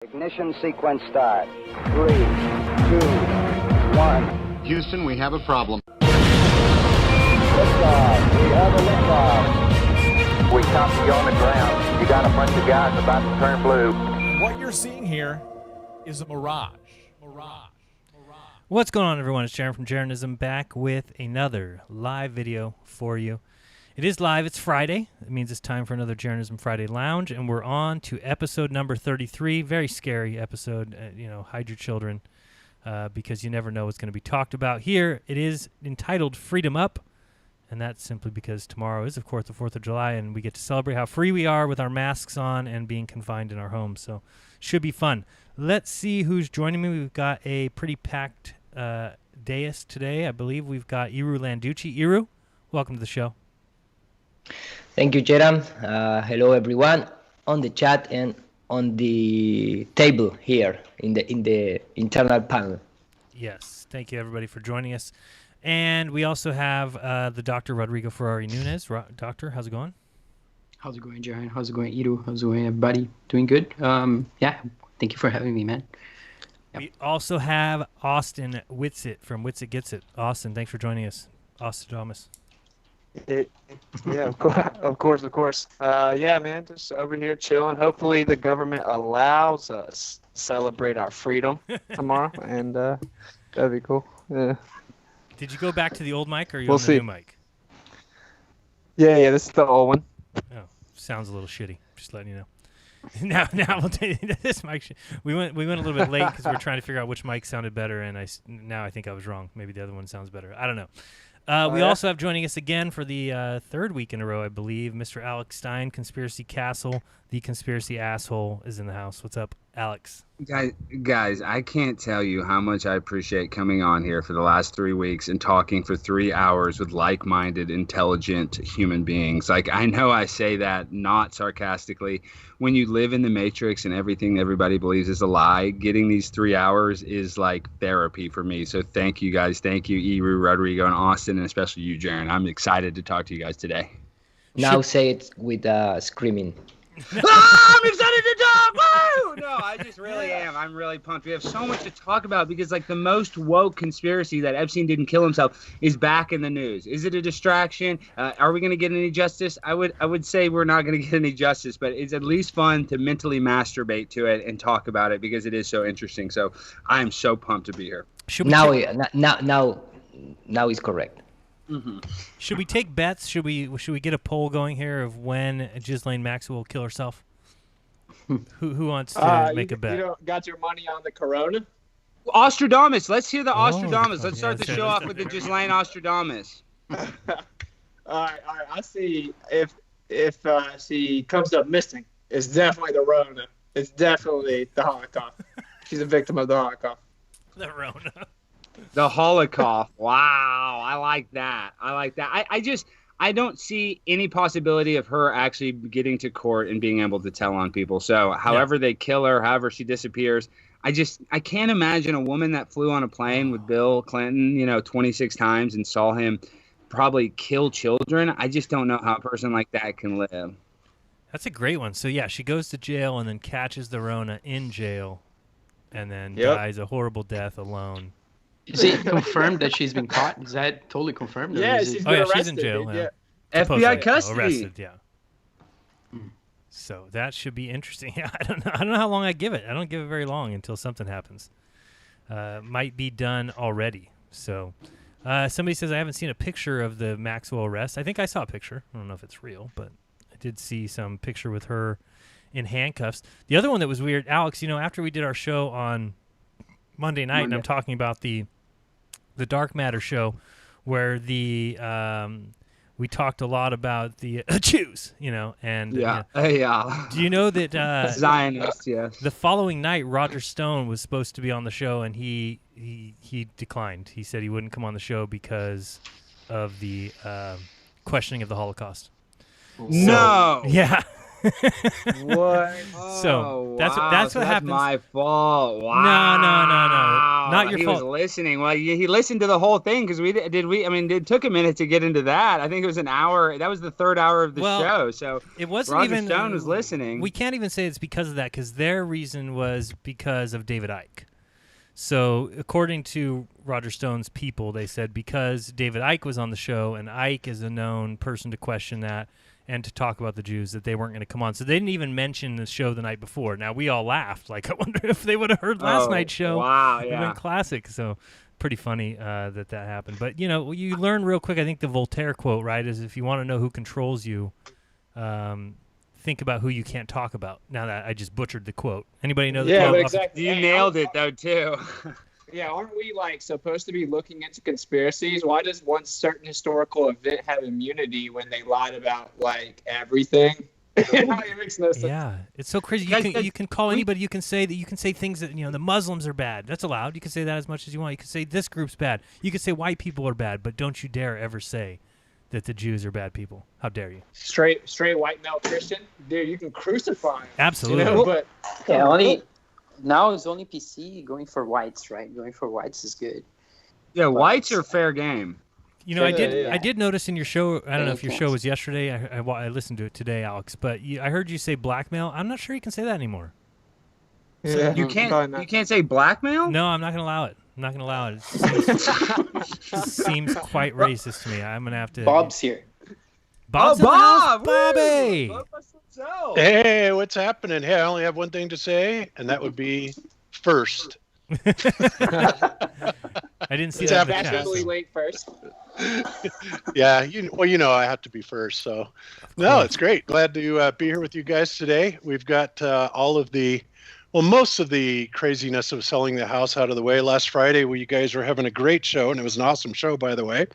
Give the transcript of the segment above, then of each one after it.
Ignition sequence start. 3, 2, 1. Houston, we have a problem. Liftoff. We have a liftoff. We copy you on the ground. You got a bunch of guys about to turn blue. What you're seeing here is a mirage. What's going on, everyone? It's Jaron from Jeranism back with another live video for you. It is live. It's Friday. It means it's time for another Jeranism Friday Lounge, and we're on to episode number 33. Very scary episode. Hide your children because you never know what's going to be talked about here. It is entitled Freedom Up, and that's simply because tomorrow is, of course, the 4th of July, and we get to celebrate how free we are with our masks on and being confined in our homes. So should be fun. Let's see who's joining me. We've got a pretty packed dais today. I believe we've got Iru Landucci. Iru, welcome to the show. Thank you, Jeram. Hello, everyone on the chat and on the table here in the internal panel. Yes, thank you, everybody, for joining us. And we also have the Dr. Rodrigo Ferrari Nunez. Doctor, how's it going? How's it going, Jaron? How's it going, Iru? How's it going, everybody? Doing good? Thank you for having me, man. Yep. We also have Austin Whitsitt from Whitsitt Gets It. Austin, thanks for joining us. Austin Thomas. Of course. Man, just over here chilling. Hopefully the government allows us to celebrate our freedom tomorrow, and that'd be cool. Yeah. Did you go back to the old mic, or are you We'll on the see. new mic? Yeah, this is the old one. Oh, sounds a little shitty. Just letting you know. Now we'll tell you this mic. We went a little bit late because we were trying to figure out which mic sounded better, and now I think I was wrong. Maybe the other one sounds better. I don't know. We also have joining us again for the third week in a row, I believe, Mr. Alex Stein, Conspiracy Castle, the Conspiracy Asshole, is in the house. What's up, Alex? Guys, I can't tell you how much I appreciate coming on here for the last 3 weeks and talking for 3 hours with like-minded, intelligent human beings. Like, I know I say that not sarcastically. When you live in the Matrix and everything everybody believes is a lie, getting these 3 hours is like therapy for me. So thank you, guys. Thank you, Iru, Rodrigo, and Austin, and especially you, Jaron. I'm excited to talk to you guys today. Now say it with screaming. I'm excited to talk! Woo! No, I just really am. I'm really pumped. We have so much to talk about because, like, the most woke conspiracy that Epstein didn't kill himself is back in the news. Is it a distraction? Are we going to get any justice? I would say we're not going to get any justice, but it's at least fun to mentally masturbate to it and talk about it because it is so interesting. So I am so pumped to be here. Now is correct. Mm-hmm. Should we take bets? Should we get a poll going here of when Ghislaine Maxwell will kill herself? Who wants to make a bet? You got your money on the corona? Ostradamus. Let's hear the Ostradamus. Oh, Let's start the show off with the Ghislaine Ostradamus. All right. I see. If she comes up missing, it's definitely the Rona. It's definitely the Holocaust. She's a victim of the Holocaust. The Rona. The Holocaust. Wow. I like that. I don't see any possibility of her actually getting to court and being able to tell on people. So however they kill her, however she disappears, I can't imagine a woman that flew on a plane with Bill Clinton, 26 times and saw him probably kill children. I just don't know how a person like that can live. That's a great one. So yeah, she goes to jail and then catches the Rona in jail and then dies a horrible death alone. Is it confirmed that she's been caught? Is that totally confirmed? Yeah, she's been arrested. She's in jail. Yeah. FBI custody. Arrested, yeah. So that should be interesting. I don't know how long I give it. I don't give it very long until something happens. Might be done already. So somebody says I haven't seen a picture of the Maxwell arrest. I think I saw a picture. I don't know if it's real, but I did see some picture with her in handcuffs. The other one that was weird, Alex, after we did our show on Monday night, and I'm talking about the Dark Matter show, where we talked a lot about the Jews, and do you know that Zionists? Yes. The following night, Roger Stone was supposed to be on the show, and he declined. He said he wouldn't come on the show because of the questioning of the Holocaust. No. Yeah. What? So that's wow. that's So what happens. my fault. Wow. No. Not your he fault. was listening. Well, he listened to the whole thing because I mean, it took a minute to get into that. I think it was an hour. That was the third hour of the show. So it wasn't Roger even. Stone was listening. We can't even say it's because of that because their reason was because of David Icke. So according to Roger Stone's people, they said because David Icke was on the show and Icke is a known person to question that and to talk about the Jews, that they weren't going to come on. So they didn't even mention the show the night before. Now, we all laughed. Like, I wonder if they would have heard last night's show. Wow, It would have been classic. So pretty funny that happened. But, you learn real quick, I think the Voltaire quote, right, is if you want to know who controls you, think about who you can't talk about. Now that I just butchered the quote. Anybody know the quote? but exactly. You nailed it, though, too. Yeah, aren't we supposed to be looking into conspiracies? Why does one certain historical event have immunity when they lied about everything? It makes no sense. Yeah, it's so crazy. You can call anybody. You can say things that the Muslims are bad. That's allowed. You can say that as much as you want. You can say this group's bad. You can say white people are bad, but don't you dare ever say that the Jews are bad people. How dare you? Straight white male Christian, dude. You can crucify him. Absolutely. But now it's only PC going for whites, right? Going for whites is good. Yeah, whites are fair game. I did notice in your show. I don't know if your show was yesterday. I listened to it today, Alex. But I heard you say blackmail. I'm not sure you can say that anymore. Yeah, you can't say blackmail? No, I'm not going to allow it. I'm not going to allow it. It seems quite racist to me. I'm going to have to. Bob's here. Bob's in the house. Bobby. Hey, what's happening? Hey, I only have one thing to say, and that would be first. I didn't see that. Fashionably late first. Yeah, I have to be first. So, no, it's great. Glad to be here with you guys today. We've got most of the craziness of selling the house out of the way. Last Friday, you guys were having a great show, and it was an awesome show, by the way.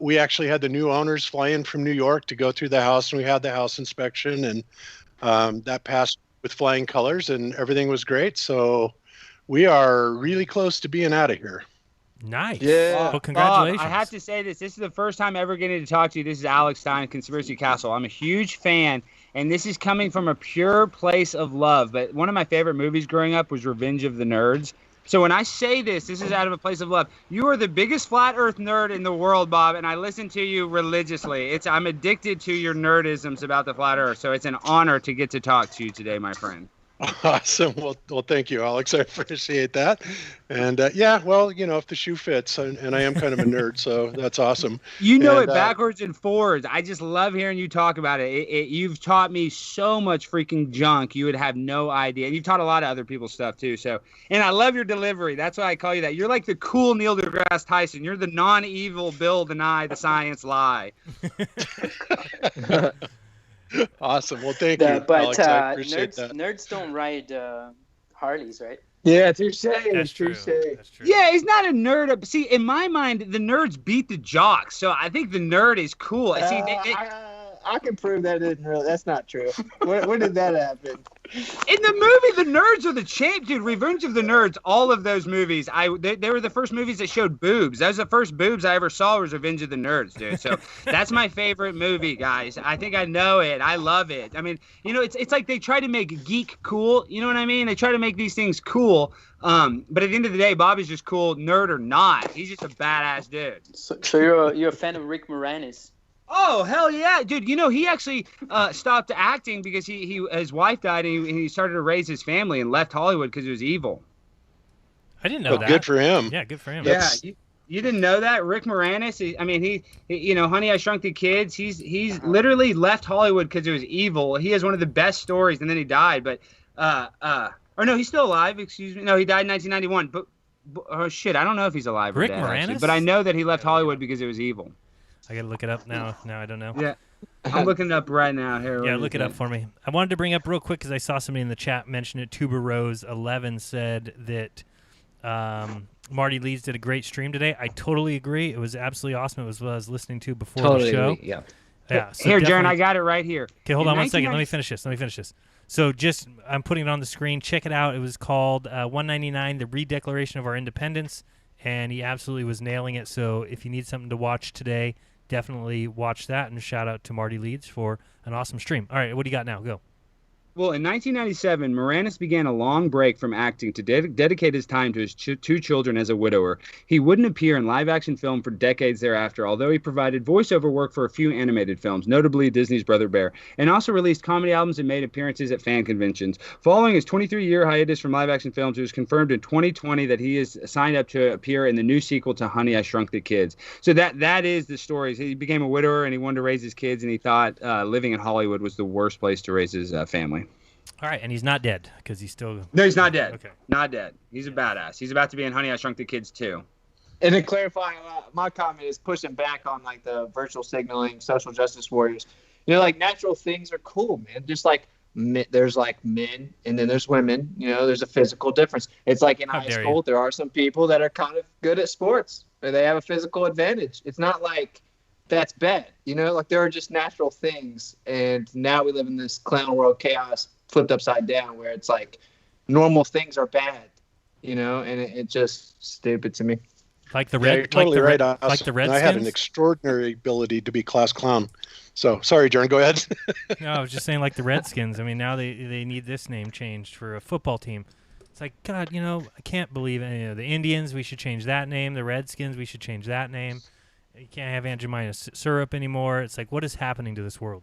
We actually had the new owners fly in from New York to go through the house, and we had the house inspection, and that passed with flying colors, and everything was great. So we are really close to being out of here. Nice. Yeah. Well, congratulations. Bob, I have to say this. This is the first time ever getting to talk to you. This is Alex Stein, Conspiracy Castle. I'm a huge fan, and this is coming from a pure place of love. But one of my favorite movies growing up was Revenge of the Nerds. So when I say this is out of a place of love. You are the biggest flat earth nerd in the world, Bob, and I listen to you religiously. I'm addicted to your nerdisms about the flat earth. So it's an honor to get to talk to you today, my friend. Awesome. Well, thank you, Alex. I appreciate that. And if the shoe fits, and I am kind of a nerd, so that's awesome. It backwards and forwards. I just love hearing you talk about it. You've taught me so much freaking junk. You would have no idea. And you've taught a lot of other people stuff too. So, and I love your delivery. That's why I call you that. You're like the cool Neil deGrasse Tyson. You're the non-evil Bill deny the science lie. Awesome. Well, thank you, But Alex. I appreciate that. nerds don't ride Harleys, right? Yeah, touche. That's true. That's true. Yeah, he's not a nerd. See, in my mind, the nerds beat the jocks. So I think the nerd is cool. See, I can prove that isn't real. That's not true. When did that happen? In the movie, the nerds are the champ, dude. Revenge of the Nerds, all of those movies, they were the first movies that showed boobs. That was the first boobs I ever saw was Revenge of the Nerds, dude. So that's my favorite movie, guys. I think I know it. I love it. I mean, it's like they try to make geek cool. You know what I mean? They try to make these things cool. But at the end of the day, Bobby's just cool, nerd or not. He's just a badass dude. So you're a fan of Rick Moranis? Oh, hell yeah, dude. He actually stopped acting because his wife died and he started to raise his family and left Hollywood because it was evil. I didn't know that. Good for him. Yeah, good for him. Yeah, you didn't know that? Rick Moranis, he Honey, I Shrunk the Kids, he's literally left Hollywood because it was evil. He has one of the best stories, and then he died. But, or no, he's still alive, excuse me. No, he died in 1991. But oh, shit, I don't know if he's alive or Rick dead, Moranis? actually. But I know that he left Hollywood because it was evil. I got to look it up now. Now I don't know. Yeah. I'm looking it up right now. Here. Yeah, look it up for me. I wanted to bring up real quick because I saw somebody in the chat mention it. Tuber Rose 11 said that Marty Leeds did a great stream today. I totally agree. It was absolutely awesome. It was what I was listening to before the show. Agree, yeah. Yeah. So here, Jaron, I got it right here. Okay, hold on one second. Let me finish this. So I'm putting it on the screen. Check it out. It was called 199, the Redeclaration of Our Independence, and he absolutely was nailing it. So if you need something to watch today, definitely watch that, and shout out to Marty Leeds for an awesome stream. All right, what do you got now? Go. Well, in 1997, Moranis began a long break from acting to dedicate his time to his two children as a widower. He wouldn't appear in live-action film for decades thereafter, although he provided voiceover work for a few animated films, notably Disney's Brother Bear, and also released comedy albums and made appearances at fan conventions. Following his 23-year hiatus from live-action films, it was confirmed in 2020 that he is signed up to appear in the new sequel to Honey, I Shrunk the Kids. So that is the story. He became a widower, and he wanted to raise his kids, and he thought living in Hollywood was the worst place to raise his family. All right, and he's not dead because he's still. No, he's not dead. Okay. Not dead. He's a badass. He's about to be in Honey, I Shrunk the Kids too. And to clarify, my comment is pushing back on like the virtual signaling, social justice warriors. You know, like natural things are cool, man. Just like there's like men and then there's women. You know, there's a physical difference. It's like in high school, there are some people that are kind of good at sports, or they have a physical advantage. It's not like that's bad. You know, like there are just natural things, and now we live in this clown world chaos flipped upside down where it's like normal things are bad, you know, and it's just stupid to me. Like the red, you're totally like right. Like the Redskins. I had an extraordinary ability to be class clown. So sorry, Jaron, go ahead. No, I was just saying like the Redskins. I mean, now they need this name changed for a football team. It's like, God, you know, I can't believe it. You know, the Indians, we should change that name. The Redskins, we should change that name. You can't have Aunt Jemima's syrup anymore. It's like, what is happening to this world?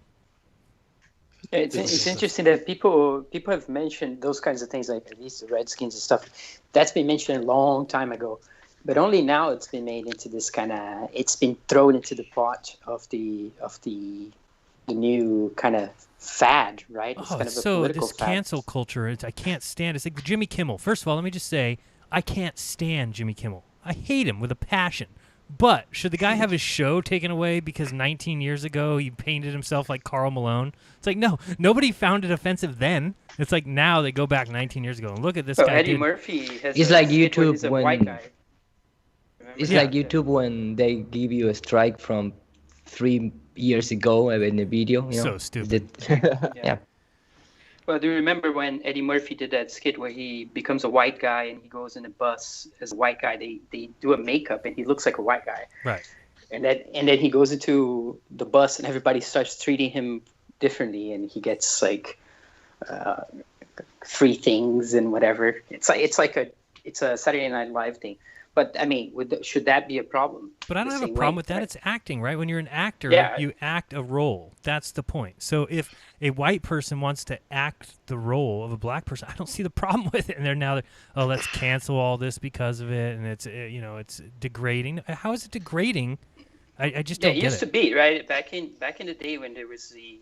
Yeah, it's interesting that people have mentioned those kinds of things, like at least the Redskins and stuff. That's been mentioned a long time ago, but only now it's been made into this kind of. It's been thrown into the pot of the new kind of fad, right? It's kind of a political this fad. cancel culture. I can't stand. It's like Jimmy Kimmel. First of all, let me just say I can't stand Jimmy Kimmel. I hate him with a passion. But should the guy have his show taken away because 19 years ago he painted himself like Karl Malone? It's like, no, nobody found it offensive then. It's like now they go back 19 years ago and look at this guy. Eddie Murphy has It's like YouTube when white guy. It's like YouTube when they give you a strike from 3 years ago in a video. You know? So stupid. Yeah. Well, do you remember when Eddie Murphy did that skit where he becomes a white guy and he goes in a bus as a white guy? They do a makeup and he looks like a white guy. Right. And then he goes into the bus and everybody starts treating him differently and he gets like free things and whatever. It's a Saturday Night Live thing. But I mean, should that be a problem? But I don't have a problem with that. Right? It's acting, right? When you're an actor, you act a role. That's the point. So if a white person wants to act the role of a black person, I don't see the problem with it. And they're let's cancel all this because of it, and it's it's degrading. How is it degrading? I just don't get it. It used to be, right? Back in the day when there was the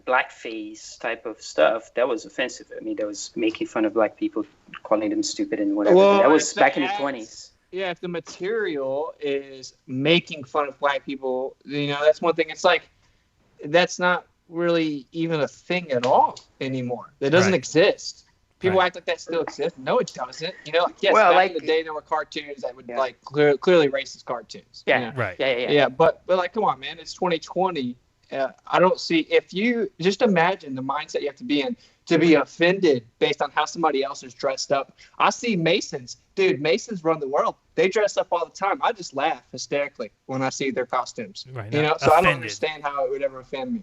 blackface type of stuff, that was offensive. I mean, that was making fun of black people, calling them stupid and whatever. Well, that was back in the 20s. Yeah, if the material is making fun of black people, you know, that's one thing. It's like, that's not really even a thing at all anymore. That doesn't exist. People act like that still exists. No, it doesn't. You know, yes, back in the day there were cartoons that would like clearly racist cartoons. Yeah, you know? Right. Yeah. But like, come on, man, it's 2020. I don't see, if you just imagine the mindset you have to be in to be offended based on how somebody else is dressed up. I see Masons. Dude, Masons run the world. They dress up all the time. I just laugh hysterically when I see their costumes. Right. You know, so I don't understand how it would ever offend me.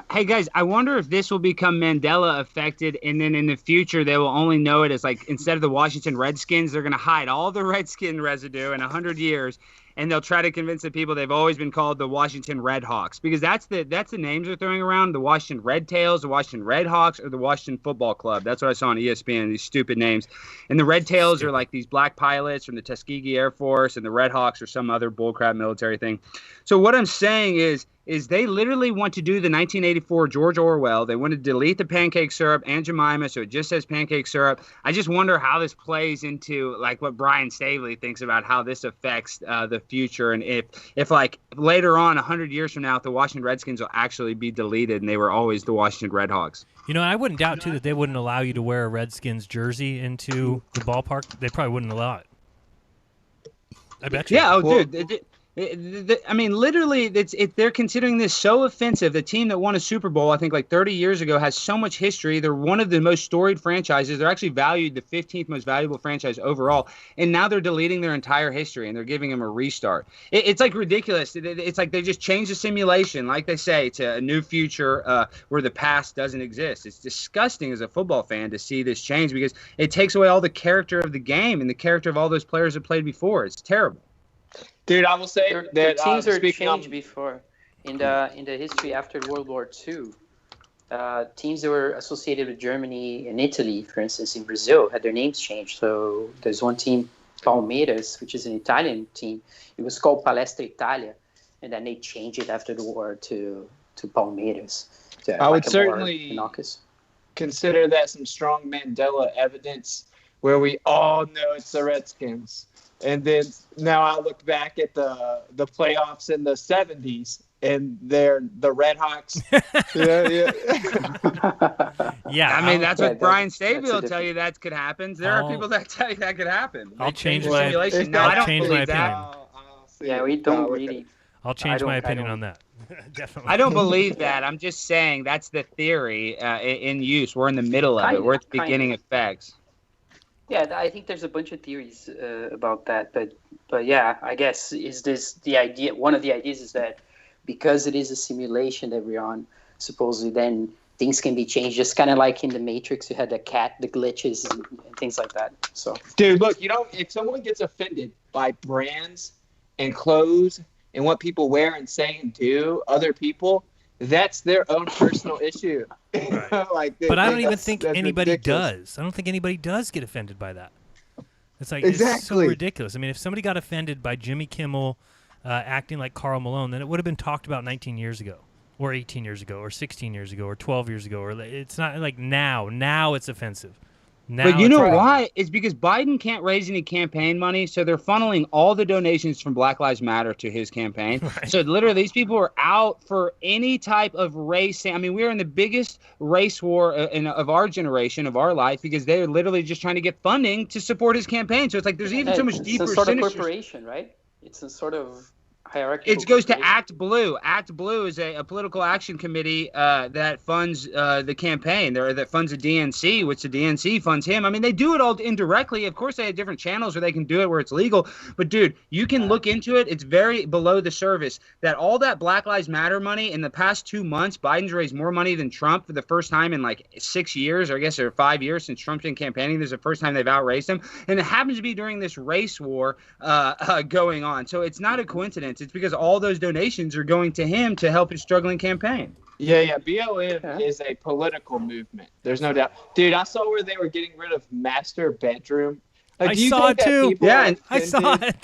Hey guys, I wonder if this will become Mandela affected, and then in the future they will only know it as like, instead of the Washington Redskins, they're going to hide all the Redskin residue in 100 years, and they'll try to convince the people they've always been called the Washington Red Hawks, because that's the names they're throwing around: the Washington Red Tails, the Washington Red Hawks, or the Washington Football Club. That's what I saw on ESPN. These stupid names, and the Red Tails are like these black pilots from the Tuskegee Air Force, and the Red Hawks are some other bullcrap military thing. So what I'm saying is they literally want to do the 1984 George Orwell. They want to delete the pancake syrup and Jemima, so it just says pancake syrup. I just wonder how this plays into like what Brian Stavely thinks about how this affects the future, and if like later on 100 years from now, if the Washington Redskins will actually be deleted and they were always the Washington Red Hawks. You know, I wouldn't doubt too that they wouldn't allow you to wear a Redskins jersey into the ballpark. They probably wouldn't allow it. I bet you. Yeah, dude. I mean, literally, they're considering this so offensive. The team that won a Super Bowl, I think, like 30 years ago, has so much history. They're one of the most storied franchises. They're actually valued the 15th most valuable franchise overall. And now they're deleting their entire history, and they're giving them a restart. It's like ridiculous. It's like they just changed the simulation, like they say, to a new future where the past doesn't exist. It's disgusting as a football fan to see this change because it takes away all the character of the game and the character of all those players that played before. It's terrible. Dude, I will say that teams are changed before. In the history after World War II, teams that were associated with Germany and Italy, for instance, in Brazil, had their names changed. So there's one team, Palmeiras, which is an Italian team. It was called Palestra Italia, and then they changed it after the war to Palmeiras. I would certainly consider that some strong Mandela evidence where we all know it's the Redskins. And then now I look back at the playoffs in the 70s, and they're the Red Hawks. Yeah. I mean, that's what Brian Staby will tell you that could happen. There are people that tell you that could happen. I'll change my opinion. Yeah, we don't really. I'll change my opinion on that. Definitely. I don't believe that. I'm just saying that's the theory in use. We're in the middle of it. We're at the beginning effects. Yeah, I think there's a bunch of theories about that, but yeah, I guess is this the idea? One of the ideas is that because it is a simulation that we're on, supposedly then things can be changed. Just kind of like in the Matrix, you had the glitches and things like that. So, dude, look, if someone gets offended by brands and clothes and what people wear and say and do, other people, that's their own personal issue. Right. But I don't even think anybody does. I don't think anybody does get offended by that. It's like It's so ridiculous. I mean, if somebody got offended by Jimmy Kimmel acting like Karl Malone, then it would have been talked about 19 years ago, or 18 years ago, or 16 years ago, or 12 years ago. Or it's not like now. Now it's offensive. But you know why? It's because Biden can't raise any campaign money, so they're funneling all the donations from Black Lives Matter to his campaign. Right. So literally, these people are out for any type of race. I mean, we're in the biggest race war of our generation, of our life, because they're literally just trying to get funding to support his campaign. So it's like there's even so much deeper. It's a sort of corporation, right? It's a sort of hierarchical. It goes to Act Blue. Act Blue is a political action committee that funds the campaign. That funds the DNC, which the DNC funds him. I mean, they do it all indirectly. Of course, they have different channels where they can do it where it's legal. But, dude, you can look into it. It's very below the surface that all that Black Lives Matter money in the past 2 months, Biden's raised more money than Trump for the first time in like 6 years, or I guess or 5 years since Trump's been campaigning. This is the first time they've outraised him. And it happens to be during this race war going on. So it's not a coincidence. It's because all those donations are going to him to help his struggling campaign. Yeah. BLM is a political movement. There's no doubt. Dude, I saw where they were getting rid of master bedroom. I saw it too. Yeah, I saw it.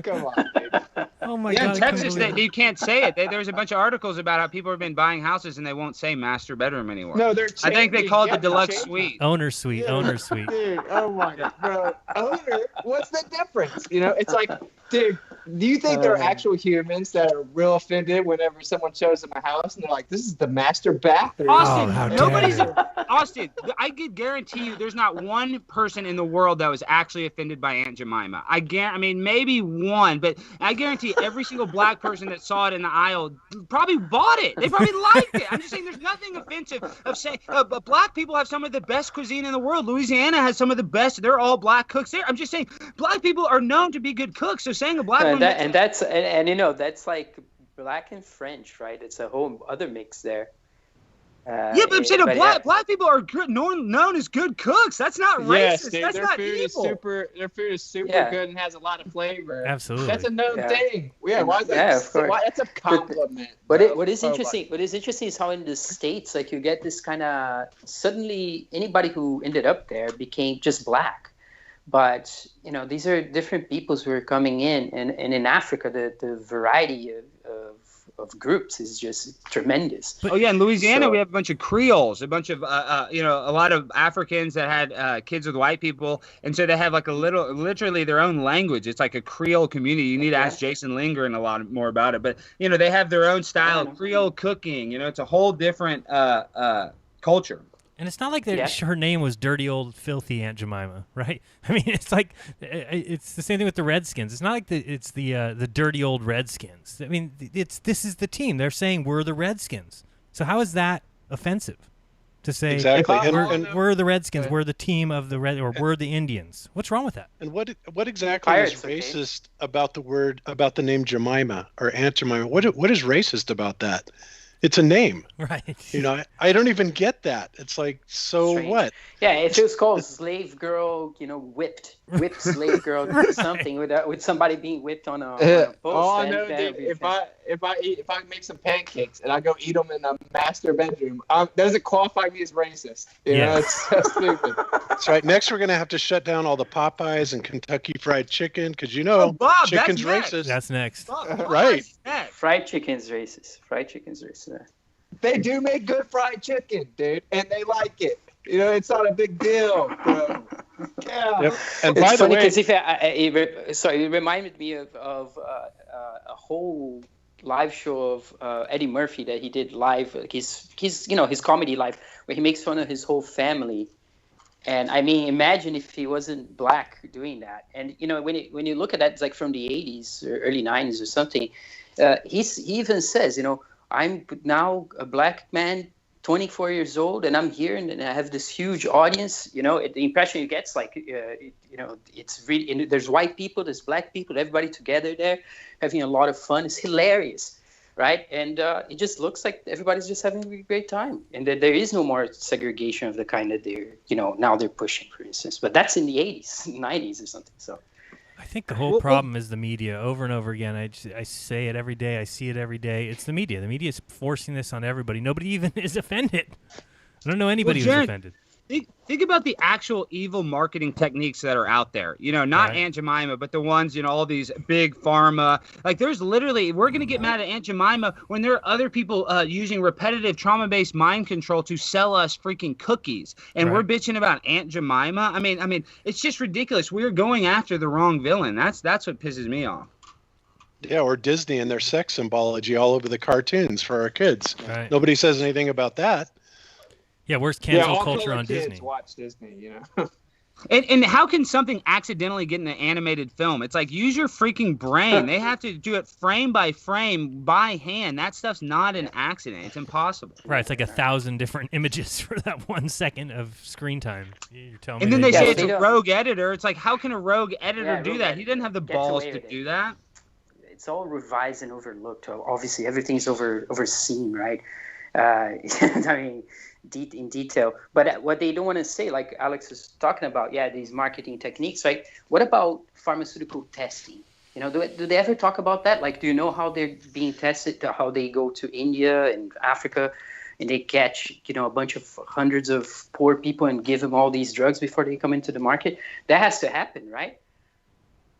Come on, dude. Oh my God. God. In Texas, you can't say it. There's a bunch of articles about how people have been buying houses and they won't say master bedroom anymore. No, they're I think they call it the deluxe suite. Owner suite. Owner suite. Dude, oh my God, bro. Owner, what's the difference? It's like, dude, do you think there are actual humans that are real offended whenever someone shows them a house and they're like, this is the master bathroom? Austin, Austin, I could guarantee you there's not one person in the world that was actually offended by Aunt Jemima. I mean, maybe one, but I guarantee every single black person that saw it in the aisle probably bought it. They probably liked it. I'm just saying there's nothing offensive of saying black people have some of the best cuisine in the world. Louisiana has some of the best. They're all black cooks there. I'm just saying black people are known to be good cooks. So saying a black woman that's like black and French, right? It's a whole other mix there. But I'm saying black people are known as good cooks. That's not racist. Dude, that's not evil. Their food is super good and has a lot of flavor. Absolutely, that's a known thing. Yeah, why is that? Yeah, of course. That's a compliment. But what is interesting is how in the States, like you get this kind of suddenly anybody who ended up there became just black. But these are different peoples who are coming in, and in Africa, the variety of groups is just tremendous. In Louisiana we have a bunch of Creoles, a bunch of a lot of Africans that had kids with white people, and so they have like literally their own language. It's like a Creole community. You need to ask Jason Lingard a lot more about it, but they have their own style of Creole cooking. It's a whole different culture. And it's not like her name was dirty old filthy Aunt Jemima, right? I mean, it's like it's the same thing with the Redskins. It's not like it's the dirty old Redskins. I mean, this is the team. They're saying we're the Redskins. So how is that offensive to say exactly? We're the Redskins, we're the team of the Red, or we're the Indians? What's wrong with that? And what exactly is racist about the name Jemima or Aunt Jemima? What is racist about that? It's a name, right? You know, I don't even get that. It's like, so Strange. what? Yeah, if it was called slave girl, you know, whipped slave girl, right. Something with somebody being whipped on a post. Oh no, dude! If I make some pancakes and I go eat them in the master bedroom, doesn't qualify me as racist. You know, it's so stupid. That's right. Next, we're gonna have to shut down all the Popeyes and Kentucky Fried Chicken because Bob, chicken's that's racist. That's next. Bob, right. Fried chicken's racist. Fried chicken's racist. They do make good fried chicken, dude, and they like it. You know, it's not a big deal, bro. Yeah. Yep. And it's by the funny way, because it reminded me of a whole live show of Eddie Murphy that he did live. Like his comedy live where he makes fun of his whole family. And I mean, imagine if he wasn't black doing that. And you know, when you look at that, it's like from the 80s or early 90s or something. He even says, you know, I'm now a black man, 24 years old, and I'm here, and I have this huge audience. You know, the impression you get is like, you know, it's really, there's white people, there's black people, everybody together there, having a lot of fun. It's hilarious, right? And it just looks like everybody's just having a great time, and that there is no more segregation of the kind that now they're pushing, for instance. But that's in the 80s, 90s or something. So. I think the whole problem is the media. Over and over again, I say it every day. I see it every day. It's the media. The media is forcing this on everybody. Nobody even is offended. I don't know anybody who's offended. Think about the actual evil marketing techniques that are out there. You know, not Aunt Jemima, but the ones, you know, all these big pharma. Like, there's literally, we're going to get mad at Aunt Jemima when there are other people using repetitive trauma-based mind control to sell us freaking cookies. And we're bitching about Aunt Jemima. I mean, it's just ridiculous. We're going after the wrong villain. That's what pisses me off. Yeah, or Disney and their sex symbology all over the cartoons for our kids. Right. Nobody says anything about that. Yeah, where's cancel culture on kids Disney? Watch Disney, you know. And how can something accidentally get in an animated film? It's like, use your freaking brain. They have to do it frame by frame by hand. That stuff's not an accident. It's impossible. Right, it's like 1,000 different images for that 1 second of screen time. You're telling me. And then they say it's a rogue editor. It's like, how can a rogue editor do that? He doesn't have the balls to do that. It's all revised and overlooked. Obviously, everything's overseen, right? I mean, in detail. But what they don't want to say, like Alex was talking about, these marketing techniques, right? What about pharmaceutical testing? You know, do they ever talk about that? Like, do you know how they're being tested? How they go to India and Africa, and they catch, you know, a bunch of hundreds of poor people and give them all these drugs before they come into the market? That has to happen, right?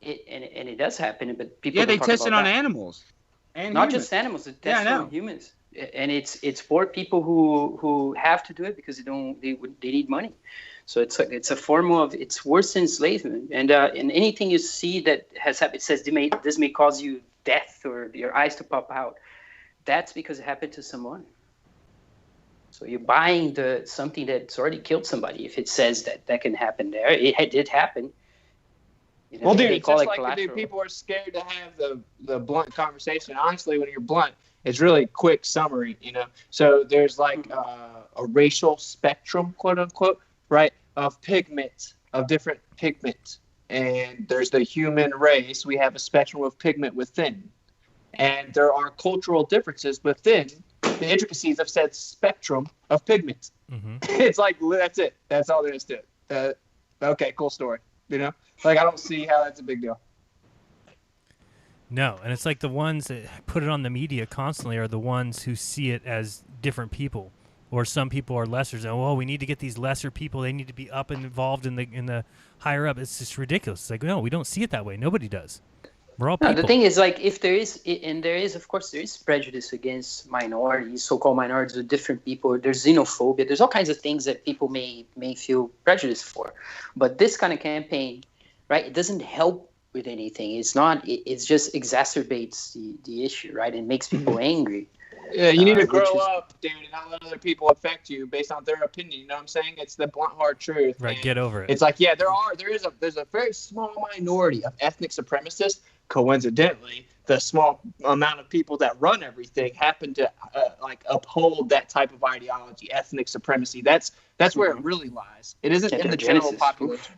And it does happen, but people they test it on animals, and not humans. Just animals. They test it on humans, and it's poor people who have to do it because they need money. So it's a form of, it's worse than enslavement. And anything you see that has happened, it says this may cause you death or your eyes to pop out. That's because it happened to someone. So you're buying something that's already killed somebody. If it says that can happen there, it did happen. You know, well, dude, it's just like people are scared to have the blunt conversation. Honestly, when you're blunt, it's really quick summary, you know. So there's like a racial spectrum, quote unquote, right, of pigments, of different pigments. And there's the human race. We have a spectrum of pigment within. And there are cultural differences within the intricacies of said spectrum of pigment. Mm-hmm. It's like, that's it. That's all there is to it. Okay, cool story. You know? Like, I don't see how that's a big deal. No, and it's like the ones that put it on the media constantly are the ones who see it as different people, or some people are lesser. So, we need to get these lesser people. They need to be up and involved in the higher up. It's just ridiculous. It's like, no, we don't see it that way. Nobody does. We're all people. The thing is, like, if there is, and there is, of course, there is prejudice against minorities, so-called minorities, or different people. There's xenophobia. There's all kinds of things that people may feel prejudiced for. But this kind of campaign, right, it doesn't help with anything. It's not. It just exacerbates the issue, right? It makes people angry. Yeah, you need to which grow is- up, dude, and not let other people affect you based on their opinion. You know what I'm saying? It's the blunt, hard truth. Right, And get over it. It's like, yeah, there's a very small minority of ethnic supremacists. Coincidentally, the small amount of people that run everything happen to uphold that type of ideology, ethnic supremacy. That's where it really lies. It isn't Yeah, in the the general genesis. population.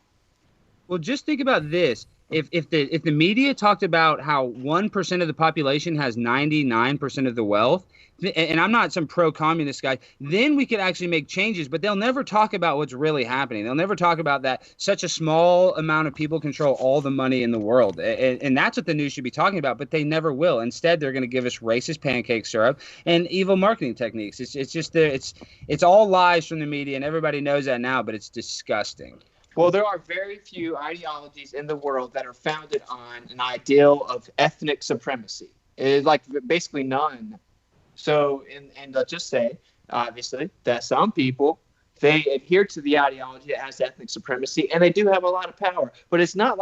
Well, just think about this. If the media talked about how 1% of the population has 99% of the wealth, and I'm not some pro-communist guy, then we could actually make changes. But they'll never talk about what's really happening. They'll never talk about that such a small amount of people control all the money in the world, and that's what the news should be talking about. But they never will. Instead, they're going to give us racist pancake syrup and evil marketing techniques. It's just it's all lies from the media, and everybody knows that now. But it's disgusting. Well, there are very few ideologies in the world that are founded on an ideal of ethnic supremacy. It's like basically none. So, and let's just say, obviously, that some people, they adhere to the ideology that has ethnic supremacy, and they do have a lot of power. But it's not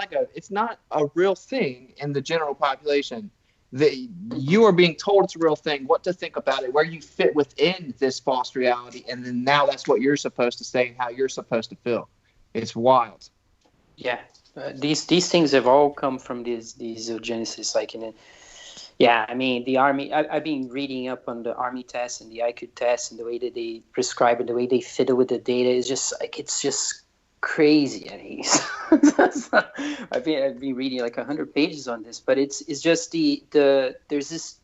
a real thing in the general population. You are being told it's a real thing, what to think about it, where you fit within this false reality, and then now that's what you're supposed to say and how you're supposed to feel. It's wild. Yeah, these things have all come from these Genesis. I mean, the army. I've been reading up on the army tests and the IQ tests and the way that they prescribe it, the way they fiddle with the data is just it's just crazy. I mean, I've been reading 100 pages on this, but it's just there's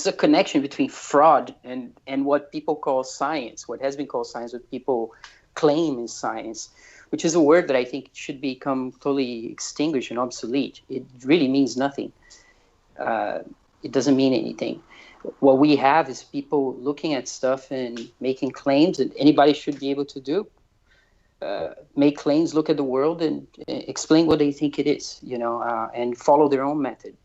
a connection between fraud and what people call science, what has been called science, what people claim is science, which is a word that I think should become totally extinguished and obsolete. It really means nothing. It doesn't mean anything. What we have is people looking at stuff and making claims that anybody should be able to do. Make claims, look at the world, and explain what they think it is, and follow their own method.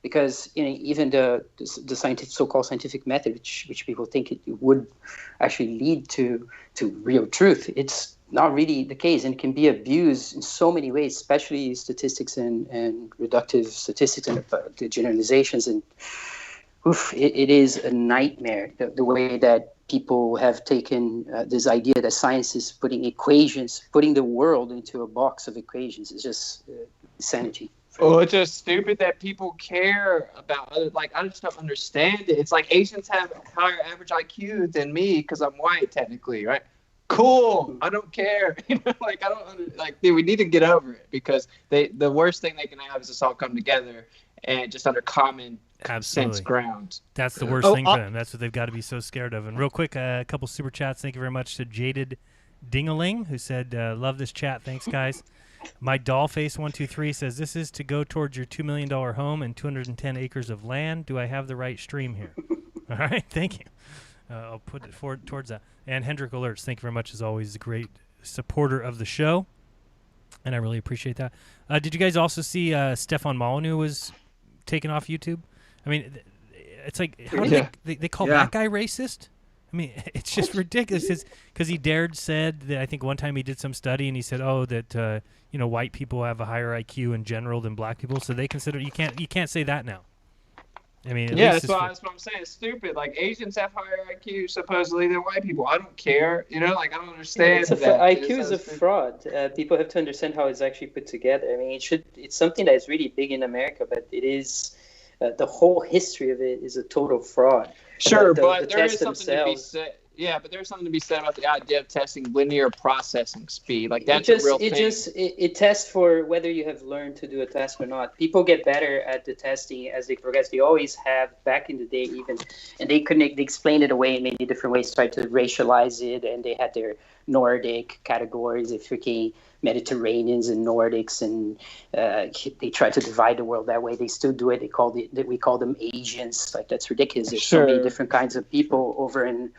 Because even the scientific, so-called scientific method, which people think it would actually lead to real truth, it's not really the case, and it can be abused in so many ways, especially statistics and reductive statistics and the generalizations. And it is a nightmare, the way that people have taken this idea that science is putting the world into a box of equations. It's just insanity. Well, it's just stupid that people care about other. I just don't understand it. It's like Asians have higher average IQ than me because I'm white, technically, right? Cool. I don't care. I don't dude, we need to get over it because the worst thing they can have is us all come together and just under common sense ground. That's the worst thing for them. That's what they've got to be so scared of. And real quick, a couple super chats. Thank you very much to Jaded Dingaling, who said, "Love this chat. Thanks, guys." My Dollface123 says, "This is to go towards your $2 million home and 210 acres of land. Do I have the right stream here?" All right, thank you. I'll put it forward towards that. And Hendrik Alerts, thank you very much, as always, a great supporter of the show, and I really appreciate that. Did you guys also see Stefan Molyneux was taken off YouTube? I mean, it's like, how do they call that guy racist? I mean, it's just ridiculous. Because he said that I think one time he did some study and he said, that white people have a higher IQ in general than black people, so they consider you can't say that now. I mean, that's what I'm saying. It's stupid. Asians have higher IQ supposedly than white people. I don't care. I don't understand that. IQ is a fraud. People have to understand how it's actually put together. I mean, it's something that is really big in America, but it is the whole history of it is a total fraud. Sure, but there is something to be said. Yeah, but there's something to be said about the idea of testing linear processing speed. That's a real thing. It tests for whether you have learned to do a task or not. People get better at the testing as they progress. They always have back in the day even, and they explained it away in many different ways, tried to racialize it, and they had their Nordic categories, the freaking Mediterraneans and Nordics, and they try to divide the world that way. They still do it. We call them Asians. That's ridiculous. There's so many different kinds of people over in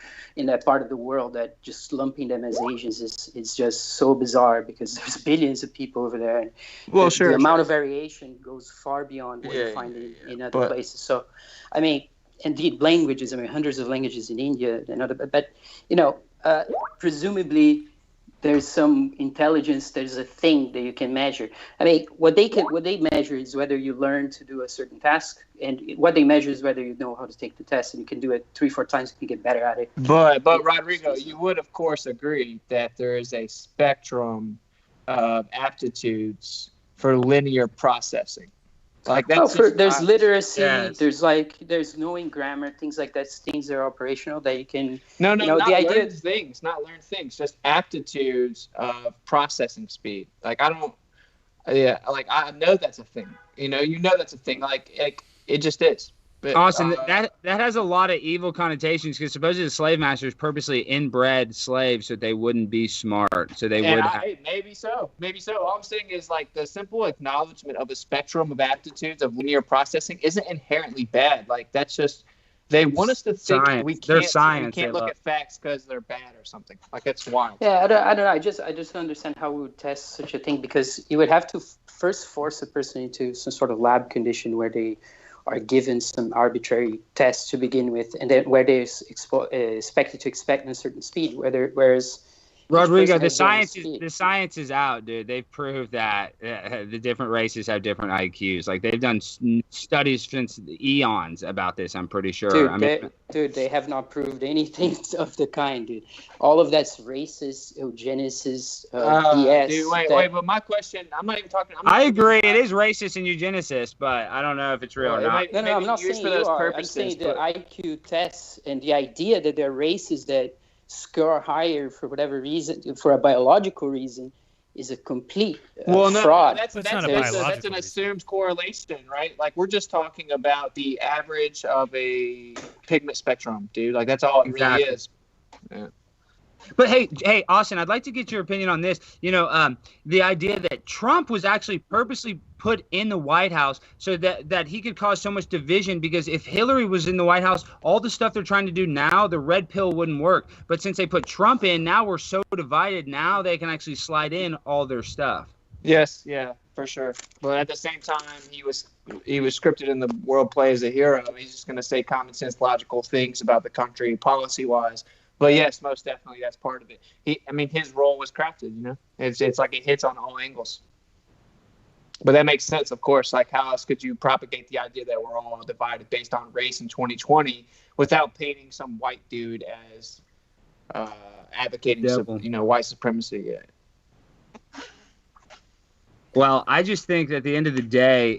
that part of the world that just lumping them as Asians is just so bizarre because there's billions of people over there. And the amount of variation goes far beyond what you find in other places. So, I mean, indeed, languages. I mean, hundreds of languages in India and other, but presumably there's some intelligence, there's a thing that you can measure. I mean, what they measure is whether you learn to do a certain task, and what they measure is whether you know how to take the test, and you can do it 3-4 times, you can get better at it. But Rodrigo, you would of course agree that there is a spectrum of aptitudes for linear processing. Like that's there's literacy, Yes. there's knowing grammar, things like that, things that are operational that you can. not the idea learn things, not learn things, just aptitudes of processing speed. Like I know that's a thing. You know that's a thing. Like it just is. But, Austin, that has a lot of evil connotations because supposedly the slave masters purposely inbred slaves so they wouldn't be smart. So they would. Maybe so. All I'm saying is like the simple acknowledgement of a spectrum of aptitudes of linear processing isn't inherently bad. Like that's just they want us to think Science. we They're can't science, they look love. at facts because they're bad or something. Like it's wild. Yeah, I don't know. I just don't understand how we would test such a thing, because you would have to first force a person into some sort of lab condition where they are given some arbitrary tests to begin with, and then where they're expected to expect a certain speed. Whereas Rodrigo, each person has their own the speed. science is out, dude. They've proved that the different races have different IQs. Like they've done studies since eons about this. I'm pretty sure. They have not proved anything of the kind, dude. All of that's racist, eugenicist, BS. Dude, wait, but my question, I'm not even talking. I agree. It is racist and eugenicist, but I don't know if it's real or not. No, I'm not saying used for those you are. I'm purposes, saying the but- IQ tests and the idea that there are races that score higher for whatever reason, for a biological reason, is a complete fraud. That's not a that's biological an reason. assumed correlation, right? Like we're just talking about the average of a pigment spectrum, dude. Like that's all it really Exactly. is. Yeah. But hey, Austin, I'd like to get your opinion on this. The idea that Trump was actually purposely put in the White House so that he could cause so much division, because if Hillary was in the White House, all the stuff they're trying to do now, the red pill wouldn't work. But since they put Trump in, now we're so divided, now they can actually slide in all their stuff. Yes, yeah, for sure. But at the same time, he was scripted in the world play as a hero. He's just going to say common sense, logical things about the country, policy wise. But yes, most definitely, that's part of it. His role was crafted. It's like it hits on all angles. But that makes sense, of course. Like, how else could you propagate the idea that we're all divided based on race in 2020 without painting some white dude as advocating white supremacy? Yeah. Well, I just think that at the end of the day,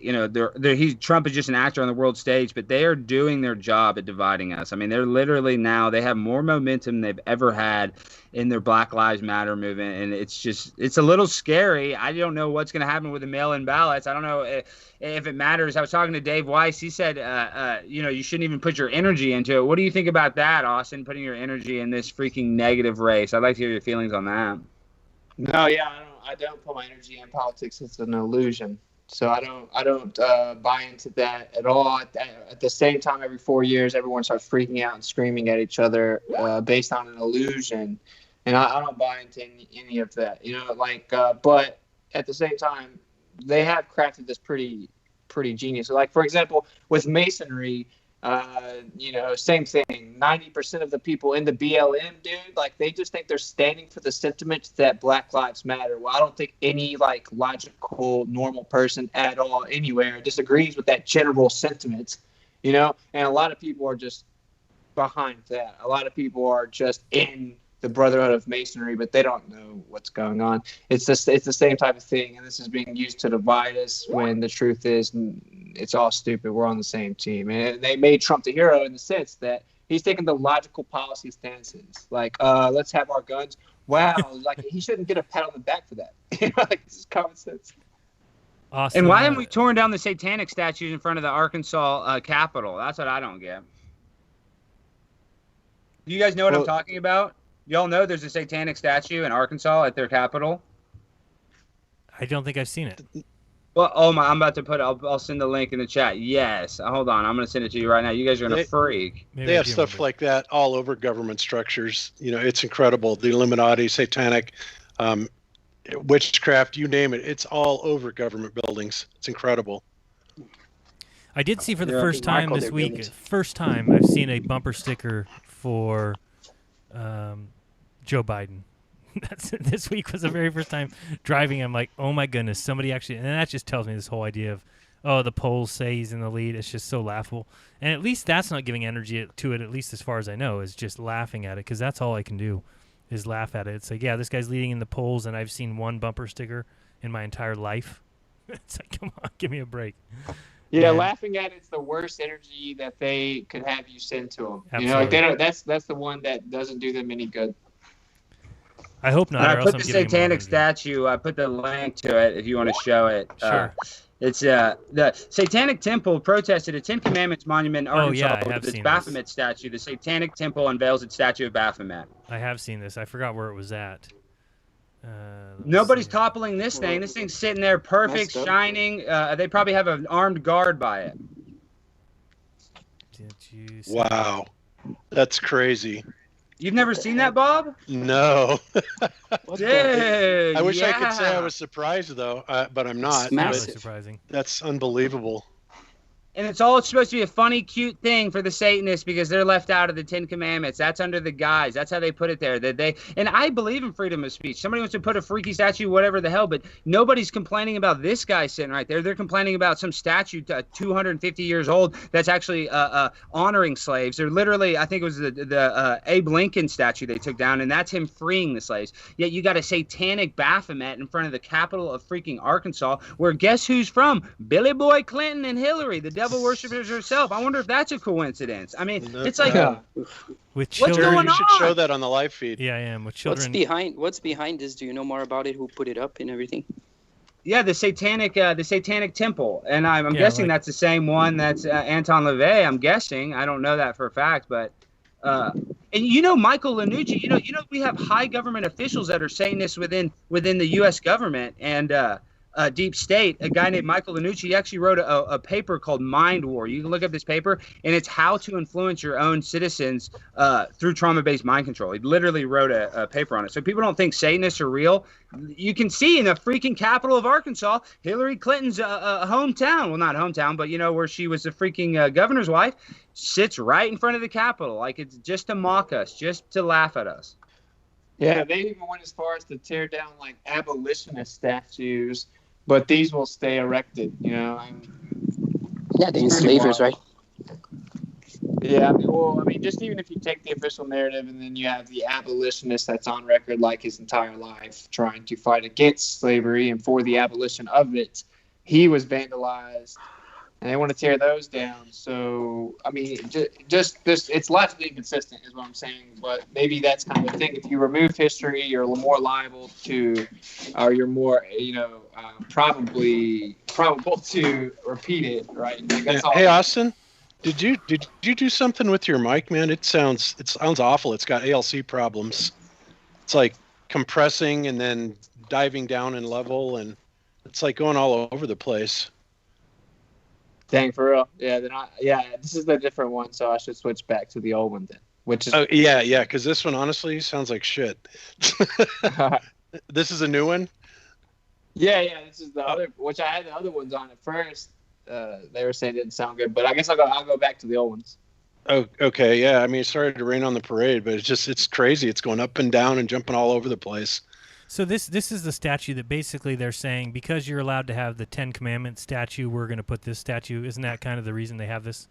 Trump is just an actor on the world stage, but they are doing their job at dividing us. I mean, they're literally now, they have more momentum than they've ever had in their Black Lives Matter movement, and it's a little scary. I don't know what's going to happen with the mail-in ballots. I don't know if it matters. I was talking to Dave Weiss. He said, you shouldn't even put your energy into it. What do you think about that, Austin, putting your energy in this freaking negative race? I'd like to hear your feelings on that. No, yeah, I don't put my energy in politics. It's an illusion. So I don't buy into that at all. At the same time, every 4 years, everyone starts freaking out and screaming at each other based on an illusion, and I don't buy into any of that. But at the same time, they have crafted this pretty genius. So, like, for example, with Masonry. Same thing. 90% of the people in the BLM, dude, like they just think they're standing for the sentiment that Black Lives Matter. Well, I don't think any logical, normal person at all anywhere disagrees with that general sentiment, and a lot of people are just behind that. A lot of people are just in the Brotherhood of Masonry, but they don't know what's going on. It's the same type of thing, and this is being used to divide us when the truth is it's all stupid. We're on the same team. And they made Trump the hero in the sense that he's taking the logical policy stances. Like, let's have our guns. Wow, like he shouldn't get a pat on the back for that. This is common sense. Awesome. And why haven't we torn down the satanic statues in front of the Arkansas Capitol? That's what I don't get. Do you guys know what I'm talking about? Y'all know there's a satanic statue in Arkansas at their capital? I don't think I've seen it. Well, I'm about to I'll send the link in the chat. Yes. Hold on. I'm going to send it to you right now. You guys are going to freak. Maybe They I have do stuff remember. like that all over government structures. It's incredible. The Illuminati, satanic, witchcraft, you name it. It's all over government buildings. It's incredible. I did see for the Yeah, first time Michael, this they're week, buildings. first time I've seen a bumper sticker for Joe Biden. This week was the very first time driving. I'm like, oh my goodness, somebody actually, and that just tells me this whole idea of, oh, the polls say he's in the lead. It's just so laughable. And at least that's not giving energy to it, at least as far as I know, is just laughing at it, because that's all I can do is laugh at it. It's like, yeah, this guy's leading in the polls, and I've seen one bumper sticker in my entire life. It's like, come on, give me a break. Yeah, And laughing at it's the worst energy that they could have you send to them. Absolutely. You know, like they don't. That's the one that doesn't do them any good. I hope not. And or I else put I'm the giving him more satanic energy. statue. I put the link to it if you want to show it. Sure. It's the Satanic Temple protested a Ten Commandments monument in Oh, Arkansas yeah, I have with its seen Baphomet this. statue. The Satanic Temple unveils its statue of Baphomet. I have seen this. I forgot where it was at. Let's Nobody's see. toppling this thing. This thing's sitting there perfect, Messed up. shining. They probably have an armed guard by it. Did you see Wow, that's crazy. You've never seen that, Bob? No, Dude, I wish I could say I yeah. was surprised though, but I'm not. It's Really massive. But surprising. that's unbelievable. And it's all supposed to be a funny, cute thing for the Satanists because they're left out of the Ten Commandments. That's under the guise. That's how they put it there. And I believe in freedom of speech. Somebody wants to put a freaky statue, whatever the hell, but nobody's complaining about this guy sitting right there. They're complaining about some statue 250 years old that's actually honoring slaves. They're literally, I think it was the Abe Lincoln statue they took down, and that's him freeing the slaves. Yet you got a satanic Baphomet in front of the capital of freaking Arkansas, where guess who's from? Billy Boy Clinton and Hillary, the devil worshippers herself. I wonder if that's a coincidence. I mean, it's like With What's children. going You should on? show that on the live feed. Yeah, I am. With What's children. behind this? Do you know more about it? Who put it up and everything? yeah, the satanic temple, and I'm Yeah, guessing like- that's the same one that's Anton LaVey. I'm guessing. I don't know that for a fact, but and Michael Lanucci. You know we have high government officials that are Satanists within the U.S. government and deep state. A guy named Michael Lanucci he actually wrote a paper called Mind War. You can look up this paper, and it's how to influence your own citizens through trauma-based mind control. He literally wrote a paper on it. So people don't think Satanists are real. You can see in the freaking capital of Arkansas, Hillary Clinton's hometown. Well, not hometown, but where she was the freaking governor's wife, sits right in front of the Capitol. Like it's just to mock us, just to laugh at us. Yeah, they even went as far as to tear down like abolitionist statues, but these will stay erected. Yeah, the Pretty enslavers, wild. right? Yeah, I mean, just even if you take the official narrative and then you have the abolitionist that's on record like his entire life trying to fight against slavery and for the abolition of it, he was vandalized, and they want to tear those down. So, I mean, just this, it's logically inconsistent is what I'm saying, but maybe that's kind of the thing. If you remove history, you're more liable to, or you're more, probable to repeat it, right? Like, that's all. Hey, Austin, did you do something with your mic, man? It sounds awful. It's got ALC problems. It's like compressing and then diving down in level, and it's like going all over the place. Dang, for real. Yeah, this is the different one, so I should switch back to the old one then. Which is Oh yeah, because this one honestly sounds like shit. This is a new one. yeah, this is the other, which I had the other ones on at first. They were saying it didn't sound good, but I guess I'll go back to the old ones. Oh, okay, yeah. I mean, it started to rain on the parade, but it's crazy. It's going up and down and jumping all over the place. So this is the statue that basically they're saying because you're allowed to have the Ten Commandments statue, we're going to put this statue. Isn't that kind of the reason they have this?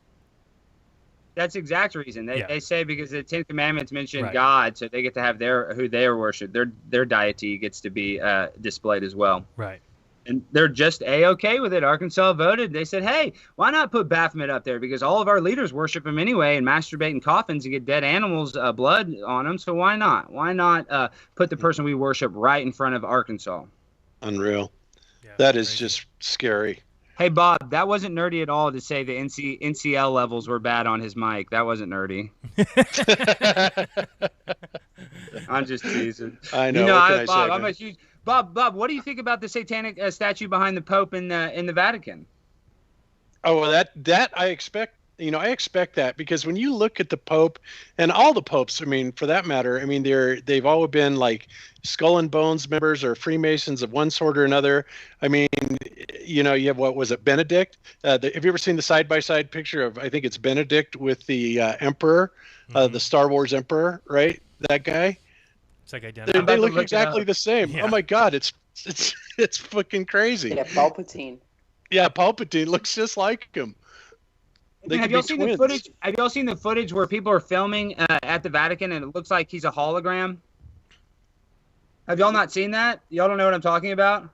That's the exact reason. Yeah. They say because the Ten Commandments mention Right. God, so they get to have who they worship. Their deity gets to be displayed as well. Right. And they're just A-okay with it. Arkansas voted. They said, hey, why not put Baphomet up there? Because all of our leaders worship him anyway and masturbate in coffins and get dead animals' blood on them. So why not? Why not put the person we worship right in front of Arkansas? Unreal. Yeah, That is crazy. just scary. Hey, Bob, that wasn't nerdy at all to say the NCL levels were bad on his mic. That wasn't nerdy. I'm just teasing. I know. What can I Bob, say, I'm man? a huge Bob. What do you think about the satanic statue behind the Pope in the Vatican? Oh, well, that I expect. I expect that because when you look at the Pope and all the popes, I mean, for that matter, I mean, they've all been like Skull and Bones members or Freemasons of one sort or another. I mean, you have what was it, Benedict? Have you ever seen the side-by-side picture of? I think it's Benedict with the Emperor, the Star Wars Emperor, right? That guy. It's like identical. They to look look it exactly up. the same. Yeah. Oh my God, it's fucking crazy. Yeah, Palpatine. Yeah, Palpatine looks just like him. They Have could y'all be seen twins. the footage? Have y'all seen the footage where people are filming at the Vatican and it looks like he's a hologram? Have y'all not seen that? Y'all don't know what I'm talking about?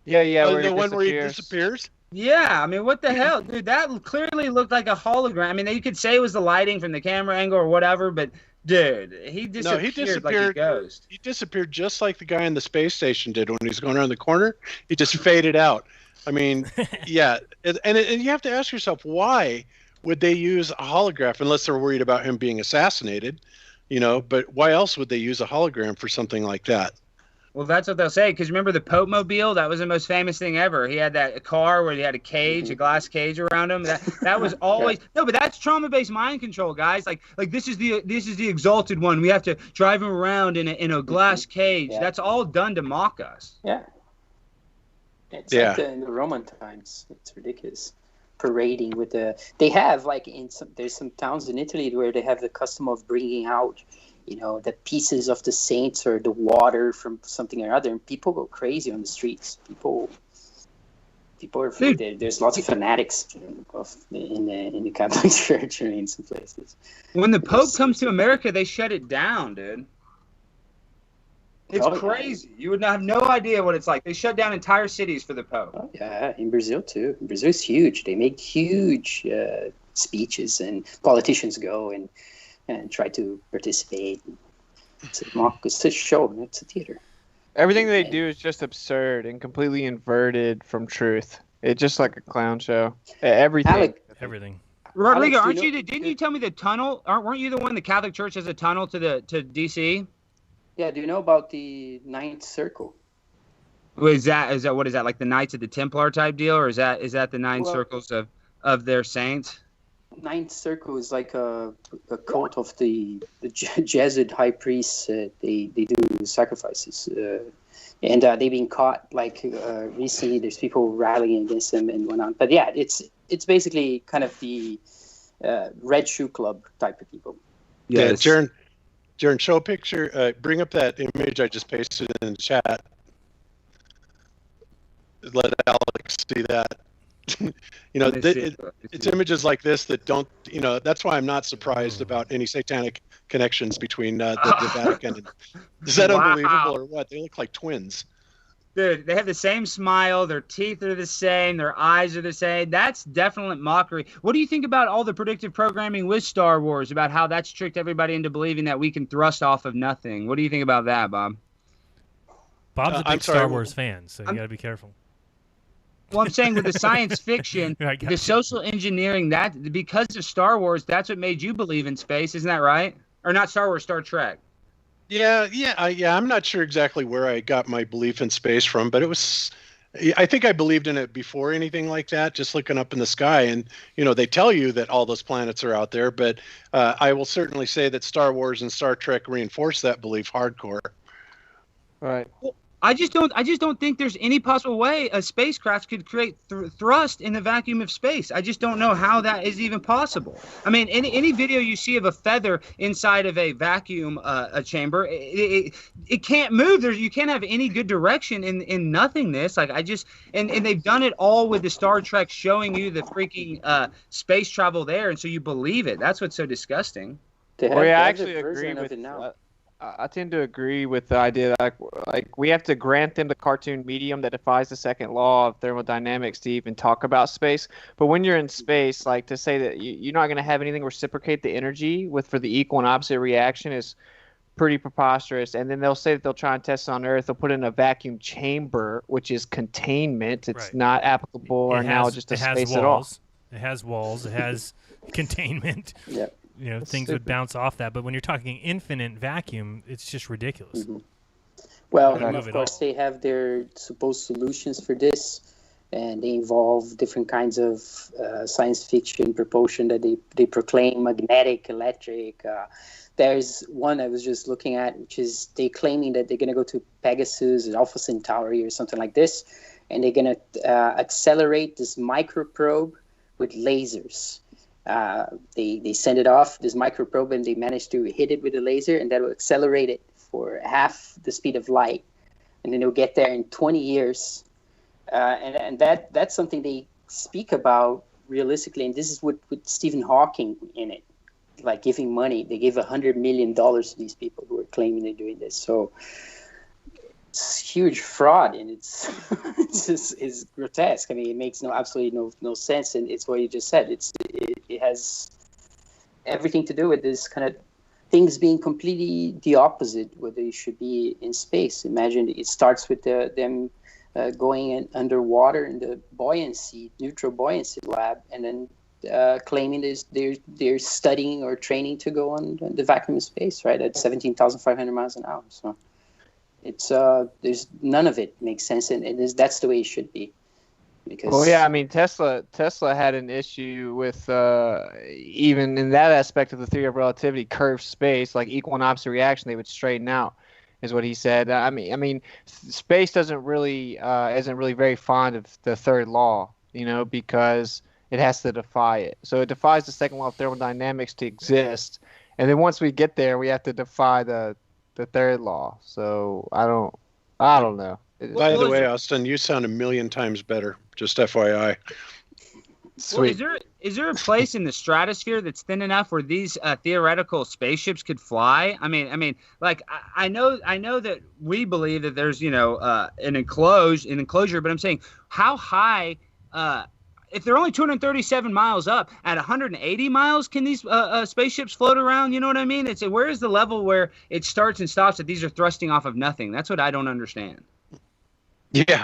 Yeah, Oh, where the he one where he disappears. disappears? Yeah, I mean, what the hell, dude? That clearly looked like a hologram. I mean, you could say it was the lighting from the camera angle or whatever, but dude, he disappeared like a ghost. He disappeared just like the guy in the space station did when he was going around the corner. He just faded out. I mean, yeah, and you have to ask yourself, why would they use a holograph unless they're worried about him being assassinated? But why else would they use a hologram for something like that? Well, that's what they'll say. Because remember the Pope Mobile? That was the most famous thing ever. He had that car where he had a cage, a glass cage around him. That was always no, but that's trauma-based mind control, guys. Like this is the exalted one. We have to drive him around in a glass cage. Yeah. That's all done to mock us. Yeah. It's like in the Roman times. It's ridiculous. Parading with they have like there's some towns in Italy where they have the custom of bringing out, the pieces of the saints or the water from something or other, and people go crazy on the streets. People are there's lots of fanatics in the Catholic Church in some places. When the Pope comes to America, they shut it down, dude. It's crazy. You would have no idea what it's like. They shut down entire cities for the Pope. Oh, yeah, in Brazil too. Brazil's huge. They make huge speeches, and politicians go and try to participate. It's a show. It's a theater. Everything they do is just absurd and completely inverted from truth. It's just like a clown show. Everything. Everything. Rodrigo, Alex, didn't you tell me the tunnel? Weren't you the one the Catholic Church has a tunnel to DC? Yeah, do you know about the Ninth Circle? Is that what is that, like the Knights of the Templar type deal, or is that the nine circles of their saints? Ninth Circle is like a cult of the Jesuit high priests. They do sacrifices, and they've been caught recently. There's people rallying against them and whatnot. But yeah, it's basically kind of the Red Shoe Club type of people. Yes. Yeah, Jaron, show a picture. Bring up that image I just pasted in the chat. Let Alex see that. It's images like this that don't. That's why I'm not surprised about any satanic connections between the Vatican. And, is that unbelievable or what? They look like twins. Dude, they have the same smile. Their teeth are the same. Their eyes are the same. That's definite mockery. What do you think about all the predictive programming with Star Wars, about how that's tricked everybody into believing that we can thrust off of nothing? What do you think about that, Bob? Bob's a big Star Wars fan, so you got to be careful. Well, I'm saying with the science fiction, the social engineering, that because of Star Wars, that's what made you believe in space. Isn't that right? Or not Star Wars, Star Trek. Yeah. I'm not sure exactly where I got my belief in space from, but I think I believed in it before anything like that, just looking up in the sky. And, they tell you that all those planets are out there, but I will certainly say that Star Wars and Star Trek reinforce that belief hardcore. Right. Well, I just don't think there's any possible way a spacecraft could create thrust in the vacuum of space. I just don't know how that is even possible. I mean, any video you see of a feather inside of a vacuum a chamber, it can't move. You can't have any good direction in nothingness. And they've done it all with the Star Trek showing you the freaking space travel there, and so you believe it. That's what's so disgusting. I actually agree with it. I tend to agree with the idea that like we have to grant them the cartoon medium that defies the second law of thermodynamics to even talk about space. But when you're in space, like to say that you're not going to have anything reciprocate the energy for the equal and opposite reaction is pretty preposterous. And then they'll say that they'll try and test it on Earth. They'll put in a vacuum chamber, which is containment. It's not applicable or analogous to space at all. It has walls. It has containment. Yep. Things would bounce off that. But when you're talking infinite vacuum, it's just ridiculous. Mm-hmm. Well, of course, they have their supposed solutions for this, and they involve different kinds of science fiction propulsion that they proclaim: magnetic, electric. There's one I was just looking at, which is they claiming that they're going to go to Pegasus and Alpha Centauri or something like this, and they're going to accelerate this microprobe with lasers. They send it off, this microprobe, and they manage to hit it with a laser, and that will accelerate it for half the speed of light, and then they'll get there in 20 years. And that's something they speak about realistically, and this is with Stephen Hawking in it, like giving money. They gave $100 million to these people who are claiming they're doing this. So it's huge fraud, and it's it's grotesque. I mean, it makes absolutely no sense, and it's what you just said. It has everything to do with this kind of things being completely the opposite where they should be in space. Imagine it starts with them going underwater in the neutral buoyancy lab, and then claiming they're studying or training to go on the vacuum of space, right, at 17,500 miles an hour. So it's there's none of it makes sense, and that's the way it should be. Because well, yeah, I mean, Tesla had an issue with even in that aspect of the theory of relativity, curved space, like equal and opposite reaction, they would straighten out, is what he said. I mean, space isn't really very fond of the third law, because it has to defy it. So it defies the second law of thermodynamics to exist, and then once we get there, we have to defy the third law. So I don't know. By the way, Austin, you sound a million times better. Just FYI. Sweet. Well, is there a place in the stratosphere that's thin enough where these theoretical spaceships could fly? I mean, like I know that we believe that there's an enclosure, but I'm saying how high? If they're only 237 miles up, at 180 miles, can these spaceships float around? You know what I mean? Where is the level where it starts and stops that these are thrusting off of nothing? That's what I don't understand. Yeah,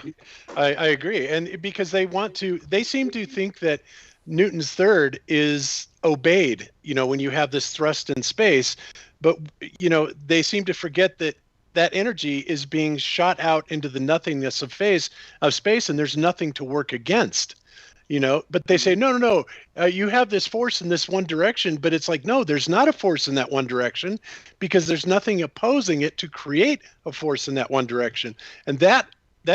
I agree. And because they seem to think that Newton's third is obeyed, when you have this thrust in space, but, they seem to forget that energy is being shot out into the nothingness of space, and there's nothing to work against, but they say, no, you have this force in this one direction, but it's like, no, there's not a force in that one direction because there's nothing opposing it to create a force in that one direction. And that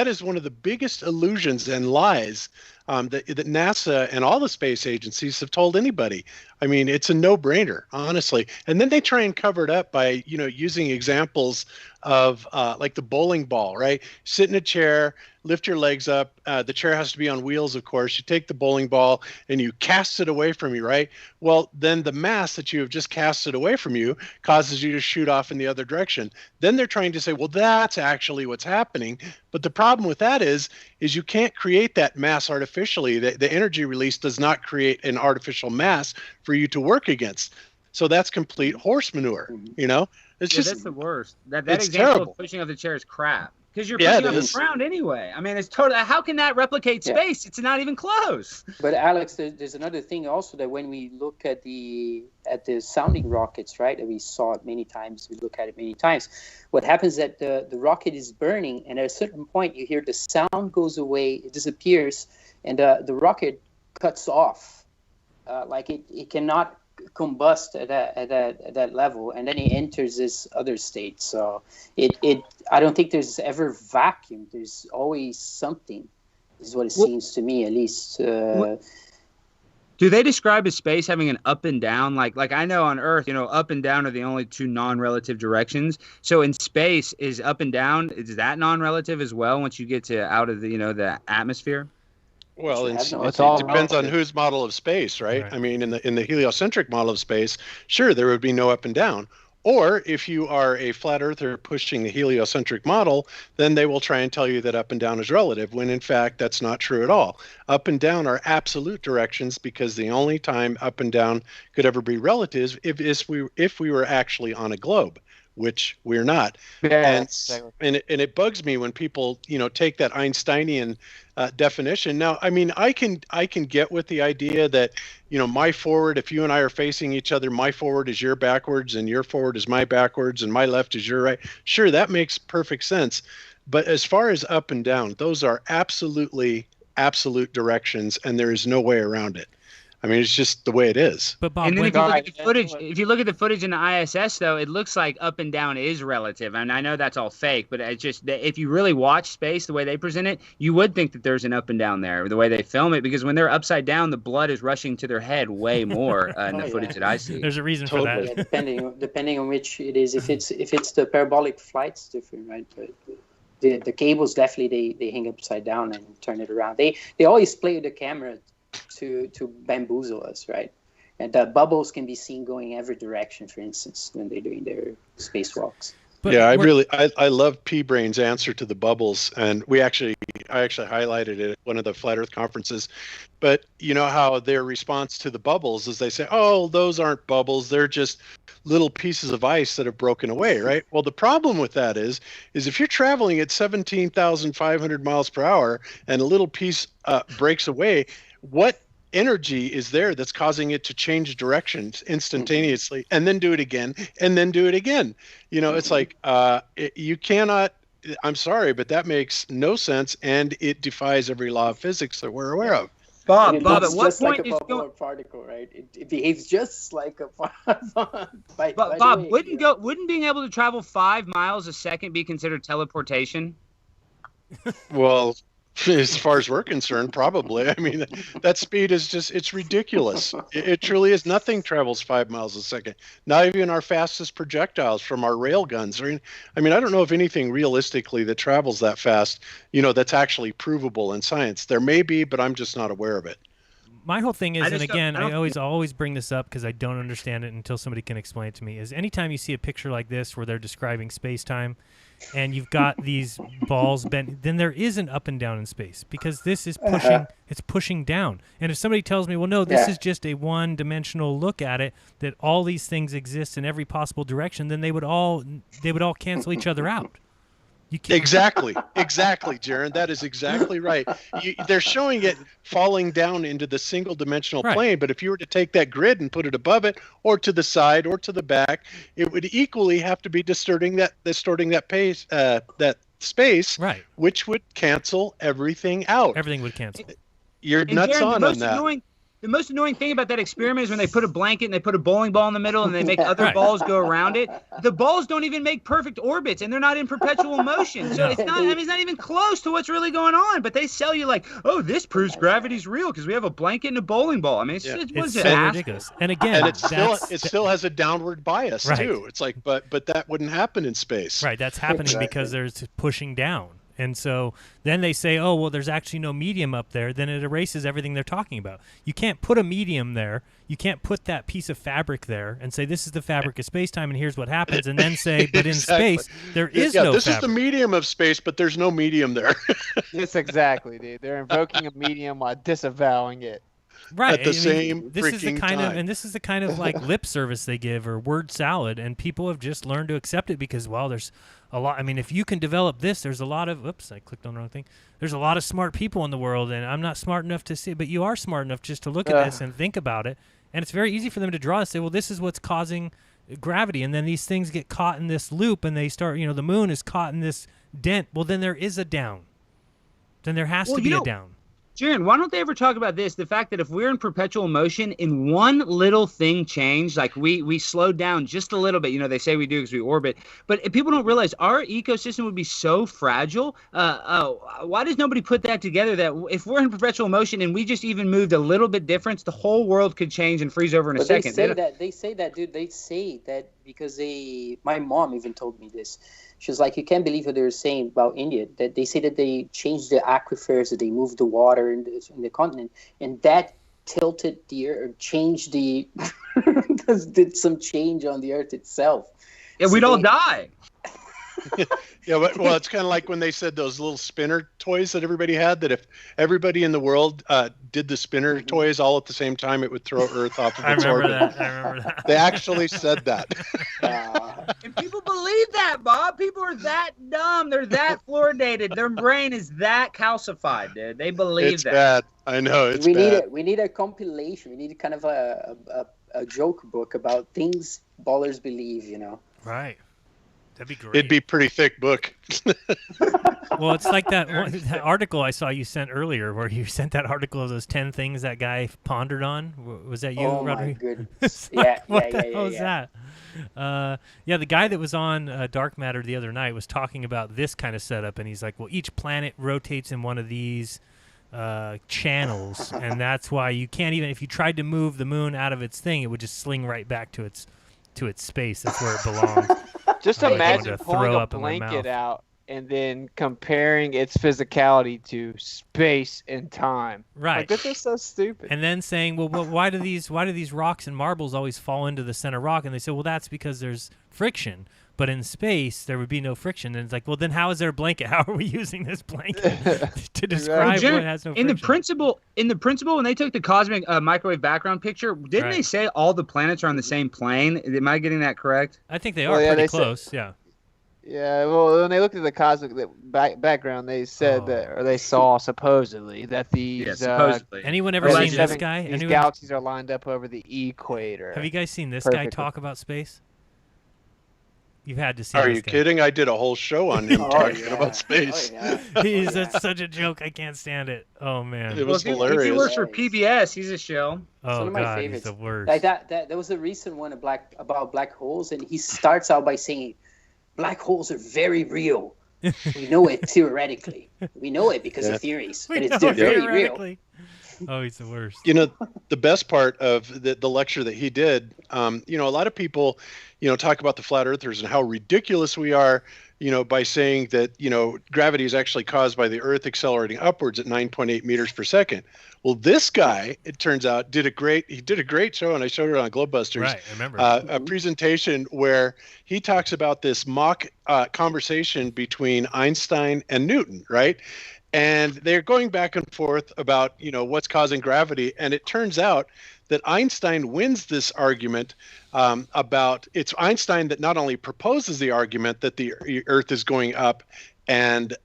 is one of the biggest illusions and lies that NASA and all the space agencies have told anybody. I mean, it's a no-brainer, honestly. And then they try and cover it up by, using examples of like the bowling ball, right? Sit in a chair, lift your legs up. The chair has to be on wheels, of course. You take the bowling ball and you cast it away from you, right? Well, then the mass that you have just casted away from you causes you to shoot off in the other direction. Then they're trying to say, well, that's actually what's happening. But the problem with that is you can't create that mass artificially. The energy release does not create an artificial mass for you to work against. So that's complete horse manure, It's just that's the worst. That it's example terrible. of pushing up the chair is crap. Because you're pushing up the ground anyway. I mean, it's totally. How can that replicate space? It's not even close. But Alex, there's another thing also, that when we look at the sounding rockets, right? And we saw it many times. We look at it many times. What happens is that the rocket is burning, and at a certain point, you hear the sound goes away, it disappears, and the rocket cuts off. Like it cannot combust at that level, and then it enters this other state. So I don't think there's ever vacuum. There's always something, is what it seems to me, at least. Do they describe as space having an up and down? Like I know on Earth, up and down are the only two non-relative directions. So in space, is up and down, is that non-relative as well once you get to out of the atmosphere? Well, it all depends on whose model of space, right? I mean, in the heliocentric model of space, sure, there would be no up and down. Or if you are a flat earther pushing the heliocentric model, then they will try and tell you that up and down is relative, when in fact that's not true at all. Up and down are absolute directions, because the only time up and down could ever be relative if we were actually on a globe, which we're not. Yeah, and it bugs me when people take that Einsteinian definition. Now, I mean, I can get with the idea that my forward, if you and I are facing each other, my forward is your backwards and your forward is my backwards and my left is your right. Sure, that makes perfect sense. But as far as up and down, those are absolute directions, and there is no way around it. I mean, it's just the way it is. But Bob, And then when, if you look at Right. the footage, if you look at the footage in the ISS, though, it looks like up and down is relative. And I know that's all fake, but it's just that if you really watch space the way they present it, you would think that there's an up and down there the way they film it, because when they're upside down, the blood is rushing to their head way more in the Oh, footage yeah. that I see. there's a reason Totally. for Yeah, that. depending on which it is. If it's the parabolic flights, different, right? But the cables definitely they hang upside down and turn it around. They always play with the camera to bamboozle us, right? And the bubbles can be seen going every direction, for instance, when they're doing their spacewalks. But Yeah, what- I love P-Brain's answer to the bubbles, and I actually highlighted it at one of the Flat Earth conferences. But you know how their response to the bubbles is they say, "Oh, those aren't bubbles; they're just little pieces of ice that have broken away." Right? Well, the problem with that is if you're traveling at 17,500 miles per hour and a little piece breaks away, what energy is there that's causing it to change directions instantaneously and then do it again and then do it again? You know, it's like you cannot. I'm sorry, but that makes no sense, and it defies every law of physics that we're aware of. Bob, And it at looks what just point like a is bubble going? or particle, right? It behaves just like a by But the Bob, way, wouldn't being able to travel 5 miles a second be considered teleportation? Well, as far as we're concerned, probably. I mean, that speed is it's ridiculous. It truly is. Nothing travels 5 miles a second. Not even our fastest projectiles from our rail guns. I mean, I don't know of anything realistically that travels that fast, that's actually provable in science. There may be, but I'm just not aware of it. My whole thing is, I and just don't- again, I I don't- always bring this up because I don't understand it until somebody can explain it to me, is anytime you see a picture like this where they're describing space-time and you've got these balls bent, then there is an up and down in space, because this is pushing, it's pushing down. And if somebody tells me, well, no, this is just a one-dimensional look at it, that all these things exist in every possible direction, then they would all cancel each other out. You can't. Exactly, Jaron. That is exactly right. They're showing it falling down into the single-dimensional Right. plane, but if you were to take that grid and put it above it, or to the side, or to the back, it would equally have to be distorting that pace, that space, Right. which would cancel everything out. Everything would cancel. You're And nuts Jared, on that. The most annoying thing about that experiment is when they put a blanket and they put a bowling ball in the middle and they make other Right. balls go around it. The balls don't even make perfect orbits, and they're not in perpetual motion. So it's not even close to what's really going on. But they sell you like, oh, this proves gravity's real because we have a blanket and a bowling ball. I mean, Yeah. what It's is it? so ass- ridiculous. And again, And it still has a downward bias Right. too. It's like, but that wouldn't happen in space. right, that's happening Exactly. because there's pushing down. And so then they say, oh, well, there's actually no medium up there. Then it erases everything they're talking about. You can't put a medium there. You can't put that piece of fabric there and say, this is the fabric of space-time, and here's what happens, and then say, but in Exactly. space, there is Yeah, no this fabric. is the medium of space, but there's no medium there. Yes, exactly, dude. They're invoking a medium while disavowing it. Right. at the same this is the freaking kind time. of, and this is the kind of like lip service they give, or word salad, and people have just learned to accept it because, well, there's a lot. I mean, if you can develop this, there's a lot of. Oops, I clicked on the wrong thing. There's a lot of smart people in the world, and I'm not smart enough to see. But you are smart enough just to look at this and think about it, and it's very easy for them to draw and say, well, this is what's causing gravity, and then these things get caught in this loop, and they start. The moon is caught in this dent. Well, then there is a down. Then there has to be a down. Jaron, why don't they ever talk about this? The fact that if we're in perpetual motion and one little thing changed, like we slowed down just a little bit, they say we do because we orbit, but if people don't realize our ecosystem would be so fragile. Why does nobody put that together that if we're in perpetual motion and we just even moved a little bit difference, the whole world could change and freeze over in a But second? they say that, dude. They say that because my mom even told me this. She was like, you can't believe what they were saying about India. That they say that they changed the aquifers, that they moved the water in the continent, and that tilted the earth, changed the, did some change on the earth itself. Yeah, we'd all die. Yeah, well, it's kind of like when they said those little spinner toys that everybody had, that if everybody in the world did the spinner toys all at the same time, it would throw Earth off of I its remember orbit. that. I remember that. They actually said that. And people believe that, Bob. People are that dumb. They're that fluoridated. Their brain is that calcified, dude. They believe It's that. bad. I know, it's bad. We need a compilation. We need kind of a joke book about things ballers believe. Right. That'd be great. It'd be a pretty thick book. Well, it's like that article I saw you sent earlier, where you sent that article of those 10 things that guy pondered on. Was that you, Oh Rodrigo? my goodness! Yeah, What yeah, the hell is that? Yeah, the guy that was on Dark Matter the other night was talking about this kind of setup, and he's like, well, each planet rotates in one of these channels, and that's why you can't even, if you tried to move the moon out of its thing, it would just sling right back to its space. That's where it belongs. Just I imagine wanted to pulling throw a up in my blanket mouth. out and then comparing its physicality to space and time. Right. Like, this is so stupid. And then saying, well, why do these rocks and marbles always fall into the center rock? And they say, well, that's because there's friction. But in space, there would be no friction. And it's like, well, then how is there a blanket? How are we using this blanket to describe what has no friction? In the principle, when they took the cosmic microwave background picture, didn't they say all the planets are on the same plane? Am I getting that correct? I think they are pretty close. Yeah. Yeah, well, when they looked at the cosmic background, they said that, or they saw supposedly that these supposedly. Anyone ever seen this guy? These galaxies are lined up over the equator. Have you guys seen this guy talk about space? You've had to see Are this you guy. kidding? I did a whole show on him talking about space. He's such a joke. I can't stand it. Oh, man. It was hilarious. If he works for PBS, he's a shill. Oh, one of my God, favorites. he's the worst. Like that there was a recent one about black holes, and he starts out by saying, black holes are very real. We know it theoretically. We know it because of theories, but they're very real. Oh, he's the worst. You know, the best part of the lecture that he did, you know, a lot of people, you know, talk about the flat earthers and how ridiculous we are, you know, by saying that, you know, gravity is actually caused by the Earth accelerating upwards at 9.8 meters per second. Well, this guy, it turns out, did a great show, and I showed it on Globebusters. Right, I remember. A presentation where he talks about this mock conversation between Einstein and Newton, right? And they're going back and forth about, you know, what's causing gravity. And it turns out that Einstein wins this argument about, it's Einstein that not only proposes the argument that the Earth is going up and,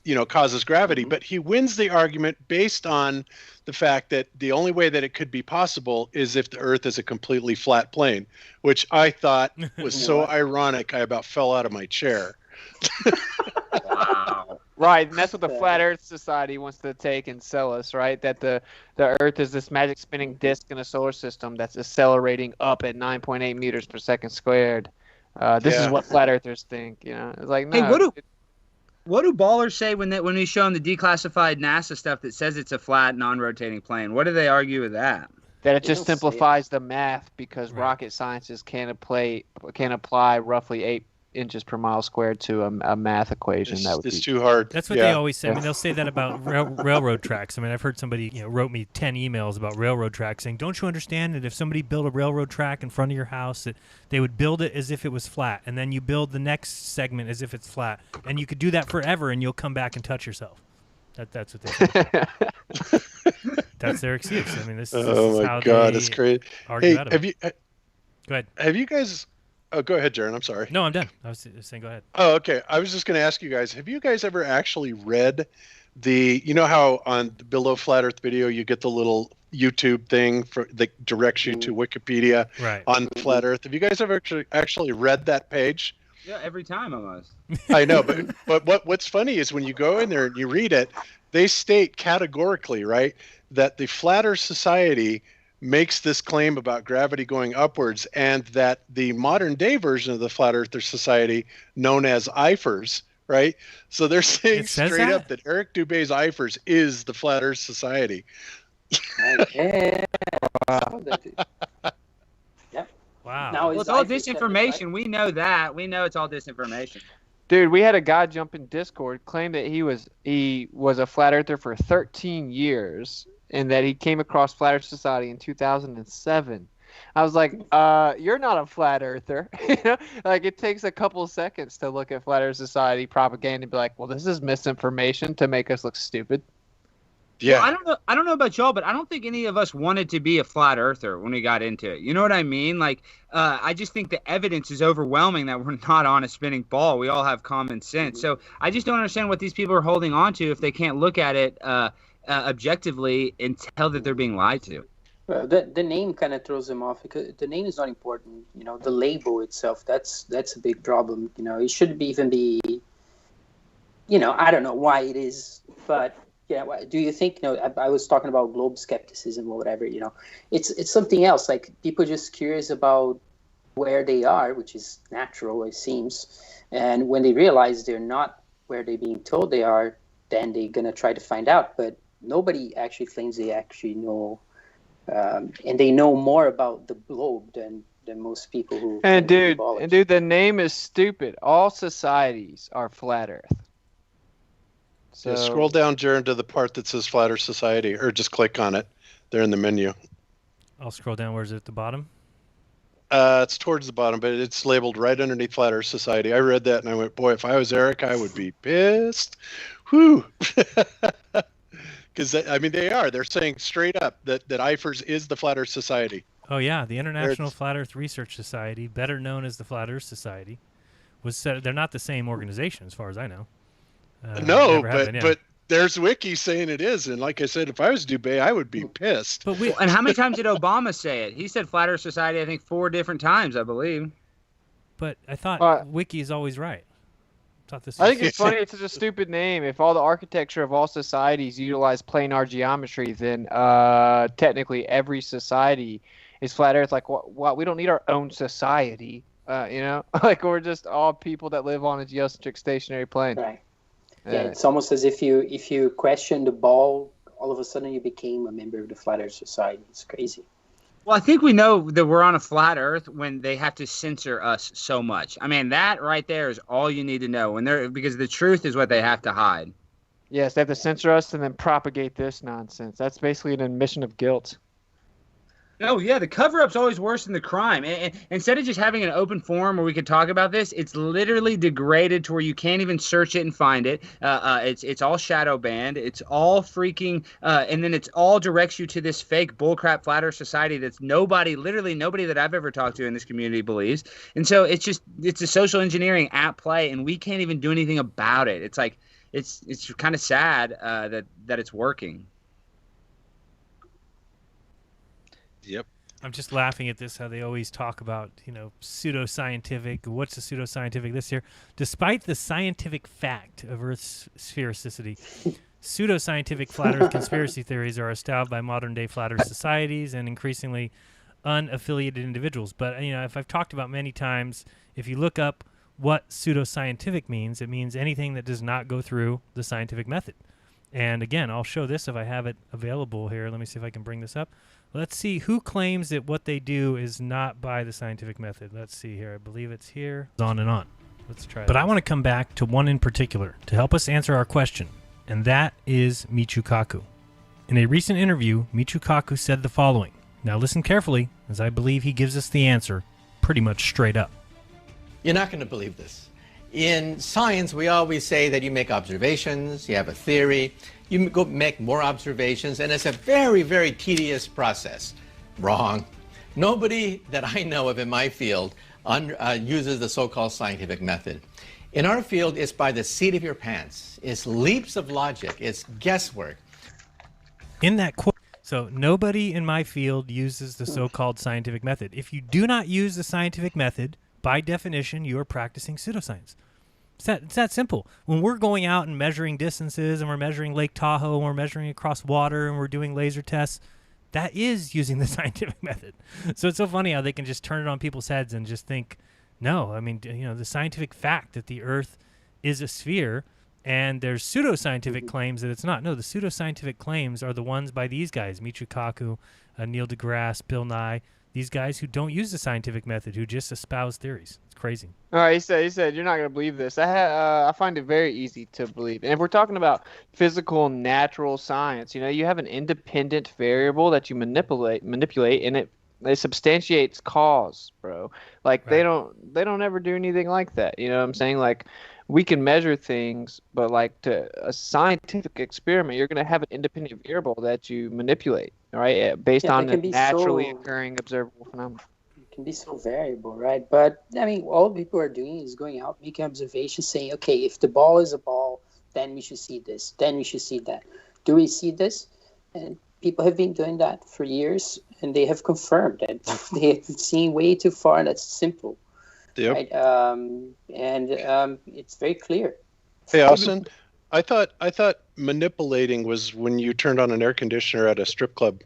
you know, causes gravity, but he wins the argument based on the fact that the only way that it could be possible is if the Earth is a completely flat plane, which I thought was so ironic, I about fell out of my chair. Wow. Right, and that's what the Flat Earth Society wants to take and sell us, right? That the Earth is this magic spinning disk in a solar system that's accelerating up at 9.8 meters per second squared. This is what flat earthers think, you know. It's like, no. Hey, what do ballers say when we show them the declassified NASA stuff that says it's a flat, non-rotating plane? What do they argue with that? That it just simplifies the math because rocket scientists can apply roughly 8 inches per mile squared to a math equation. It's too hard. That's what they always say. I mean, they'll say that about railroad tracks. I mean, I've heard somebody, you know, wrote me 10 emails about railroad tracks saying, don't you understand that if somebody built a railroad track in front of your house, that they would build it as if it was flat, and then you build the next segment as if it's flat, and you could do that forever, and you'll come back and touch yourself. That's what they say. That's their excuse. I mean, this is how it's crazy. Argue out of Go ahead. Have you guys? Oh, go ahead, Jaron. I'm sorry. No, I'm done. I was saying, go ahead. Oh, okay. I was just going to ask you guys, have you guys ever actually read you know how on the Below Flat Earth video, you get the little YouTube thing that directs you to Wikipedia on Flat Earth? Have you guys ever actually read that page? Yeah, every time almost. I know, but what's funny is when you go in there and you read it, they state categorically, right, that the Flat Earth Society makes this claim about gravity going upwards, and that the modern day version of the Flat Earther Society, known as IFERS, right? So they're saying straight up that Eric Dubé's IFERS is the Flat Earth Society. Wow. Well, it's all disinformation. We know that. We know it's all disinformation. Dude, we had a guy jump in Discord, claim that he was a flat earther for 13 years, and that he came across Flat Earth Society in 2007. I was like, you're not a flat earther. You know? Like, it takes a couple seconds to look at Flat Earth Society propaganda and be like, well, this is misinformation to make us look stupid. Yeah. Well, I don't know about y'all, but I don't think any of us wanted to be a flat earther when we got into it. You know what I mean? Like, I just think the evidence is overwhelming that we're not on a spinning ball. We all have common sense. So I just don't understand what these people are holding on to if they can't look at it objectively and tell that they're being lied to. Well, the name kind of throws them off because the name is not important. The label itself, that's a big problem. It shouldn't even be, I don't know why it is, but yeah, do you think, I was talking about globe skepticism or whatever, it's something else. Like people just curious about where they are, which is natural, it seems. And when they realize they're not where they're being told they are, then they're going to try to find out. But nobody actually claims they actually know. And they know more about the globe than most people who. And dude, the name is stupid. All societies are flat Earth. So Yeah, scroll down, Jaron, to the part that says Flat Earth Society, or just click on it. There in the menu. I'll scroll down. Where's it at the bottom? It's towards the bottom, but it's labeled right underneath Flat Earth Society. I read that and I went, boy, if I was Eric, I would be pissed. Whew. Because, I mean, they are. They're saying straight up that IFRS is the Flat Earth Society. Oh, yeah. The International Flat Earth Research Society, better known as the Flat Earth Society, was said they're not the same organization as far as I know. No, but there's wiki saying it is. And like I said, if I was Dubé, I would be pissed. And how many times did Obama say it? He said Flat Earth Society, I think 4 different times, I believe. But I thought wiki is always right. I think it's funny. It's such a stupid name. If all the architecture of all societies utilize planar geometry, then technically every society is flat Earth. Like, what? We don't need our own society. Like we're just all people that live on a geocentric stationary plane. Right. Yeah, it's almost as if you question the ball, all of a sudden you became a member of the Flat Earth Society. It's crazy. Well, I think we know that we're on a flat Earth when they have to censor us so much. I mean, that right there is all you need to know because the truth is what they have to hide. Yes, they have to censor us and then propagate this nonsense. That's basically an admission of guilt. Oh, yeah, the cover-up's always worse than the crime. And instead of just having an open forum where we could talk about this, it's literally degraded to where you can't even search it and find it. It's all shadow banned. It's all freaking and then it's all directs you to this fake bullcrap Flat Earth Society that's literally nobody that I've ever talked to in this community believes. And so it's a social engineering at play, and we can't even do anything about it. It's like it's kind of sad that it's working. Yep. I'm just laughing at this, how they always talk about, pseudoscientific. What's the pseudoscientific this year? Despite the scientific fact of Earth's sphericity, pseudoscientific flat Earth conspiracy theories are established by modern-day flat Earth societies and increasingly unaffiliated individuals. But, if I've talked about many times, if you look up what pseudoscientific means, it means anything that does not go through the scientific method. And, again, I'll show this if I have it available here. Let me see if I can bring this up. Let's see who claims that what they do is not by the scientific method. Let's see here. I believe it's here. On and on. Let's try. But I want to come back to one in particular to help us answer our question, and that is Michio Kaku. In a recent interview, Michio Kaku said the following. Now listen carefully, as I believe he gives us the answer pretty much straight up. You're not going to believe this. In science, we always say that you make observations, you have a theory, you go make more observations, and it's a very, very tedious process. Wrong. Nobody that I know of in my field uses the so-called scientific method. In our field, it's by the seat of your pants. It's leaps of logic. It's guesswork. In that quote, so nobody in my field uses the so-called scientific method. If you do not use the scientific method, by definition, you are practicing pseudoscience. It's that simple. When we're going out and measuring distances and we're measuring Lake Tahoe and we're measuring across water and we're doing laser tests, that is using the scientific method. So it's so funny how they can just turn it on people's heads and just think, no, I mean, the scientific fact that the Earth is a sphere and there's pseudoscientific claims that it's not. No, the pseudoscientific claims are the ones by these guys, Michio Kaku, Neil deGrasse, Bill Nye, these guys who don't use the scientific method, who just espouse theories. It's crazy. All right, he said, you're not going to believe this. I find it very easy to believe. And if we're talking about physical, natural science, you have an independent variable that you manipulate, and it substantiates cause, bro. Like right. They don't ever do anything like that. You know what I'm saying? Like, we can measure things, but like to a scientific experiment, you're going to have an independent variable that you manipulate, right? Based on a naturally occurring observable phenomenon. It can be so variable, right? But I mean, all people are doing is going out, making observations, saying, okay, if the ball is a ball, then we should see this, then we should see that. Do we see this? And people have been doing that for years, and they have confirmed that they have seen way too far. That's simple. Yep. Right? It's very clear. Hey, Austin, I thought manipulating was when you turned on an air conditioner at a strip club.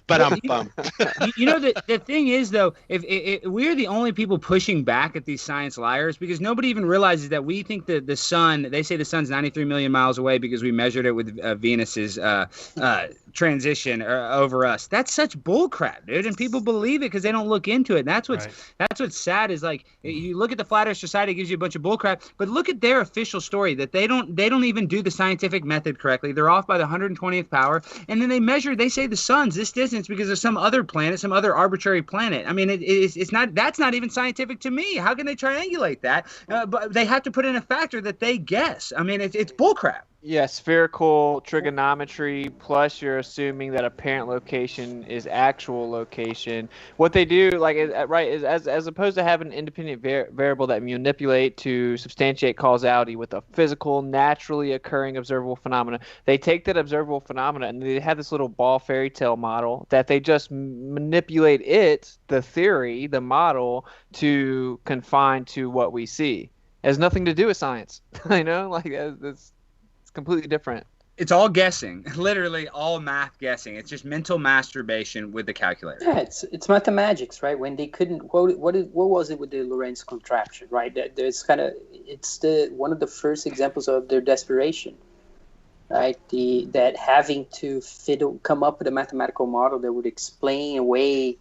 But I'm bummed. The thing is, though, if we're the only people pushing back at these science liars, because nobody even realizes that we think that the sun, they say the sun's 93 million miles away because we measured it with Venus's transition over us. That's such bullcrap, dude, and people believe it because they don't look into it. And that's what's sad is, like, you look at the Flat Earth Society, it gives you a bunch of bullcrap, but look at their official story that they don't even do the scientific method correctly. They're off by the 120th power, and then they say the sun's this distance because of some other planet, some other arbitrary planet. I mean, it's not, that's not even scientific to me. How can they triangulate that? But they have to put in a factor that they guess. I mean, it's bullcrap. Yeah, spherical trigonometry, plus you're assuming that a parent location is actual location. What they do, like, is as opposed to having an independent variable that manipulate to substantiate causality with a physical, naturally occurring observable phenomena, they take that observable phenomena and they have this little ball fairy tale model that they just manipulate the theory, the model, to confine to what we see. It has nothing to do with science. That's completely different. It's all guessing, literally all math guessing. It's just mental masturbation with the calculator. Yeah, it's mathemagics, right? When they couldn't, what was it with the Lorentz contraption, right? It's one of the first examples of their desperation, right? That having to come up with a mathematical model that would explain away,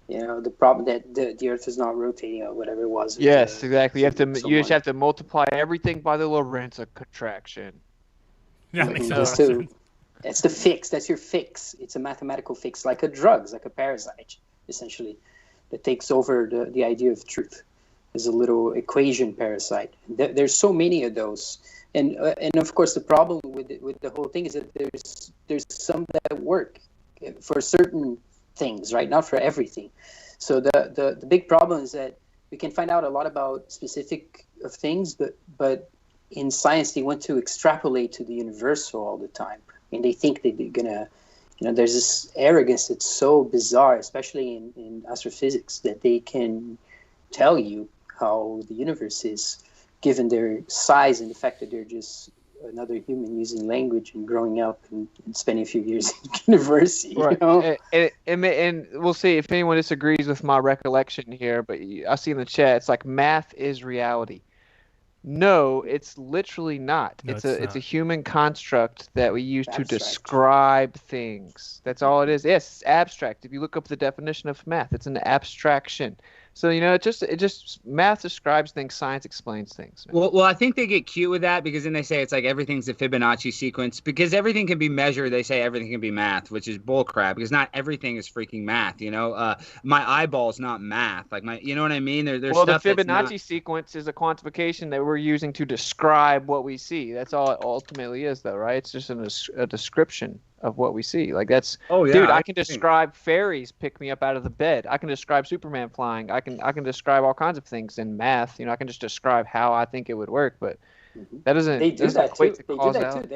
the problem that the Earth is not rotating or whatever it was. Yes, exactly. You just have to multiply everything by the Lorentz contraction. Yeah, makes sense. That's the fix. That's your fix. It's a mathematical fix, like a drugs, like a parasite, essentially, that takes over the idea of truth. There's a little equation parasite. There's so many of those, and of course the problem with the whole thing is that there's some that work for certain things, right? Not for everything. So the big problem is that we can find out a lot about specific of things, but in science, they want to extrapolate to the universal all the time. I mean, they think that they're gonna, there's this arrogance that's so bizarre, especially in astrophysics, that they can tell you how the universe is, given their size and the fact that they're just another human using language and growing up and spending a few years in university. Right. And we'll see if anyone disagrees with my recollection here, but I see in the chat, it's like math is reality. No, it's literally not. No, it's a human construct that we use to Abstract. describe things. That's all it is. Yes, it's abstract. If you look up the definition of math, it's an abstraction. So it just math describes things, science explains things. Well, I think they get cute with that because then they say it's like everything's a Fibonacci sequence because everything can be measured. They say everything can be math, which is bullcrap because not everything is freaking math. My eyeball's not math. Like you know what I mean? There's well, the stuff that's Fibonacci sequence is a quantification that we're using to describe what we see. That's all it ultimately is, though, right? It's just a description of what we see. Like that's, oh yeah, dude, I can describe fairies pick me up out of the bed. I can describe Superman flying. I can describe all kinds of things in math. I can just describe how I think it would work, but that doesn't. They do that too. They do that too.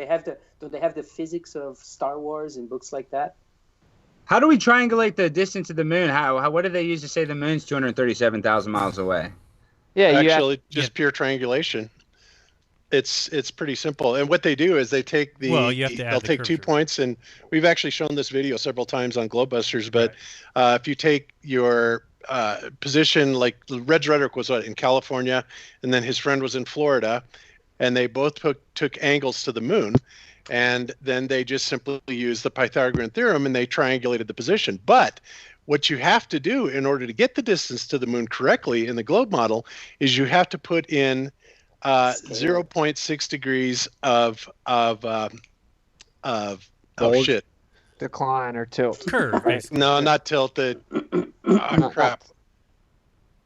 They have the physics of Star Wars and books like that. How do we triangulate the distance of the moon? What do they use to say the moon's 237,000 miles away? Yeah, actually, just pure triangulation. It's pretty simple, and what they do is they take they'll take 2 points, and we've actually shown this video several times on Globebusters. But if you take your position, like Reg Rhetoric was in California, and then his friend was in Florida, and they both took angles to the moon, and then they just simply used the Pythagorean theorem and they triangulated the position. But what you have to do in order to get the distance to the moon correctly in the globe model is you have to put in 0.6 degrees of shit. Decline or tilt. Curve, basically. No, not tilt. Crap.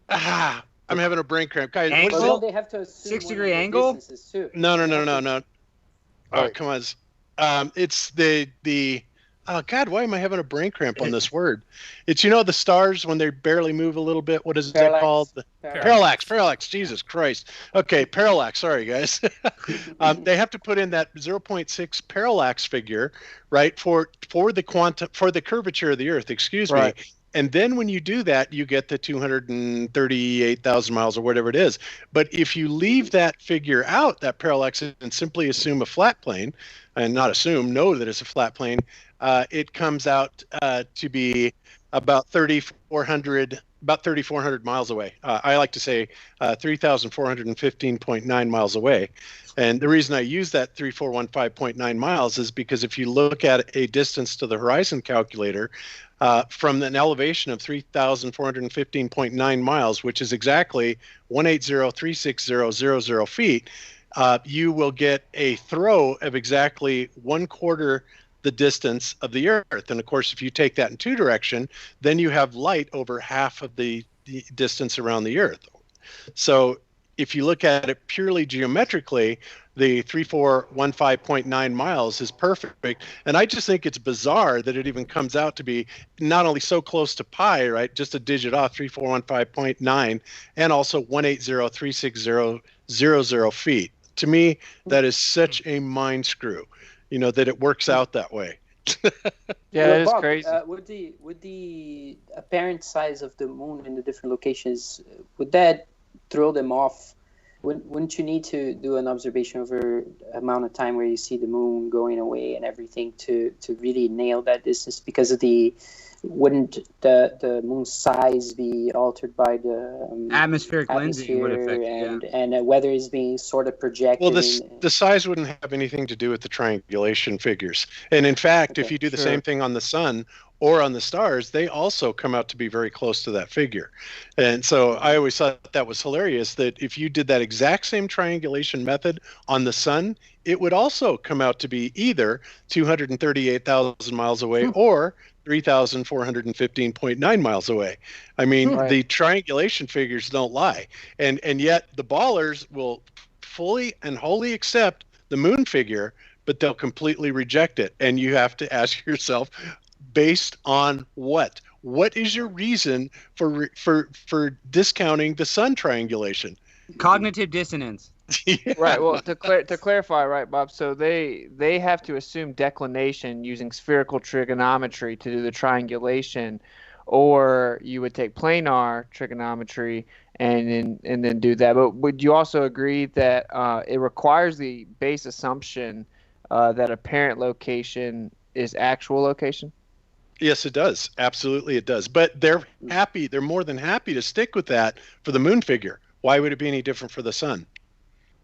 I'm having a brain cramp. Guys, what is Well, it? they have to assume 6-degree angle? No. Oh, come on. It's the Oh God, why am I having a brain cramp on this word? It's the stars when they barely move a little bit. What is that called? Parallax. Parallax. Jesus Christ. Okay, parallax. Sorry, guys. They have to put in that 0.6 parallax figure, right, for the curvature of the Earth. Excuse me. And then when you do that, you get the 238,000 miles or whatever it is. But if you leave that figure out, that parallax, and simply assume a flat plane, and not assume, know that it's a flat plane, it comes out to be about 3,400 miles away. I like to say 3,415.9 miles away. And the reason I use that 3415.9 miles is because if you look at a distance to the horizon calculator, from an elevation of 3,415.9 miles, which is exactly 180,360,000 feet, you will get a throw of exactly 1/4 the distance of the Earth. And of course, if you take that in two direction, then you have light over half of the distance around the Earth. So if you look at it purely geometrically, the 3415.9 miles is perfect. And I just think it's bizarre that it even comes out to be not only so close to pi, right, just a digit off, 3415.9, and also 180,360,000 feet. To me, that is such a mind screw, that it works out that way. Yeah, Well, it is Bob, crazy. Would the apparent size of the moon in the different locations, would that throw them off? Wouldn't you need to do an observation over amount of time where you see the moon going away and everything to really nail that distance? Because of wouldn't the moon's size be altered by the Atmospheric lensing would affect it, and weather is being sort of projected? Well, the size wouldn't have anything to do with the triangulation figures. And in fact, if you do the same thing on the sun or on the stars, they also come out to be very close to that figure. And so I always thought that was hilarious, that if you did that exact same triangulation method on the sun, it would also come out to be either 238,000 miles away or 3,415.9 miles away. I mean, the triangulation figures don't lie. And yet the ballers will fully and wholly accept the moon figure, but they'll completely reject it. And you have to ask yourself, based on what? What is your reason for discounting the sun triangulation? Cognitive dissonance. Right. Well, to clarify, right, Bob. So they have to assume declination using spherical trigonometry to do the triangulation, or you would take planar trigonometry and then do that. But would you also agree that it requires the base assumption that apparent location is actual location? Yes, it does. Absolutely, it does. But they're happy. They're more than happy to stick with that for the moon figure. Why would it be any different for the sun?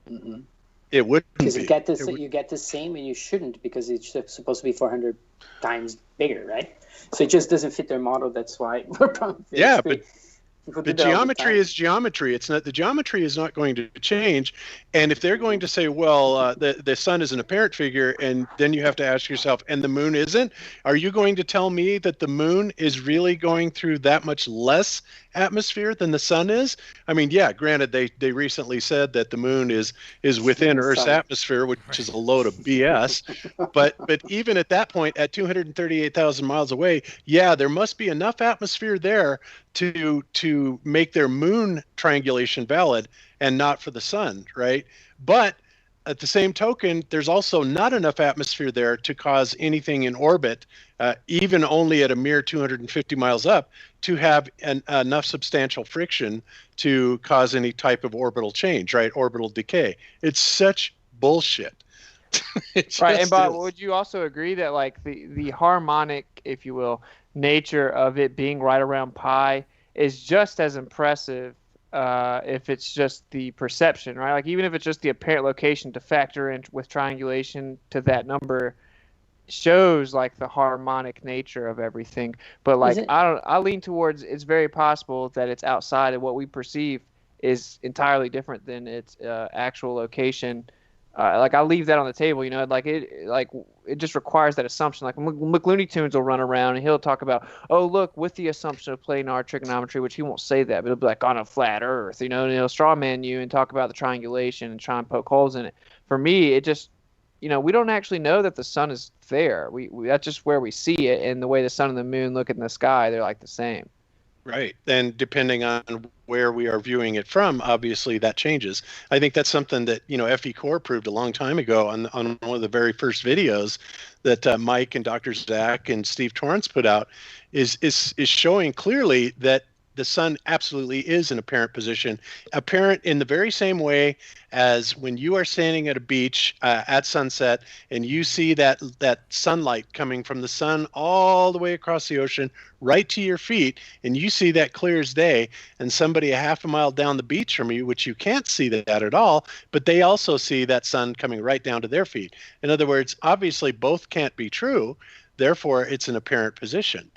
Mm-mm. It wouldn't be. Because you get the same, and you shouldn't, because it's supposed to be 400 times bigger, right? So it just doesn't fit their model. That's why we're probably but geometry is geometry. It's not, the geometry is not going to change. And if they're going to say, well, the sun is an apparent figure, and then you have to ask yourself, and the moon isn't, are you going to tell me that the moon is really going through that much less atmosphere than the sun is? I mean, yeah, granted, they recently said that the moon is within Earth's atmosphere, which is a load of BS. but even at that point, at 238,000 miles away, yeah, there must be enough atmosphere there to make their moon triangulation valid, and not for the sun, right? But at the same token, there's also not enough atmosphere there to cause anything in orbit, even only at a mere 250 miles up, to have enough substantial friction to cause any type of orbital change, right? Orbital decay. It's such bullshit. Right. And Bob, would you also agree that like the harmonic, if you will, nature of it being right around pi is just as impressive if it's just the perception, right? Like even if it's just the apparent location, to factor in with triangulation to that number shows like the harmonic nature of everything. But like I lean towards it's very possible that it's outside of what we perceive is entirely different than its actual location. Like I'll leave that on the table, you know, like it just requires that assumption. Like McLooney Tunes will run around and he'll talk about, oh look, with the assumption of planar trigonometry, which he won't say that, but it'll be like on a flat Earth, you know, and he'll straw man you and talk about the triangulation and try and poke holes in it. For me, we don't actually know that the sun is there. We that's just where we see it, and the way the sun and the moon look in the sky, they're like the same. Right. And depending on where we are viewing it from, obviously that changes. I think that's something that, FE Core proved a long time ago on one of the very first videos that Mike and Dr. Zach and Steve Torrance put out is showing clearly that the sun absolutely is an apparent position, apparent in the very same way as when you are standing at a beach at sunset and you see that sunlight coming from the sun all the way across the ocean right to your feet, and you see that clear as day, and somebody a half a mile down the beach from you, which you can't see that at all, but they also see that sun coming right down to their feet. In other words, obviously both can't be true, therefore it's an apparent position.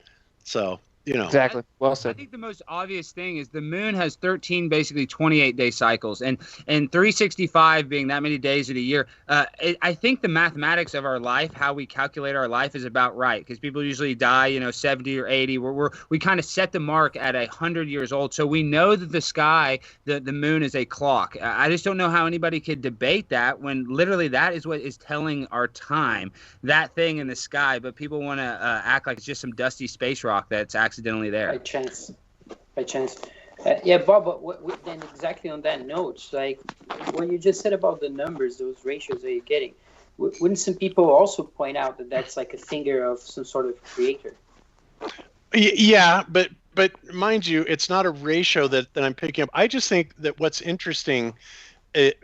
So Exactly. Well said. I think the most obvious thing is the moon has 13 basically 28-day cycles, and 365 being that many days in a year. I think the mathematics of our life, how we calculate our life, is about right, because people usually die 70 or 80. We kind of set the mark at 100 years old, so we know that the sky, the moon, is a clock. I just don't know how anybody could debate that when literally that is what is telling our time, that thing in the sky. But people want to act like it's just some dusty space rock that's accidentally there. By chance. Yeah, Bob, but then exactly on that note, like what you just said about the numbers, those ratios that you're getting, wouldn't some people also point out that that's like a finger of some sort of creator? Yeah, but mind you, it's not a ratio that I'm picking up. I just think that what's interesting, is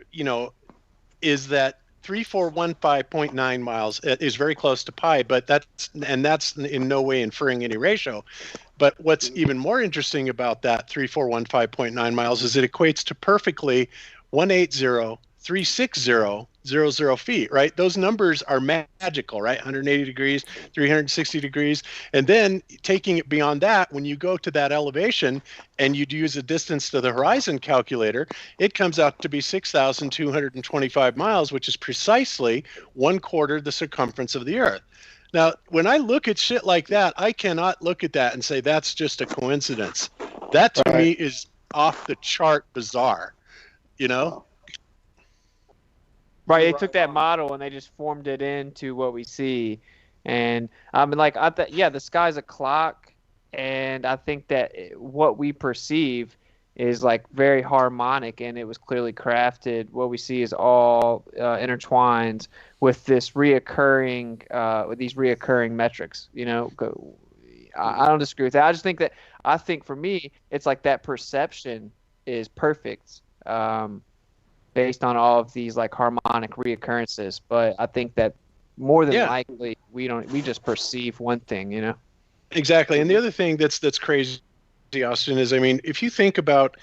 that 3415.9 miles is very close to pi, but that's in no way inferring any ratio. But what's even more interesting about that 3415.9 miles is it equates to perfectly 180,360.00 feet, right? Those numbers are magical, right? 180 degrees, 360 degrees. And then taking it beyond that, when you go to that elevation and you'd use a distance to the horizon calculator, it comes out to be 6,225 miles, which is precisely 1/4 the circumference of the Earth. Now, when I look at shit like that, I cannot look at that and say that's just a coincidence. That to me is off the chart bizarre, Right, they took that model and they just formed it into what we see, and the sky's a clock, and I think that what we perceive is like very harmonic, and it was clearly crafted. What we see is all intertwined with this reoccurring metrics. I don't disagree with that. I just think that for me, it's like that perception is perfect. Based on all of these like harmonic reoccurrences, but I think that more than likely we just perceive one thing, Exactly. And the other thing that's crazy, Austin, is if you think about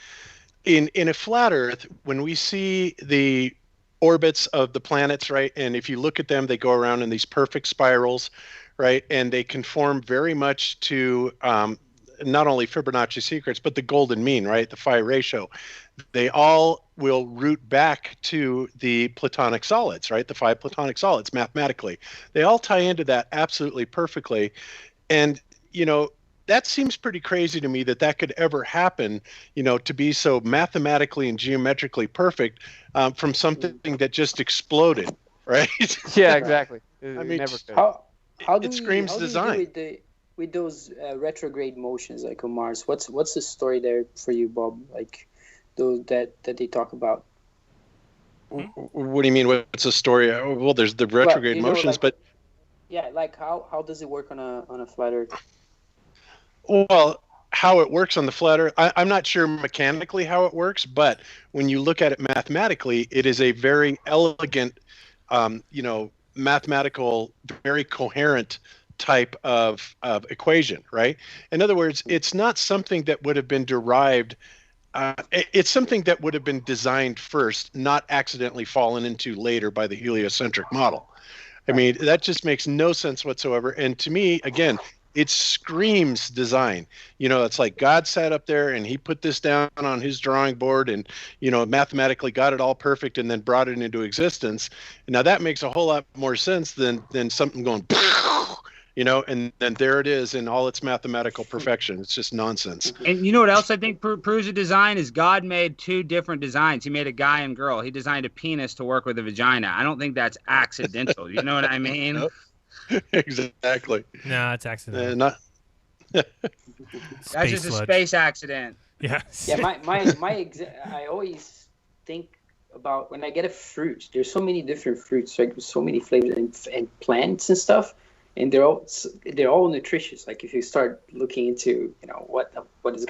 in a flat Earth, when we see the orbits of the planets, right, and if you look at them, they go around in these perfect spirals, right, and they conform very much to not only Fibonacci secrets, but the golden mean, right, the phi ratio. They all will root back to the Platonic solids, right? The 5 Platonic solids mathematically. They all tie into that absolutely perfectly. And, that seems pretty crazy to me that could ever happen, to be so mathematically and geometrically perfect from something that just exploded, right? Yeah, exactly. Never could. How do it screams how design. Do you do with those retrograde motions like on Mars? What's the story there for you, Bob? Like those that they talk about. What do you mean? What's the story? Well, there's the retrograde motions, but yeah, like how does it work on a flat Earth? Well, how it works on the flat Earth, I'm not sure mechanically how it works, but when you look at it mathematically, it is a very elegant, mathematical, very coherent type of equation, right? In other words, it's not something that would have been derived. It's something that would have been designed first, not accidentally fallen into later by the heliocentric model. That just makes no sense whatsoever. And to me, again, it screams design. It's like God sat up there and he put this down on his drawing board and, mathematically got it all perfect and then brought it into existence. Now that makes a whole lot more sense than something going and then there it is in all its mathematical perfection. It's just nonsense. And you know what else I think proves a design is God made two different designs. He made a guy and girl. He designed a penis to work with a vagina. I don't think that's accidental. You know what I mean? Nope. Exactly. No, it's accidental. Not. That's just a space accident. Yeah. Yeah, I always think about when I get a fruit. There's so many different fruits, like so many flavors and plants and stuff, and they're all nutritious. Like if you start looking into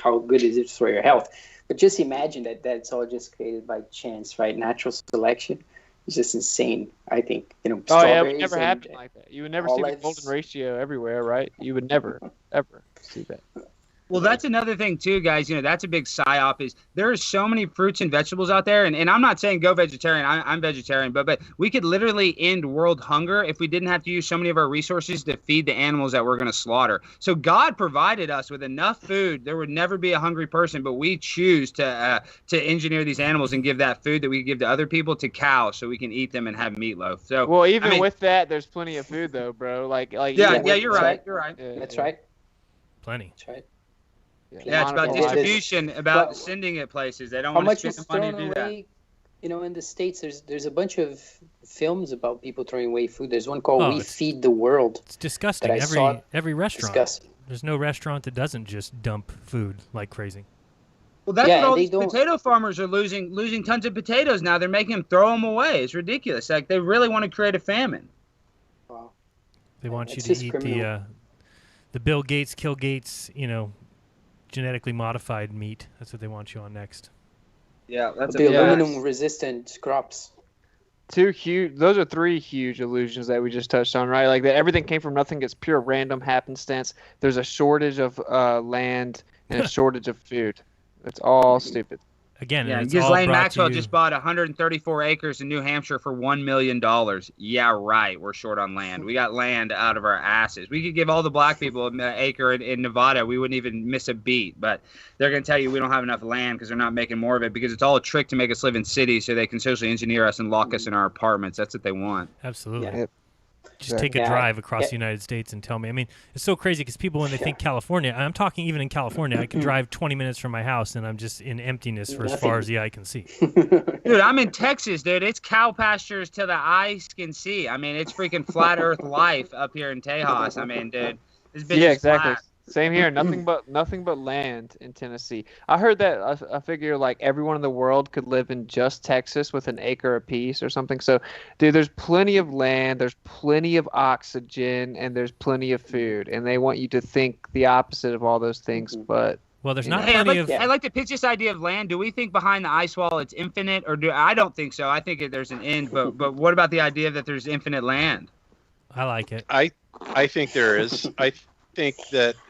how good is it for your health, but just imagine that's all just created by chance, right? Natural selection. It's just insane. I think Oh yeah, it would never happen like that. You would never see the golden ratio everywhere, right? You would never ever see that. Well, that's another thing too, guys. That's a big psyop. Is there are so many fruits and vegetables out there, and I'm not saying go vegetarian. I'm vegetarian, but we could literally end world hunger if we didn't have to use so many of our resources to feed the animals that we're going to slaughter. So God provided us with enough food. There would never be a hungry person, but we choose to engineer these animals and give that food that we give to other people to cows so we can eat them and have meatloaf. So well, even with that, there's plenty of food though, bro. Like yeah, you're right. You're right. That's right. Plenty. That's right. Yeah, it's about distribution, about sending it places. They don't want to spend the money to do that. In the States, there's a bunch of films about people throwing away food. There's one called We Feed the World. It's disgusting. Every restaurant. Disgusting. There's no restaurant that doesn't just dump food like crazy. Well, that's what all these potato farmers are losing tons of potatoes now. They're making them throw them away. It's ridiculous. Like they really want to create a famine. Wow. They want you to eat the Bill Gates, Kill Gates, genetically modified meat. That's what they want you on next. Yeah, that's the aluminum-resistant crops. Those are three huge illusions that we just touched on, right? Like that everything came from nothing. It's pure random happenstance. There's a shortage of land and a shortage of food. It's all stupid. Again, yeah, Ghislaine Maxwell just bought 134 acres in New Hampshire for $1 million. Yeah, right. We're short on land. We got land out of our asses. We could give all the black people an acre in Nevada. We wouldn't even miss a beat. But they're going to tell you we don't have enough land because they're not making more of it because it's all a trick to make us live in cities so they can socially engineer us and lock us in our apartments. That's what they want. Absolutely. Yeah. Just take a drive across the United States and tell me. I mean, it's so crazy because people, when they think California, I'm talking even in California, I could drive 20 minutes from my house and I'm just in emptiness for as far as the eye can see. Dude, I'm in Texas, dude. It's cow pastures till the eye can see. I mean, it's freaking flat earth life up here in Tejas. I mean, dude, this bitch is exactly. flat. Same here. Nothing but land in Tennessee. I heard that I figure like everyone in the world could live in just Texas with an acre apiece or something. So, dude, there's plenty of land, there's plenty of oxygen, and there's plenty of food. And they want you to think the opposite of all those things. But well, there's not plenty of. I like to pitch this idea of land. Do we think behind the ice wall it's infinite, or I don't think so. I think there's an end. But what about the idea that there's infinite land? I like it. I think there is.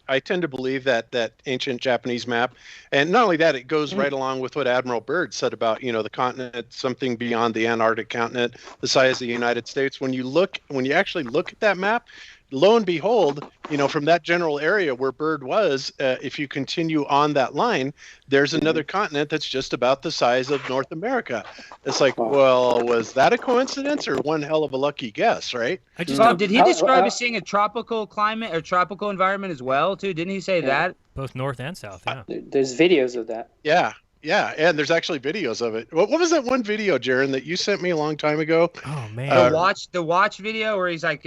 I tend to believe that ancient Japanese map, and not only that, it goes right along with what Admiral Byrd said about the continent, something beyond the Antarctic continent, the size of the United States. When you actually look at that map, lo and behold, from that general area where Byrd was, if you continue on that line, there's another continent that's just about the size of North America. It's like, well, was that a coincidence or one hell of a lucky guess, right? Bob, did he describe as seeing a tropical climate or tropical environment as well, too? Didn't he say that? Both north and south, yeah. There's videos of that. Yeah, and there's actually videos of it. What was that one video, Jaron, that you sent me a long time ago? Oh man, the watch video where he's like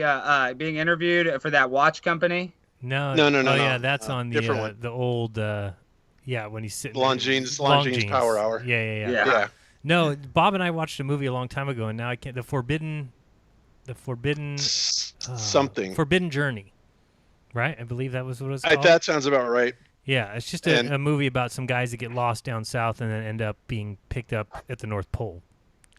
being interviewed for that watch company. No. Oh yeah, that's on the old when he's sitting. Longines Power Hour. Yeah. No, Bob and I watched a movie a long time ago, and now I can't. The Forbidden something. Forbidden Journey, right? I believe that was what it was called. That sounds about right. Yeah, it's just a movie about some guys that get lost down south and then end up being picked up at the North Pole.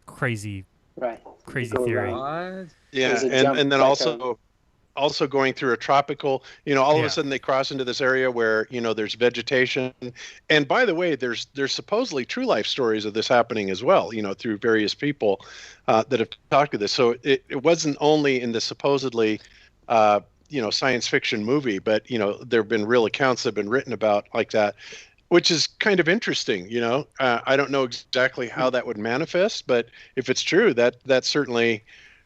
Crazy theory. What? Yeah, and then also going through a tropical, all of a sudden they cross into this area where, there's vegetation. And by the way, there's supposedly true life stories of this happening as well, through various people that have talked to this. So it wasn't only in the supposedly science fiction movie, but there have been real accounts that have been written about like that, which is kind of interesting. I don't know exactly how that would manifest, but if it's true, that certainly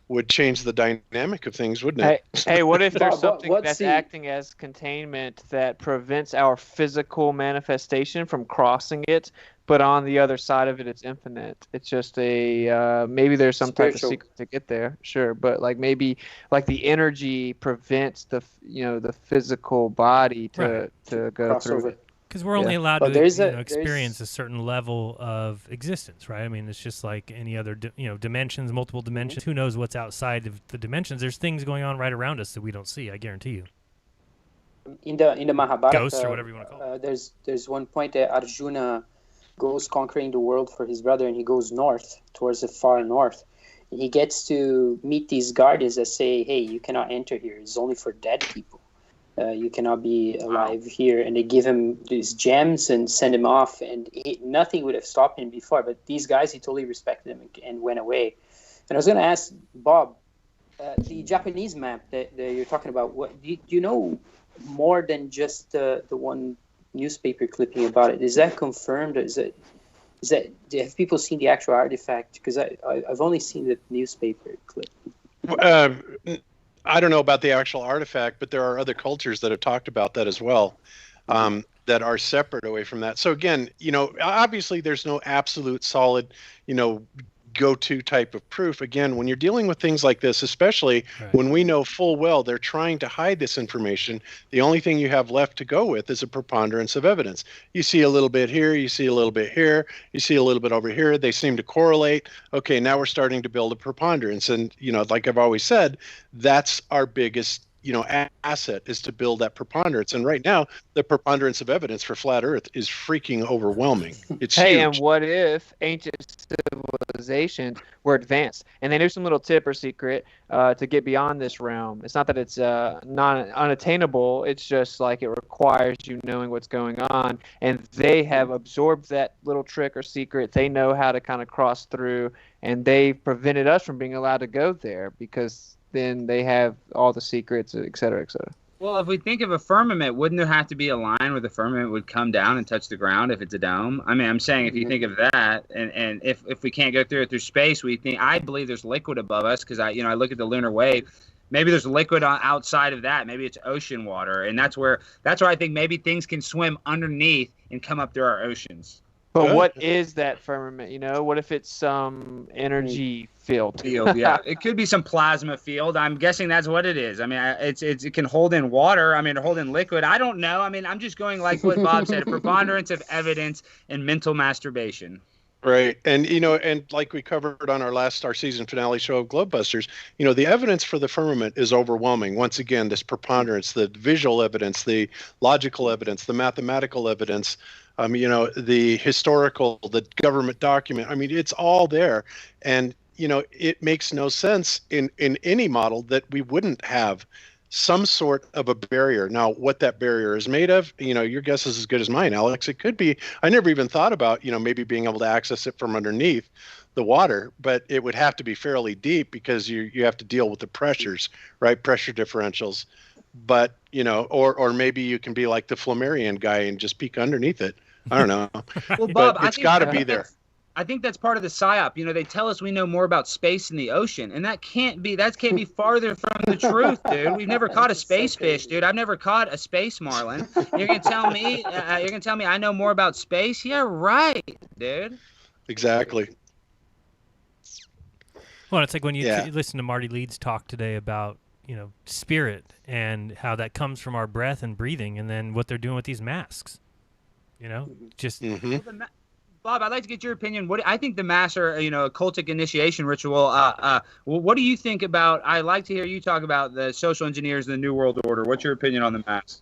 would change the dynamic of things, wouldn't it? Hey, what if there's something what's that's the- acting as containment that prevents our physical manifestation from crossing it, but on the other side of it, it's infinite. It's just maybe there's some type of Spiritual. secret to get there, sure, but like maybe like the energy prevents the physical body to go through Crossover. it. Because we're only allowed Well, to there's experience a certain level of existence, right? I mean, it's just like any other dimensions, multiple dimensions. Who knows what's outside of the dimensions? There's things going on right around us that we don't see. I guarantee you. In the Mahabharata, Ghosts or whatever you want to call it. There's one point that Arjuna goes conquering the world for his brother, and he goes north towards the far north. And he gets to meet these guardians that say, "Hey, you cannot enter here. It's only for dead people. You cannot be alive here." And they give him these gems and send him off, and nothing would have stopped him before. But these guys, he totally respected them and went away. And I was going to ask Bob, the Japanese map that you're talking about, what do you know more than just the one newspaper clipping about it? Is that confirmed? Have people seen the actual artifact? Because I've only seen the newspaper clip. I don't know about the actual artifact, but there are other cultures that have talked about that as well, that are separate away from that. So again, obviously there's no absolute solid, go-to type of proof. Again, when you're dealing with things like this, especially when we know full well they're trying to hide this information, the only thing you have left to go with is a preponderance of evidence. You see a little bit here, you see a little bit here, you see a little bit over here, they seem to correlate. Okay, now we're starting to build a preponderance. And, like I've always said, that's our biggest asset, is to build that preponderance. And right now, the preponderance of evidence for flat Earth is freaking overwhelming. It's Hey, huge. and what if ancient civilizations were advanced and they knew some little tip or secret to get beyond this realm? It's not that it's unattainable. It's just like it requires you knowing what's going on, and they have absorbed that little trick or secret. They know how to kind of cross through, and they prevented us from being allowed to go there because then they have all the secrets, et cetera, et cetera. Well, if we think of a firmament, wouldn't there have to be a line where the firmament would come down and touch the ground if it's a dome? I mean, I'm saying if you think of that, and if we can't go through it through space, I believe there's liquid above us, because I look at the lunar wave. Maybe there's liquid outside of that. Maybe it's ocean water, and that's where I think maybe things can swim underneath and come up through our oceans. But what is that firmament? What if it's some energy field? Yeah. It could be some plasma field. I'm guessing that's what it is. I mean, it can hold in water. I mean, or hold in liquid. I don't know. I mean, I'm just going like what Bob said, a preponderance of evidence and mental masturbation. Right. And, and like we covered on our season finale show of Globebusters, the evidence for the firmament is overwhelming. Once again, this preponderance, the visual evidence, the logical evidence, the mathematical evidence, the historical, the government document. I mean, it's all there. And, it makes no sense in any model that we wouldn't have some sort of a barrier. Now, what that barrier is made of, your guess is as good as mine, Alex. It could be, I never even thought about, maybe being able to access it from underneath the water, but it would have to be fairly deep because you have to deal with the pressures, right? Pressure differentials. But, or maybe you can be like the Flammarion guy and just peek underneath it. I don't know. Well, Bob, but it's got to be there. I think that's part of the psyop. They tell us we know more about space than the ocean, and that can't be farther from the truth, dude. We've never caught a space fish, dude. I've never caught a space marlin. You're gonna tell me I know more about space? Yeah, right, dude. Exactly. Well, it's like when you listen to Marty Leeds talk today about spirit and how that comes from our breath and breathing, and then what they're doing with these masks. Just. Mm-hmm. Bob, I'd like to get your opinion. I think the masks are, a cultic initiation ritual. What do you think about? I'd like to hear you talk about the social engineers in the New World Order. What's your opinion on the masks?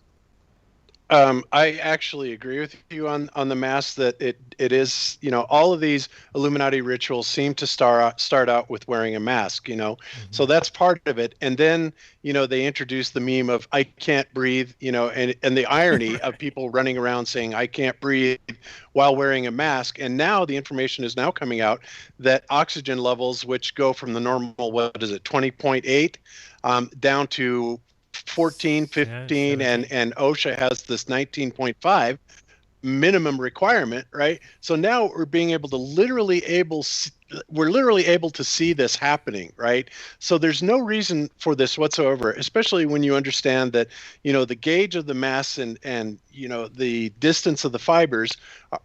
I actually agree with you on the mask, that it is, all of these Illuminati rituals seem to start out with wearing a mask, so that's part of it. And then, they introduce the meme of I can't breathe, and the irony of people running around saying I can't breathe while wearing a mask. And now the information is now coming out that oxygen levels, which go from the normal, 20.8 down to 14, 15, and OSHA has this 19.5 minimum requirement, right? So now we're being able to literally we're literally able to see this happening, right? So there's no reason for this whatsoever, especially when you understand that, the gauge of the mass and the distance of the fibers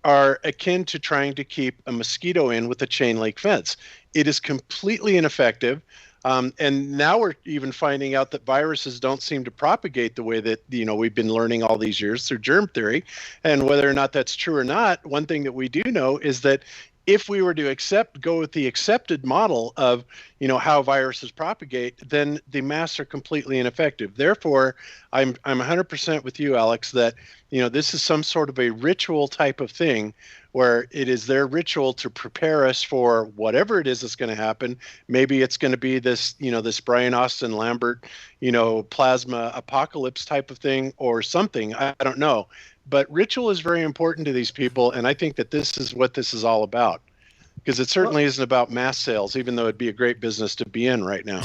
are akin to trying to keep a mosquito in with a chain link fence. It is completely ineffective. And now we're even finding out that viruses don't seem to propagate the way that, we've been learning all these years through germ theory. And whether or not that's true or not, one thing that we do know is that if we were to go with the accepted model of, how viruses propagate, then the masks are completely ineffective. Therefore, I'm 100% with you, Alex, that, this is some sort of a ritual type of thing where it is their ritual to prepare us for whatever it is that's going to happen. Maybe it's going to be this, this Brian Austin Lambert, plasma apocalypse type of thing or something. I don't know. But ritual is very important to these people, and I think that this is what this is all about. Because it certainly isn't about mass sales, even though it'd be a great business to be in right now.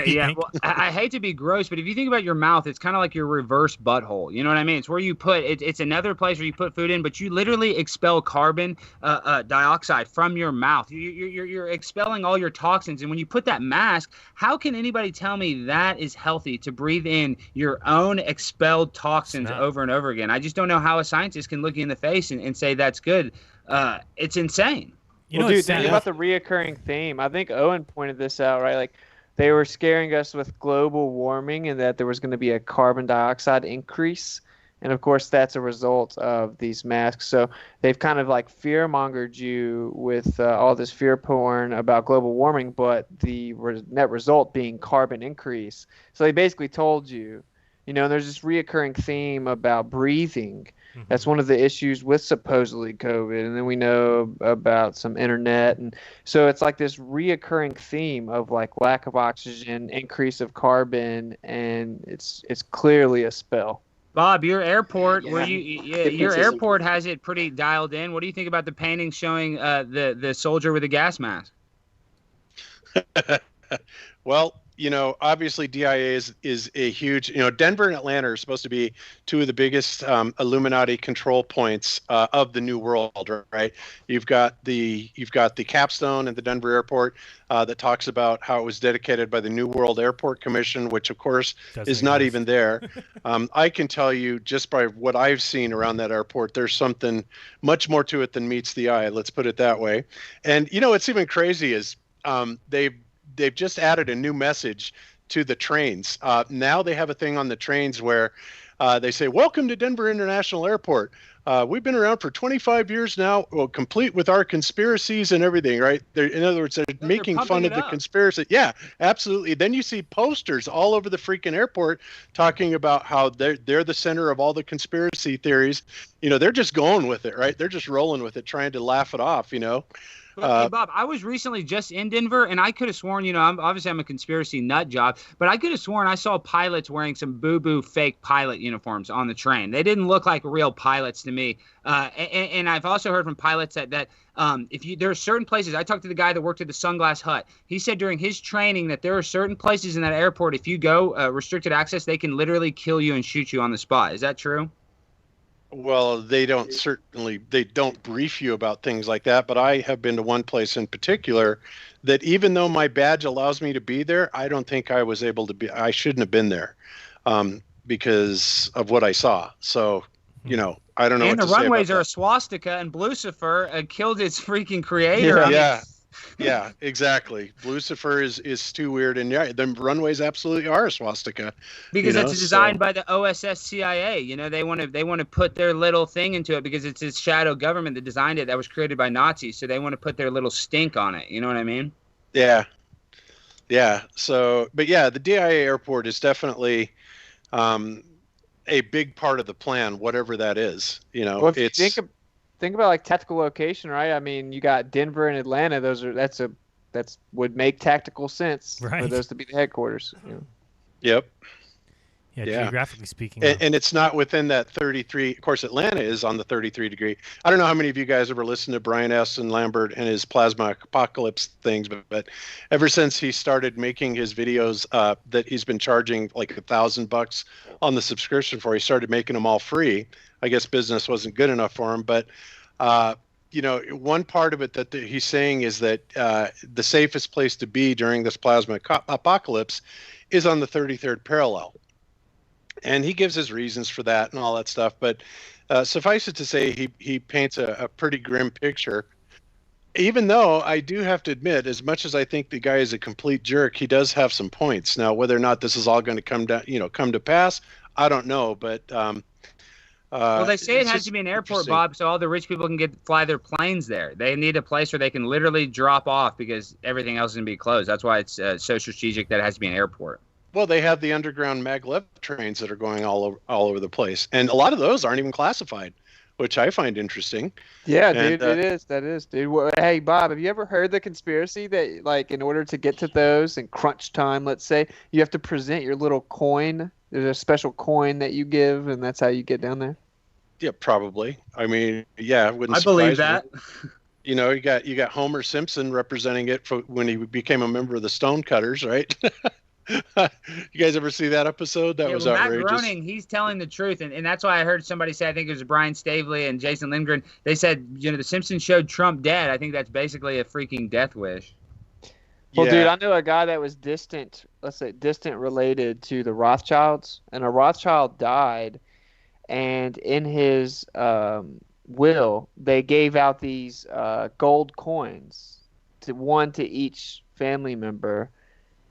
Yeah. Well, I hate to be gross, but if you think about your mouth, it's kind of like your reverse butthole. You know what I mean? It's where you put it. It's another place where you put food in, but you literally expel carbon dioxide from your mouth. You're expelling all your toxins, and when you put that mask, how can anybody tell me that is healthy to breathe in your own expelled toxins over and over again? I just don't know how a scientist can look you in the face and say that's good. It's insane. Dude, think about the reoccurring theme. I think Owen pointed this out, right? Like, they were scaring us with global warming and that there was going to be a carbon dioxide increase. And, of course, that's a result of these masks. So they've kind of, like, fear-mongered you with all this fear porn about global warming, but the net result being carbon increase. So they basically told you, there's this reoccurring theme about breathing. Mm-hmm. That's one of the issues with supposedly COVID. And then we know about some internet. And so it's like this reoccurring theme of like lack of oxygen, increase of carbon, and it's clearly a spell. Bob, your airport, your airport has it pretty dialed in. What do you think about the painting showing the soldier with a gas mask? Well, obviously DIA is a huge, Denver and Atlanta are supposed to be two of the biggest Illuminati control points of the New World, right? You've got the capstone at the Denver airport that talks about how it was dedicated by the New World Airport Commission, which of course is not even there. I can tell you just by what I've seen around that airport, there's something much more to it than meets the eye. Let's put it that way. And what's even crazy is they've just added a new message to the trains. Now they have a thing on the trains where they say, "Welcome to Denver International Airport. We've been around for 25 years now, complete with our conspiracies and everything," right? In other words, they're making fun of the conspiracy. Yeah, absolutely. Then you see posters all over the freaking airport talking about how they're the center of all the conspiracy theories. They're just going with it, right? They're just rolling with it, trying to laugh it off, Hey, Bob, I was recently just in Denver, and I could have sworn, I'm a conspiracy nut job, but I could have sworn I saw pilots wearing some boo-boo fake pilot uniforms on the train. They didn't look like real pilots to me. And I've also heard from pilots that there are certain places. I talked to the guy that worked at the Sunglass Hut. He said during his training that there are certain places in that airport, if you go restricted access, they can literally kill you and shoot you on the spot. Is that true? Well, they don't brief you about things like that, but I have been to one place in particular that even though my badge allows me to be there, I don't think I was able to be. I shouldn't have been there because of what I saw. So, I don't know. And the runways are a swastika, and Lucifer killed its freaking creator. Yeah, exactly. Lucifer is too weird, and the runways absolutely are a swastika. Because it's designed by the OSS CIA. They want to put their little thing into it because it's this shadow government that designed it that was created by Nazis. So they want to put their little stink on it. You know what I mean? Yeah. So, but yeah, the DIA airport is definitely a big part of the plan, whatever that is. Well, if you think about like tactical location, right? I mean, you got Denver and Atlanta. That's would make tactical sense for those to be the headquarters. Yep. Yeah, geographically speaking. And it's not within that 33. Of course, Atlanta is on the 33 degree. I don't know how many of you guys ever listened to Brian Austin Lambert and his plasma apocalypse things, but ever since he started making his videos that he's been charging like $1,000 on the subscription for, he started making them all free. I guess business wasn't good enough for him, but one part of it that he's saying is that the safest place to be during this plasma apocalypse is on the 33rd parallel. And he gives his reasons for that and all that stuff. But suffice it to say, he paints a pretty grim picture. Even though I do have to admit, as much as I think the guy is a complete jerk, he does have some points. Now, whether or not this is all going to come to pass, I don't know. But well, they say it has to be an airport, Bob, so all the rich people can fly their planes there. They need a place where they can literally drop off because everything else is going to be closed. That's why it's so strategic that it has to be an airport. Well, they have the underground maglev trains that are going all over the place, and a lot of those aren't even classified, which I find interesting. Yeah, dude, it is. That is, dude. Well, hey, Bob, have you ever heard the conspiracy that, like, in order to get to those in crunch time, let's say, you have to present your little coin? There's a special coin that you give, and that's how you get down there. Yeah, probably. I mean, yeah, wouldn't I believe surprise that. me. You got Homer Simpson representing it when he became a member of the Stonecutters, right? You guys ever see that episode? That was outrageous. Matt Groening, he's telling the truth, and that's why I heard somebody say, I think it was Brian Stavely and Jason Lindgren, they said, the Simpsons showed Trump dead. I think that's basically a freaking death wish. Well, dude, I know a guy that was distant related to the Rothschilds, and a Rothschild died, and in his will, they gave out these gold coins, one to each family member,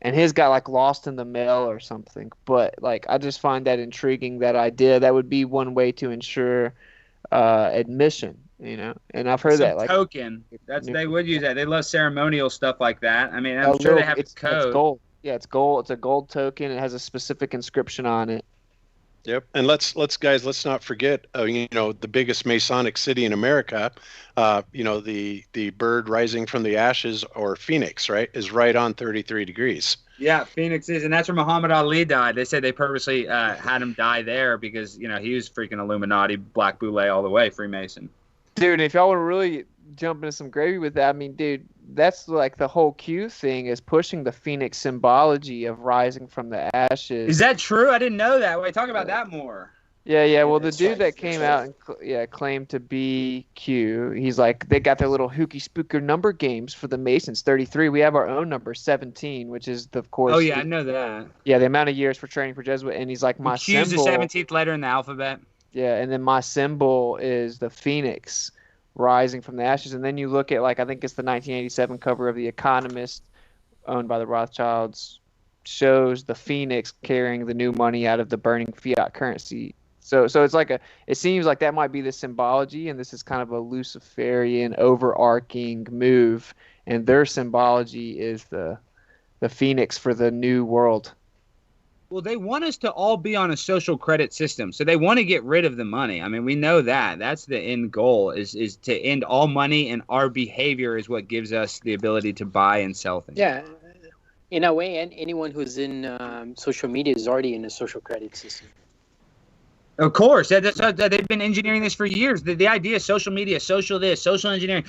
and his got like lost in the mail or something. But like, I just find that intriguing, that idea. That would be one way to ensure admission, And I've heard that like token. They would use that. They love ceremonial stuff like that. I mean, I'm sure they have a code. It's gold. Yeah, it's gold. It's a gold token. It has a specific inscription on it. Yep, and let's not forget, the biggest Masonic city in America, the bird rising from the ashes, or Phoenix, right, is right on 33 degrees. Yeah, Phoenix is, and that's where Muhammad Ali died. They said they purposely had him die there because he was freaking Illuminati, Black Boule all the way, Freemason. Dude, if y'all want to really jump into some gravy with that, I mean, dude, that's like the whole Q thing is pushing the Phoenix symbology of rising from the ashes. Is that true? I didn't know that. Wait, talk about that more. Yeah. Well, the dude that came out and claimed to be Q, he's like, they got their little hooky spooker number games for the Masons. 33. We have our own number, 17, which is of course. Oh yeah, I know that. Yeah, the amount of years for training for Jesuit, and he's like, my Q's symbol. the 17th letter in the alphabet. Yeah, and then my symbol is the Phoenix rising from the ashes. And then you look at, like, I think it's the 1987 cover of The Economist, owned by the Rothschilds, shows the Phoenix carrying the new money out of the burning fiat currency. So it's like it seems like that might be the symbology, and this is kind of a Luciferian overarching move, and their symbology is the Phoenix for the new world. Well, they want us to all be on a social credit system. So they want to get rid of the money. I mean, we know that. That's the end goal, is to end all money, and our behavior is what gives us the ability to buy and sell things. Yeah. In a way, anyone who's in social media is already in a social credit system. Of course, they've been engineering this for years. The idea of social media, social engineering.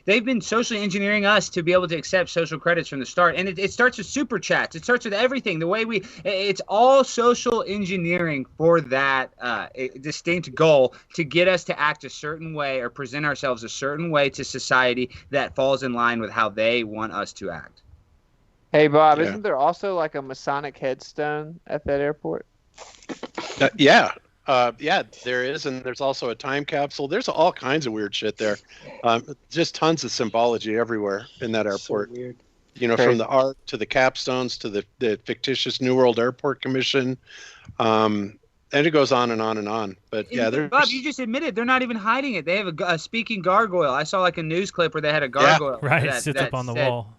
They've been socially engineering us to be able to accept social credits from the start. And it starts with super chats. It starts with everything. It's all social engineering for that distinct goal to get us to act a certain way or present ourselves a certain way to society that falls in line with how they want us to act. Hey, Bob, isn't there also like a Masonic headstone at that airport? Yeah, there is, and there's also a time capsule. There's all kinds of weird shit there. Just tons of symbology everywhere in that airport. So weird. From the art to the capstones to the fictitious New World Airport Commission, and it goes on and on and on. But yeah, Bob, you just admitted they're not even hiding it. They have a speaking gargoyle. I saw like a news clip where they had a gargoyle. Yeah, right. It sits up on the wall.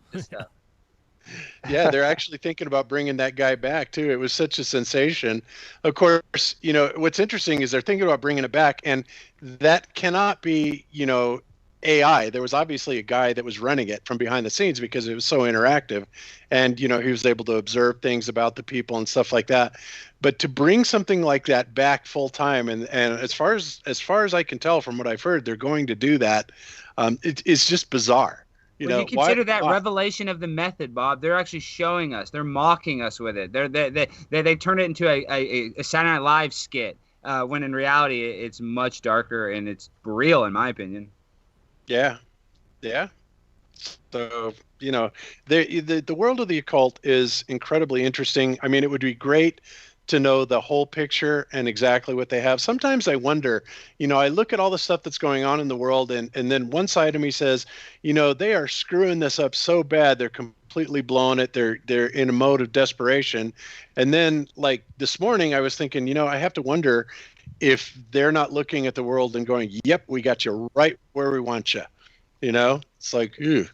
Yeah, they're actually thinking about bringing that guy back too. It was such a sensation. Of course, what's interesting is they're thinking about bringing it back, and that cannot be, AI. There was obviously a guy that was running it from behind the scenes because it was so interactive, and he was able to observe things about the people and stuff like that. But to bring something like that back full time, and as far as I can tell from what I've heard, they're going to do that. It's just bizarre. You consider that revelation of the method, Bob. They're actually showing us. They're mocking us with it. They turn it into a Saturday Night Live skit when in reality it's much darker and it's real, in my opinion. Yeah. Yeah. So, the world of the occult is incredibly interesting. I mean, it would be great to know the whole picture and exactly what they have. Sometimes I wonder, I look at all the stuff that's going on in the world, and then one side of me says, they are screwing this up so bad, they're completely blowing it. They're in a mode of desperation. And then, like this morning, I was thinking, I have to wonder if they're not looking at the world and going, "Yep, we got you right where we want you." It's like, ooh,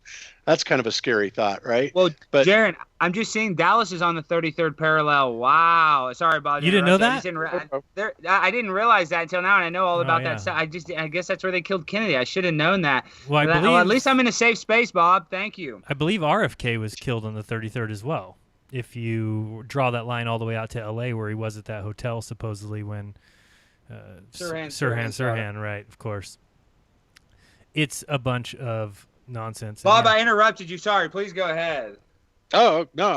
that's kind of a scary thought, right? Well, But Jaron, I'm just seeing Dallas is on the 33rd parallel. Wow. Sorry about You didn't know interrupt that? I didn't realize that until now, and I know all about yeah. that stuff. I guess that's where they killed Kennedy. I should have known that. Well, I Well, believe at least I'm in a safe space, Bob. Thank you. I believe RFK was killed on the 33rd as well. If you draw that line all the way out to L.A., where he was at that hotel supposedly when Sirhan, right? Of course, it's a bunch of nonsense. Bob, I interrupted you. Sorry. Please go ahead. Oh, no,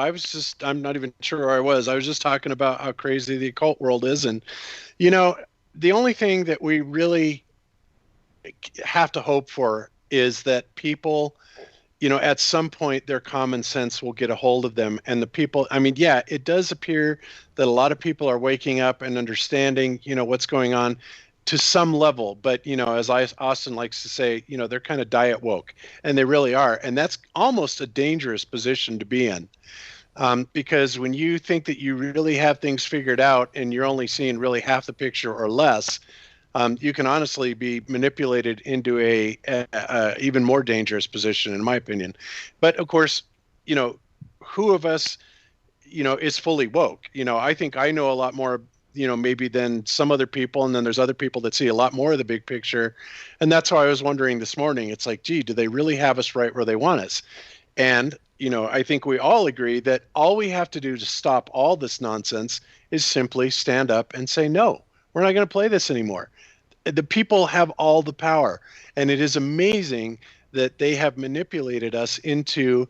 I'm not even sure where I was. I was just talking about how crazy the occult world is. And, the only thing that we really have to hope for is that people, at some point their common sense will get a hold of them. And the people, I mean, yeah, it does appear that a lot of people are waking up and understanding, what's going on to some level. But, as Austin likes to say, they're kind of diet woke, and they really are. And that's almost a dangerous position to be in. Because when you think that you really have things figured out and you're only seeing really half the picture or less, you can honestly be manipulated into a even more dangerous position, in my opinion. But of course, who of us, is fully woke? I think I know a lot more, maybe than some other people. And then there's other people that see a lot more of the big picture. And that's why I was wondering this morning, it's like, gee, do they really have us right where they want us? And, I think we all agree that all we have to do to stop all this nonsense is simply stand up and say, no, we're not going to play this anymore. The people have all the power. And it is amazing that they have manipulated us into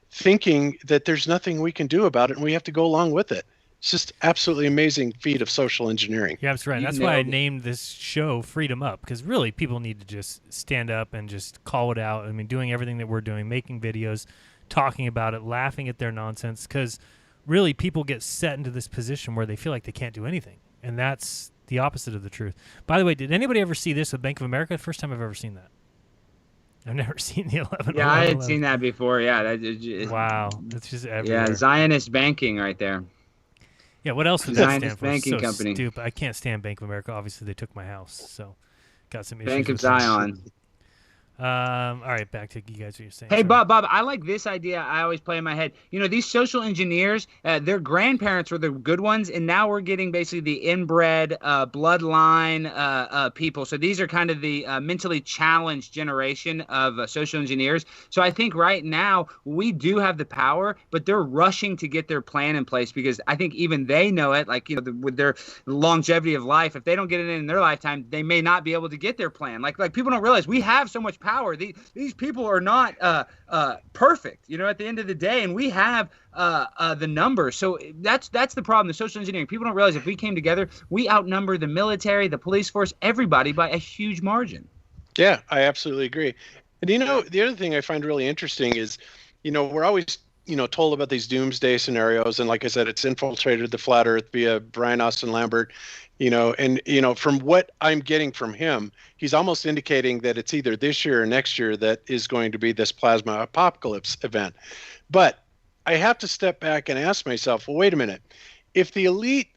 thinking that there's nothing we can do about it and we have to go along with it. It's just absolutely amazing feat of social engineering. Yeah, that's right. That's why I named this show Freedom Up, because really people need to just stand up and just call it out. I mean, doing everything that we're doing, making videos, talking about it, laughing at their nonsense, because really people get set into this position where they feel like they can't do anything. And that's the opposite of the truth. By the way, did anybody ever see this at Bank of America? First time I've ever seen that. I've never seen the 11. Yeah, I had seen that before. Yeah. Wow. That's just everywhere. Yeah, Zionist banking right there. Yeah, what else would that stand Zionist for? banking So company. stupid. I can't stand Bank of America. Obviously, they took my house, so got some issues. Bank of with them. Zion. All right, back to you guys. What you're saying? Hey, Sorry. Bob, I like this idea. I always play in my head. These social engineers, their grandparents were the good ones, and now we're getting basically the inbred bloodline people. So these are kind of the mentally challenged generation of social engineers. So I think right now we do have the power, but they're rushing to get their plan in place because I think even they know it. Like, with their longevity of life, if they don't get it in their lifetime, they may not be able to get their plan. Like people don't realize we have so much power. These people are not perfect, at the end of the day, and we have the numbers. So that's the problem. The social engineering. People don't realize if we came together, we outnumber the military, the police force, everybody by a huge margin. Yeah, I absolutely agree. And the other thing I find really interesting is, we're always told about these doomsday scenarios, and like I said, it's infiltrated the flat Earth via Brian Austin Lambert. From what I'm getting from him, he's almost indicating that it's either this year or next year that is going to be this plasma apocalypse event. But I have to step back and ask myself, well, wait a minute. If the elite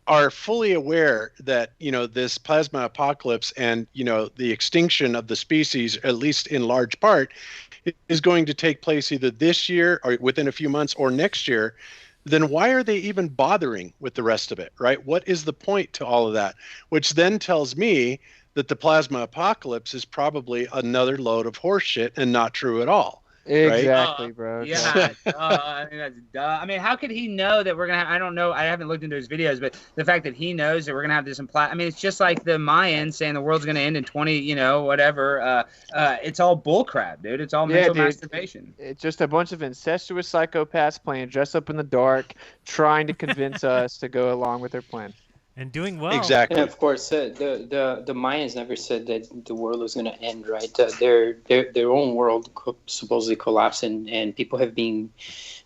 are fully aware that, this plasma apocalypse and, the extinction of the species, at least in large part, is going to take place either this year or within a few months or next year, then why are they even bothering with the rest of it, right? What is the point to all of that? Which then tells me that the plasma apocalypse is probably another load of horseshit and not true at all. Exactly, bro. Yeah. I mean, that's duh. I mean, how could he know that we're going to I don't know. I haven't looked into his videos, but the fact that he knows that we're going to have this I mean, it's just like the Mayans saying the world's going to end in 20, whatever. It's all bullcrap, dude. It's all mental masturbation. It's just a bunch of incestuous psychopaths playing dress up in the dark, trying to convince us to go along with their plan. And doing well. Exactly. And of course, the Mayans never said that the world was going to end, right? Their own world supposedly collapsed, and people have been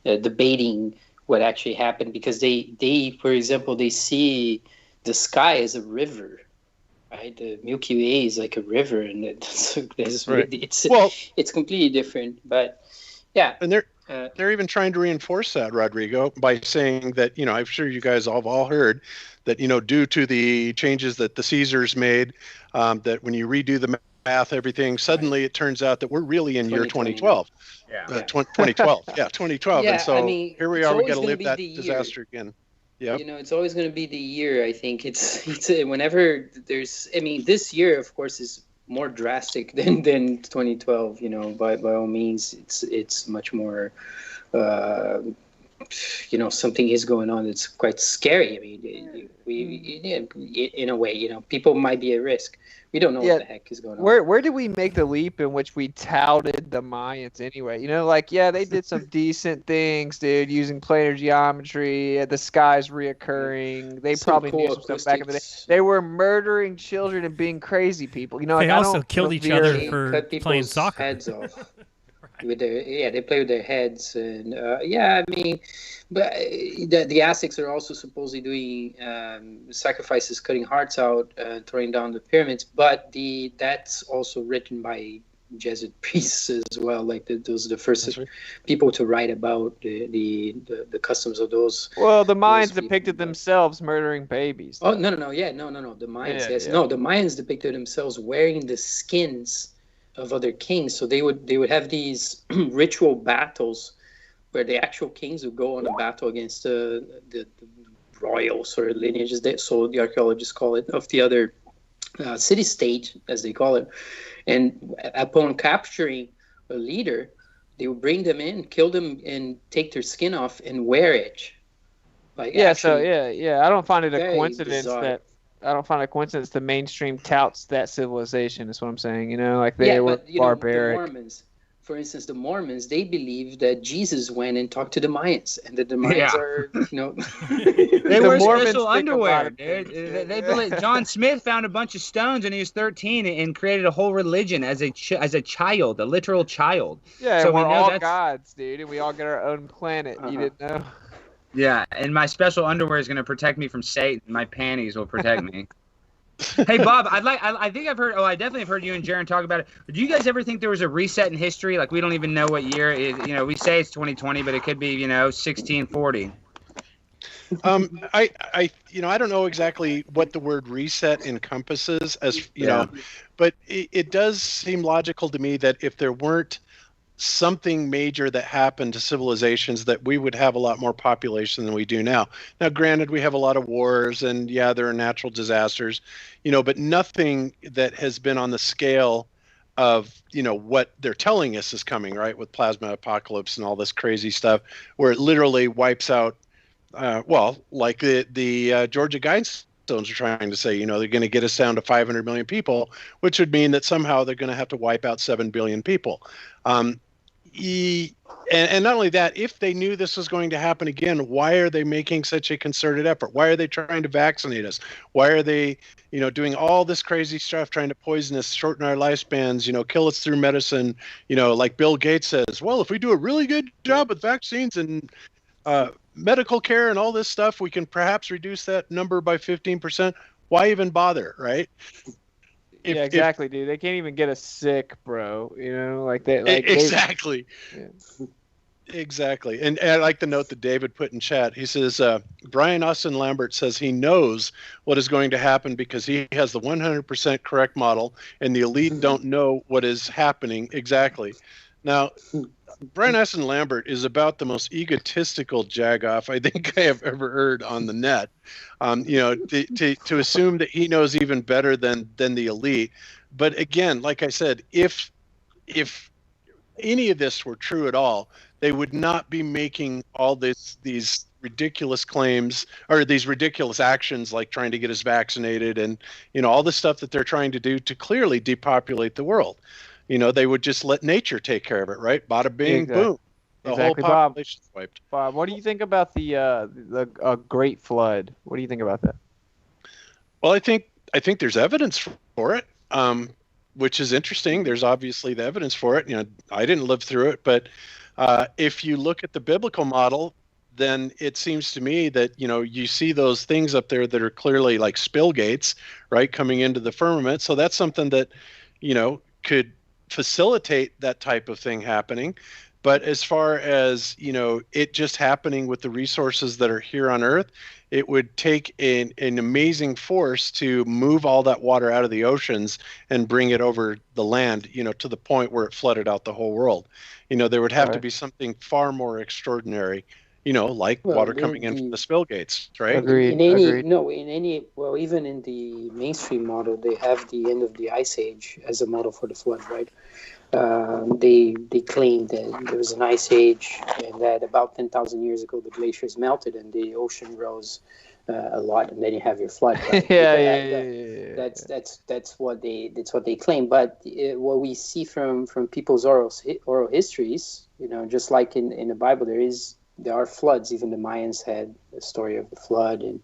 debating what actually happened because they, for example, they see the sky as a river, right? The Milky Way is like a river, and it's completely different. But yeah, and they're even trying to reinforce that, Rodrigo, by saying that, I'm sure you guys have all heard that, due to the changes that the Caesars made, that when you redo the math, everything, suddenly it turns out that we're really in year 2012. Yeah. 2012. Yeah, 2012. Yeah, and so I mean, here we it's are, we always got to gonna live be that the year. disaster again. Yeah. It's always going to be the year. I think it's whenever there's. I mean, this year, of course, is more drastic than 2012. By all means, it's much more. Something is going on that's quite scary. I mean, in a way, people might be at risk. We don't know what the heck is going on. Where did we make the leap in which we touted the Mayans anyway? They did some decent things, dude, using planar geometry, the skies reoccurring. They probably knew some stuff back in the day. They were murdering children and being crazy people. They also killed each other for playing soccer. Heads off. They play with their heads, and I mean, but the Aztecs are also supposedly doing sacrifices, cutting hearts out, throwing down the pyramids. But that's also written by Jesuit priests as well. Like those are the first people to write about the customs of those. Well, the Mayans depicted themselves murdering babies. Oh no! The Mayans, the Mayans depicted themselves wearing the skins of other kings. So they would have these ritual battles where the actual kings would go on a battle against the royal sort of lineages, so the archaeologists call it, of the other city-state, as they call it. And upon capturing a leader, they would bring them in, kill them, and take their skin off and wear it. I don't find it a coincidence that the mainstream touts that civilization. Is what I'm saying. They were barbaric. The Mormons, for instance, they believe that Jesus went and talked to the Mayans, and that the Mayans are, they wear special underwear, dude. They believe John Smith found a bunch of stones when he was 13 and created a whole religion as a child, a literal child. Yeah, so we're all gods, dude, and we all get our own planet. You didn't know? Yeah, and my special underwear is going to protect me from Satan. My panties will protect me. Hey, Bob, I definitely have heard you and Jaron talk about it. Do you guys ever think there was a reset in history? Like, we don't even know what year it, we say it's 2020, but it could be, 1640. I don't know exactly what the word reset encompasses but it does seem logical to me that if there weren't something major that happened to civilizations, that we would have a lot more population than we do now. Now, granted, we have a lot of wars and there are natural disasters, but nothing that has been on the scale of, what they're telling us is coming, right? With plasma apocalypse and all this crazy stuff, where it literally wipes out, like the Georgia Guidestones are trying to say, they're going to get us down to 500 million people, which would mean that somehow they're going to have to wipe out 7 billion people. And not only that, if they knew this was going to happen again, why are they making such a concerted effort? Why are they trying to vaccinate us? Why are they, doing all this crazy stuff, trying to poison us, shorten our lifespans, kill us through medicine? Like Bill Gates says, well, if we do a really good job with vaccines and medical care and all this stuff, we can perhaps reduce that number by 15%. Why even bother, right? Exactly, dude. They can't even get us sick, bro. Exactly. Exactly. And I like the note that David put in chat. He says, Brian Austin Lambert says he knows what is going to happen because he has the 100% correct model and the elite don't know what is happening exactly. Now, Brian Austin Lambert is about the most egotistical jagoff I think I have ever heard on the net. To assume that he knows even better than the elite. But again, like I said, if any of this were true at all, they would not be making all these ridiculous claims or these ridiculous actions like trying to get us vaccinated and all the stuff that they're trying to do to clearly depopulate the world. They would just let nature take care of it, right? Bada bing, boom. The whole population's wiped. Bob, what do you think about the Great Flood? What do you think about that? Well, I think there's evidence for it, which is interesting. There's obviously the evidence for it. I didn't live through it, but if you look at the biblical model, then it seems to me that you see those things up there that are clearly like spill gates, right, coming into the firmament. So that's something that could facilitate that type of thing happening. But as far as it just happening with the resources that are here on Earth, it would take an amazing force to move all that water out of the oceans and bring it over the land, to the point where it flooded out the whole world. There would have to be something far more extraordinary, like water coming in from the spill gates, right? Agreed. Well, even in the mainstream model, they have the end of the ice age as a model for the flood, right? They claim that there was an ice age and that about 10,000 years ago the glaciers melted and the ocean rose a lot, and then you have your flood. Right? That's what they claim. But what we see from people's oral histories, just like in the Bible, there are floods. Even the Mayans had a story of the flood, and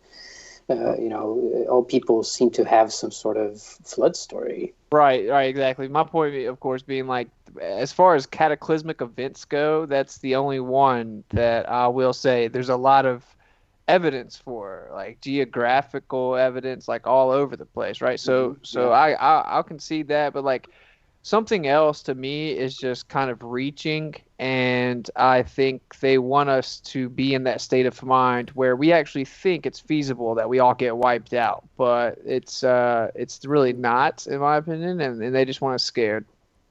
all people seem to have some sort of flood story. Right, exactly. My point, of course, being like, as far as cataclysmic events go, that's the only one that I will say there's a lot of evidence for, like geographical evidence, like all over the place, right? So I'll concede that, but like something else to me is just kind of reaching, and I think they want us to be in that state of mind where we actually think it's feasible that we all get wiped out, but it's really not, in my opinion, and they just want us scared.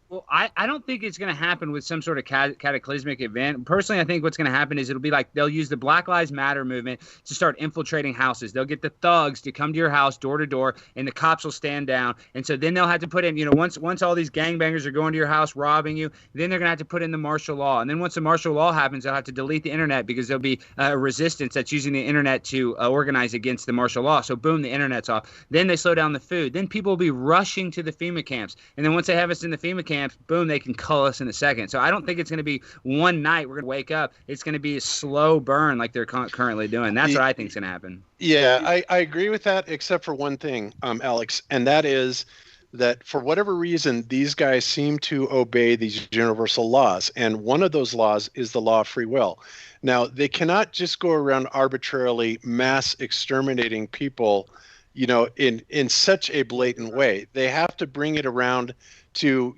Well, I don't think it's going to happen with some sort of cataclysmic event. Personally, I think what's going to happen is it'll be like they'll use the Black Lives Matter movement to start infiltrating houses. They'll get the thugs to come to your house door to door, and the cops will stand down. And so then they'll have to put in, once all these gangbangers are going to your house, robbing you, then they're going to have to put in the martial law. And then once the martial law happens, they'll have to delete the internet because there'll be a resistance that's using the internet to organize against the martial law. So boom, the internet's off. Then they slow down the food. Then people will be rushing to the FEMA camps. And then once they have us in the FEMA camps, boom, they can cull us in a second. So I don't think it's going to be one night we're going to wake up. It's going to be a slow burn like they're currently doing. That's what I think is going to happen. Yeah, I agree with that, except for one thing, Alex, and that is that for whatever reason, these guys seem to obey these universal laws. And one of those laws is the law of free will. Now, they cannot just go around arbitrarily mass exterminating people, in such a blatant way. They have to bring it around to,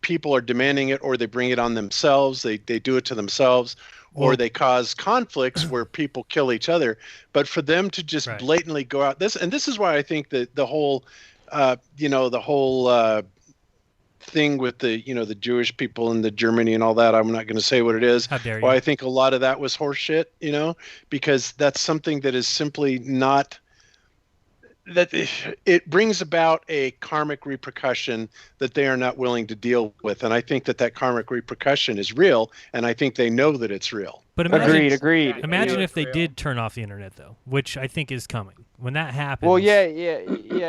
people are demanding it, or they bring it on themselves. They do it to themselves, or they cause conflicts where people kill each other. But for them to just blatantly go out, this is why I think that the whole, thing with the Jewish people and the Germany and all that, I'm not going to say what it is. How dare you? Well, I think a lot of that was horseshit, because that's something that is simply not. That it brings about a karmic repercussion that they are not willing to deal with. And I think that karmic repercussion is real, and I think they know that it's real. But imagine, Agreed. Imagine if they did turn off the internet, though, which I think is coming. When that happens... Well, yeah,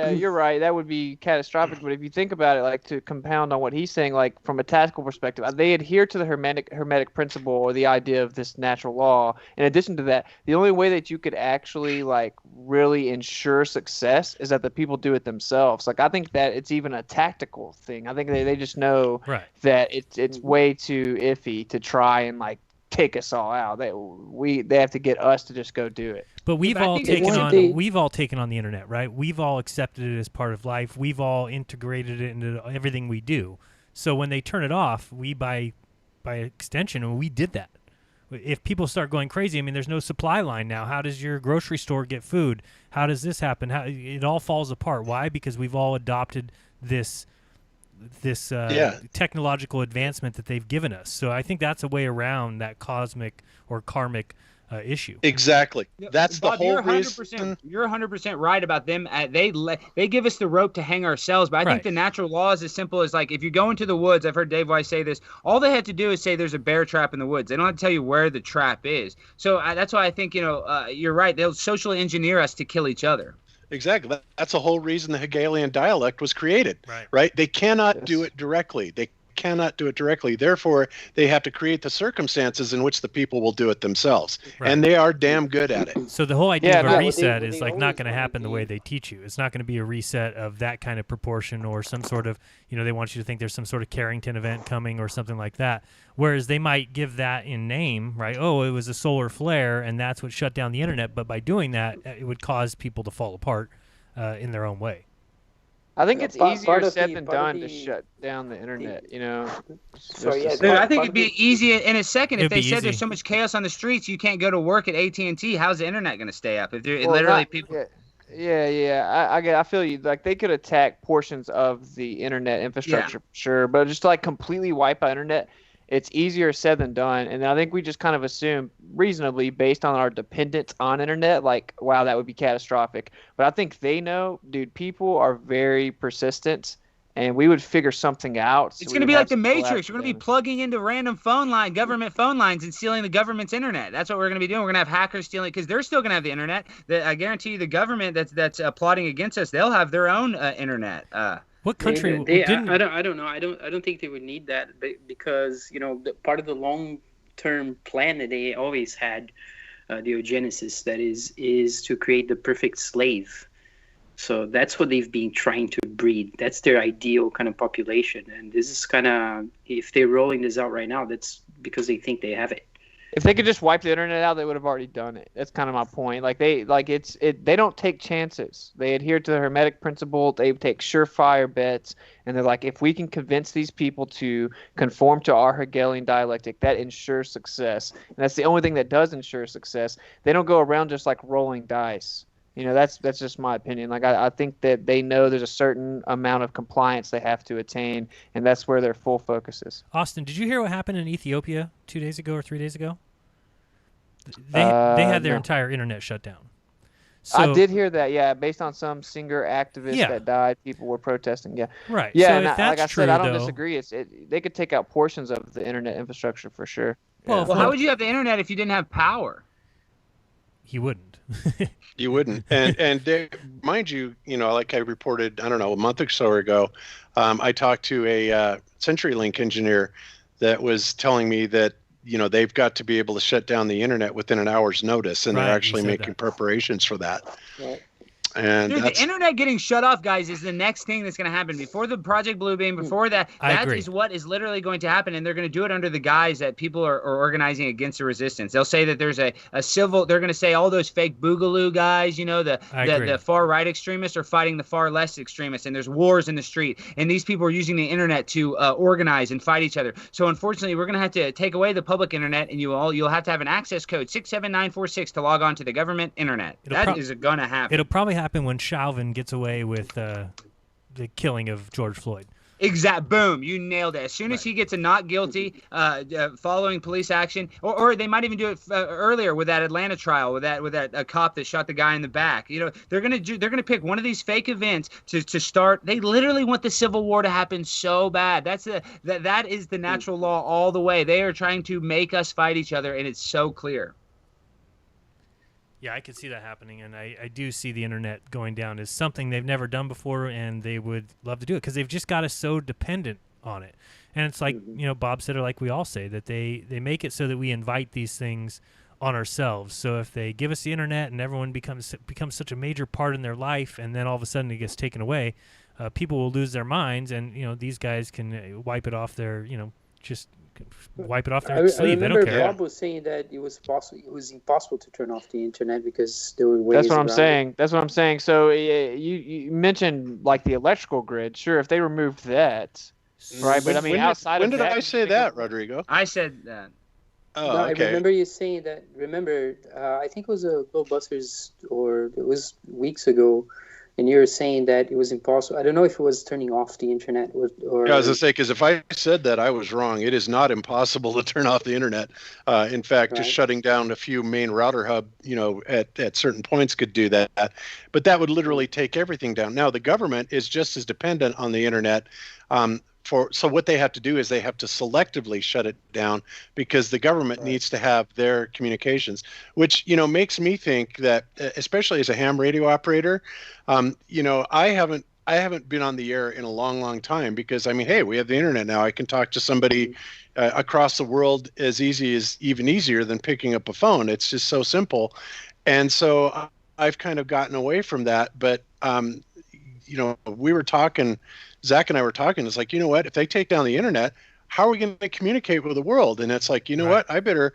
you're right. That would be catastrophic. But if you think about it, like to compound on what he's saying, like from a tactical perspective, they adhere to the hermetic principle, or the idea of this natural law. In addition to that, the only way that you could actually like really ensure success is that the people do it themselves. Like I think that it's even a tactical thing. I think they just know that it's way too iffy to try and like take us all out. They have to get us to just go do it. But we've all taken on the internet, right? We've all accepted it as part of life. We've all integrated it into everything we do. So when they turn it off, we by extension, we did that. If people start going crazy, I mean, there's no supply line now. How does your grocery store get food? How does this happen? It all falls apart. Why? Because we've all adopted this technological advancement that they've given us. So I think that's a way around that cosmic or karmic issue. Exactly. That's Bob, the whole reason. You're 100% right about them. They give us the rope to hang ourselves, but I think the natural law is as simple as like if you go into the woods. I've heard Dave Weiss say this. All they have to do is say there's a bear trap in the woods. They don't have to tell you where the trap is. So that's why I think you're right. They'll socially engineer us to kill each other. Exactly. That's the whole reason the Hegelian dialect was created. Right? They cannot do it directly. They cannot do it directly. Therefore, they have to create the circumstances in which the people will do it themselves. Right. And they are damn good at it. So the whole idea Yeah, of a no, reset they is like not always going to wanna happen the way be- they teach you. It's not going to be a reset of that kind of proportion or some sort of, they want you to think there's some sort of Carrington event coming or something like that. Whereas they might give that in name, right? Oh, it was a solar flare and that's what shut down the internet. But by doing that, it would cause people to fall apart in their own way. I think Yeah, it's part easier of said the- than part of done to the- shut down the internet, you know. Sorry, yeah, Just Dude, part- I think part it'd of be the- easy in a second if It'd they be said there's easy. so much chaos on the streets you can't go to work at AT&T. How's the internet going to stay up? If they're Well, literally not- people. Yeah. I feel you. Like they could attack portions of the internet infrastructure, sure, but just to, like completely wipe out internet, it's easier said than done. And I think we just kind of assume reasonably based on our dependence on internet, like, wow, that would be catastrophic. But I think they know, dude, people are very persistent and we would figure something out. It's going to be like the Matrix. We're going to be plugging into random government phone lines and stealing the government's internet. That's what we're going to be doing. We're going to have hackers stealing because they're still going to have the internet. I guarantee you the government that's plotting against us, they'll have their own internet. What country didn't? I don't know. I don't think they would need that because part of the long-term plan that they always had, the eugenesis, that is to create the perfect slave. So that's what they've been trying to breed. That's their ideal kind of population. And this is kind of, if they're rolling this out right now, that's because they think they have it. If they could just wipe the internet out, they would have already done it. That's kind of my point. They don't take chances. They adhere to the Hermetic principle. They take surefire bets, and they're like, if we can convince these people to conform to our Hegelian dialectic, that ensures success. And that's the only thing that does ensure success. They don't go around just like rolling dice. That's just my opinion. Like I think that they know there's a certain amount of compliance they have to attain, and that's where their full focus is. Austin, did you hear what happened in Ethiopia 2 days ago or 3 days ago? They had their No. entire internet shut down. So, I did hear that, yeah, based on some singer activist Yeah. that died. People were protesting, yeah. Right. Yeah, So and if that's like I true, said, I don't though, disagree. They could take out portions of the internet infrastructure for sure. Well, Well, how would you have the internet if you didn't have power? he wouldn't. You wouldn't. And they, mind you, like I reported, I don't know, a month or so ago, I talked to a CenturyLink engineer that was telling me that, they've got to be able to shut down the internet within an hour's notice, and Right, they're you actually said making that. preparations for that. Right. And Dude, that's, the internet getting shut off, guys, is the next thing that's going to happen. Before the Project Bluebeam, before that, I that agree. is what is literally going to happen. And they're going to do it under the guise that people are organizing against the resistance. They'll say that there's a civil, they're going to say all those fake Boogaloo guys, I agree. the far right extremists are fighting the far left extremists. And there's wars in the street. And these people are using the internet to organize and fight each other. So unfortunately, we're going to have to take away the public internet, and you'll have to have an access code 67946 to log on to the government internet. That is going to happen. It'll probably happen when Chauvin gets away with the killing of George Floyd. Boom, you nailed it. As soon as he gets a not guilty following police action, or they might even do it earlier with that Atlanta trial with that cop that shot the guy in the back. They're gonna pick one of these fake events to start. They literally want the Civil War to happen so bad. That is the natural law all the way. They are trying to make us fight each other, and it's so clear. Yeah, I could see that happening, and I do see the internet going down as something they've never done before, and they would love to do it because they've just got us so dependent on it. And it's like, Bob said, or like we all say, that they make it so that we invite these things on ourselves. So if they give us the internet and everyone becomes such a major part in their life, and then all of a sudden it gets taken away, people will lose their minds, and these guys can wipe it off their, just wipe it off their sleeve. They don't care. Bob was saying that it was impossible to turn off the internet because there were ways. That's what I'm around saying. That's what I'm saying. So you mentioned like the electrical grid. Sure, if they removed that, right? But I mean, outside when of did that, I say that, Rodrigo? I said that. Oh, No, okay. I remember you saying that. I think it was a Ghostbusters, or it was weeks ago, and you were saying that it was impossible. I don't know if it was turning off the internet or. Yeah, I was gonna say, because if I said that, I was wrong. It is not impossible to turn off the internet. In fact, just Right. shutting down a few main router hub, at certain points could do that. But that would literally take everything down. Now, the government is just as dependent on the internet. So what they have to do is they have to selectively shut it down because the government needs to have their communications, which, makes me think that, especially as a ham radio operator, I I haven't been on the air in a long, long time because, I mean, hey, we have the internet now. I can talk to somebody across the world even easier than picking up a phone. It's just so simple. And so I've kind of gotten away from that. But, we were talking, Zach and I were talking, it's like, you know what, if they take down the internet, how are we going to communicate with the world? And it's like, you know what, I better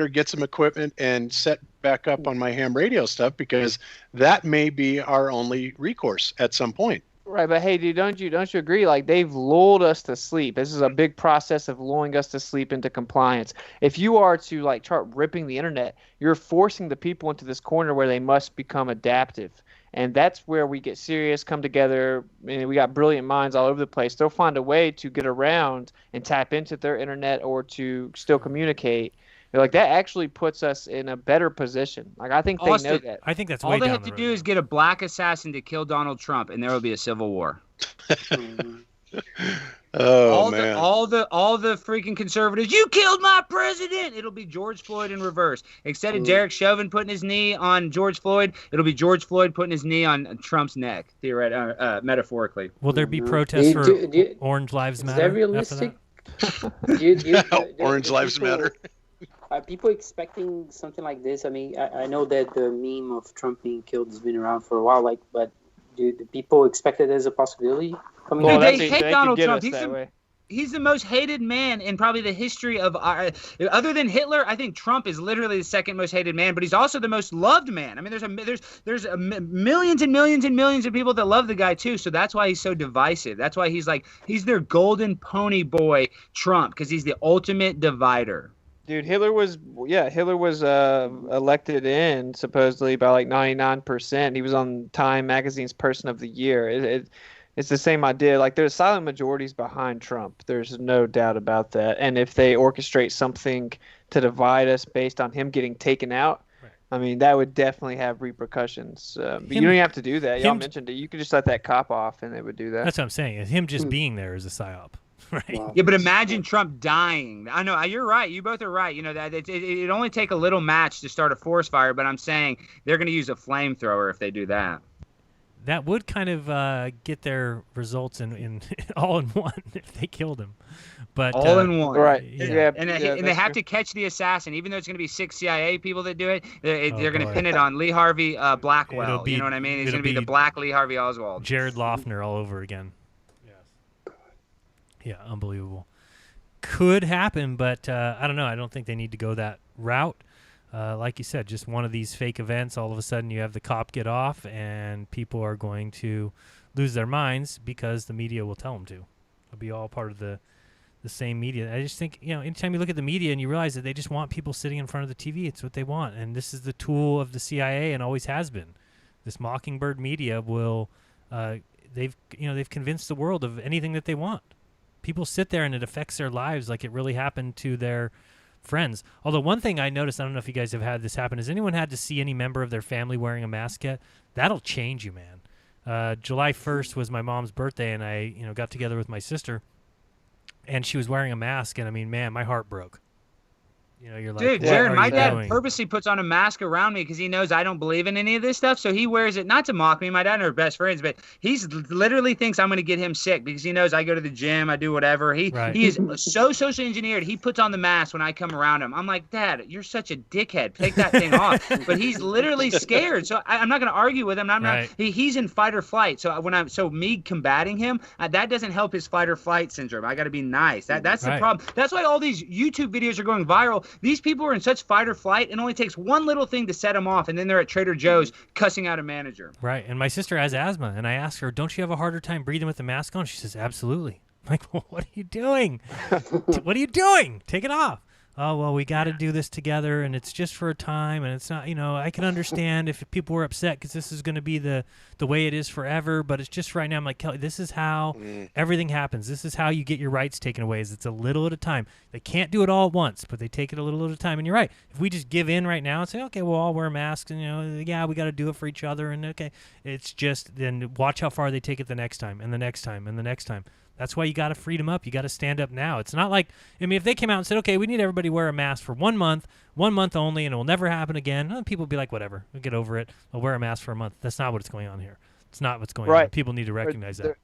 get some equipment and set back up on my ham radio stuff, because that may be our only recourse at some point. Right, but hey, dude, don't you agree? Like, they've lulled us to sleep. This is a big process of lulling us to sleep into compliance. If you are to like start ripping the internet, you're forcing the people into this corner where they must become adaptive. And that's where we get serious, come together, and we got brilliant minds all over the place. They'll find a way to get around and tap into their internet or to still communicate. Like, that actually puts us in a better position. Like, I think they know that. I think that's all way they down have the to road do now. is get a black assassin to kill Donald Trump, and there will be a civil war. Oh, man. All the freaking conservatives, you killed my president. It'll be George Floyd in reverse. Instead of Derek Chauvin putting his knee on George Floyd, it'll be George Floyd putting his knee on Trump's neck, metaphorically. Will there be protests for Orange Lives Matter? Is that realistic? Orange Lives Matter. Are people expecting something like this? I mean, I know that the meme of Trump being killed has been around for a while, but do people expect it as a possibility? Dude, they hate Donald Trump. He's the most hated man in probably the history of our. Other than Hitler, I think Trump is literally the second most hated man, but he's also the most loved man. I mean, there's millions and millions and millions of people that love the guy too. So that's why he's so divisive. That's why he's their golden pony boy, Trump, because he's the ultimate divider. Dude, Hitler was elected in supposedly by like 99%. He was on Time Magazine's Person of the Year. It's the same idea. Like, there's silent majorities behind Trump. There's no doubt about that. And if they orchestrate something to divide us based on him getting taken out, I mean, that would definitely have repercussions. But you don't even have to do that. Y'all mentioned it. You could just let that cop off, and they would do that. That's what I'm saying. Him just being there is a psyop. Right. Wow. Yeah, but imagine Trump dying. I know you're right. You both are right. You know that it only take a little match to start a forest fire. But I'm saying they're going to use a flamethrower if they do that. That would kind of get their results in all in one if they killed him. But all in one, right? Yeah, and they have to catch the assassin, even though it's going to be 6 CIA people that do it. They're going to pin it on Lee Harvey Blackwell. You know what I mean? It's going to be the Black Lee Harvey Oswald. Jared Loughner all over again. Yeah, unbelievable. Could happen, but I don't know. I don't think they need to go that route. Like you said, just one of these fake events. All of a sudden, you have the cop get off, and people are going to lose their minds because the media will tell them to. It'll be all part of the same media. I just think, anytime you look at the media and you realize that they just want people sitting in front of the TV, it's what they want. And this is the tool of the CIA and always has been. This Mockingbird media will, they've convinced the world of anything that they want. People sit there and it affects their lives like it really happened to their friends. Although one thing I noticed, I don't know if you guys have had this happen, has anyone had to see any member of their family wearing a mask yet? That'll change you, man. July 1st was my mom's birthday, and I got together with my sister, and she was wearing a mask, and I mean, man, my heart broke. You're like, dude, Jared, my dad purposely puts on a mask around me because he knows I don't believe in any of this stuff. So he wears it not to mock me. My dad and I are best friends, but he's literally thinks I'm going to get him sick because he knows I go to the gym, I do whatever. He is so socially engineered. He puts on the mask when I come around him. I'm like, Dad, you're such a dickhead. Take that thing off. But he's literally scared. So I'm not going to argue with him. I'm not. He's in fight or flight. So me combating him, that doesn't help his fight or flight syndrome. I got to be nice. That's the problem. That's why all these YouTube videos are going viral. These people are in such fight or flight, it only takes one little thing to set them off, and then they're at Trader Joe's cussing out a manager. Right, and my sister has asthma, and I asked her, don't you have a harder time breathing with the mask on? She says, absolutely. I'm like, well, what are you doing? What are you doing? Take it off. Oh, well, we got to do this together, and it's just for a time, and it's not, I can understand if people were upset because this is going to be the way it is forever, but it's just right now. I'm like, Kelly, this is how everything happens. This is how you get your rights taken away, is it's a little at a time. They can't do it all at once, but they take it a little at a time, and you're right. If we just give in right now and say, okay, we'll all wear masks, and, yeah, we got to do it for each other, and okay, it's just, then watch how far they take it the next time, and the next time, and the next time. That's why you got to freedom up. You got to stand up now. It's not like, if they came out and said, okay, we need everybody to wear a mask for 1 month only, and it will never happen again, people would be like, whatever, we'll get over it. I'll wear a mask for a month. That's not what it's going on here. It's not what's going on. People need to recognize that.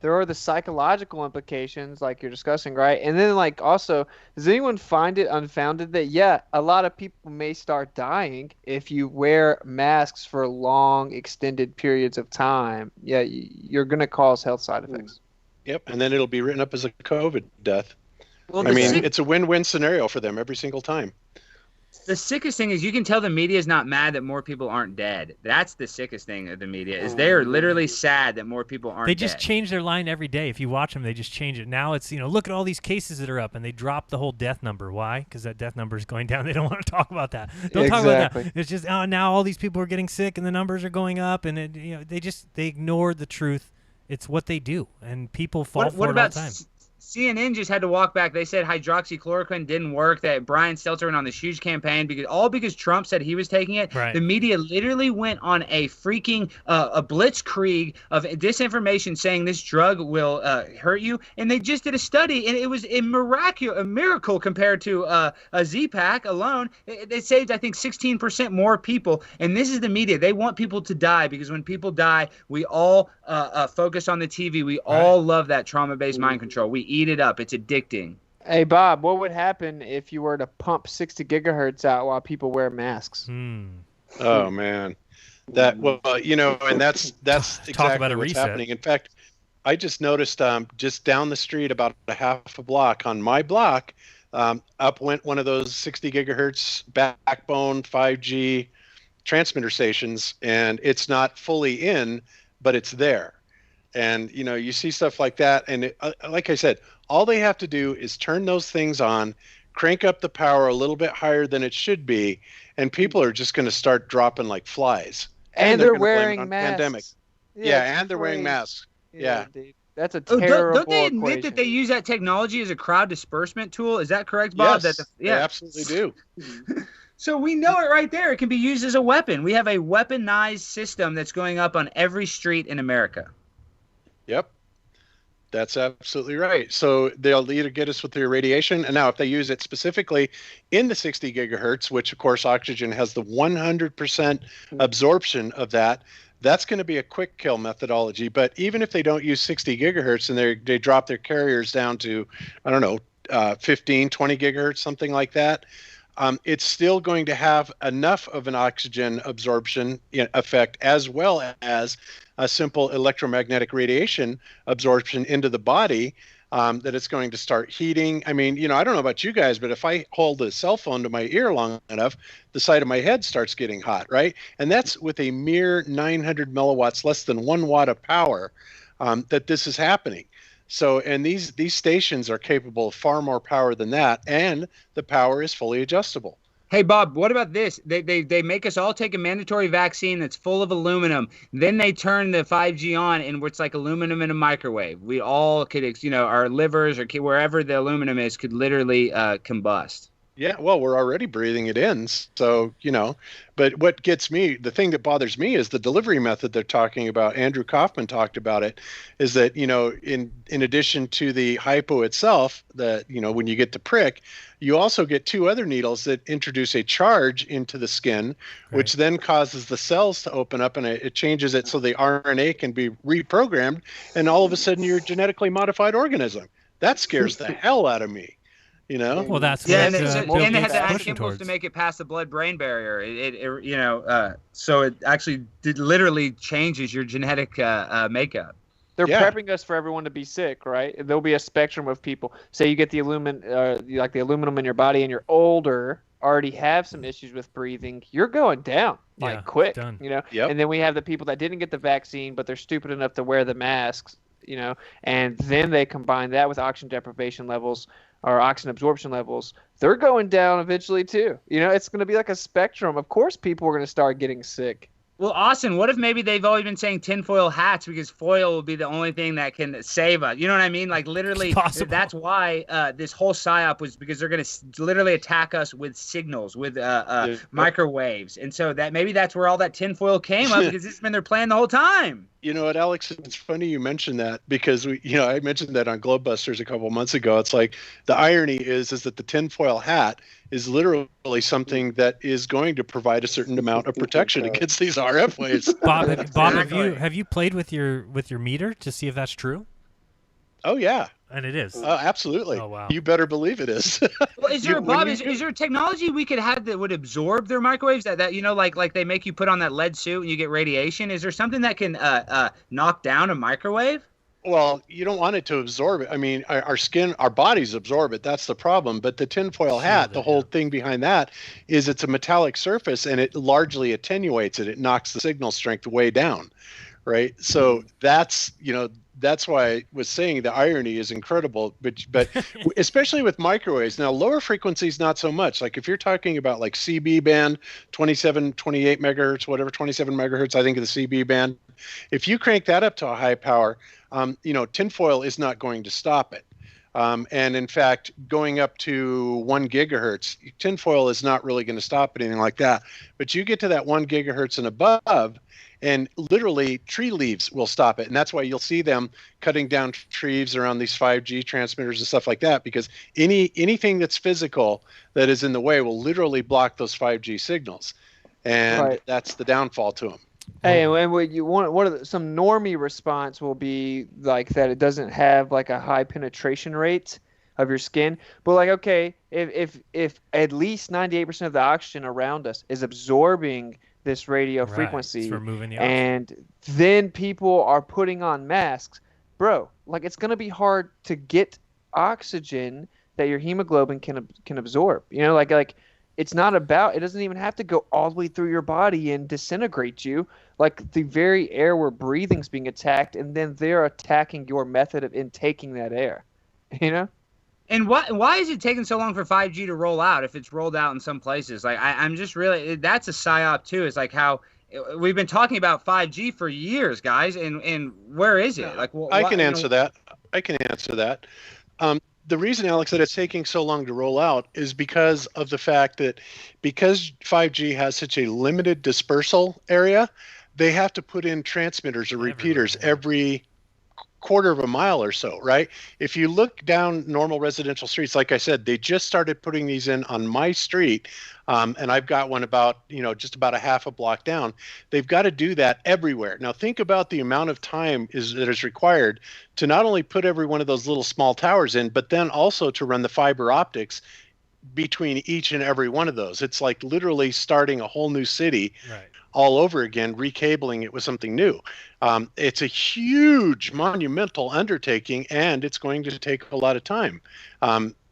There are the psychological implications, like you're discussing, right? And then, like, also, does anyone find it unfounded that, a lot of people may start dying if you wear masks for long, extended periods of time? Yeah, you're going to cause health side effects. Yep, and then it'll be written up as a COVID death. Well, I mean, it's a win-win scenario for them every single time. The sickest thing is you can tell the media is not mad that more people aren't dead. That's the sickest thing of the media is they are literally sad that more people aren't dead. They just change their line every day. If you watch them, they just change it. Now it's, look at all these cases that are up, and they drop the whole death number. Why? Because that death number is going down. They don't want to talk about that. Don't talk about that. It's just, now all these people are getting sick, and the numbers are going up, and they ignore the truth. It's what they do, and people fall for it all the time. CNN just had to walk back. They said hydroxychloroquine didn't work, that Brian Stelter went on this huge campaign because Trump said he was taking it. Right. The media literally went on a freaking a blitzkrieg of disinformation saying this drug will hurt you. And they just did a study, and it was a miracle compared to a Z-Pack alone. It saved, I think, 16% more people. And this is the media. They want people to die because when people die, we all focus on the TV. We all love that trauma-based mind control. We eat it up. It's addicting. Hey, Bob, what would happen if you were to pump 60 gigahertz out while people wear masks? Oh, man. And that's exactly what's happening. In fact, I just noticed just down the street about a half a block on my block, up went one of those 60 gigahertz backbone 5G transmitter stations, and it's not fully in, but it's there. And, you see stuff like that. And like I said, all they have to do is turn those things on, crank up the power a little bit higher than it should be, and people are just going to start dropping like flies. And they're wearing masks. Pandemic. Yeah, and they're wearing masks. Yeah. Dude. That's a terrible Don't they admit equation. that they use that technology as a crowd disbursement tool? Is that correct, Bob? Yes, they absolutely do. So we know it right there. It can be used as a weapon. We have a weaponized system that's going up on every street in America. Yep. That's absolutely right. So they'll either get us with the irradiation, and now if they use it specifically in the 60 gigahertz, which of course oxygen has the 100% absorption of that, that's going to be a quick kill methodology. But even if they don't use 60 gigahertz and they drop their carriers down to, 15, 20 gigahertz, something like that, it's still going to have enough of an oxygen absorption effect as well as a simple electromagnetic radiation absorption into the body that it's going to start heating. I mean, I don't know about you guys, but if I hold a cell phone to my ear long enough, the side of my head starts getting hot, right? And that's with a mere 900 milliwatts, less than 1 watt of power, that this is happening. So, and these stations are capable of far more power than that, and the power is fully adjustable. Hey, Bob, what about this? They make us all take a mandatory vaccine that's full of aluminum. Then they turn the 5G on, and it's like aluminum in a microwave. We all could, our livers or wherever the aluminum is could literally combust. Yeah, well, we're already breathing it in. So, but what gets me, the thing that bothers me is the delivery method they're talking about. Andrew Kaufman talked about it, is that, in addition to the hypo itself, that, when you get the prick, you also get 2 other needles that introduce a charge into the skin, which then causes the cells to open up, and it changes it so the RNA can be reprogrammed, and all of a sudden you're a genetically modified organism. That scares the hell out of me. Well, that's and it has to add chemicals to make it past the blood-brain barrier. So it actually literally changes your genetic makeup. They're prepping us for everyone to be sick, right? There'll be a spectrum of people. Say you get the aluminum in your body, and you're older, already have some issues with breathing. You're going down quick, done. Yep. And then we have the people that didn't get the vaccine, but they're stupid enough to wear the masks, and then they combine that with oxygen deprivation levels or oxygen absorption levels. They're going down eventually too. It's going to be like a spectrum. Of course, people are going to start getting sick. Well, Austin, what if maybe they've always been saying tinfoil hats because foil will be the only thing that can save us? You know what I mean? Like, literally, that's why this whole psyop was because they're going to literally attack us with signals, with microwaves. And so maybe that's where all that tinfoil came up because this has been their plan the whole time. You know what, Alex? It's funny you mentioned that because I mentioned that on Globebusters a couple months ago. It's like the irony is that the tinfoil hat is literally something that is going to provide a certain amount of protection against these RF waves. Bob, have you played with your meter to see if that's true? Oh yeah, and it is. Oh, absolutely. Oh wow. You better believe it is. Well, is there, Bob? Is there technology we could have that would absorb their microwaves? That like they make you put on that lead suit and you get radiation. Is there something that can knock down a microwave? Well, you don't want it to absorb it. I mean, our skin, our bodies absorb it. That's the problem. But the tinfoil hat, the whole thing behind that is it's a metallic surface and it largely attenuates it. It knocks the signal strength way down, right? So that's why I was saying the irony is incredible. But especially with microwaves. Now, lower frequencies, not so much. Like if you're talking about like CB band, 27, 28 megahertz, whatever, 27 megahertz, I think of the CB band. If you crank that up to a high power, tinfoil is not going to stop it. And in fact, going up to 1 gigahertz, tinfoil is not really going to stop anything like that. But you get to that 1 gigahertz and above, and literally tree leaves will stop it. And that's why you'll see them cutting down trees around these 5G transmitters and stuff like that, because anything that's physical that is in the way will literally block those 5G signals. And that's the downfall to them. Hey, and what you want? Some normie response will be like that. It doesn't have like a high penetration rate of your skin, but like, okay, if at least 98% of the oxygen around us is absorbing this radio frequency, it's removing the and then people are putting on masks, bro. Like it's gonna be hard to get oxygen that your hemoglobin can absorb. Like. It's not about, it doesn't even have to go all the way through your body and disintegrate you. Like the very air we're breathing is being attacked, and then they're attacking your method of intaking that air. And why is it taking so long for 5G to roll out if it's rolled out in some places? Like I'm just really, that's a psyop too. It's like how we've been talking about 5G for years, guys, and where is it? Like I can answer that. The reason, Alex, that it's taking so long to roll out is because of the fact that because 5G has such a limited dispersal area, they have to put in transmitters or repeaters every quarter of a mile or so, right? If you look down normal residential streets, like I said, they just started putting these in on my street, and I've got one about, just about a half a block down. They've got to do that everywhere. Now think about the amount of time that is required to not only put every one of those little small towers in, but then also to run the fiber optics between each and every one of those. It's like literally starting a whole new city all over again, recabling it with something new. It's a huge monumental undertaking, and it's going to take a lot of time.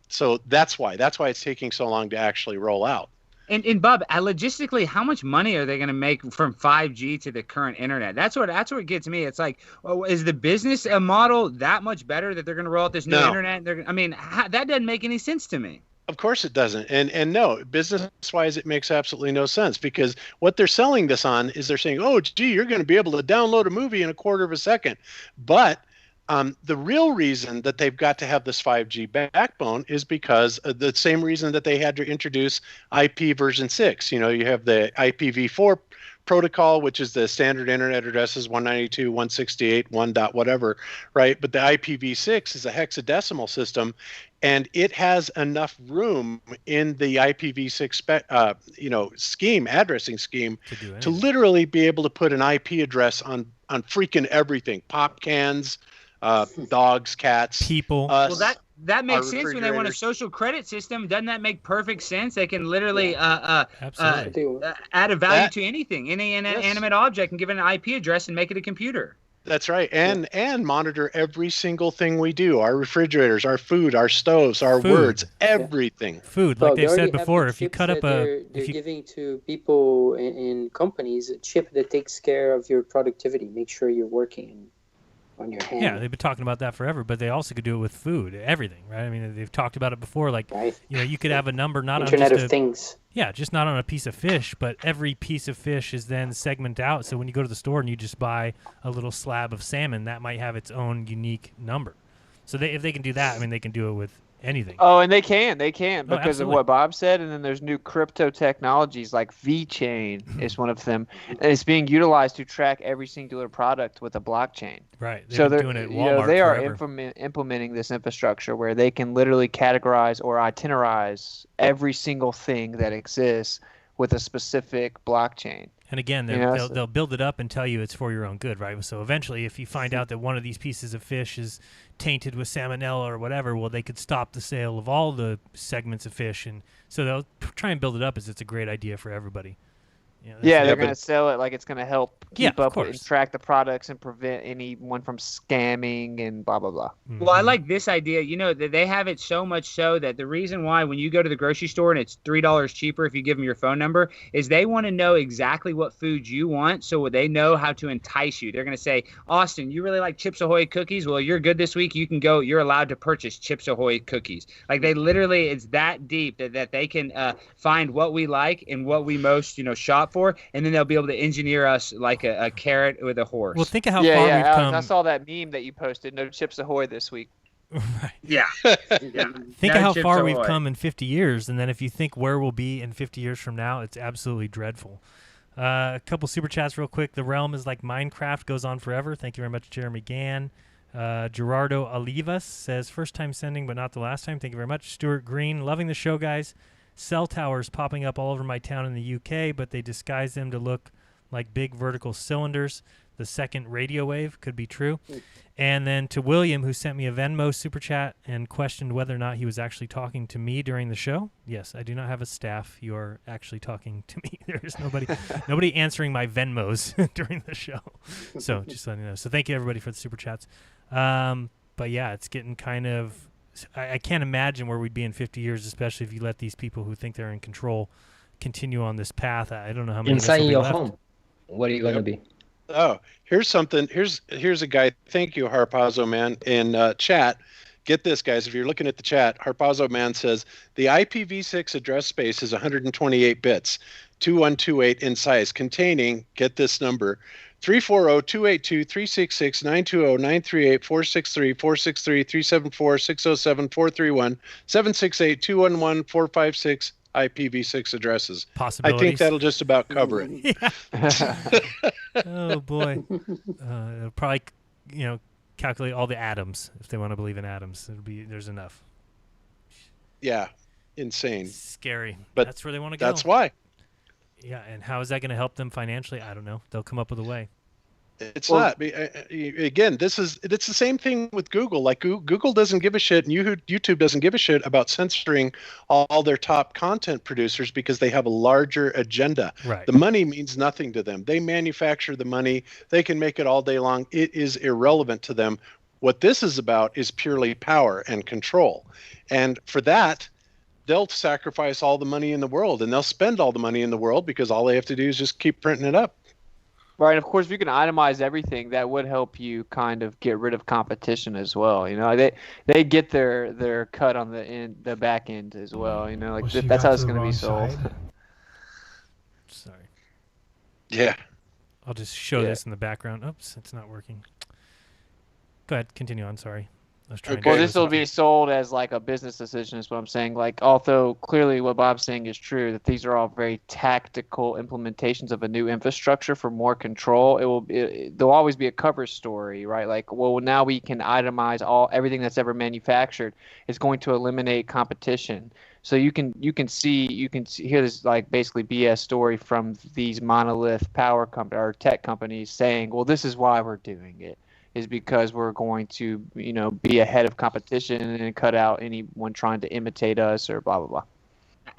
So that's why it's taking so long to actually roll out. And Bob, logistically, how much money are they going to make from 5G to the current internet? That's what gets me. It's like, is the business model that much better that they're going to roll out this new internet? That doesn't make any sense to me. Of course it doesn't. And no, business-wise, it makes absolutely no sense, because what they're selling this on is they're saying, oh, gee, you're going to be able to download a movie in a quarter of a second. But the real reason that they've got to have this 5G backbone is because of the same reason that they had to introduce IP version 6. You have the IPv4 protocol, which is the standard internet addresses 192.168, 1. Whatever, right? But the IPv6 is a hexadecimal system, and it has enough room in the IPv6 addressing scheme to literally be able to put an IP address on freaking everything: pop cans, dogs, cats, people. Well, that makes sense when they want a social credit system. Doesn't that make perfect sense? They can literally add a value to anything, any inanimate object, and give it an IP address and make it a computer. That's right, and monitor every single thing we do: our refrigerators, our food, our stoves, our words, everything. Food, like they've said before. If you cut up they're giving to people in companies a chip that takes care of your productivity, make sure you're working on your hand. Yeah, they've been talking about that forever, but they also could do it with food, everything, right? I mean, they've talked about it before. Like, you could have a number not Internet on just of Things. Yeah, just not on a piece of fish, but every piece of fish is then segmented out. So when you go to the store and you just buy a little slab of salmon, that might have its own unique number. So if they can do that, I mean, they can do it with anything. Oh, and they can because of absolutely. what Bob said. And then there's new crypto technologies like VeChain is one of them. And it's being utilized to track every singular product with a blockchain. Right. They've So been doing it at you know, Walmart they are forever. implementing this infrastructure where they can literally categorize or itinerize every single thing that exists with a specific blockchain. And again, You know, they'll build it up and tell you it's for your own good, right? So eventually, if you find out that one of these pieces of fish is tainted with salmonella or whatever, well, they could stop the sale of all the segments of fish, and so they'll try and build it up as it's a great idea for everybody. You know, Yeah, they're going to sell it like it's going to help keep up with and track the products and prevent anyone from scamming and blah, blah, blah. Mm-hmm. Well, I like this idea. You know, they have it so much so that the reason why when you go to the grocery store and it's $3 cheaper if you give them your phone number is they want to know exactly what foods you want so they know how to entice you. They're going to say, Austin, you really like Chips Ahoy cookies? Well, you're good this week. You can go. You're allowed to purchase Chips Ahoy cookies. Like they literally, it's that deep that they can find what we like and what we most, shop for. And then they'll be able to engineer us like a carrot with a horse. Well, think of how far we've come. I saw that meme that you posted. No Chips Ahoy this week. Right. Yeah. Think of how far we've come in 50 years, and then if you think where we'll be in 50 years from now, it's absolutely dreadful. A couple super chats real quick. The realm is like Minecraft, goes on forever. Thank you very much, Jeremy Gann. Gerardo Olivas says, first time sending, but not the last time. Thank you very much. Stuart Green, loving the show, guys. Cell towers popping up all over my town in the UK, but they disguise them to look like big vertical cylinders. The second radio wave could be true. And then to William, who sent me a Venmo super chat and questioned whether or not he was actually talking to me during the show. Yes, I do not have a staff. You are actually talking to me. There is nobody answering my Venmos during the show. So just letting you know. So thank you, everybody, for the super chats. But yeah, it's getting kind of... I can't imagine where we'd be in 50 years, especially if you let these people who think they're in control continue on this path. I don't know how many inside your left. home. What are you going to be? Oh, here's something. Here's a guy. Thank you, Harpazo Man, in chat. Get this, guys. If you're looking at the chat, Harpazo Man says the IPv6 address space is 128 bits, 2128 in size, containing, get this number, 340-282-366-920-938-463-463-374-607-431-768-211-456 IPv6 addresses. I think that'll just about cover it. Yeah. Oh boy. It'll probably, calculate all the atoms if they want to believe in atoms. There's enough. Yeah. Insane. Scary. But that's where they want to go. That's why. Yeah, and how is that going to help them financially? I don't know. They'll come up with a way. It's not. Again, it's the same thing with Google. Like Google doesn't give a shit, and YouTube doesn't give a shit about censoring all their top content producers because they have a larger agenda. Right. The money means nothing to them. They manufacture the money. They can make it all day long. It is irrelevant to them. What this is about is purely power and control. And for that, they'll sacrifice all the money in the world, and they'll spend all the money in the world because all they have to do is just keep printing it up. Right, and of course, if you can itemize everything, that would help you kind of get rid of competition as well. They get their cut on the back end as well. That's how it's going to be sold. Sorry. Yeah. I'll just show this in the background. Oops, it's not working. Go ahead, continue on. Sorry. Well, this will be sold as like a business decision is what I'm saying. Like, although clearly what Bob's saying is true, that these are all very tactical implementations of a new infrastructure for more control. There'll always be a cover story, right? Like, well, now we can itemize everything that's ever manufactured. It's going to eliminate competition. So you can hear this like basically BS story from these monolith power company or tech companies saying, well, this is why we're doing it. Is because we're going to, be ahead of competition and cut out anyone trying to imitate us or blah, blah, blah.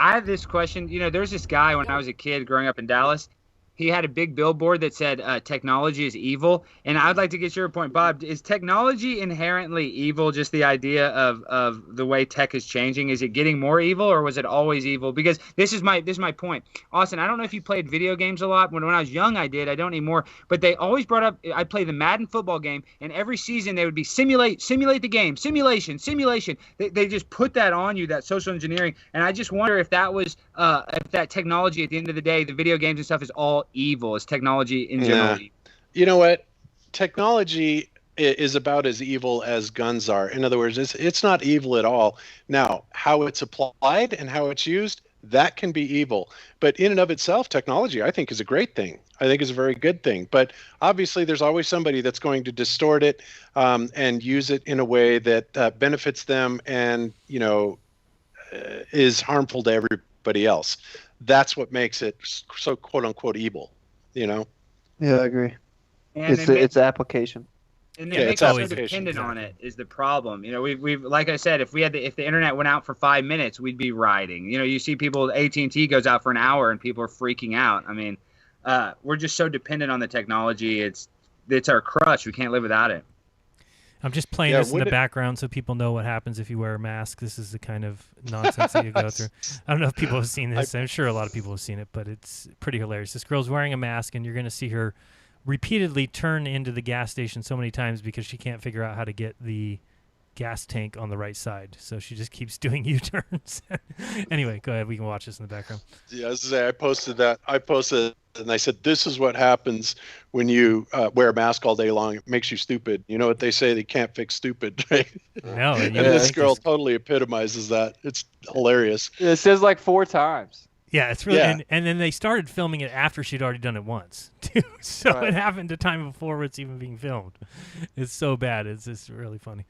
I have this question. There's this guy when I was a kid growing up in Dallas. He had a big billboard that said technology is evil. And I'd like to get your point, Bob. Is technology inherently evil, just the idea of the way tech is changing? Is it getting more evil or was it always evil? Because this is my point. Austin, I don't know if you played video games a lot. When I was young, I did. I don't anymore. But they always brought up, I play the Madden football game, and every season they would be simulate the game, simulation. They just put that on you, that social engineering. And I just wonder if that was, if that technology at the end of the day, the video games and stuff is all evil. Is technology in general evil? You know what? Technology is about as evil as guns are. In other words, it's not evil at all. Now, how it's applied and how it's used, that can be evil. But in and of itself, technology, I think, is a great thing. I think is a very good thing. But obviously, there's always somebody that's going to distort it and use it in a way that benefits them and, is harmful to everybody else. That's what makes it so quote unquote evil, Yeah, I agree. And It's application. And Yeah, they make it's us so application, dependent on it is the problem. We've like I said, if the internet went out for 5 minutes, we'd be rioting. You see people, AT&T goes out for an hour and people are freaking out. I mean, we're just so dependent on the technology. It's our crutch. We can't live without it. I'm just playing this in the background so people know what happens if you wear a mask. This is the kind of nonsense that you go through. I don't know if people have seen this. I'm sure a lot of people have seen it, but it's pretty hilarious. This girl's wearing a mask, and you're going to see her repeatedly turn into the gas station so many times because she can't figure out how to get the gas tank on the right side. So she just keeps doing U-turns. Anyway, go ahead. We can watch this in the background. Yeah, I posted that. I posted and I said, this is what happens when you wear a mask all day long. It makes you stupid. You know what they say? They can't fix stupid, right? No. And this girl totally epitomizes that. It's hilarious. It says like 4 times. Yeah, it's really, and then they started filming it after she'd already done it once, too. So It happened a time before it's even being filmed. It's so bad. It's just really funny.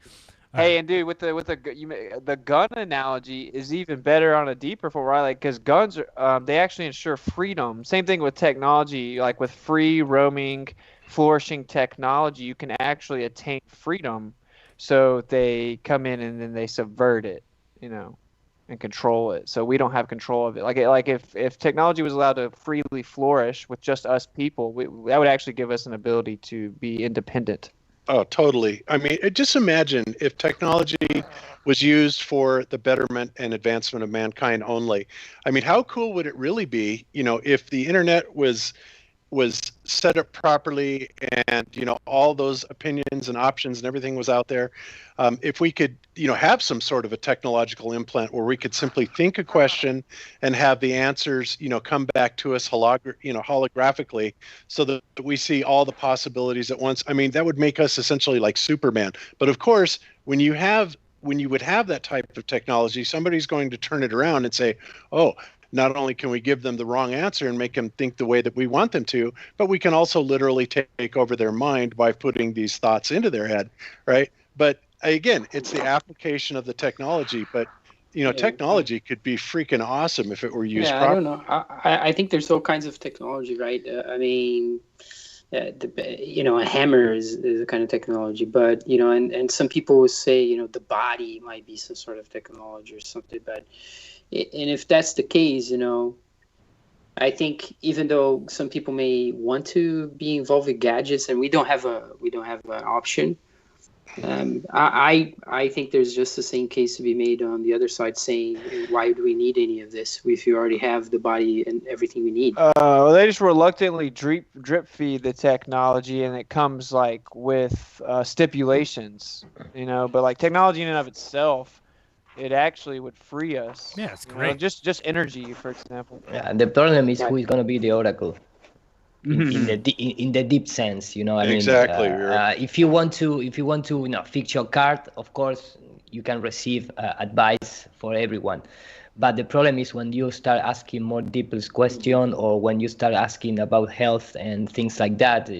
And dude, with the gun analogy is even better on a deeper form, right? Like, because guns are, they actually ensure freedom. Same thing with technology, like with free roaming, flourishing technology, you can actually attain freedom. So they come in and then they subvert it, and control it. So we don't have control of it. Like if technology was allowed to freely flourish with just us people, that would actually give us an ability to be independent. Oh, totally. I mean, just imagine if technology was used for the betterment and advancement of mankind only. I mean, how cool would it really be, if the internet was set up properly and, all those opinions and options and everything was out there. If we could, have some sort of a technological implant where we could simply think a question and have the answers, come back to us holographically so that we see all the possibilities at once. I mean, that would make us essentially like Superman. But of course, when you would have that type of technology, somebody's going to turn it around and say, oh, not only can we give them the wrong answer and make them think the way that we want them to, but we can also literally take over their mind by putting these thoughts into their head, right? But again, it's the application of the technology. But technology could be freaking awesome if it were used properly. I don't know. I think there's all kinds of technology, right? I mean, a hammer is a kind of technology, but and some people will say the body might be some sort of technology or something, but. And if that's the case, I think even though some people may want to be involved with gadgets, and we don't have an option, I think there's just the same case to be made on the other side, saying why do we need any of this if you already have the body and everything we need? Well, they just reluctantly drip feed the technology, and it comes like with stipulations, But like technology in and of itself. It actually would free us. Yeah, it's great. Just energy, for example. Yeah, the problem is who is going to be the oracle in the deep sense. Exactly. If you want to fix your card, of course you can receive advice for everyone. But the problem is when you start asking more deep questions, or when you start asking about health and things like that,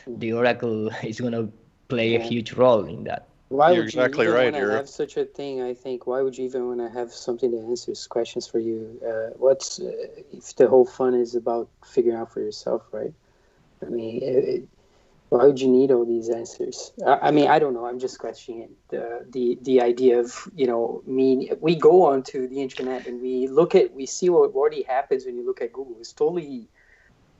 the oracle is going to play a huge role in that. Why You're would exactly you even right, want to have such a thing? I think why would you even want to have something that answers questions for you? What's if the whole fun is about figuring out for yourself, right? I mean, why would you need all these answers? I mean, I don't know. I'm just questioning it. The idea of we go onto the internet and we see what already happens when you look at Google.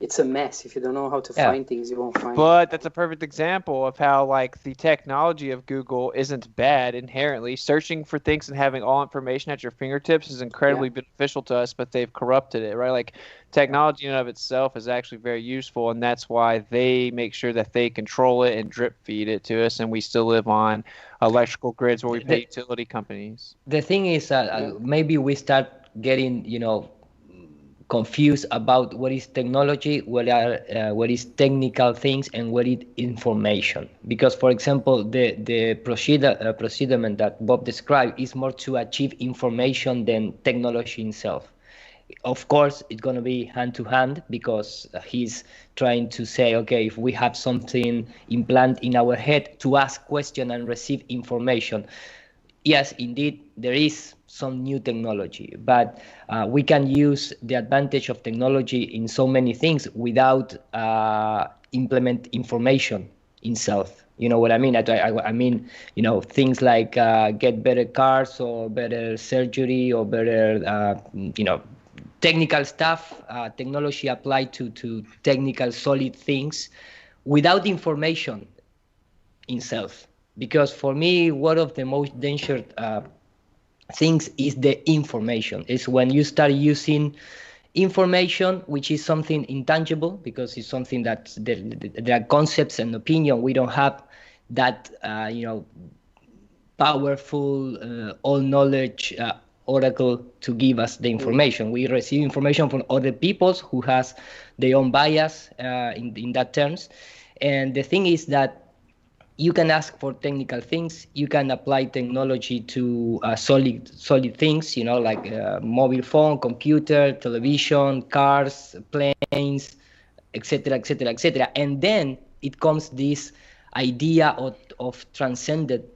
It's a mess. If you don't know how to find things, you won't find it. But that's a perfect example of how like the technology of Google isn't bad inherently. Searching for things and having all information at your fingertips is incredibly beneficial to us, but they've corrupted it, right? Like technology in and of itself is actually very useful, and that's why they make sure that they control it and drip feed it to us, and we still live on electrical grids where we pay utility companies. The thing is maybe we start getting, confused about what is technology, what is technical things, and what is information. Because, for example, the procedure that Bob described is more to achieve information than technology itself. Of course, it's going to be hand to hand, because he's trying to say, okay, if we have something implanted in our head, to ask question and receive information. Yes, indeed, there is some new technology, but we can use the advantage of technology in so many things without implement information itself. You know what I mean? I mean, things like get better cars or better surgery or better, technical stuff, technology applied to technical solid things without information itself. Because for me, one of the most dangerous things is the information. It's when you start using information, which is something intangible, because it's something that there are concepts and opinion. We don't have that, powerful, all knowledge oracle to give us the information. We receive information from other peoples who has their own bias in that terms. And the thing is that you can ask for technical things. You can apply technology to solid things, like mobile phone, computer, television, cars, planes, etc., etc., etc. And then it comes this idea of transcended,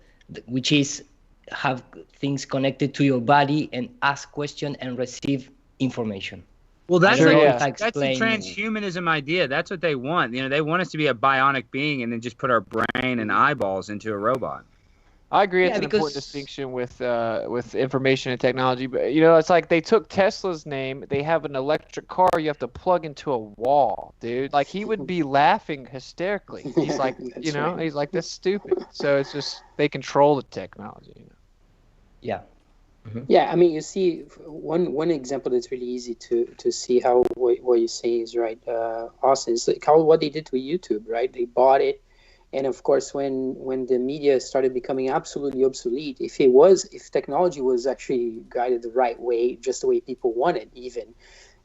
which is have things connected to your body and ask question and receive information. Well, that's Sure, that's the transhumanism idea. That's what they want. They want us to be a bionic being and then just put our brain and eyeballs into a robot. I agree. It's an important distinction with information and technology. But it's like they took Tesla's name. They have an electric car you have to plug into a wall, dude. Like, he would be laughing hysterically. He's like, right. He's like, that's stupid. So it's just they control the technology. Yeah. Mm-hmm. Yeah, I mean, you see, one example that's really easy to see how what you say is right, Austin, is like what they did to YouTube, right? They bought it, and of course, when the media started becoming absolutely obsolete, if technology was actually guided the right way, just the way people wanted, even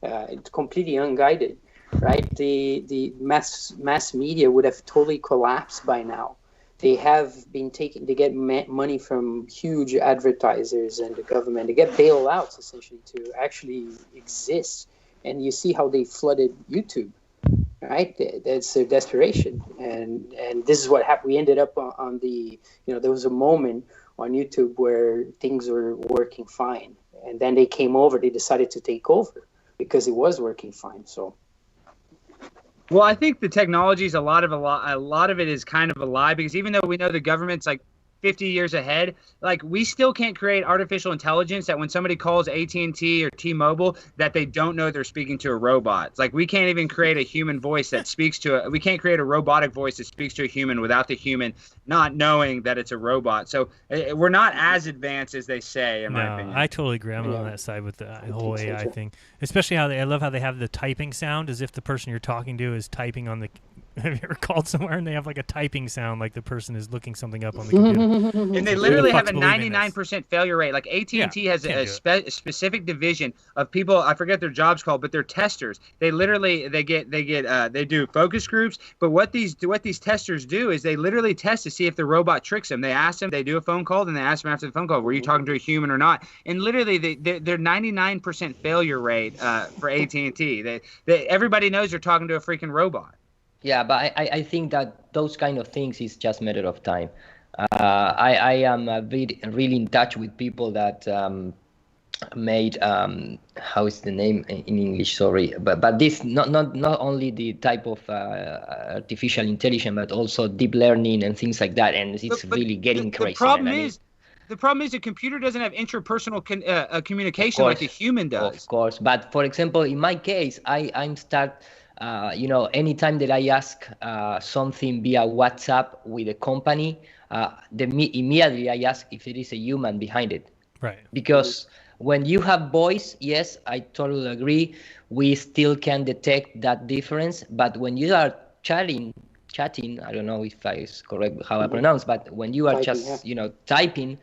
it's completely unguided, right? The mass media would have totally collapsed by now. They get money from huge advertisers and the government. They get bailouts essentially to actually exist. And you see how they flooded YouTube, right? That's their desperation. And this is what happened. We ended up on the, there was a moment on YouTube where things were working fine. And then they decided to take over because it was working fine. So. Well, I think the technology is a lot of it is kind of a lie, because even though we know the government's like 50 years ahead, like, we still can't create artificial intelligence that when somebody calls AT&T or T-Mobile that they don't know they're speaking to a robot. It's like we can't even create a human voice that speaks to we can't create a robotic voice that speaks to a human without the human not knowing that it's a robot. So we're not as advanced as they say, in my opinion. I totally agree. I'm on that side with the whole AI thing, especially I love how they have the typing sound as if the person you're talking to is typing on the. Have you ever called somewhere and they have like a typing sound, like the person is looking something up on the computer? And they literally have a 99% failure rate. Like, AT&T has a specific division of people. I forget their job's called, but they're testers. They literally they do focus groups. But what these testers do is they literally test to see if the robot tricks them. They ask them. They do a phone call, then they ask them after the phone call, were you talking to a human or not? And literally, their 99% failure rate for AT&T. Everybody knows they're talking to a freaking robot. Yeah, but I think that those kind of things is just a matter of time. I am really in touch with people that made how is the name in English? Sorry, but this not only the type of artificial intelligence, but also deep learning and things like that, and it's really getting crazy. The problem is the computer doesn't have interpersonal communication like the human does. Of course, but for example, in my case, I'm start. Anytime that I ask something via WhatsApp with a company, immediately I ask if there is a human behind it. Right. Because when you have voice, yes, I totally agree. We still can detect that difference. But when you are chatting, I don't know if it's correct how I pronounce, but when you are typing,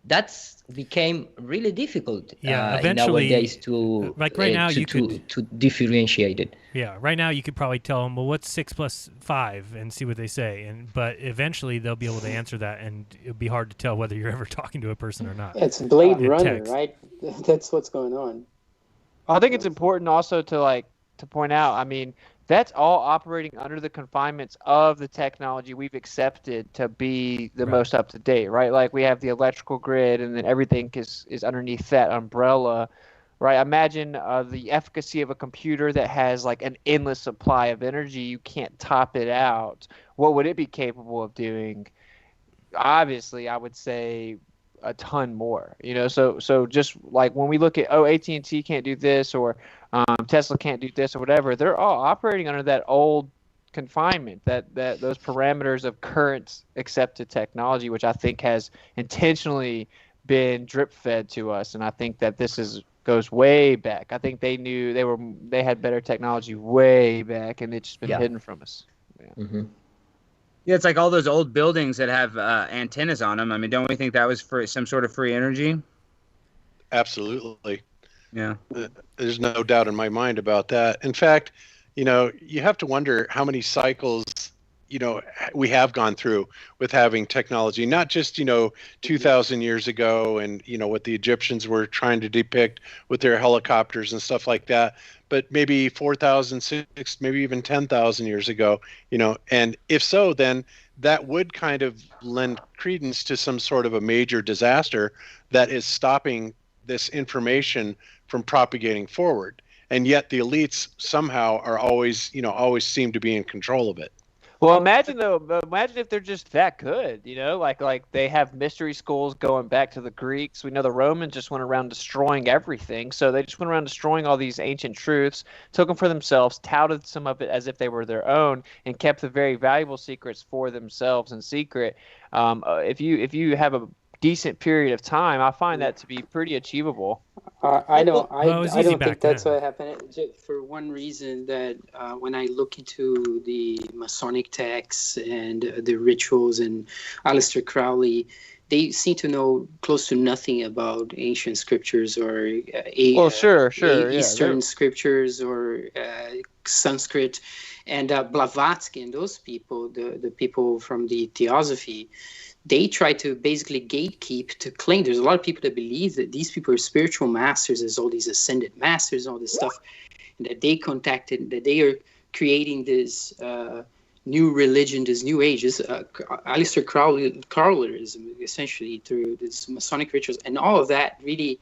that's became really difficult eventually, nowadays to like right now, to differentiate it. Yeah, right now you could probably tell them, well, what's 6 + 5, and see what they say. But eventually they'll be able to answer that, and it'll be hard to tell whether you're ever talking to a person or not. It's Blade Runner, text. right? That's what's going on. I think it's important also to point out, I mean, that's all operating under the confinements of the technology we've accepted to be the most up to date, right? Like we have the electrical grid, and then everything is underneath that umbrella, right? Imagine the efficacy of a computer that has like an endless supply of energy. You can't top it out. What would it be capable of doing? Obviously, I would say a ton more, so just like when we look at AT&T can't do this, or Tesla can't do this, or whatever, they're all operating under that old confinement, that those parameters of current accepted technology, which I think has intentionally been drip fed to us. And I think that goes way back. I think they knew they had better technology way back, and it's just been hidden from us. Yeah, it's like all those old buildings that have antennas on them. I mean, don't we think that was for some sort of free energy? Absolutely. Yeah. There's no doubt in my mind about that. In fact, you have to wonder how many cycles, we have gone through with having technology, not just, 2,000 years ago and, what the Egyptians were trying to depict with their helicopters and stuff like that, but maybe 4,000, maybe even 10,000 years ago, and if so, then that would kind of lend credence to some sort of a major disaster that is stopping this information from propagating forward. And yet the elites somehow are always seem to be in control of it. Well, imagine if they're just that good, like they have mystery schools going back to the Greeks. We know the Romans just went around destroying everything. So they just went around destroying all these ancient truths, took them for themselves, touted some of it as if they were their own, and kept the very valuable secrets for themselves in secret. If you have a decent period of time, I find that to be pretty achievable. I don't think that's then. what happened. For one reason, that when I look into the Masonic texts and the rituals and Aleister Crowley, they seem to know close to nothing about ancient scriptures or Eastern scriptures or Sanskrit. And Blavatsky and those people, the people from the Theosophy, they try to basically gatekeep to claim. There's a lot of people that believe that these people are spiritual masters, there's all these ascended masters, all this stuff, and that they contacted, that they are creating this new religion, this new age, this Aleister Crowlerism, essentially, through this Masonic rituals, and all of that really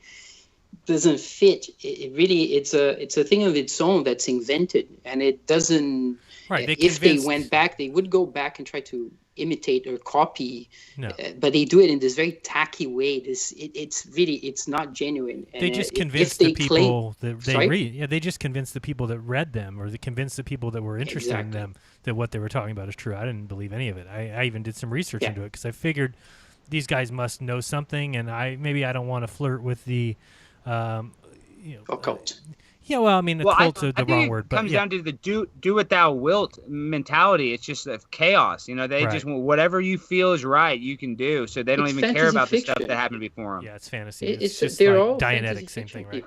doesn't fit. It's a thing of its own that's invented, and it doesn't. Right. If they went back, they would go back and try to imitate or copy, but they do it in this very tacky way. It's not genuine. And they just convinced the people that they read. Yeah, they just convinced the people that read them, or they convinced the people that were interested in them that what they were talking about is true. I didn't believe any of it. I even did some research into it because I figured these guys must know something, and I don't want to flirt with the occult. Yeah, well, I mean, cult's the wrong word, but it comes down to the do what thou wilt mentality. It's just chaos. They just want whatever you feel is right, you can do. So they don't even care about the stuff that happened before them. Yeah, it's fantasy. It's just like Dianetics, same thing, right?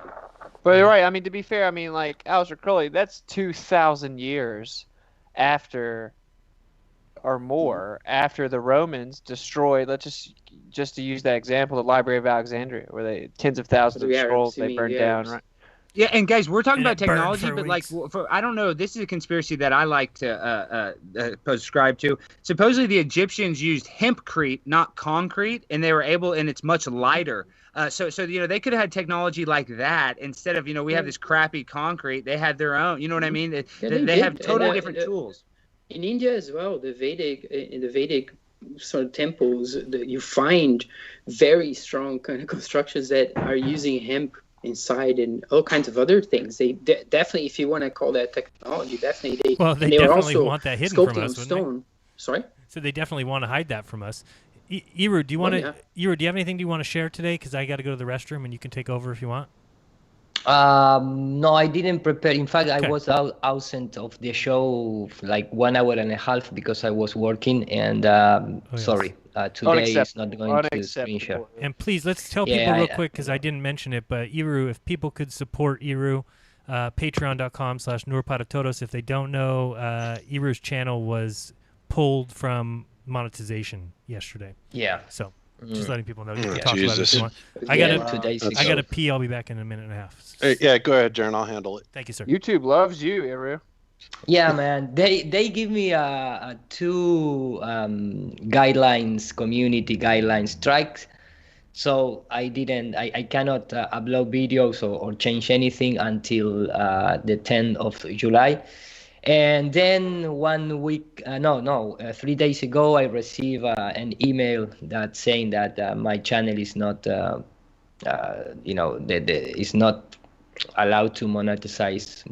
But you're right. I mean, to be fair, like Aleister Crowley, that's 2,000 years after or more after the Romans destroyed. Let's just to use that example, the Library of Alexandria, where they tens of thousands of scrolls they burned down, right? Yeah, and guys, we're talking about technology, but I don't know. This is a conspiracy that I like to subscribe to. Supposedly, the Egyptians used hempcrete, not concrete, and they were able, and it's much lighter. So they could have had technology like that instead of we have this crappy concrete. They had their own. You know what I mean? They have totally different tools. In India as well, in the Vedic sort of temples, you find very strong kind of constructions that are using hemp inside and all kinds of other things. They definitely, if you want to call that technology, definitely they definitely want that hidden from us. Stone. Sorry. So they definitely want to hide that from us. Eru, do you want to? Eru, do you have anything you want to share today? Because I got to go to the restroom, and you can take over if you want. No, I didn't prepare. In fact, I Okay. was absent of the show like 1 hour and a half because I was working. And yes. sorry, today is not going to screen share. Unacceptable. And please, let's tell Yeah, people real I- quick, because I didn't mention it, but Iru, if people could support Iru, patreon.com/Nurpatatodos. If they don't know, Iru's channel was pulled from monetization yesterday. Yeah. So just letting people know. You can Oh, talk about it if Jesus. you want. I Yeah, gotta, 2 days I ago. gotta pee. I'll be back in a minute and a half. Hey, yeah, go ahead, Jaron. I'll handle it. Thank you, sir. YouTube loves you, Iru. Yeah, man. They give me two guidelines, community guidelines strikes. So I cannot upload videos or change anything until the 10th of July. And then 1 week, 3 days ago, I received an email that saying that my channel is not, is not allowed to monetize.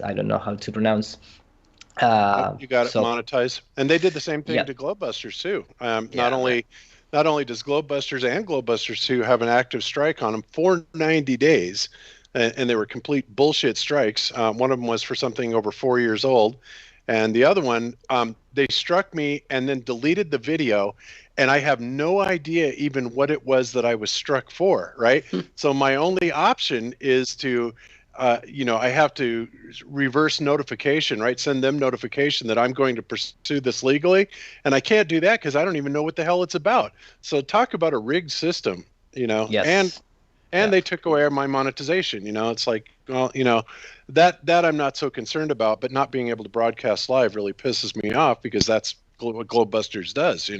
I don't know how to pronounce. You got it, so- monetize. And they did the same thing Yeah. to Globebusters too. Yeah, Not only does Globebusters and Globebusters 2 have an active strike on them for 90 days, and they were complete bullshit strikes. One of them was for something over 4 years old, and the other one, they struck me and then deleted the video, and I have no idea even what it was that I was struck for, right? So my only option is to I have to reverse notification, right? Send them notification that I'm going to pursue this legally. And I can't do that because I don't even know what the hell it's about. So talk about a rigged system, Yes. and they took away my monetization. It's like, well, that I'm not so concerned about, but not being able to broadcast live really pisses me off because that's what Globebusters does,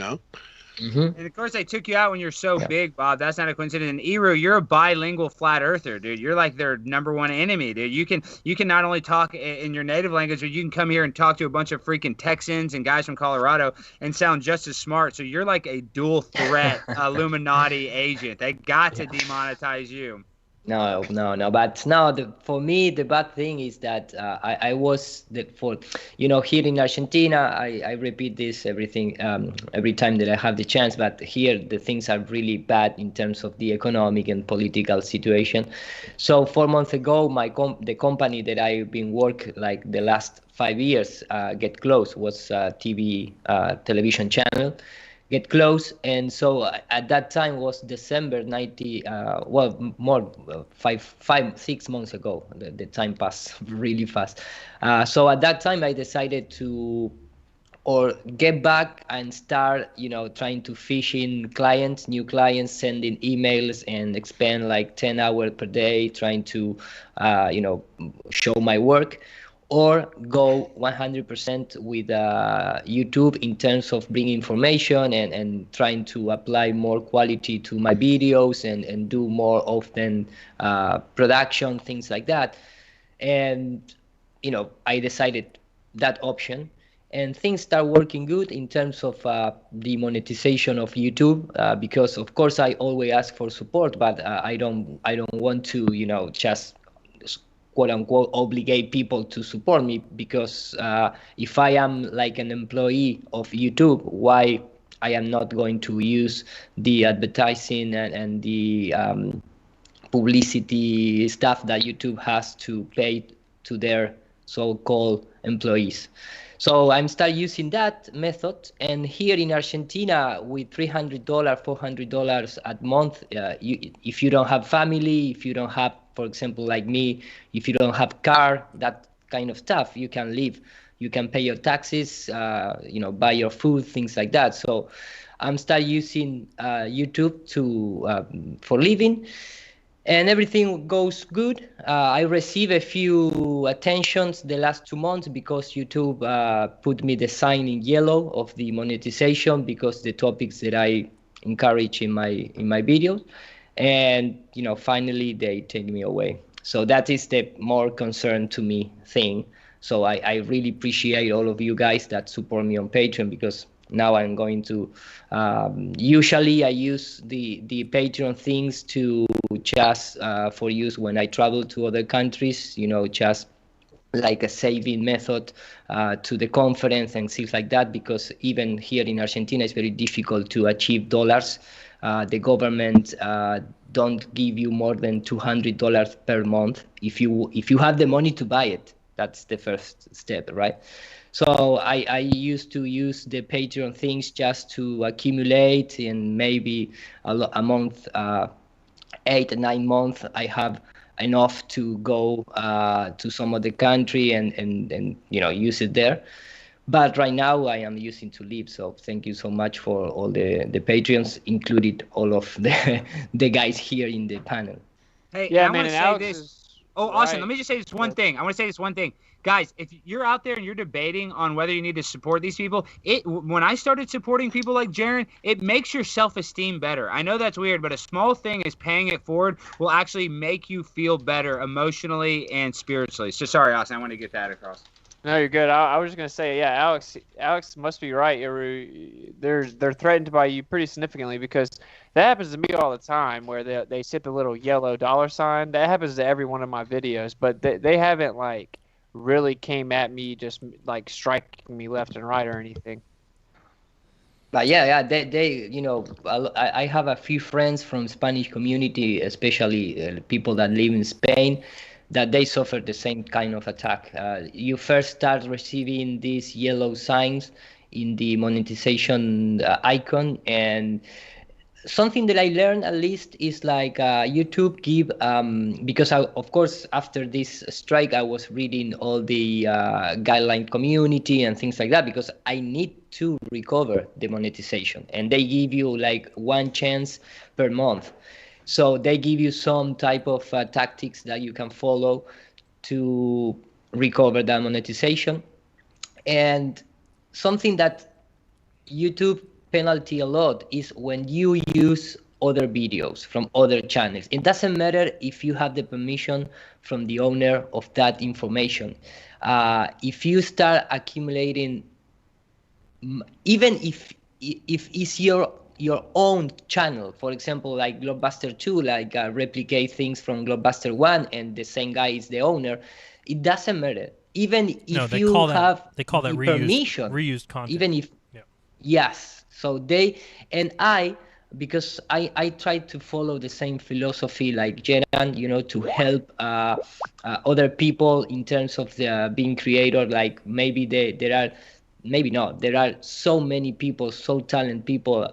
Mm-hmm. And of course, they took you out when you're so big, Bob. That's not a coincidence. And Iru, you're a bilingual flat earther, dude. You're like their number one enemy, dude. You can not only talk in your native language, but you can come here and talk to a bunch of freaking Texans and guys from Colorado and sound just as smart. So you're like a dual threat Illuminati agent. They got to demonetize you. No. But no, for me, the bad thing is that I was here in Argentina. I repeat this every time that I have the chance. But here, the things are really bad in terms of the economic and political situation. So 4 months ago, the company that I've been working like the last 5 years get closed. Was television channel. Get close, and so at that time was December 90. 6 months ago. The time passed really fast. So at that time, I decided to get back and start, trying to fish in clients, new clients, sending emails, and spend like 10 hours per day trying to, show my work. Or go 100% with YouTube in terms of bringing information and trying to apply more quality to my videos and do more often production, things like that. And, I decided that option. And things start working good in terms of the monetization of YouTube, because of course I always ask for support, but I don't want to, just quote unquote obligate people to support me, because if I am like an employee of YouTube, why I am not going to use the advertising and the publicity stuff that YouTube has to pay to their so-called employees. So I'm start using that method, and here in Argentina with $300, $400 a month, if you don't have family, if you don't have, for example, like me, if you don't have car, that kind of stuff, you can live. You can pay your taxes, buy your food, things like that. So I'm start using YouTube for living. And everything goes good. I receive a few attentions the last 2 months because YouTube put me the sign in yellow of the monetization because the topics that I encourage in my videos, and finally they take me away. So that is the more concern to me thing. So I really appreciate all of you guys that support me on Patreon, because now I'm going to usually I use the Patreon things to just for use when I travel to other countries, just like a saving method to the conference and things like that, because even here in Argentina it's very difficult to achieve dollars The government don't give you more than $200 per month if you have the money to buy it. That's the first step, right? So I used to use the Patreon things just to accumulate, and maybe a month, 8 or 9 months, I have enough to go to some other country and use it there. But right now I am using to live. So thank you so much for all the Patreons, included all of the guys here in the panel. Hey, Yeah, and I man, want to and say Alex this. is Oh, Austin, right. let me just say this one thing. I want to say this one thing. Guys, if you're out there and you're debating on whether you need to support these people, when I started supporting people like Jaron, it makes your self-esteem better. I know that's weird, but a small thing is paying it forward will actually make you feel better emotionally and spiritually. So sorry, Austin, I want to get that across. No, you're good. I was just gonna say, yeah, Alex must be right. They're threatened by you pretty significantly, because that happens to me all the time, where they set the little yellow dollar sign. That happens to every one of my videos, but they haven't like really came at me just like striking me left and right or anything. But yeah, they I have a few friends from Spanish community, especially people that live in Spain, that they suffer the same kind of attack. You first start receiving these yellow signs in the monetization icon, and something that I learned at least is like YouTube give because of course after this strike I was reading all the guideline community and things like that, because I need to recover the monetization, and they give you like one chance per month. So they give you some type of tactics that you can follow to recover that monetization. And something that YouTube penalty a lot is when you use other videos from other channels. It doesn't matter if you have the permission from the owner of that information. If you start accumulating, even if it's your own channel, for example, like Globbuster 2, like replicate things from Globbuster 1, and the same guy is the owner, it doesn't matter. Even if they you call have that reused content. even if yes, so because I try to follow the same philosophy like Jeran, to help other people in terms of being creator. Like maybe there are, maybe not, there are so many people, so talented people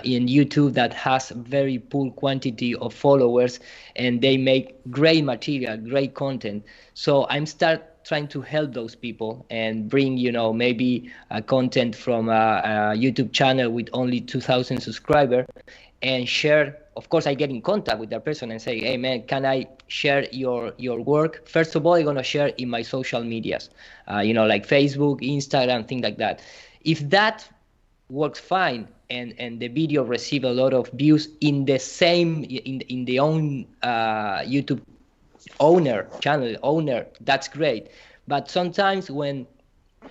in YouTube that has very poor quantity of followers, and they make great material, great content. So I'm trying to help those people and bring, maybe content from a YouTube channel with only 2,000 subscribers, and share. Of course, I get in contact with that person and say, hey man, can I share your work? First of all, I'm gonna share in my social medias, like Facebook, Instagram, things like that. If that works fine, and the video receive a lot of views in the same in the own YouTube channel owner, that's great. But sometimes when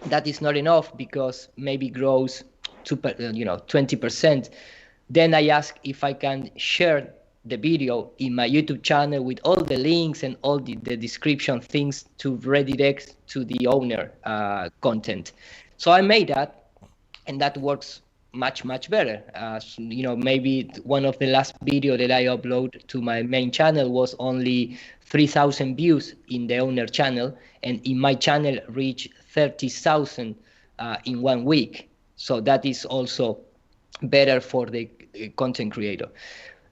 that is not enough, because maybe grows to 20%, then I ask if I can share the video in my YouTube channel with all the links and all the description things to redirect to the owner content. So I made that, and that works much better. Maybe one of the last video that I upload to my main channel was only 3,000 views in the owner channel, and in my channel reached 30,000 in 1 week. So that is also better for the content creator.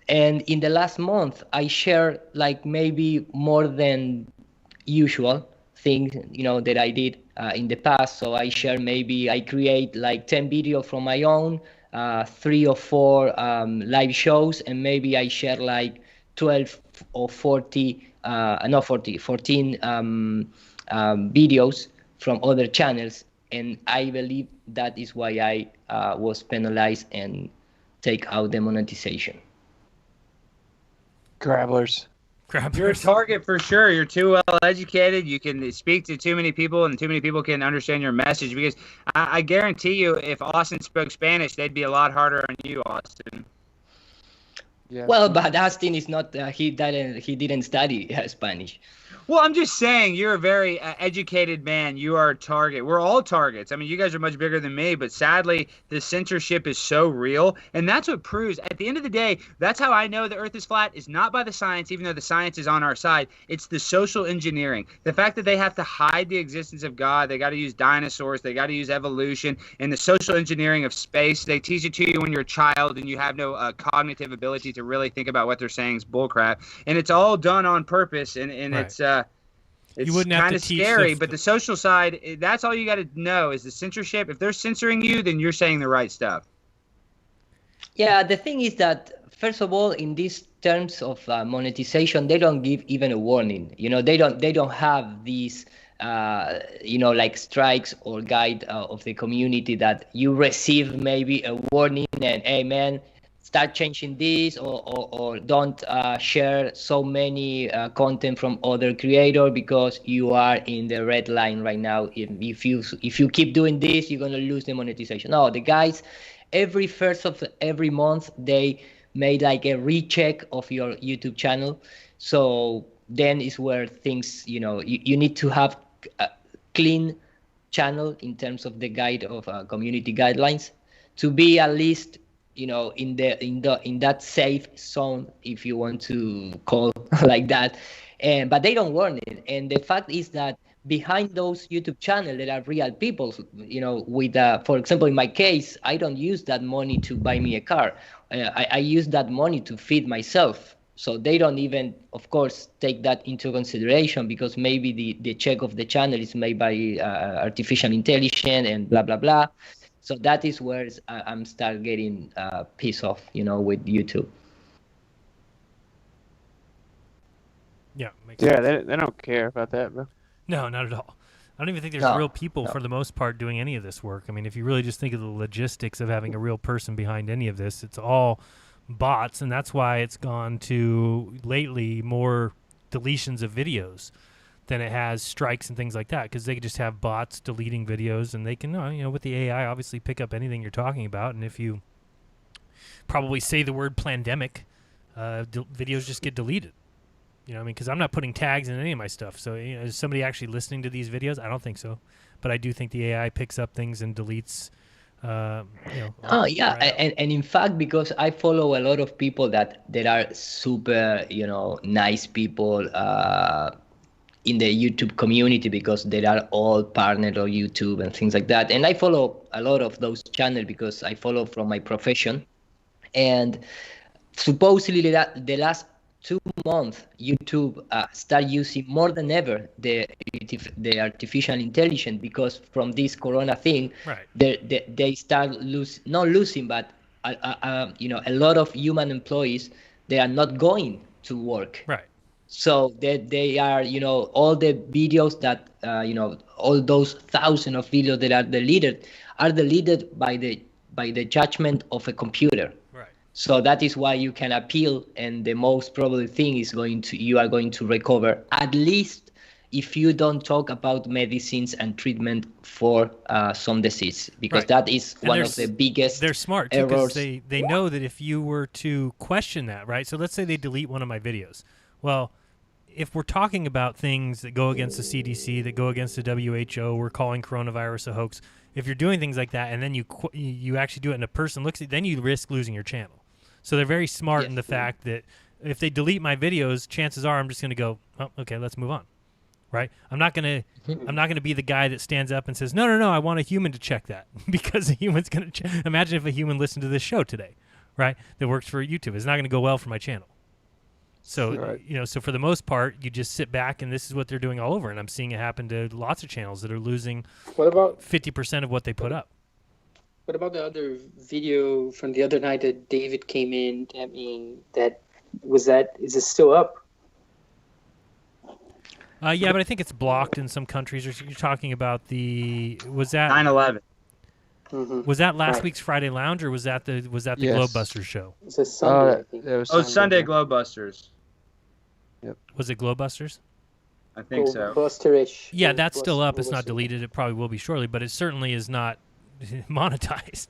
And in the last month, I shared like maybe more than usual things, that I did in the past. So I create like 10 videos from my own, 3 or 4 live shows, and maybe I share like 12 or 14 videos from other channels. And I believe that is why I was penalized and take out the monetization. Grabblers. You're a target for sure. You're too well educated. You can speak to too many people, and too many people can understand your message. Because I guarantee you, if Austin spoke Spanish, they'd be a lot harder on you, Austin. Yeah. Well, but Austin is not. He didn't study Spanish. Well, I'm just saying, you're a very educated man. You are a target. We're all targets. I mean, you guys are much bigger than me, but sadly, the censorship is so real. And that's what proves, at the end of the day, that's how I know the earth is flat, is not by the science, even though the science is on our side. It's the social engineering. The fact that they have to hide the existence of God, they got to use dinosaurs, they got to use evolution, and the social engineering of space. They teach it to you when you're a child and you have no cognitive ability to really think about what they're saying is bullcrap. And it's all done on purpose, and Right. it's kind of scary, but the social side, that's all you got to know is the censorship. If they're censoring you, then you're saying the right stuff. Yeah, the thing is that, first of all, in these terms of monetization, they don't give even a warning. They don't have these, like strikes or guide of the community that you receive maybe a warning and, hey, man, start changing this, or don't share so many content from other creator because you are in the red line right now. If you keep doing this, you're gonna lose the monetization. No, the guys, every first of every month they made like a recheck of your YouTube channel. So then is where things, you need to have a clean channel in terms of the guide of community guidelines to be at least in that safe zone, if you want to call like that. But they don't warn it. And the fact is that behind those YouTube channels, there are real people, with, for example, in my case, I don't use that money to buy me a car. I use that money to feed myself. So they don't even, of course, take that into consideration because maybe the check of the channel is made by artificial intelligence and blah, blah, blah. So that is where I'm start getting pissed off, with YouTube. Yeah. Makes Yeah, sense. they don't care about that, bro. No, not at all. I don't even think there's real people for the most part doing any of this work. I mean, if you really just think of the logistics of having a real person behind any of this, it's all bots, and that's why it's gone to lately more deletions of videos than it has strikes and things like that, because they just have bots deleting videos, and they can, with the AI, obviously pick up anything you're talking about. And if you probably say the word pandemic, videos just get deleted. Because I'm not putting tags in any of my stuff. So, is somebody actually listening to these videos? I don't think so. But I do think the AI picks up things and deletes. Oh yeah, and in fact, because I follow a lot of people that are super, nice people in the YouTube community, because they are all partnered on YouTube and things like that. And I follow a lot of those channels because I follow from my profession. And supposedly the last 2 months, YouTube start using more than ever the artificial intelligence, because from this Corona thing, right, they start not losing, but a lot of human employees, they are not going to work. Right. So they are, all the videos that, all those thousands of videos that are deleted by the judgment of a computer. Right. So that is why you can appeal, and the most probable thing is you are going to recover, at least if you don't talk about medicines and treatment for some disease, because that is one of the biggest They're smart too, errors. because they know that if you were to question that, right? So let's say they delete one of my videos. Well, if we're talking about things that go against the CDC, that go against the WHO, we're calling coronavirus a hoax. If you're doing things like that, and then you actually do it and a person looks at it, then you risk losing your channel. So they're very smart in the fact that if they delete my videos, chances are I'm just going to go, oh, okay, let's move on, right? I'm not going to be the guy that stands up and says, no, I want a human to check that, because a human's going to imagine if a human listened to this show today, right, that works for YouTube. It's not going to go well for my channel. So, Right. So for the most part, you just sit back, and this is what they're doing all over. And I'm seeing it happen to lots of channels that are losing 50% of what they put up. What about the other video from the other night that David came in? I mean, is it still up? Yeah, but I think it's blocked in some countries. You're talking about was that 9/11? Mm-hmm. Was that last week's Friday Lounge, or was that the Yes. Globebusters show? It's a Sunday, I think. It was Sunday Globebusters. Was it Globebusters? I think so. Buster-ish. Yeah, that's still up. It's not deleted. It probably will be shortly, but it certainly is not monetized.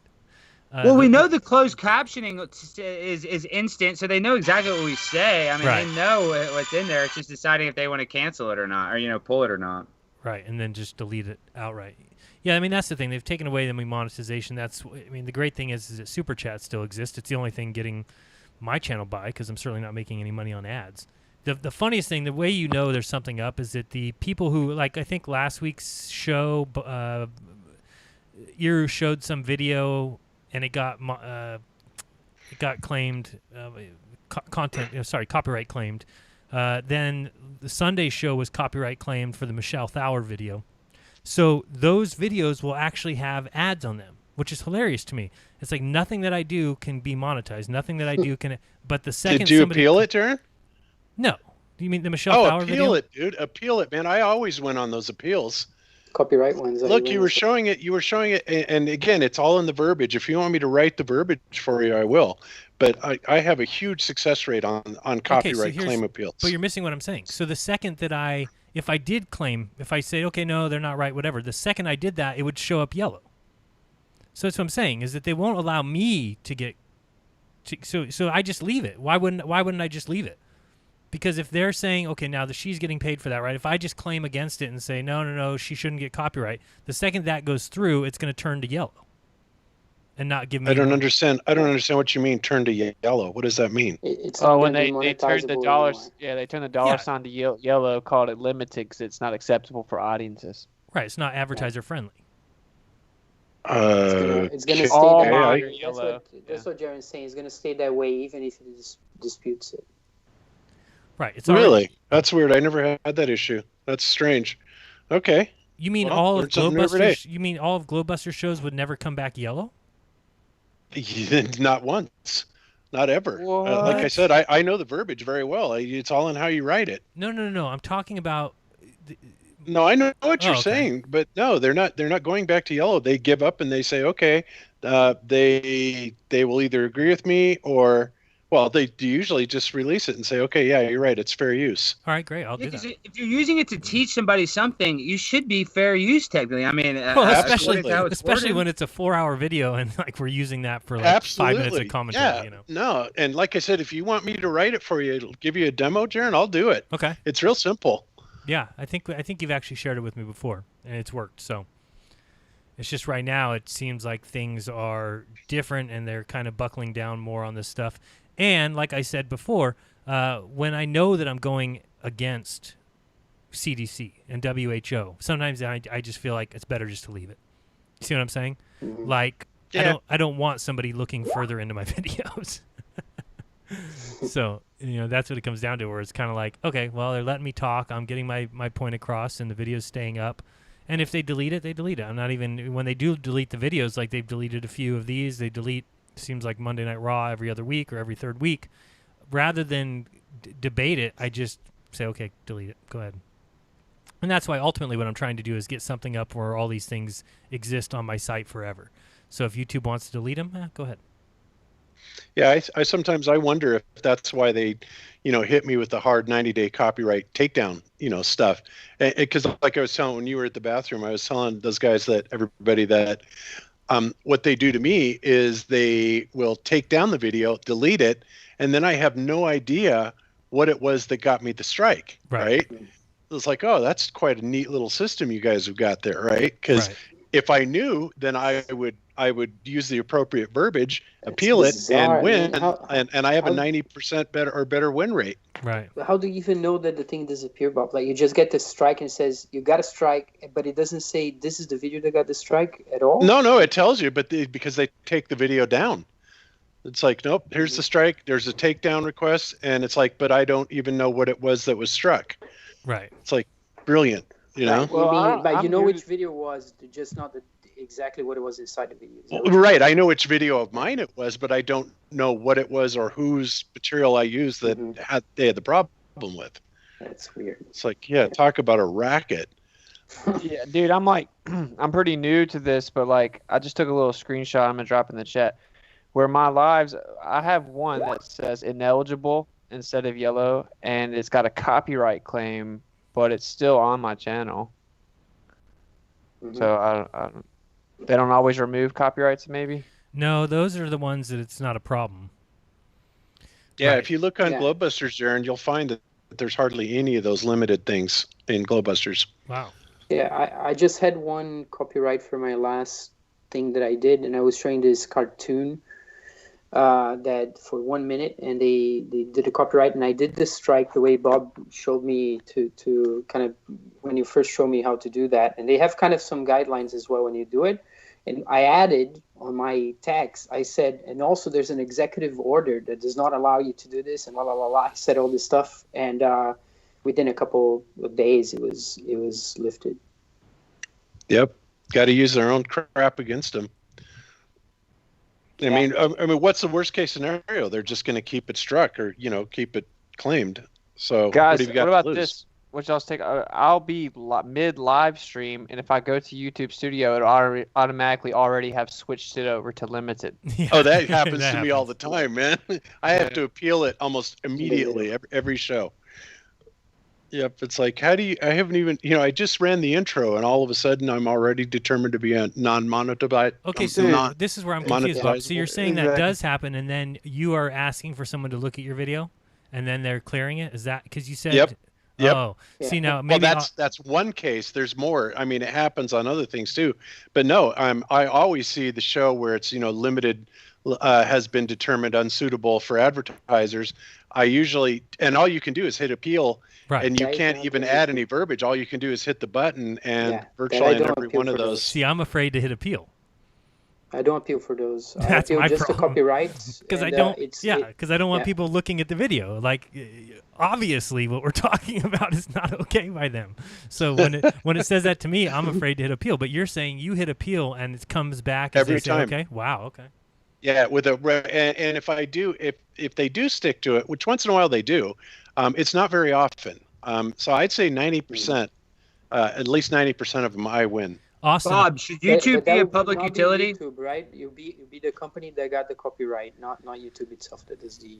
Well, we know the closed captioning is instant, so they know exactly what we say. I mean, Right. they know what's in there. It's just deciding if they want to cancel it or not, or pull it or not. Right, and then just delete it outright. Yeah, I mean that's the thing. They've taken away the monetization. The great thing is that Super Chat still exists. It's the only thing getting my channel by because I'm certainly not making any money on ads. The funniest thing, the way you know there's something up, is that the people who, like, I think last week's show, you showed some video and it got claimed, copyright claimed. Then the Sunday show was copyright claimed for the Michelle Thaler video. So those videos will actually have ads on them, which is hilarious to me. It's like nothing that I do can be monetized. Nothing that I do can. But the second did you appeal it, Jaron? No. Do you mean the Michelle Thaler video? Oh, appeal it, dude. Appeal it, man. I always win on those appeals. Copyright ones. Look, you were showing it. And again, it's all in the verbiage. If you want me to write the verbiage for you, I will. But I have a huge success rate on copyright claim appeals. But you're missing what I'm saying. So the second that if I did claim, if I say, okay, no, they're not right, whatever, the second I did that, it would show up yellow. So that's what I'm saying, is that they won't allow me to get, so I just leave it. Why wouldn't I just leave it? Because if they're saying, okay, now she's getting paid for that, right? If I just claim against it and say, no, she shouldn't get copyright, the second that goes through, it's going to turn to yellow. And not give me. I don't understand what you mean. Turn to yellow. What does that mean? It's when they turn the dollars, they turn the dollar sign to yellow, called it limited because it's not acceptable for audiences. Right, it's not advertiser friendly. It's gonna stay that way. That's what Jaron's saying. It's gonna stay that way even if it disputes it. Right. It's really? That's weird. I never had that issue. That's strange. Okay. You mean all of Globebuster? You mean all of Globebuster shows would never come back yellow? Not once, not ever. Like I said, I know the verbiage very well. It's all in how you write it. No. I'm talking about. No, I know what you're saying, but no, they're not going back to yellow. They give up and they say, okay, they will either agree with me or. Well, they usually just release it and say, okay, yeah, you're right. It's fair use. All right, great. I'll do that. If you're using it to teach somebody something, you should be fair use technically. I mean, especially when it's a 4-hour video and like we're using that for like 5 minutes of commentary. Yeah, no, and like I said, if you want me to write it for you, it'll give you a demo, Jaron, I'll do it. Okay. It's real simple. Yeah, I think you've actually shared it with me before, and it's worked. So it's just right now it seems like things are different and they're kind of buckling down more on this stuff. And like I said before, when I know that I'm going against CDC and WHO, sometimes I just feel like it's better just to leave it. You see what I'm saying? Like I don't want somebody looking further into my videos. So that's what it comes down to, where it's kind of like, okay, well, they're letting me talk. I'm getting my point across, and the video's staying up. And if they delete it, they delete it. I'm not even when they do delete the videos, like they've deleted a few of these. They delete. Seems like Monday Night Raw every other week or every third week. Rather than debate it, I just say, okay, delete it. Go ahead. And that's why ultimately what I'm trying to do is get something up where all these things exist on my site forever. So if YouTube wants to delete them, go ahead. Yeah, I sometimes wonder if that's why they, hit me with the hard 90-day copyright takedown, stuff. Because like I was telling when you were at the bathroom, I was telling those guys everybody that what they do to me is they will take down the video, delete it, and then I have no idea what it was that got me the strike, right? It's like, oh, that's quite a neat little system you guys have got there, right? Because if I knew, then I would use the appropriate verbiage, appeal it, and win, and I have a 90% better win rate. Right. How do you even know that the thing disappeared, Bob? Like you just get the strike and it says you got a strike, but it doesn't say this is the video that got the strike at all? No, it tells you, but because they take the video down. It's like, nope, here's the strike, there's a takedown request, and it's like, but I don't even know what it was that was struck. Right. It's like, brilliant, Well, you know which video was, just not exactly what it was inside the video. Right. I know which video of mine it was, but I don't know what it was or whose material I used that they had the problem with. That's weird. It's like, talk about a racket. Yeah, dude, I'm pretty new to this, but like I just took a little screenshot. I'm gonna drop in the chat where my lives. I have one that says ineligible instead of yellow, and it's got a copyright claim, but it's still on my channel. So I they don't always remove copyrights, maybe. No, those are the ones that it's not a problem. Yeah, Right. if you look on Yeah. Globebusters, Jaron, you'll find that there's hardly any of those limited things in Globebusters. Wow. Yeah, I just had one copyright for my last thing that I did, and I was showing this cartoon that for 1 minute, and they did a copyright, and I did the strike the way Bob showed me to kind of when you first showed me how to do that, and they have kind of some guidelines as well when you do it. And I added on my text, I said, and also there's an executive order that does not allow you to do this, and la la la la. I said all this stuff, and within a couple of days, it was lifted. Yep, got to use their own crap against them. I mean, what's the worst case scenario? They're just going to keep it struck, or keep it claimed. So, Guys, what have you got what about to lose? this? What y'all's take? I'll be mid live stream, and if I go to YouTube Studio, it automatically already have switched it over to limited. Yeah. Oh, that happens That to me all the time, man. I have to appeal it almost immediately every show. Yep, it's like, I haven't even, I just ran the intro, and all of a sudden I'm already determined to be a non-monetized. Okay, so this is where I'm confused, Bob. So you're saying that does happen, and then you are asking for someone to look at your video, and then they're clearing it? Is that because you said? Yep. Oh, see now maybe that's one case. There's more. I mean, it happens on other things too. But no, I always see the show where it's limited, has been determined unsuitable for advertisers. I usually, and all you can do is hit appeal, right. And you can't even add any verbiage. All you can do is hit the button, and virtually on every one of those. See, I'm afraid to hit appeal. I don't appeal for those. I That's appeal my just problem. the copyrights. Because I don't. Because I don't want people looking at the video. Like, obviously, what we're talking about is not okay by them. So when it says that to me, I'm afraid to hit appeal. But you're saying you hit appeal and it comes back as every they say, time. okay, wow, okay. Yeah, and if they do stick to it, which once in a while they do, it's not very often. So I'd say 90%, at least 90% of them, I win. Awesome. Bob, should YouTube be a public utility? YouTube, right? You'll be the company that got the copyright, not YouTube itself that is the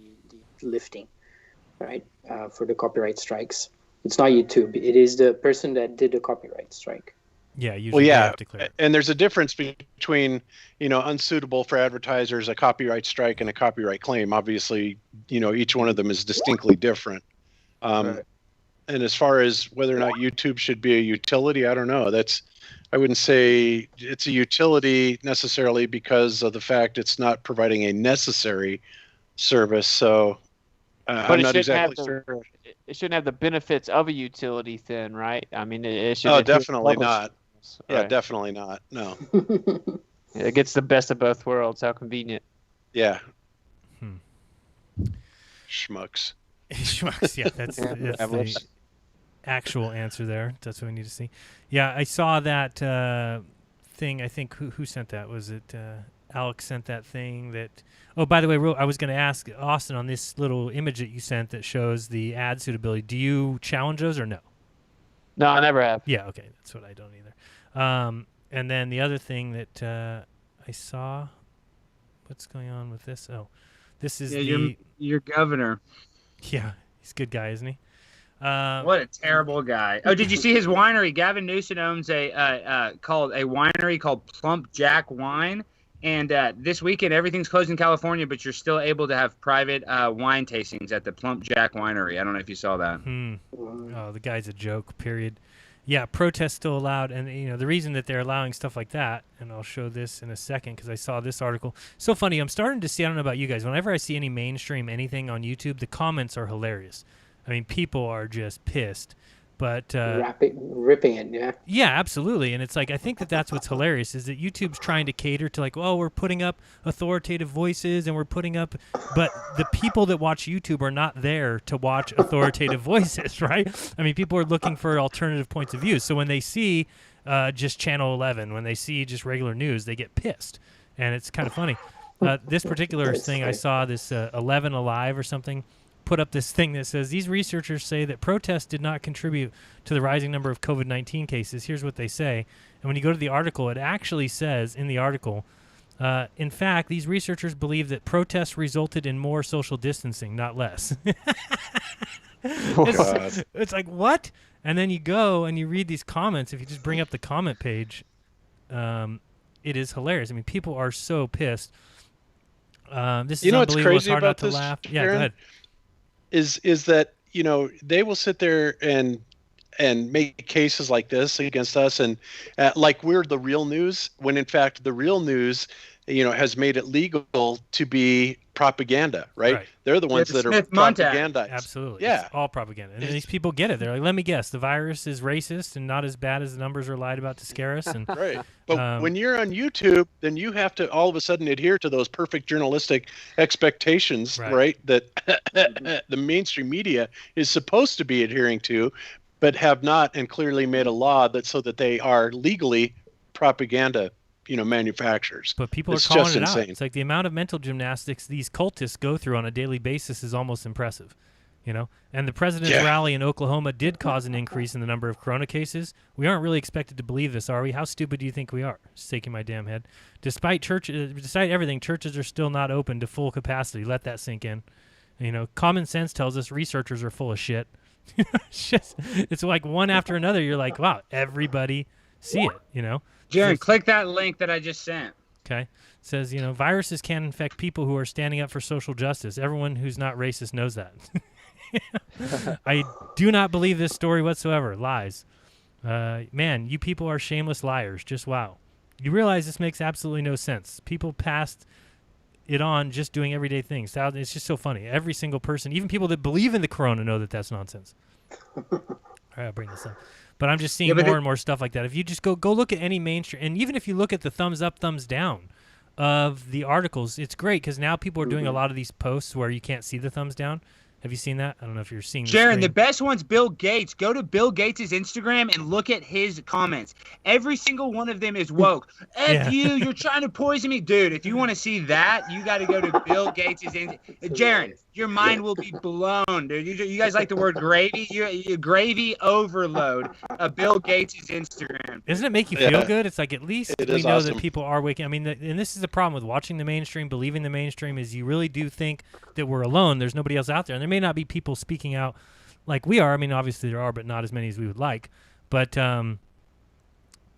lifting, right? For the copyright strikes, it's not YouTube. It is the person that did the copyright strike. Yeah, usually they have to clear it. And there's a difference between unsuitable for advertisers, a copyright strike, and a copyright claim. Obviously, each one of them is distinctly different. Right. And as far as whether or not YouTube should be a utility, I don't know. I wouldn't say it's a utility necessarily because of the fact it's not providing a necessary service. So But I'm not exactly sure. It shouldn't have the benefits of a utility then, right? I mean, it should. Oh, definitely not. Yeah, Right. definitely not. No. It gets the best of both worlds. How convenient. Yeah. Schmucks. Schmucks, yeah, that's the actual answer there. That's what we need to see. Yeah, I saw that thing. I think who sent that? Was it Alex sent that thing that... Oh, by the way, I was going to ask Austin on this little image that you sent that shows the ad suitability. Do you challenge those or no? No, I never have. Yeah, okay. That's what I don't either. And then the other thing that I saw... What's going on with this? Oh, this is your governor. Yeah, he's a good guy, isn't he? What a terrible guy. Oh, did you see his winery? Gavin Newsom owns a winery called Plump Jack Wine. And this weekend, everything's closed in California, but you're still able to have private wine tastings at the Plump Jack Winery. I don't know if you saw that. Oh, the guy's a joke, period. Yeah, protests still allowed. And, the reason that they're allowing stuff like that, and I'll show this in a second because I saw this article. So funny. I'm starting to see, I don't know about you guys, whenever I see any mainstream anything on YouTube, the comments are hilarious. I mean, people are just pissed. But ripping it, yeah. Yeah, absolutely. And it's like, I think that's what's hilarious is that YouTube's trying to cater to like, oh, we're putting up authoritative voices and we're putting up, but the people that watch YouTube are not there to watch authoritative voices, right? I mean, people are looking for alternative points of view. So when they see just Channel 11, when they see just regular news, they get pissed. And it's kind of funny. This particular thing I saw, this 11 Alive or something, put up this thing that says these researchers say that protests did not contribute to the rising number of COVID-19 cases. Here's what they say. And when you go to the article, it actually says in the article, in fact, these researchers believe that protests resulted in more social distancing, not less. It's like, what? And then you go and you read these comments. If you just bring up the comment page, it is hilarious. I mean, people are so pissed. This is You know what's unbelievable. It's crazy hard about not to this, laugh. Yeah, go Sharon? ahead. Is that, you know, they will sit there and make cases like this against us, and like we're the real news, when in fact the real news, you know, has made it legal to be propaganda, right? They're the ones that are propagandized. Absolutely. Yeah. It's all propaganda. And these people get it. They're like, let me guess, the virus is racist and not as bad as the numbers are lied about to scare us. And right. But when you're on YouTube, then you have to all of a sudden adhere to those perfect journalistic expectations, right? That the mainstream media is supposed to be adhering to, but have not, and clearly made a law that so that they are legally propaganda, you know, manufacturers. But people are calling it out. It's like the amount of mental gymnastics these cultists go through on a daily basis is almost impressive, you know. And the president's rally in Oklahoma did cause an increase in the number of corona cases. We aren't really expected to believe this, are we? How stupid do you think we are? Shaking my damn head. Despite everything, churches are still not open to full capacity. Let that sink in. You know, common sense tells us researchers are full of shit. It's like one after another. You're like, wow, everybody see it, you know. Jared, click that link that I just sent. Okay. It says, you know, viruses can infect people who are standing up for social justice. Everyone who's not racist knows that. I do not believe this story whatsoever. Lies. Man, you people are shameless liars. Just wow. You realize this makes absolutely no sense. People passed it on just doing everyday things. It's just so funny. Every single person, even people that believe in the corona, know that that's nonsense. All right, I'll bring this up. But I'm just seeing more and more stuff like that. If you just go look at any mainstream, and even if you look at the thumbs up, thumbs down of the articles, it's great because now people are doing a lot of these posts where you can't see the thumbs down. Have you seen that? I don't know if you're seeing. Jaron, the best one's Bill Gates. Go to Bill Gates' Instagram and look at his comments. Every single one of them is woke. You're trying to poison me. Dude, if you want to see that, you got to go to Bill Gates' Instagram. Jaron, your mind will be blown, dude. You guys like the word gravy? You're gravy overload. Bill Gates' Instagram. Doesn't it make you feel good? It's like at least we know that people are waking. I mean, and this is the problem with watching the mainstream, believing the mainstream, is you really do think that we're alone. There's nobody else out there. And there may not be people speaking out like we are. I mean, obviously there are, but not as many as we would like. But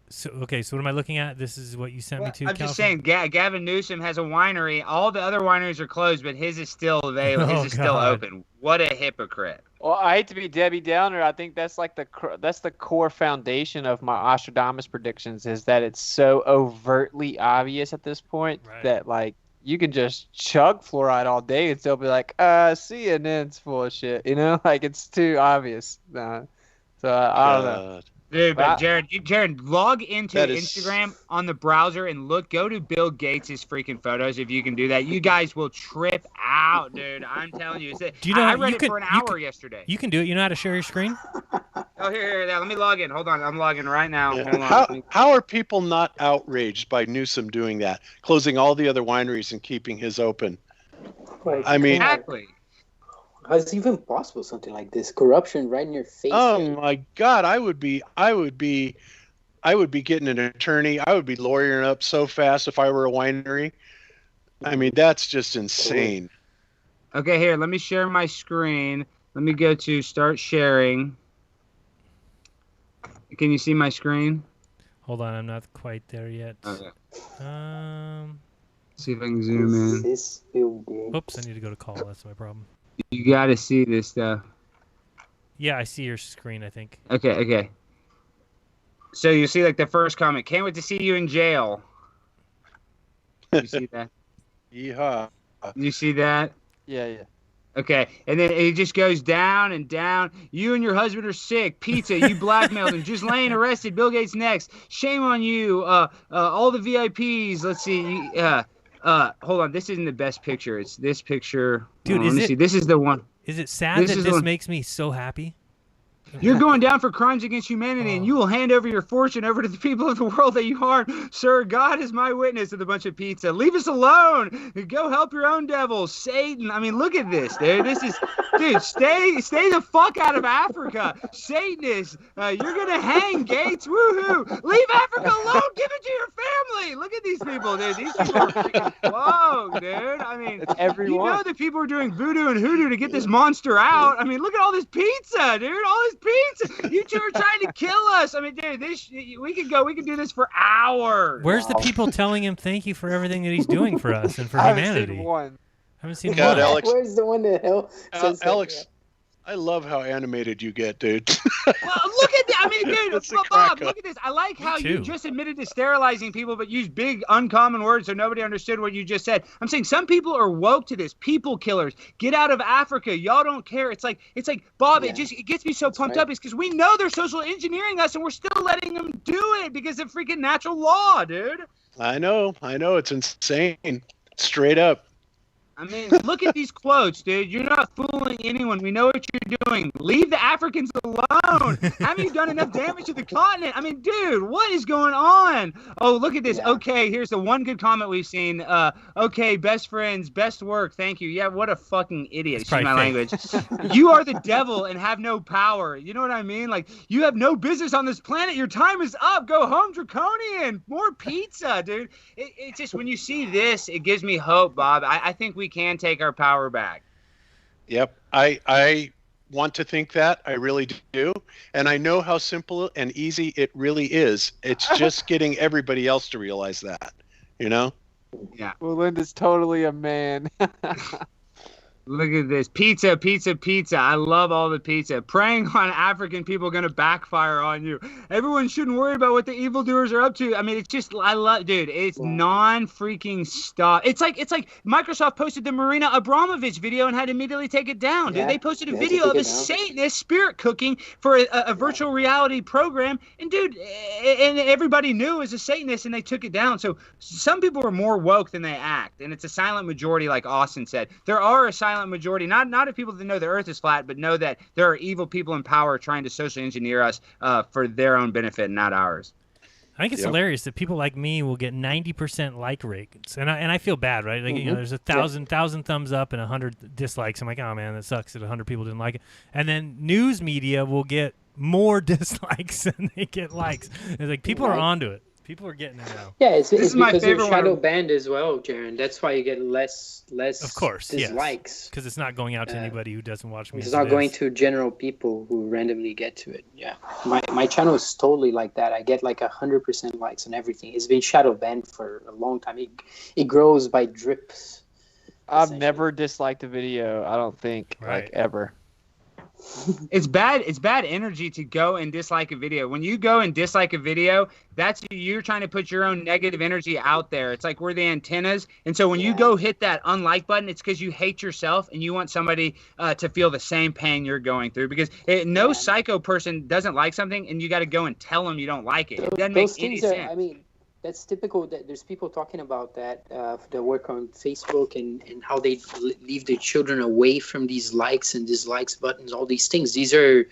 so what am I looking at? This is what you sent me to. I'm just saying, Gavin Newsom has a winery. All the other wineries are closed, but his is still available. His is still open. What a hypocrite! Well, I hate to be Debbie Downer. I think that's like the core foundation of my Nostradamus predictions is that it's so overtly obvious at this point that like you can just chug fluoride all day and still be like, CNN's full of shit. You know, like it's too obvious. So I don't know. Dude, but Jared, log into Instagram on the browser and go to Bill Gates' freaking photos if you can do that. You guys will trip out, dude. I'm telling you. Do you know I read it for an hour yesterday. You can do it. You know how to share your screen? Oh, here. Let me log in. Hold on. I'm logging right now. Yeah. Hold on. How are people not outraged by Newsom doing that, closing all the other wineries and keeping his open? I mean, exactly. How is it even possible, something like this? Corruption right in your face. Oh my God, I would be getting an attorney. I would be lawyering up so fast if I were a winery. I mean, that's just insane. Okay, here, let me share my screen. Let me go to start sharing. Can you see my screen? Hold on, I'm not quite there yet. Okay. See if I can zoom in. Oops, I need to go to call. That's my problem. You got to see this stuff. Yeah, I see your screen, I think. Okay. So you see like the first comment. Can't wait to see you in jail. You see that? Yeehaw. You see that? Yeah. Okay, and then it just goes down and down. You and your husband are sick. Pizza, you blackmailed him. Just laying arrested. Bill Gates next. Shame on you. All the VIPs. Let's see. Hold on. This isn't the best picture. It's this picture. Dude, let me see. This is the one. Is it sad that this makes me so happy? You're going down for crimes against humanity, and you will hand over your fortune over to the people of the world that you harm. Sir, God is my witness with a bunch of pizza. Leave us alone. Go help your own devil. Satan. I mean, look at this, dude. Dude, stay the fuck out of Africa. Satanists. You're going to hang, Gates. Woohoo. Leave Africa alone. Give it to your family. Look at these people, dude. These people are freaking whoa, dude. I mean, everyone. You know that people are doing voodoo and hoodoo to get this monster out. I mean, look at all this pizza, dude. All this pizza. You two are trying to kill us. I mean, dude, we could do this for hours. Where's the people telling him thank you for everything that he's doing for us and for I humanity? haven't seen one. I haven't seen God, one. Alex. Where's the one that hell says that? Alex, I love how animated you get, dude. Well, look at that. I mean, dude, That's a Bob, crack look at this. I like how too. you just admitted to sterilizing people, but used big, uncommon words so nobody understood what you just said. I'm saying some people are woke to this. People killers. Get out of Africa. Y'all don't care. It's like, Bob, Yeah. it gets me so pumped right. up. It's because we know they're social engineering us, and we're still letting them do it because of freaking natural law, dude. I know. It's insane. Straight up. I mean, look at these quotes, dude. You're not fooling anyone. We know what you're doing. Leave the Africans alone. Haven't you done enough damage to the continent? I mean, dude, what is going on? Oh, look at this. Yeah. Okay, here's the one good comment we've seen. Okay, best friends, best work. Thank you. Yeah, what a fucking idiot. It's Excuse my probably language. You are the devil and have no power. You know what I mean? Like, you have no business on this planet. Your time is up. Go home, Draconian. More pizza, dude. It's just when you see this, it gives me hope, Bob. I think we can take our power back. Yep. I want to think that. I really do. And I know how simple and easy it really is. It's just getting everybody else to realize that, you know? Yeah. Well, Linda's totally a man. Look at this. Pizza, pizza, pizza. I love all the pizza. Preying on African people going to backfire on you. Everyone shouldn't worry about what the evildoers are up to. I mean, it's just, I love, dude, it's non-freaking stop. It's like Microsoft posted the Marina Abramovich video and had to immediately take it down, dude. Yeah, They posted a they had to video take of a it down. Satanist spirit cooking for a virtual reality program. And, dude, and everybody knew it was a Satanist and they took it down. So some people are more woke than they act. And it's a silent majority, like Austin said. There are a silent majority, not of people that know the earth is flat, but know that there are evil people in power trying to socially engineer us for their own benefit, not ours. I think it's hilarious that people like me will get 90% like rates, and I feel bad, right? Like, you know, there's 1,000 thumbs up and 100 dislikes. I'm like, oh man, that sucks that 100 people didn't like it. And then news media will get more dislikes than they get likes. It's like people are onto it. People are getting it now. Yeah, it's is my because they're favorite shadow one. banned as well, Jaron. That's why you get less Of course, dislikes. because it's not going out to anybody who doesn't watch me. It's not going to general people who randomly get to it. Yeah, my channel is totally like that. I get like 100% likes on everything. It's been shadow banned for a long time. It grows by drips. I've never disliked a video, I don't think, like ever. It's bad energy to go and dislike a video. When you go and dislike a video, that's you're trying to put your own negative energy out there. It's like we're the antennas. And so when you go hit that unlike button, it's because you hate yourself and you want somebody to feel the same pain you're going through. Because no psycho person doesn't like something and you got to go and tell them you don't like it. It doesn't make any sense. I mean, that's typical. That there's people talking about that that work on Facebook and how they leave their children away from these likes and dislikes buttons, all these things. These are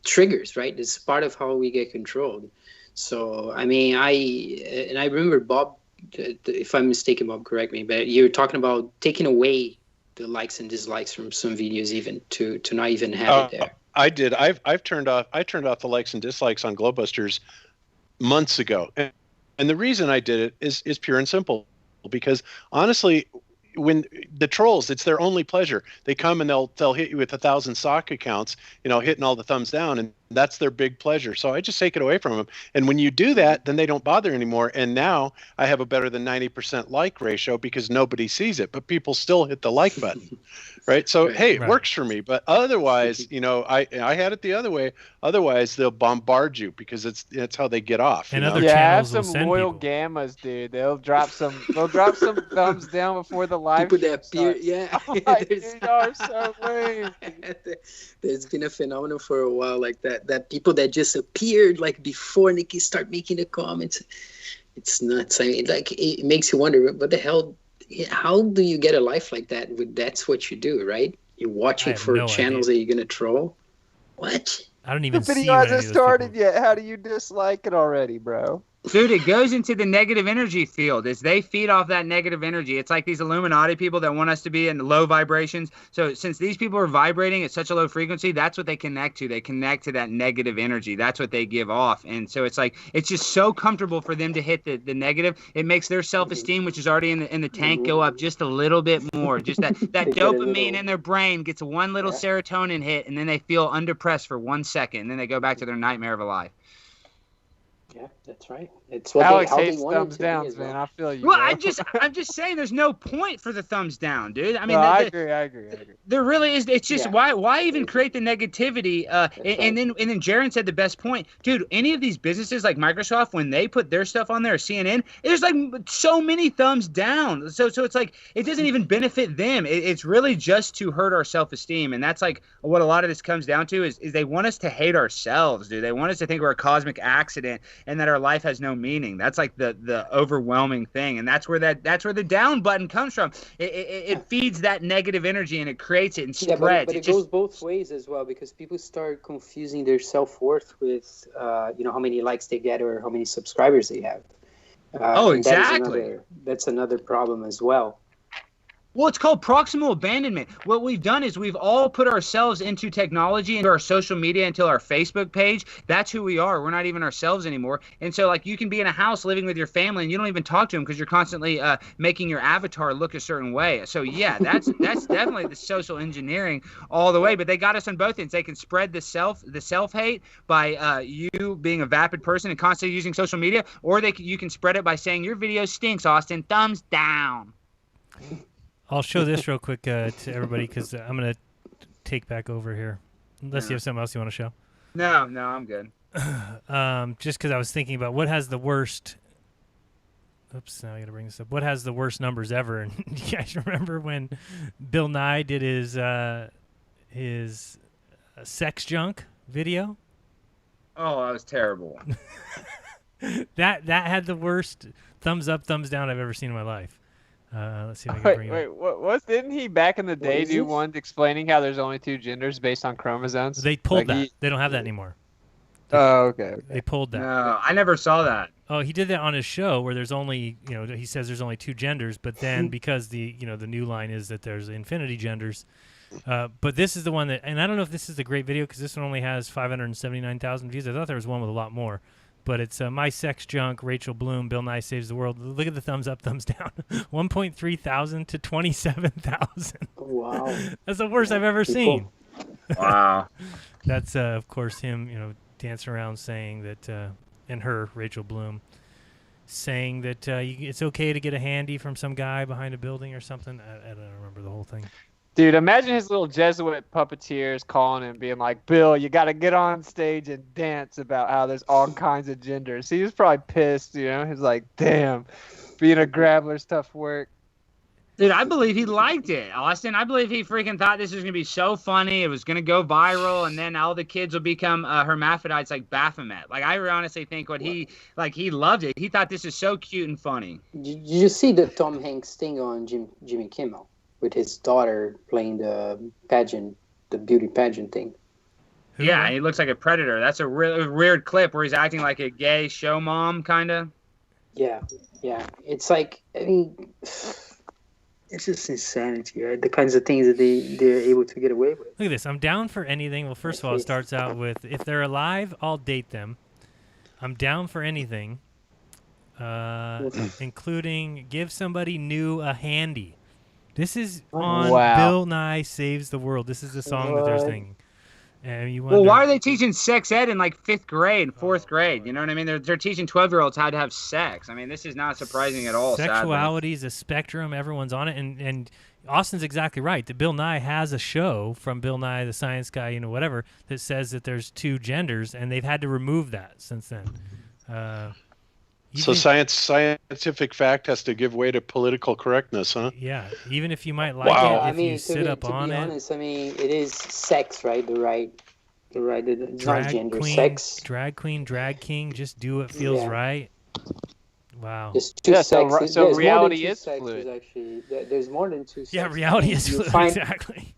triggers, right? It's part of how we get controlled. So, I mean, I remember Bob, if I'm mistaken, Bob, correct me, but you're talking about taking away the likes and dislikes from some videos, even to not even have it there. I did. I turned off the likes and dislikes on Glowbusters months ago. And the reason I did it is pure and simple, because honestly, when the trolls, it's their only pleasure. They come and they'll hit you with 1,000 sock accounts, you know, hitting all the thumbs down, and that's their big pleasure. So I just take it away from them. And when you do that, then they don't bother anymore. And now I have a better than 90% like ratio because nobody sees it, but people still hit the like button. Right. So, hey, it works for me. But otherwise, you know, I had it the other way. Otherwise, they'll bombard you because it's how they get off. And you know? other Yeah, I have channels will some send loyal people. gammas, dude. They'll drop some thumbs down before the live. People that stream appear, starts. yeah. I'm like, dude, y'all are so lame. There's been a phenomenon for a while like that people that just appeared like before Nikki start making the comments. It's nuts. I mean, like, it makes you wonder, what the hell, how do you get a life like that? That's what you do, right? You're watching for channels that you're going to troll. What? I don't even The see video what hasn't any of those started people- yet. How do you dislike it already, bro? Dude, it goes into the negative energy field as they feed off that negative energy. It's like these Illuminati people that want us to be in low vibrations. So since these people are vibrating at such a low frequency, that's what they connect to. They connect to that negative energy. That's what they give off. And so it's like, it's just so comfortable for them to hit the negative. It makes their self-esteem, which is already in the tank, go up just a little bit more. Just that dopamine in their brain gets one little serotonin hit, and then they feel undepressed for 1 second. And then they go back to their nightmare of a life. Yeah, that's right. It's what Alex how they hates want it thumbs to down, be as man. well. I feel you. Well, bro. I'm just saying, there's no point for the thumbs down, dude. I mean, No, I agree. there really is. It's just Yeah. why even create the negativity? And then Jaron said the best point, dude. Any of these businesses like Microsoft, when they put their stuff on there, or CNN, there's like so many thumbs down. So it's like it doesn't even benefit them. It's really just to hurt our self-esteem, and that's like what a lot of this comes down to is they want us to hate ourselves, dude. They want us to think we're a cosmic accident and that our life has no meaning. That's like the overwhelming thing, and that's where the down button comes from. It feeds that negative energy and it creates it and spreads. Yeah, but it goes both ways as well, because people start confusing their self-worth with how many likes they get or how many subscribers they have. Exactly. That's another problem as well. Well, it's called proximal abandonment. What we've done is we've all put ourselves into technology, into our social media, into our Facebook page. That's who we are. We're not even ourselves anymore. And so, like, you can be in a house living with your family and you don't even talk to them because you're constantly making your avatar look a certain way. So, yeah, that's definitely the social engineering all the way. But they got us on both ends. They can spread the self-hate by you being a vapid person and constantly using social media, or you can spread it by saying your video stinks, Austin. Thumbs down. I'll show this real quick to everybody because I'm going to take back over here. Unless you have something else you want to show. No, I'm good. Just because I was thinking about what has the worst... Oops, now I got to bring this up. What has the worst numbers ever? And you guys remember when Bill Nye did his sex junk video? Oh, that was terrible. that had the worst thumbs up, thumbs down I've ever seen in my life. Let's see if I can bring it up. What didn't he back in the day do one explaining how there's only two genders based on chromosomes? They pulled that. They don't have that anymore. Okay. They pulled that. No, I never saw that. Oh, he did that on his show where there's only, he says there's only two genders, but then because the new line is that there's infinity genders. But this is the one that, and I don't know if this is a great video because this one only has 579,000 views. I thought there was one with a lot more. But it's My Sex Junk, Rachel Bloom, Bill Nye Saves the World. Look at the thumbs up, thumbs down. 1.3 thousand to 27,000. Wow. That's the worst I've ever seen. Wow. That's, of course, him, dancing around saying that, and her, Rachel Bloom, saying that it's okay to get a handy from some guy behind a building or something. I don't remember the whole thing. Dude, imagine his little Jesuit puppeteers calling him, being like, Bill, you got to get on stage and dance about how there's all kinds of genders. He was probably pissed, He's like, damn, being a grappler's tough work. Dude, I believe he liked it, Austin. I believe he freaking thought this was going to be so funny. It was going to go viral, and then all the kids will become hermaphrodites like Baphomet. Like, I honestly think he loved it. He thought this is so cute and funny. Did you see the Tom Hanks thing on Jimmy Kimmel with his daughter playing the beauty pageant thing? Yeah, he looks like a predator. That's a really weird clip where he's acting like a gay show mom, kind of. Yeah. It's like, I mean... It's just insanity, right? The kinds of things that they're able to get away with. Look at this. I'm down for anything. Well, first of all, it starts out with, if they're alive, I'll date them. I'm down for anything, including give somebody new a handy. This is on Bill Nye Saves the World. This is the song that they're singing. And you wonder, well, why are they teaching sex ed in like 5th grade and 4th grade? You know what I mean? They're teaching 12-year-olds how to have sex. I mean, this is not surprising at all. Sexuality is a spectrum. Everyone's on it. And Austin's exactly right. That Bill Nye has a show from Bill Nye, the Science Guy, whatever, that says that there's two genders, and they've had to remove that since then. So scientific fact has to give way to political correctness, huh? Yeah, even if you might like it, if you sit up on it. To be honest, I mean, it is sex, right? It's not gender, queen, sex. Drag queen, drag king, just do what feels right. Wow. There's two sexes. So reality is fluid. Actually, there's more than two sexes. Yeah, reality is fluid, exactly.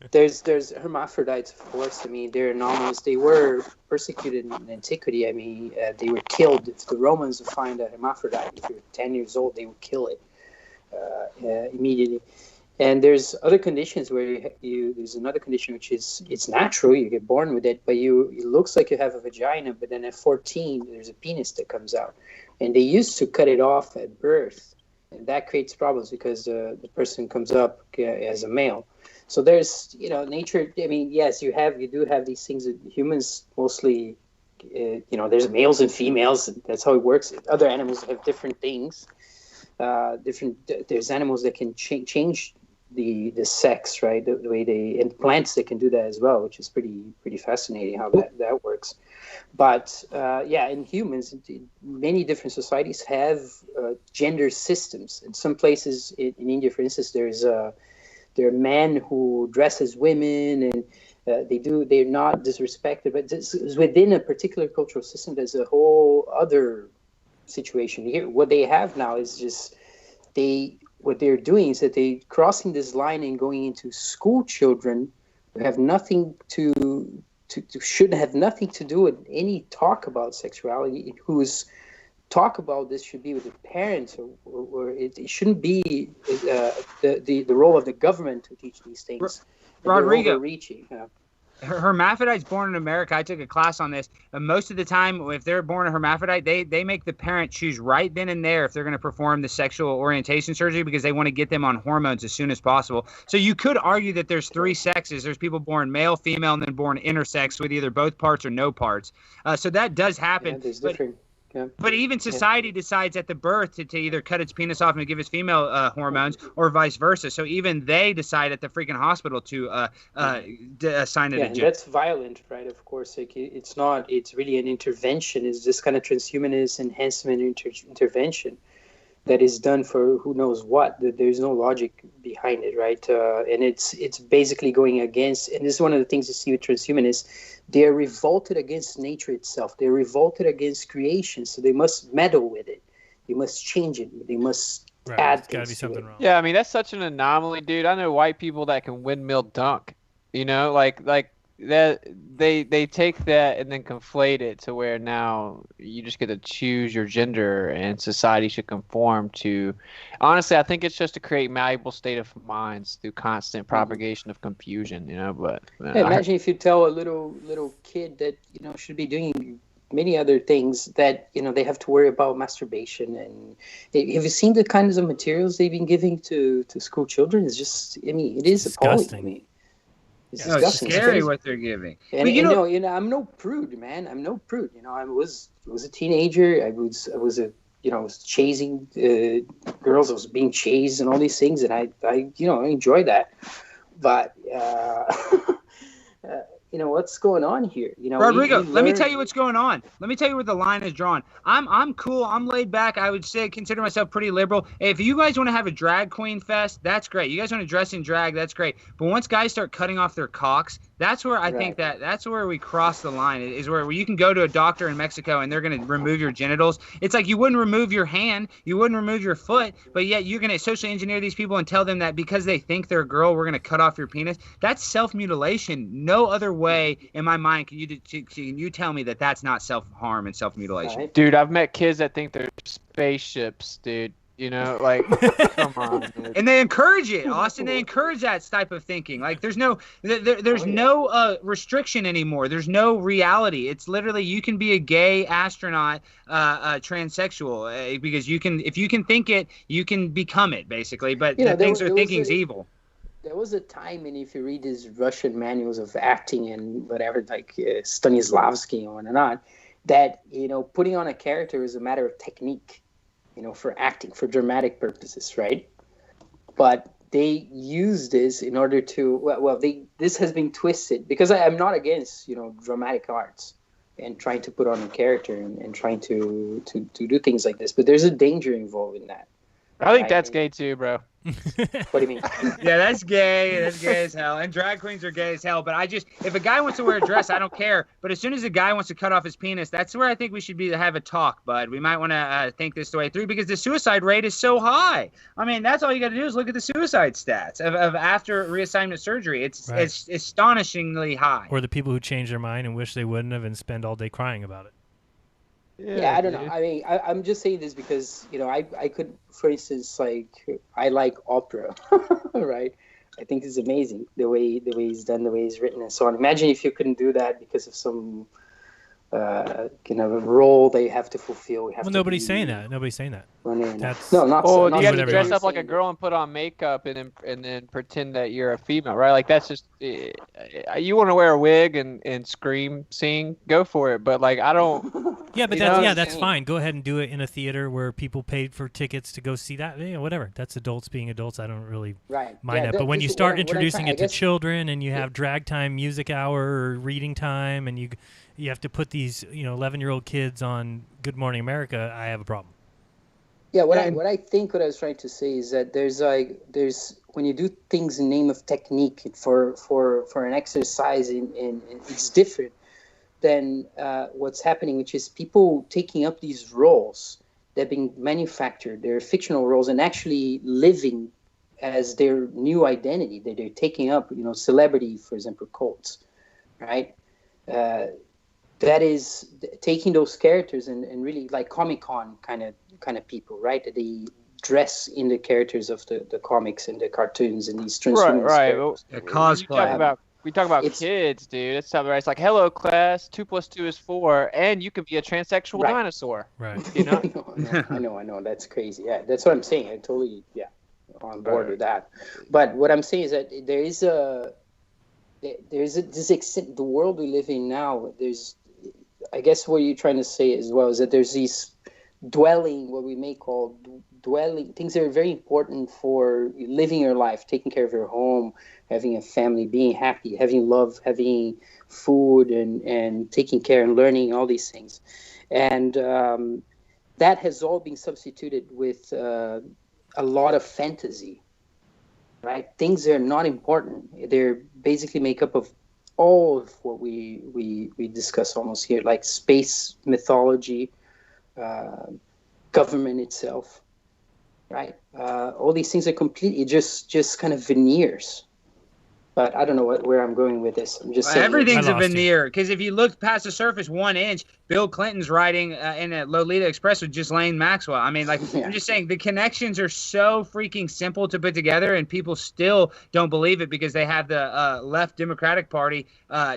there's hermaphrodites, of course. I mean, they're anomalous. They were persecuted in antiquity. I mean, they were killed. If the Romans would find a hermaphrodite, if you're 10 years old, they would kill it immediately. And there's other conditions where there's another condition which is it's natural, you get born with it, but it looks like you have a vagina, but then at 14 there's a penis that comes out, and they used to cut it off at birth, and that creates problems because the person comes up as a male. So there's nature. I mean, yes, you do have these things that humans mostly. There's males and females. That's how it works. Other animals have different things. There's animals that can change the sex, right? The way and plants that can do that as well, which is pretty fascinating how that works. But in humans, many different societies have gender systems. In some places, in India, for instance, there are men who dress as women, and they're not disrespected, but this is within a particular cultural system. There's a whole other situation here. What they have now is just what they're doing is that they crossing this line and going into school children who have nothing should have nothing to do with any talk about sexuality. Whose talk about this should be with the parents, or it shouldn't be the role of the government to teach these things. Rodrigo, overreaching. Hermaphrodites born in America, I took a class on this. Most of the time, if they're born a hermaphrodite, they make the parent choose right then and there if they're going to perform the sexual orientation surgery, because they want to get them on hormones as soon as possible. So you could argue that there's three sexes. There's people born male, female, and then born intersex with either both parts or no parts. So that does happen. Yeah, there's different. Yeah. But even society decides at the birth to either cut its penis off and give its female hormones, or vice versa. So even they decide at the freaking hospital to assign it a gender. That's violent, right? Of course, it's not. It's really an intervention. It's this kind of transhumanist enhancement intervention that is done for who knows what. There's no logic behind it, right? And it's basically going against. And this is one of the things you see with transhumanists. They are revolted against nature itself. They're revolted against creation, so they must meddle with it. They must change it. They must add things. Gotta be something wrong. Yeah, I mean, that's such an anomaly, dude. I know white people that can windmill dunk. Like that. They take that and then conflate it to where now you just get to choose your gender, and society should conform to. Honestly, I think it's just to create malleable state of minds through constant propagation of confusion. But imagine if you tell a little kid that should be doing many other things, that they have to worry about masturbation. And have you seen the kinds of materials they've been giving to school children? It's just, it is appalling to me. It's scary what they're giving. And, I'm no prude, man. I'm no prude. I was a teenager. I was chasing girls. I was being chased and all these things, and I enjoyed that. But what's going on here? Rodrigo, let me tell you what's going on. Let me tell you where the line is drawn. I'm cool. I'm laid back. I would consider myself pretty liberal. If you guys want to have a drag queen fest, that's great. You guys want to dress in drag, that's great. But once guys start cutting off their cocks, that's where I think that's where we cross the line. Is where you can go to a doctor in Mexico and they're going to remove your genitals. It's like you wouldn't remove your hand, you wouldn't remove your foot, but yet you're going to socially engineer these people and tell them that because they think they're a girl, we're going to cut off your penis. That's self-mutilation. No other way in my mind can you tell me that that's not self-harm and self-mutilation. Dude, I've met kids that think they're spaceships, dude. Come on, dude. And they encourage it, Austin. They encourage that type of thinking. Like there's no restriction anymore. There's no reality. It's literally you can be a gay astronaut, transsexual, because if you can think it, you can become it, basically. But the things they're thinking is evil. There was a time, and if you read these Russian manuals of acting and whatever, like Stanislavski and on, that putting on a character is a matter of technique. For acting, for dramatic purposes, right? But they use this in order to, this has been twisted, because I'm not against, dramatic arts and trying to put on a character and trying to do things like this, but there's a danger involved in that. I think that's gay too, bro. What do you mean? Yeah, that's gay. That's gay as hell. And drag queens are gay as hell. But if a guy wants to wear a dress, I don't care. But as soon as a guy wants to cut off his penis, that's where I think we should have a talk, bud. We might want to think this the way through because the suicide rate is so high. I mean, that's all you got to do is look at the suicide stats of after reassignment surgery. It's astonishingly high. Or the people who change their mind and wish they wouldn't have and spend all day crying about it. Yeah, I don't know. I mean, I'm just saying this because, I could, for instance, I like opera, right? I think it's amazing the way it's done, the way it's written, and so on. Imagine if you couldn't do that because of some, role they have to fulfill. Nobody's saying that. Nobody's saying that. That's, no, not Oh, so. you have to dress saying up like a girl and put on makeup and then pretend that you're a female, right? Like that's just you want to wear a wig and sing, go for it. But I don't. Yeah, but that's fine. Go ahead and do it in a theater where people paid for tickets to go see that. Whatever. That's adults being adults. I don't really mind that. But when you start introducing it to children and you have drag time, music hour, or reading time, and you have to put these 11-year-old kids on Good Morning America, I have a problem. Yeah, what I was trying to say is that there's when you do things in name of technique for an exercise and it's different than what's happening, which is people taking up these roles that are being manufactured, they're fictional roles, and actually living as their new identity that they're taking up, celebrity, for example, cults, right? That is taking those characters and really like Comic-Con kind of people, right? They dress in the characters of the comics and the cartoons and these transhuman characters. Cosplay. We talk about kids, dude. It's something right. It's like, hello, class. 2 + 2 is 4, and you can be a transsexual dinosaur. Right. I know. That's crazy. Yeah, that's what I'm saying. I totally, on board with that. But what I'm saying is that this extent, the world we live in now. I guess what you're trying to say as well is that there's these what we may call dwelling things that are very important for living your life, taking care of your home, having a family, being happy, having love, having food, and taking care and learning, all these things. And that has all been substituted with a lot of fantasy, right? Things that are not important. They're basically make up of all of what we discuss almost here, like space mythology, government itself, right? All these things are completely just kind of veneers. But I don't know where I'm going with this. I'm just saying everything's a veneer. Because if you look past the surface 1 inch, Bill Clinton's riding in a Lolita Express with Ghislaine Maxwell. I mean, I'm just saying the connections are so freaking simple to put together, and people still don't believe it because they have the left Democratic Party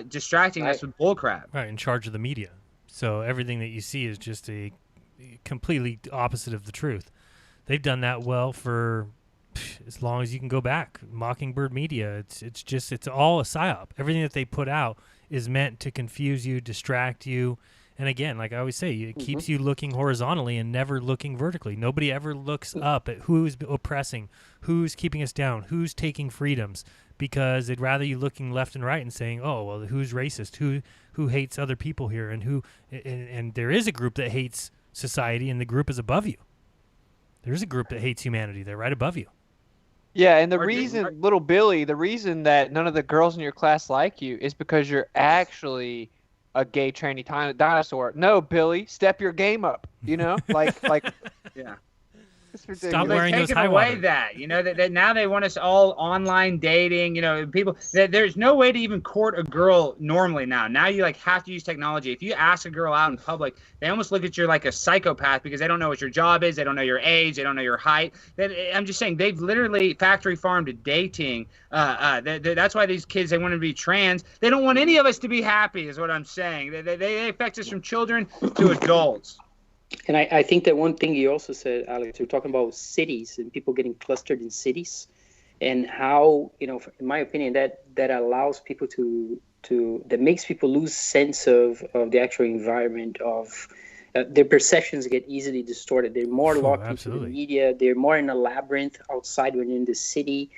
distracting us with bullcrap. Right, in charge of the media. So everything that you see is just a completely opposite of the truth. They've done that well for as long as you can go back. Mockingbird Media, it's all a psyop. Everything that they put out is meant to confuse you, distract you, and again, like I always say, it keeps you looking horizontally and never looking vertically. Nobody ever looks up at who's oppressing, who's keeping us down, who's taking freedoms, because they'd rather you looking left and right and saying, oh, well, who's racist, who hates other people here, and there is a group that hates society, and the group is above you. There's a group that hates humanity. They're right above you. Yeah, and the reason that none of the girls in your class like you is because you're actually a gay tranny dinosaur. No, Billy, step your game up. Like yeah. Stop wearing those high away that that now they want us all online dating. People. There's no way to even court a girl normally now. Now you have to use technology. If you ask a girl out in public, they almost look at you like a psychopath because they don't know what your job is. They don't know your age. They don't know your height. I'm just saying they've literally factory farmed dating. That's why these kids, they want to be trans. They don't want any of us to be happy. Is what I'm saying. They affect us from children to adults. And I think that one thing you also said, Alex, you're talking about cities and people getting clustered in cities, and how, in my opinion, that allows people that makes people lose sense of the actual environment, of their perceptions get easily distorted. They're more locked into the media. They're more in a labyrinth outside when in the city.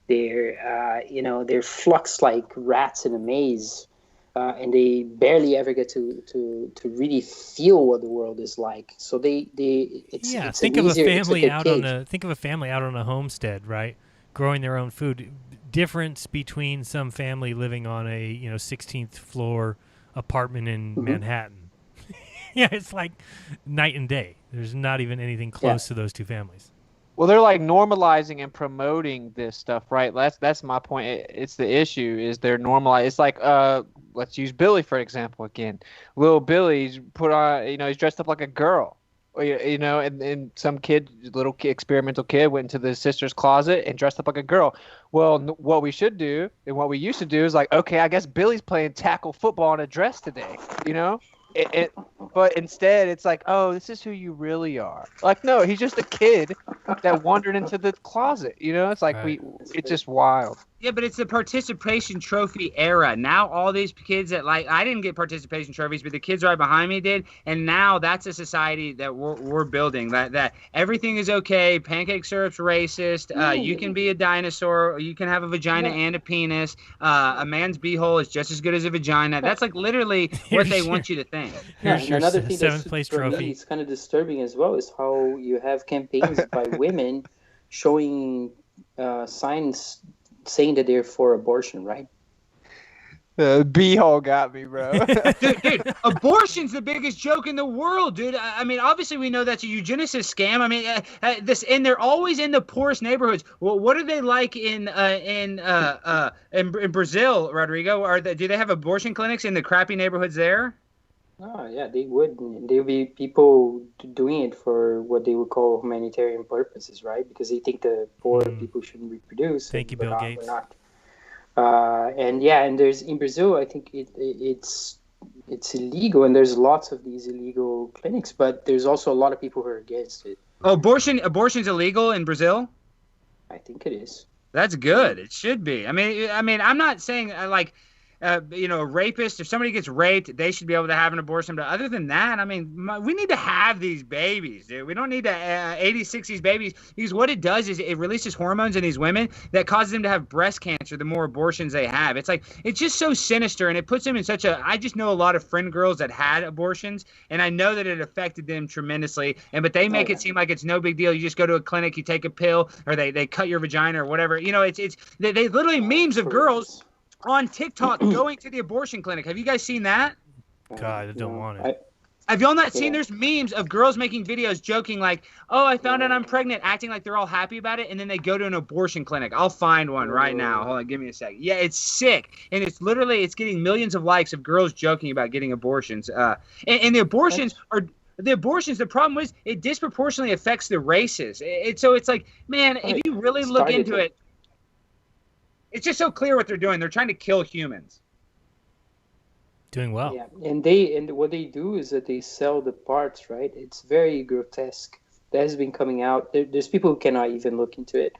They're flux like rats in a maze. and they barely ever get to really feel what the world is like. So it's think an of easier, a it's like family a cage. think of a family out on a homestead, right? Growing their own food. Difference between some family living on a 16th floor apartment in Mm-hmm. Manhattan. Yeah, it's like night and day. There's not even anything close to those two families. Well, they're like normalizing and promoting this stuff, right? That's my point. It's the issue is they're normalizing. It's like let's use Billy for example again. Little Billy's put on, he's dressed up like a girl, and some experimental kid went into the sister's closet and dressed up like a girl. Well, what we should do and what we used to do is like, okay, I guess Billy's playing tackle football in a dress today, But instead, it's like, oh, this is who you really are. Like, no, he's just a kid that wandered into the closet. It's like it's just wild. Yeah, but it's the participation trophy era. Now all these kids that I didn't get participation trophies, but the kids right behind me did. And now that's a society that we're building. That everything is okay. Pancake syrup's racist. You can be a dinosaur. You can have a vagina and a penis. A man's beehole is just as good as a vagina. That's like literally what they want you to think. Here's your Another thing seventh place for trophy. me, it's kind of disturbing as well is how you have campaigns by women showing signs saying that they're for abortion, right? The beehole got me, bro. dude, abortion's the biggest joke in the world, dude. I mean, obviously we know that's a eugenicist scam. I mean, and they're always in the poorest neighborhoods. Well, what are they like in Brazil, Rodrigo? Do they have abortion clinics in the crappy neighborhoods there? Oh, yeah, they would. There would be people doing it for what they would call humanitarian purposes, right? Because they think the poor people shouldn't reproduce. Thank you, Bill Gates. We're not. And there's in Brazil, I think it's illegal, and there's lots of these illegal clinics, but there's also a lot of people who are against it. Oh, abortion's illegal in Brazil? I think it is. That's good. It should be. I mean, I'm not saying a rapist, if somebody gets raped, they should be able to have an abortion. But other than that, I mean, we need to have these babies, dude. We don't need to 86 these babies, because what it does is it releases hormones in these women that causes them to have breast cancer the more abortions they have. It's like, it's just so sinister, and it puts them in such a, I just know a lot of friend girls that had abortions, and I know that it affected them tremendously, but they make it seem like it's no big deal. You just go to a clinic, you take a pill, or they cut your vagina or whatever. They literally memes of girls on TikTok going to the abortion clinic. Have you guys seen that? God, I don't want it. Have y'all not seen? There's memes of girls making videos joking like, oh, I found out I'm pregnant, acting like they're all happy about it, and then they go to an abortion clinic. I'll find one right now. Hold on, give me a sec. Yeah, it's sick. And it's getting millions of likes of girls joking about getting abortions. And the abortions are... The problem is it disproportionately affects the races. So it's like, man, if you really look into it, it's just so clear what they're doing. They're trying to kill humans. Doing well. Yeah, and what they do is that they sell the parts, right? It's very grotesque. That has been coming out. There's people who cannot even look into it,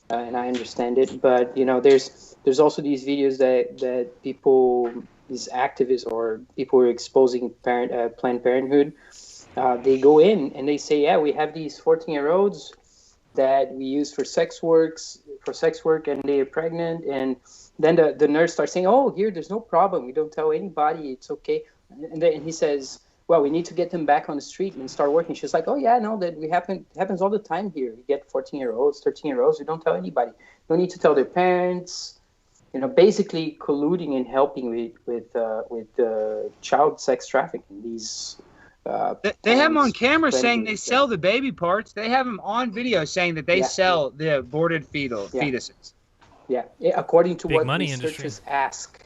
and I understand it. But there's also these videos that people, these activists or people who are exposing Planned Parenthood, they go in and they say, yeah, we have these 14-year-olds that we use for sex work, and they are pregnant, and then the nurse starts saying, oh, there's no problem, we don't tell anybody, it's okay. And then he says, well, we need to get them back on the street and start working. She's like, oh yeah, no, happens all the time here. We get 14-year-olds, 13-year-olds, we don't tell anybody. No need to tell their parents. Basically colluding and helping with child sex trafficking. These they have them on camera saying they sell the baby parts. They have them on video saying that they sell the aborted fetuses. Yeah, according to Big what money researchers ask.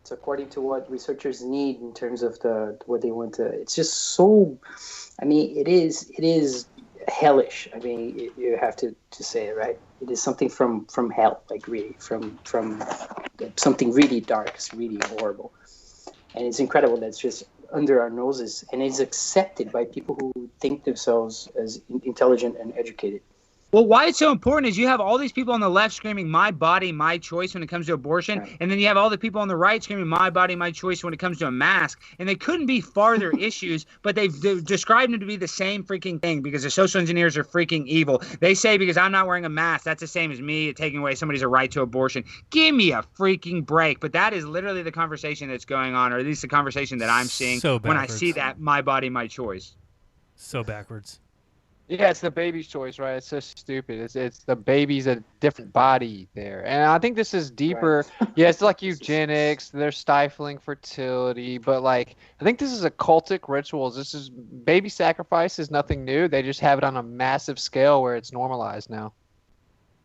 It's according to what researchers need in terms of what they want to. It's just so. I mean, it is hellish. I mean, you have to say it, right. It is something from hell, like really from something really dark. It's really horrible, and it's incredible. That's just under our noses, and it's accepted by people who think themselves as intelligent and educated. Well, why it's so important is you have all these people on the left screaming "my body, my choice" when it comes to abortion, and then you have all the people on the right screaming "my body, my choice" when it comes to a mask. And they couldn't be farther issues, but they've described them to be the same freaking thing because the social engineers are freaking evil. They say because I'm not wearing a mask, that's the same as me taking away somebody's right to abortion. Give me a freaking break. But that is literally the conversation that's going on, or at least the conversation that I'm seeing when I see that "my body, my choice." So backwards. Yeah, it's the baby's choice, right? It's so stupid. It's the baby's a different body there. And I think this is deeper. Right. Yeah, it's like eugenics. They're stifling fertility. But, like, I think this is a cultic rituals. This is baby sacrifice is nothing new. They just have it on a massive scale where it's normalized now.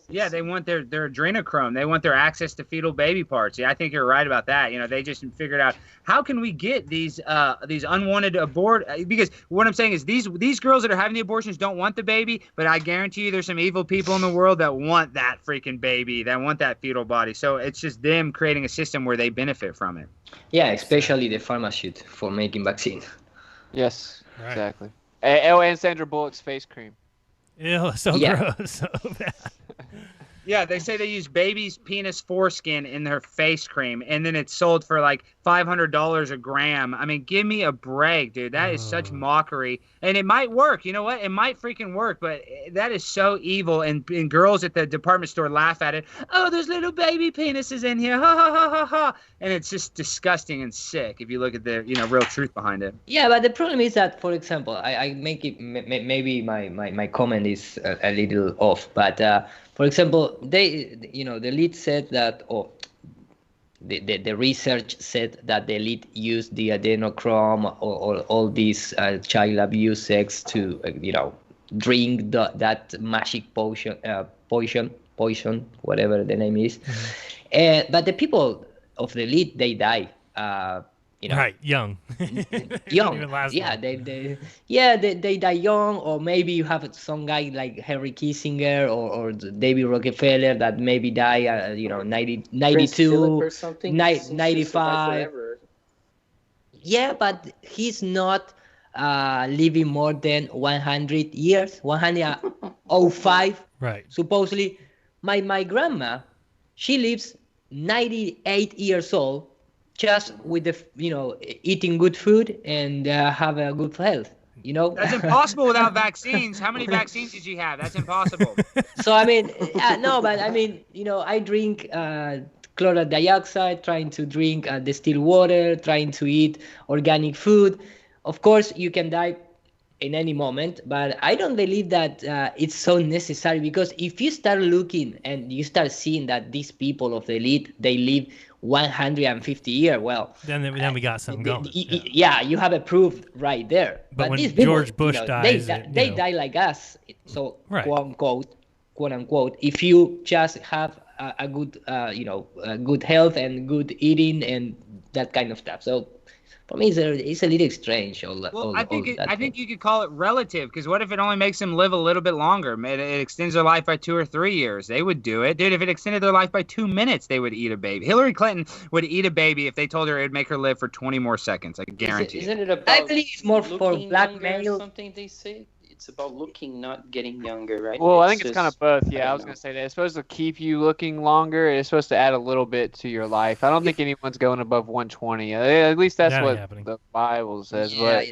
Yeah, they want their adrenochrome. They want their access to fetal baby parts. Yeah, I think you're right about that. You know, they just figured out how can we get these unwanted because what I'm saying is these girls that are having the abortions don't want the baby, but I guarantee you there's some evil people in the world that want that freaking baby, that want that fetal body. So it's just them creating a system where they benefit from it. Yeah, especially the pharmaceutical for making vaccine. Yes, right. Exactly. And Sandra Bullock's face cream. Ew, so gross. So bad. Yeah, they say they use baby's penis foreskin in their face cream, and then it's sold for like $500 a gram. I mean, give me a break, dude. That is such mockery. And it might work. You know what? It might freaking work, but that is so evil. And girls at the department store laugh at it. Oh, there's little baby penises in here. Ha, ha, ha, ha, ha. And it's just disgusting and sick if you look at the, real truth behind it. Yeah, but the problem is that, for example, I make it, maybe my comment is a little off, but for example, the elite said that, the research said that the elite used the adrenochrome or all these child abuse sex to, drink that magic potion, whatever the name is. Mm-hmm. But the people of the elite, they die. Right, young. Young. Yeah, they die young, or maybe you have some guy like Henry Kissinger or David Rockefeller that maybe die 92, or something, 95. Yeah, but he's not living more than 100 years, 105. Right. Supposedly, my grandma, she lives 98 years old, just with the eating good food and have a good health. That's impossible without vaccines. How many vaccines did you have? That's impossible. So I mean, I drink chloride dioxide, trying to drink distilled water, trying to eat organic food. Of course, you can die in any moment, but I don't believe that it's so necessary, because if you start looking and you start seeing that these people of the elite, they live 150 years, well, then we got something going. Yeah, you have a proof right there. But when these people, George Bush dies, they die like us. So right. quote unquote, if you just have a good good health and good eating and that kind of stuff. So for me, it's a little strange. I think you could call it relative, because what if it only makes them live a little bit longer? It extends their life by 2 or 3 years. They would do it. Dude, if it extended their life by 2 minutes, they would eat a baby. Hillary Clinton would eat a baby if they told her it would make her live for 20 more seconds. I guarantee Isn't it about I believe it's more for blackmail. Something they say? It's about looking, not getting younger, right? Well, I think it's kind of both. Yeah, I was going to say that. It's supposed to keep you looking longer. It's supposed to add a little bit to your life. I don't think anyone's going above 120. At least that's what the Bible says. Yeah,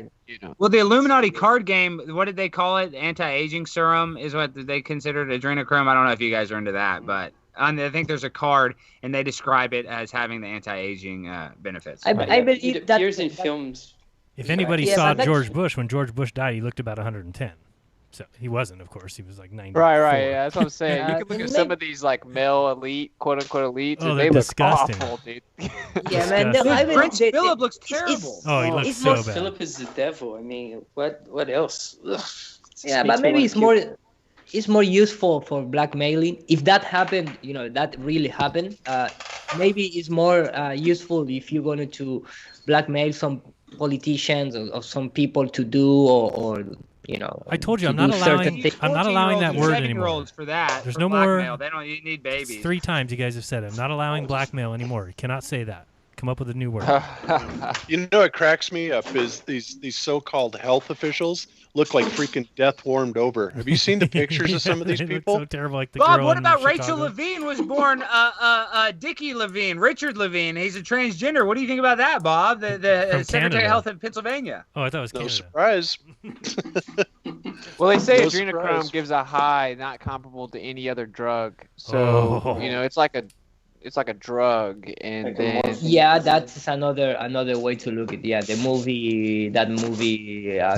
but, Well, the Illuminati card game, what did they call it? Anti-aging serum is what they considered adrenochrome. I don't know if you guys are into that, but I think there's a card, and they describe it as having the anti-aging benefits. I believe it appears in films. If anybody saw George Bush, when George Bush died, he looked about 110. So he wasn't, of course. He was like 90. Right. Yeah, that's what I'm saying. You can look at some of these like male elite, quote unquote elites, and they disgusting. Look awful, dude. Yeah, man. No, Prince Philip looks terrible. He looks so bad. Philip is the devil. I mean, what else? Ugh. Yeah, but maybe it's more useful for blackmailing. If that happened, that really happened. Maybe it's more useful if you're going to blackmail some politicians or some people to do or I told you I'm not allowing that word anymore. For that, there's for no blackmail. more. They don't need babies. 3 times you guys have said it. I'm not allowing blackmail anymore. You cannot say that. Come up with a new word. What cracks me up is these so-called health officials look like freaking death warmed over. Have you seen the pictures of some of these They look people? so terrible, like the Bob, girl what in about Chicago. Rachel Levine was born Dickie Levine, Richard Levine. He's a transgender. What do you think about that, Bob? The From Secretary Canada. of Health of Pennsylvania. Oh, I thought it was No Canada. surprise. Well, they say No adrenochrome surprise. gives a high not comparable to any other drug. So Oh. it's like a drug, and then Yeah, that's another way to look at that movie.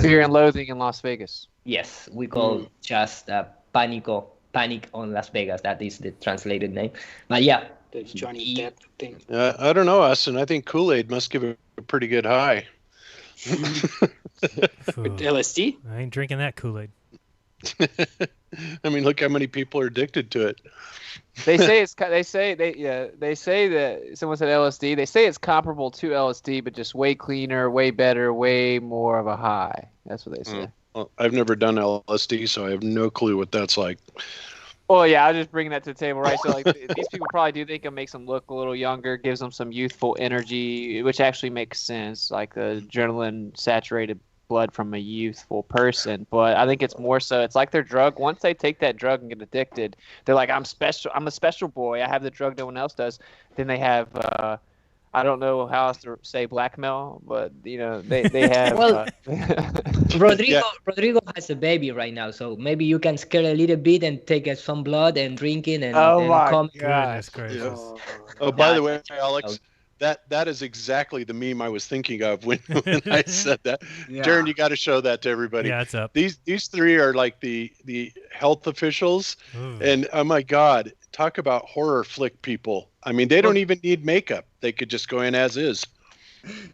Fear and Loathing in Las Vegas. Yes, we call just Panic on Las Vegas. That is the translated name. But yeah, The Johnny Depp thing. I don't know, Austin. I think Kool-Aid must give a pretty good high. With LSD? I ain't drinking that Kool-Aid. I mean, look how many people are addicted to it. They say they say that someone said LSD. They say it's comparable to LSD, but just way cleaner, way better, way more of a high. That's what they say. Well, I've never done LSD, so I have no clue what that's like. Well, yeah, I was just bringing that to the table, right? So, like, these people probably do think it makes them look a little younger, gives them some youthful energy, which actually makes sense, like the adrenaline-saturated blood from a youthful person. But I think it's more so, it's like their drug. Once they take that drug and get addicted, they're like, I'm special. I'm a special boy. I have the drug no one else does. Then they have, I don't know how else to say blackmail, but, they have... Well, Rodrigo Yeah. Rodrigo has a baby right now, so maybe you can scare a little bit and take some blood and drink it and Oh then my come. Goodness gracious. Oh, by the way, Alex, that is exactly the meme I was thinking of when I said that. Yeah. Jaron, you got to show that to everybody. Yeah, it's up. These three are like the health officials, Ooh. and oh my God, talk about horror flick people. I mean, they don't even need makeup; they could just go in as is.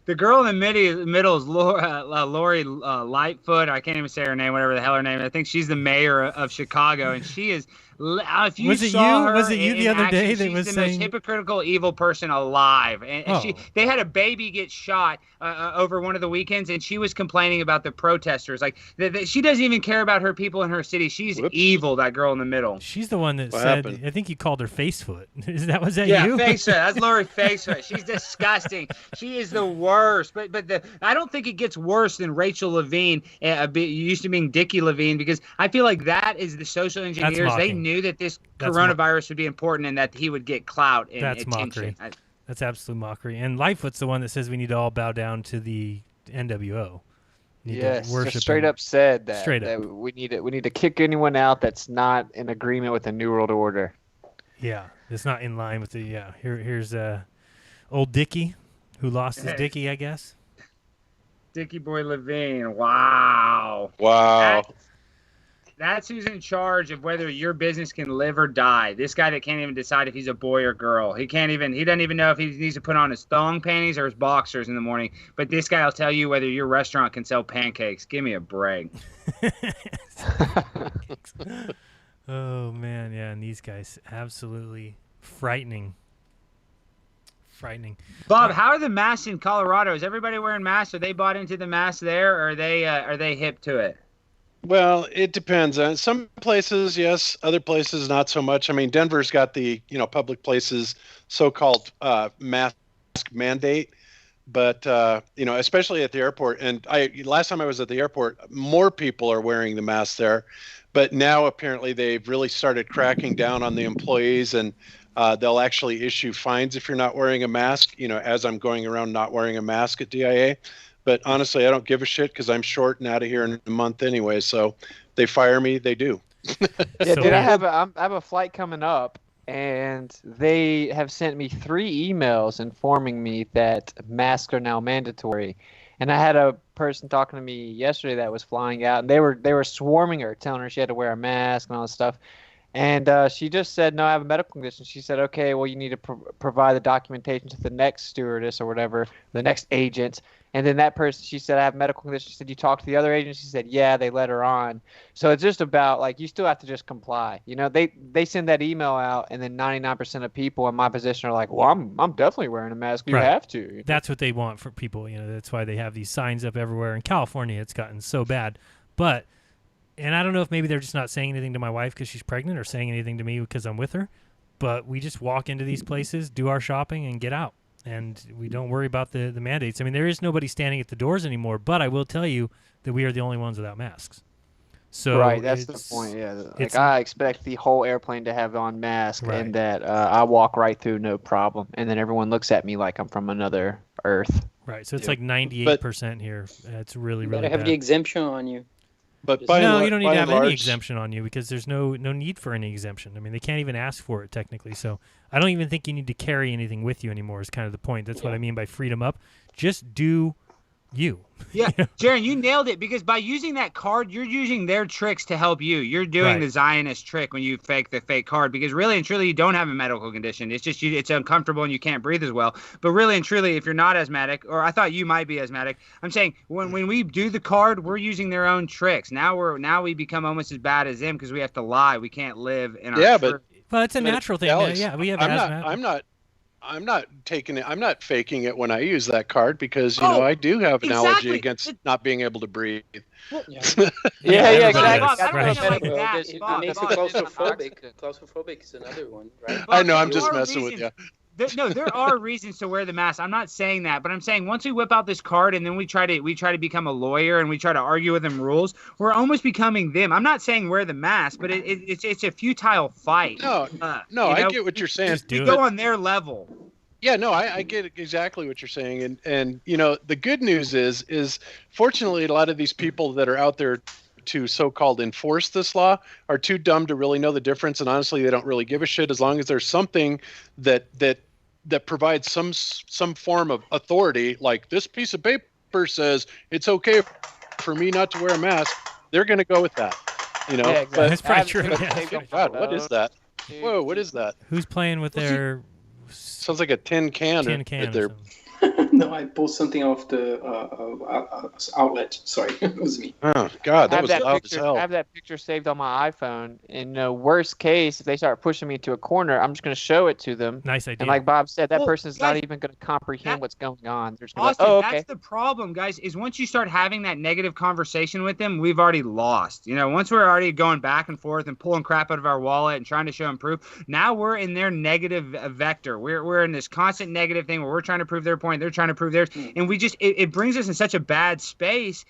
The girl in the middle is Lori Lightfoot. I can't even say her name, whatever the hell her name is. I think she's the mayor of Chicago, and she is. If you Was it saw you? her Was it you in the other action, day that she's was the saying- most hypocritical, evil person alive. And Oh. they had a baby get shot over one of the weekends, and she was complaining about the protesters. Like she doesn't even care about her people in her city. She's Whoops. evil. That girl in the middle. She's the one that What said, happened? I think you called her Facefoot. Was that Yeah, you? Facefoot. That's Lori Facefoot. She's disgusting. She is the worst. But I don't think it gets worse than Rachel Levine, used to being Dickie Levine, because I feel like that is the social engineers. They mocking. knew that this That's coronavirus would be important and that he would get clout and That's attention. mockery. That's absolute mockery. And Lightfoot's the one that says we need to all bow down to the NWO. Need to Yes, worship just straight him. up said that. Straight that up. we need to kick anyone out that's not in agreement with the New World Order. Yeah, it's not in line with the. Yeah, here's old Dickie, who lost his Dickie, I guess. Dickie Boy Levine. Wow. Wow. That's who's in charge of whether your business can live or die. This guy that can't even decide if he's a boy or girl. He doesn't even know if he needs to put on his thong panties or his boxers in the morning. But this guy will tell you whether your restaurant can sell pancakes. Give me a break. Oh man, yeah, and these guys absolutely frightening. Bob, how are the masks in Colorado? Is everybody wearing masks? Are they bought into the mask there, or are they hip to it? Well, it depends. Some places, yes. Other places, not so much. I mean, Denver's got the public places so-called mask mandate, but especially at the airport. And last time I was at the airport, more people are wearing the mask there, but now apparently they've really started cracking down on the employees, and they'll actually issue fines if you're not wearing a mask. As I'm going around not wearing a mask at DIA. But honestly, I don't give a shit because I'm short and out of here in a month anyway. So they fire me, they do. Yeah, So dude, I weird. have a flight coming up, and they have sent me 3 emails informing me that masks are now mandatory. And I had a person talking to me yesterday that was flying out, and they were swarming her, telling her she had to wear a mask and all this stuff. And she just said, no, I have a medical condition. She said, okay, well, you need to provide the documentation to the next stewardess or whatever, the next agent. And then that person, she said, I have a medical condition. She said, you talked to the other agent? She said, yeah, they let her on. So it's just about, like, you still have to just comply. They send that email out, and then 99% of people in my position are like, well, I'm definitely wearing a mask. You Right. have to. That's what they want for people. That's why they have these signs up everywhere. In California, it's gotten so bad. And I don't know if maybe they're just not saying anything to my wife because she's pregnant or saying anything to me because I'm with her. But we just walk into these places, do our shopping, and get out. and we don't worry about the mandates. I mean, there is nobody standing at the doors anymore, but I will tell you that we are the only ones without masks. So right, that's the point. Yeah, like I expect the whole airplane to have on mask, Right. and that I walk right through no problem, and then everyone looks at me like I'm from another Earth. Right, so it's like 98% here. It's really, You really better have bad. the exemption on you. But No, you don't need by to and have any large- exemption on you because there's no need for any exemption. I mean, they can't even ask for it technically. So I don't even think you need to carry anything with you anymore is kind of the point. That's what I mean by freedom up. Just do you. Yeah, Jaron, you nailed it because by using that card, you're using their tricks to help you. You're doing Right. the Zionist trick when you fake the fake card because really and truly you don't have a medical condition. It's just it's uncomfortable and you can't breathe as well. But really and truly, if you're not asthmatic, or I thought you might be asthmatic, I'm saying when we do the card, we're using their own tricks. Now we become almost as bad as them because we have to lie. We can't live in our truth. Well, it's a but natural thing. Alex, Yeah, we have I'm asthma. I'm not taking it. I'm not faking it when I use that card because you know I do have an allergy against not being able to breathe. Yeah, exactly. Bob, I don't Right. feel like Well, that. it Bob, makes you Bob, claustrophobic. Claustrophobic is another one, right? I know. I'm there just are messing with reasons- you. There are reasons to wear the mask. I'm not saying that, but I'm saying once we whip out this card and then we try to become a lawyer and we try to argue with them rules, we're almost becoming them. I'm not saying wear the mask, but it's a futile fight. No, I get what you're saying. Just do We go it. on their level. Yeah, no, I get exactly what you're saying, and you know the good news is fortunately a lot of these people that are out there to so-called enforce this law are too dumb to really know the difference, and honestly they don't really give a shit as long as there's something that provides some form of authority, like this piece of paper says it's okay for me not to wear a mask. They're going to go with that, you know. Yeah, exactly. That's probably true. Absolutely. Yeah. God, what is that? Whoa, what is that? Who's playing with their Sounds like a tin can. tin can? That Or they're something? No, I pulled something off the outlet. Sorry, it was me. Oh God, that have was that loud as picture, hell. have that picture saved on my iPhone. In worst case, if they start pushing me into a corner, I'm just going to show it to them. Nice idea. And like Bob said, that Well, person's not guys, even going to comprehend that- what's going on. They're just going to Austin, be like, oh, okay. that's the problem, guys, is once you start having that negative conversation with them, we've already lost. You know, once we're already going back and forth and pulling crap out of our wallet and trying to show them proof, now we're in their negative vector. We're in this constant negative thing where we're trying to prove their point, they're trying to prove theirs, and we just it brings us in such a bad space.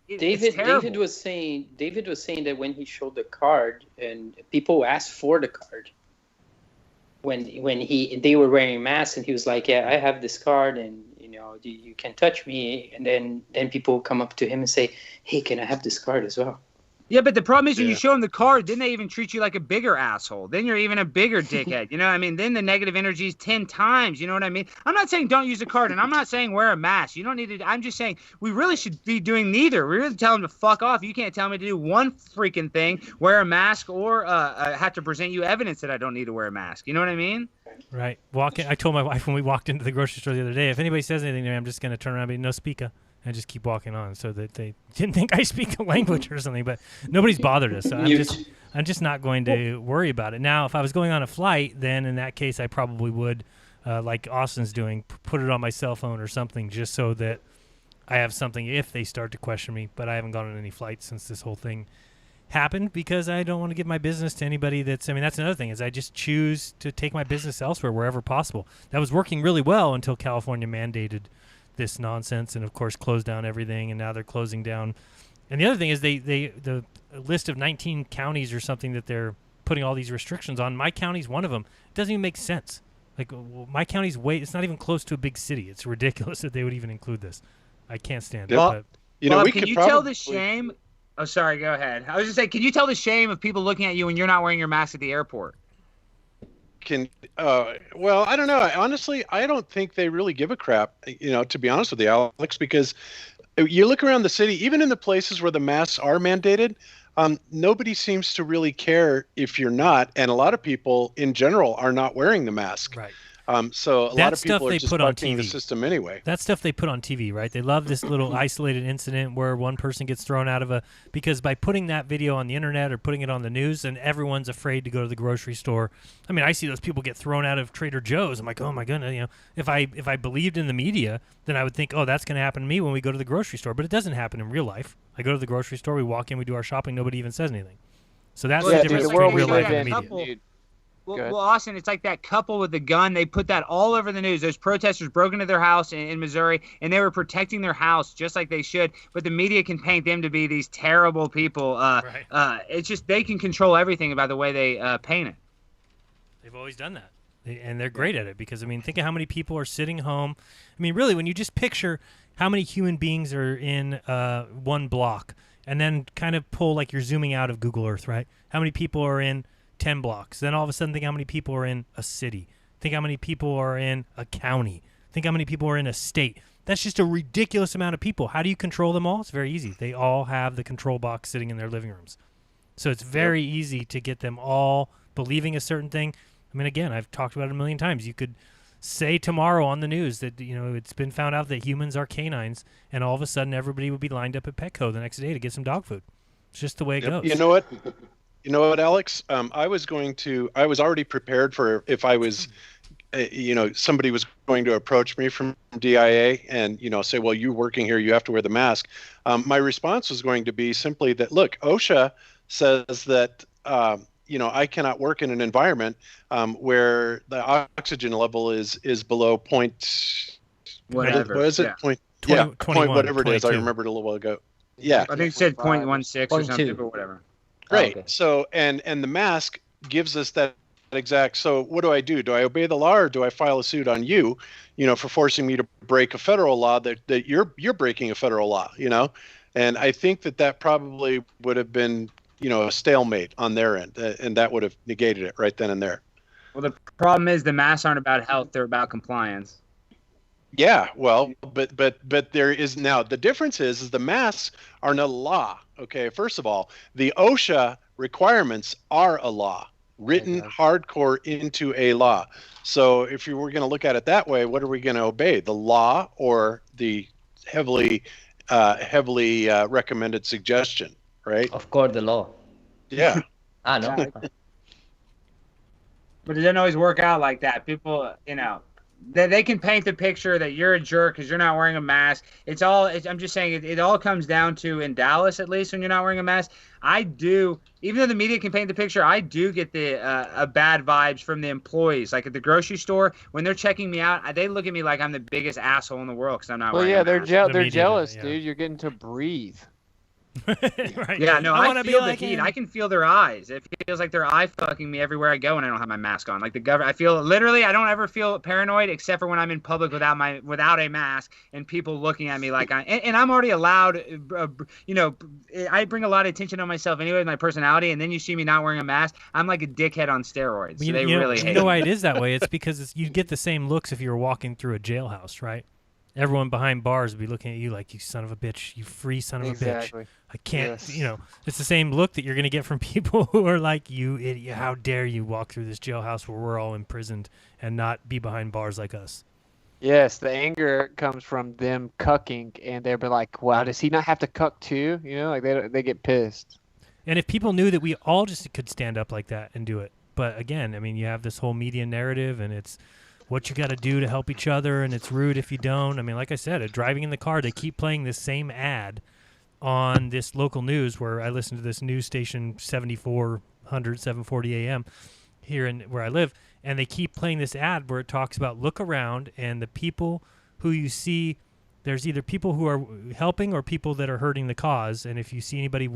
David was saying that when he showed the card and people asked for the card when they were wearing masks and he was like, yeah, I have this card and you can touch me, and then people come up to him and say, hey, can I have this card as well? Yeah, but the problem is when you show them the card, then they even treat you like a bigger asshole. Then you're even a bigger dickhead. You know what I mean? Then the negative energy is 10 times. You know what I mean? I'm not saying don't use a card, and I'm not saying wear a mask. You don't need to. I'm just saying we really should be doing neither. We really tell them to fuck off. You can't tell me to do one freaking thing, wear a mask, or have to present you evidence that I don't need to wear a mask. You know what I mean? Right. I told my wife when we walked into the grocery store the other day, if anybody says anything to me, I'm just going to turn around and be no speaker. And just keep walking on, so that they didn't think I speak a language or something. But nobody's bothered us, so I'm just not going to worry about it. Now, if I was going on a flight, then in that case, I probably would, like Austin's doing, put it on my cell phone or something, just so that I have something if they start to question me. But I haven't gone on any flights since this whole thing happened because I don't want to give my business to anybody that's. I mean, that's another thing is I just choose to take my business elsewhere wherever possible. That was working really well until California mandated this nonsense and of course closed down everything, and now they're closing down. And the other thing is the list of 19 counties or something that they're putting all these restrictions on. My county's one of them. It doesn't even make sense. Like my county's it's not even close to a big city. It's ridiculous that they would even include this. I can't stand it. But Bob, can you tell the shame? Oh, sorry. Go ahead. I was just saying, can you tell the shame of people looking at you when you're not wearing your mask at the airport? Well, I don't know. Honestly, I don't think they really give a crap, to be honest with you, Alex, because you look around the city, even in the places where the masks are mandated, nobody seems to really care if you're not. And a lot of people in general are not wearing the mask. Right. So a lot of people are they just put on bucking the TV. system anyway. That stuff they put on TV, right? They love this little isolated incident where one person gets thrown out of because by putting that video on the internet or putting it on the news, and everyone's afraid to go to the grocery store. I mean, I see those people get thrown out of Trader Joe's. I'm like, oh my goodness, if I believed in the media, then I would think, oh, that's going to happen to me when we go to the grocery store. But it doesn't happen in real life. I go to the grocery store, we walk in, we do our shopping, nobody even says anything. So that's the difference between real life and the media. Well, Austin, it's like that couple with the gun. They put that all over the news. Those protesters broke into their house in Missouri, and they were protecting their house just like they should. But the media can paint them to be these terrible people. It's just they can control everything by the way they paint it. They've always done that. And they're great at it because, I mean, think of how many people are sitting home. I mean, really, when you just picture how many human beings are in one block and then kind of pull like you're zooming out of Google Earth, right? How many people are in 10 blocks? Then all of a sudden think how many people are in a city. Think how many people are in a county. Think how many people are in a state. That's just a ridiculous amount of people. How do you control them all? It's very easy. They all have the control box sitting in their living rooms. So it's very easy to get them all believing a certain thing. I mean, again, I've talked about it a million times. You could say tomorrow on the news that, you know, it's been found out that humans are canines, and all of a sudden everybody would be lined up at Petco the next day to get some dog food. It's just the way it goes. You know what? You know what, Alex? I was already prepared for if I was, somebody was going to approach me from DIA and, say, well, you're working here, you have to wear the mask. My response was going to be simply that, look, OSHA says that, I cannot work in an environment where the oxygen level is below point. Whatever. What is it? Yeah. Point. 20, Yeah, 21, point whatever it is. 22. I remembered a little while ago. Yeah. I think it said 0.16 or something, 0.2. but whatever. Right. Okay. So, and the mask gives us that exact. So what do? Do I obey the law or do I file a suit on you, for forcing me to break a federal law that you're breaking a federal law, And I think that probably would have been, a stalemate on their end, and that would have negated it right then and there. Well, the problem is the masks aren't about health; they're about compliance. Yeah, well, but there is now the difference is the masks are not a law. Okay, first of all, the OSHA requirements are a law, written hardcore into a law. So if you were going to look at it that way, what are we going to obey? The law or the heavily recommended suggestion, right? Of course, the law. Yeah. Ah, no. But it doesn't always work out like that. People, they can paint the picture that you're a jerk because you're not wearing a mask. I'm just saying it all comes down to, in Dallas at least, when you're not wearing a mask, even though the media can paint the picture, I do get the bad vibes from the employees. Like at the grocery store, when they're checking me out, they look at me like I'm the biggest asshole in the world because I'm not wearing a mask. They're jealous, dude. You're getting to breathe. Right. Yeah, no, I wanna feel be the like heat. him. I can feel their eyes. It feels like they're eye fucking me everywhere I go when I don't have my mask on. Like the government, I feel literally, I don't ever feel paranoid except for when I'm in public without a mask and people looking at me like and I'm already allowed. I bring a lot of attention on myself anyway with my personality, and then you see me not wearing a mask, I'm like a dickhead on steroids. So they really hate You know me. why it is that way? It's because you get the same looks if you were walking through a jailhouse, right? Everyone behind bars would be looking at you like, you son of a bitch, you free son of a bitch. I can't, it's the same look that you're going to get from people who are like, you idiot, how dare you walk through this jailhouse where we're all imprisoned and not be behind bars like us. Yes, the anger comes from them cucking, and they'll be like, wow, does he not have to cuck too? Like they get pissed. And if people knew that we all just could stand up like that and do it. But again, I mean, you have this whole media narrative, and it's what you got to do to help each other, and it's rude if you don't. I mean, like I said, driving in the car, they keep playing this same ad on this local news where I listen to this news station 7400, 740 AM here in where I live, and they keep playing this ad where it talks about look around, and the people who you see, there's either people who are helping or people that are hurting the cause, and if you see anybody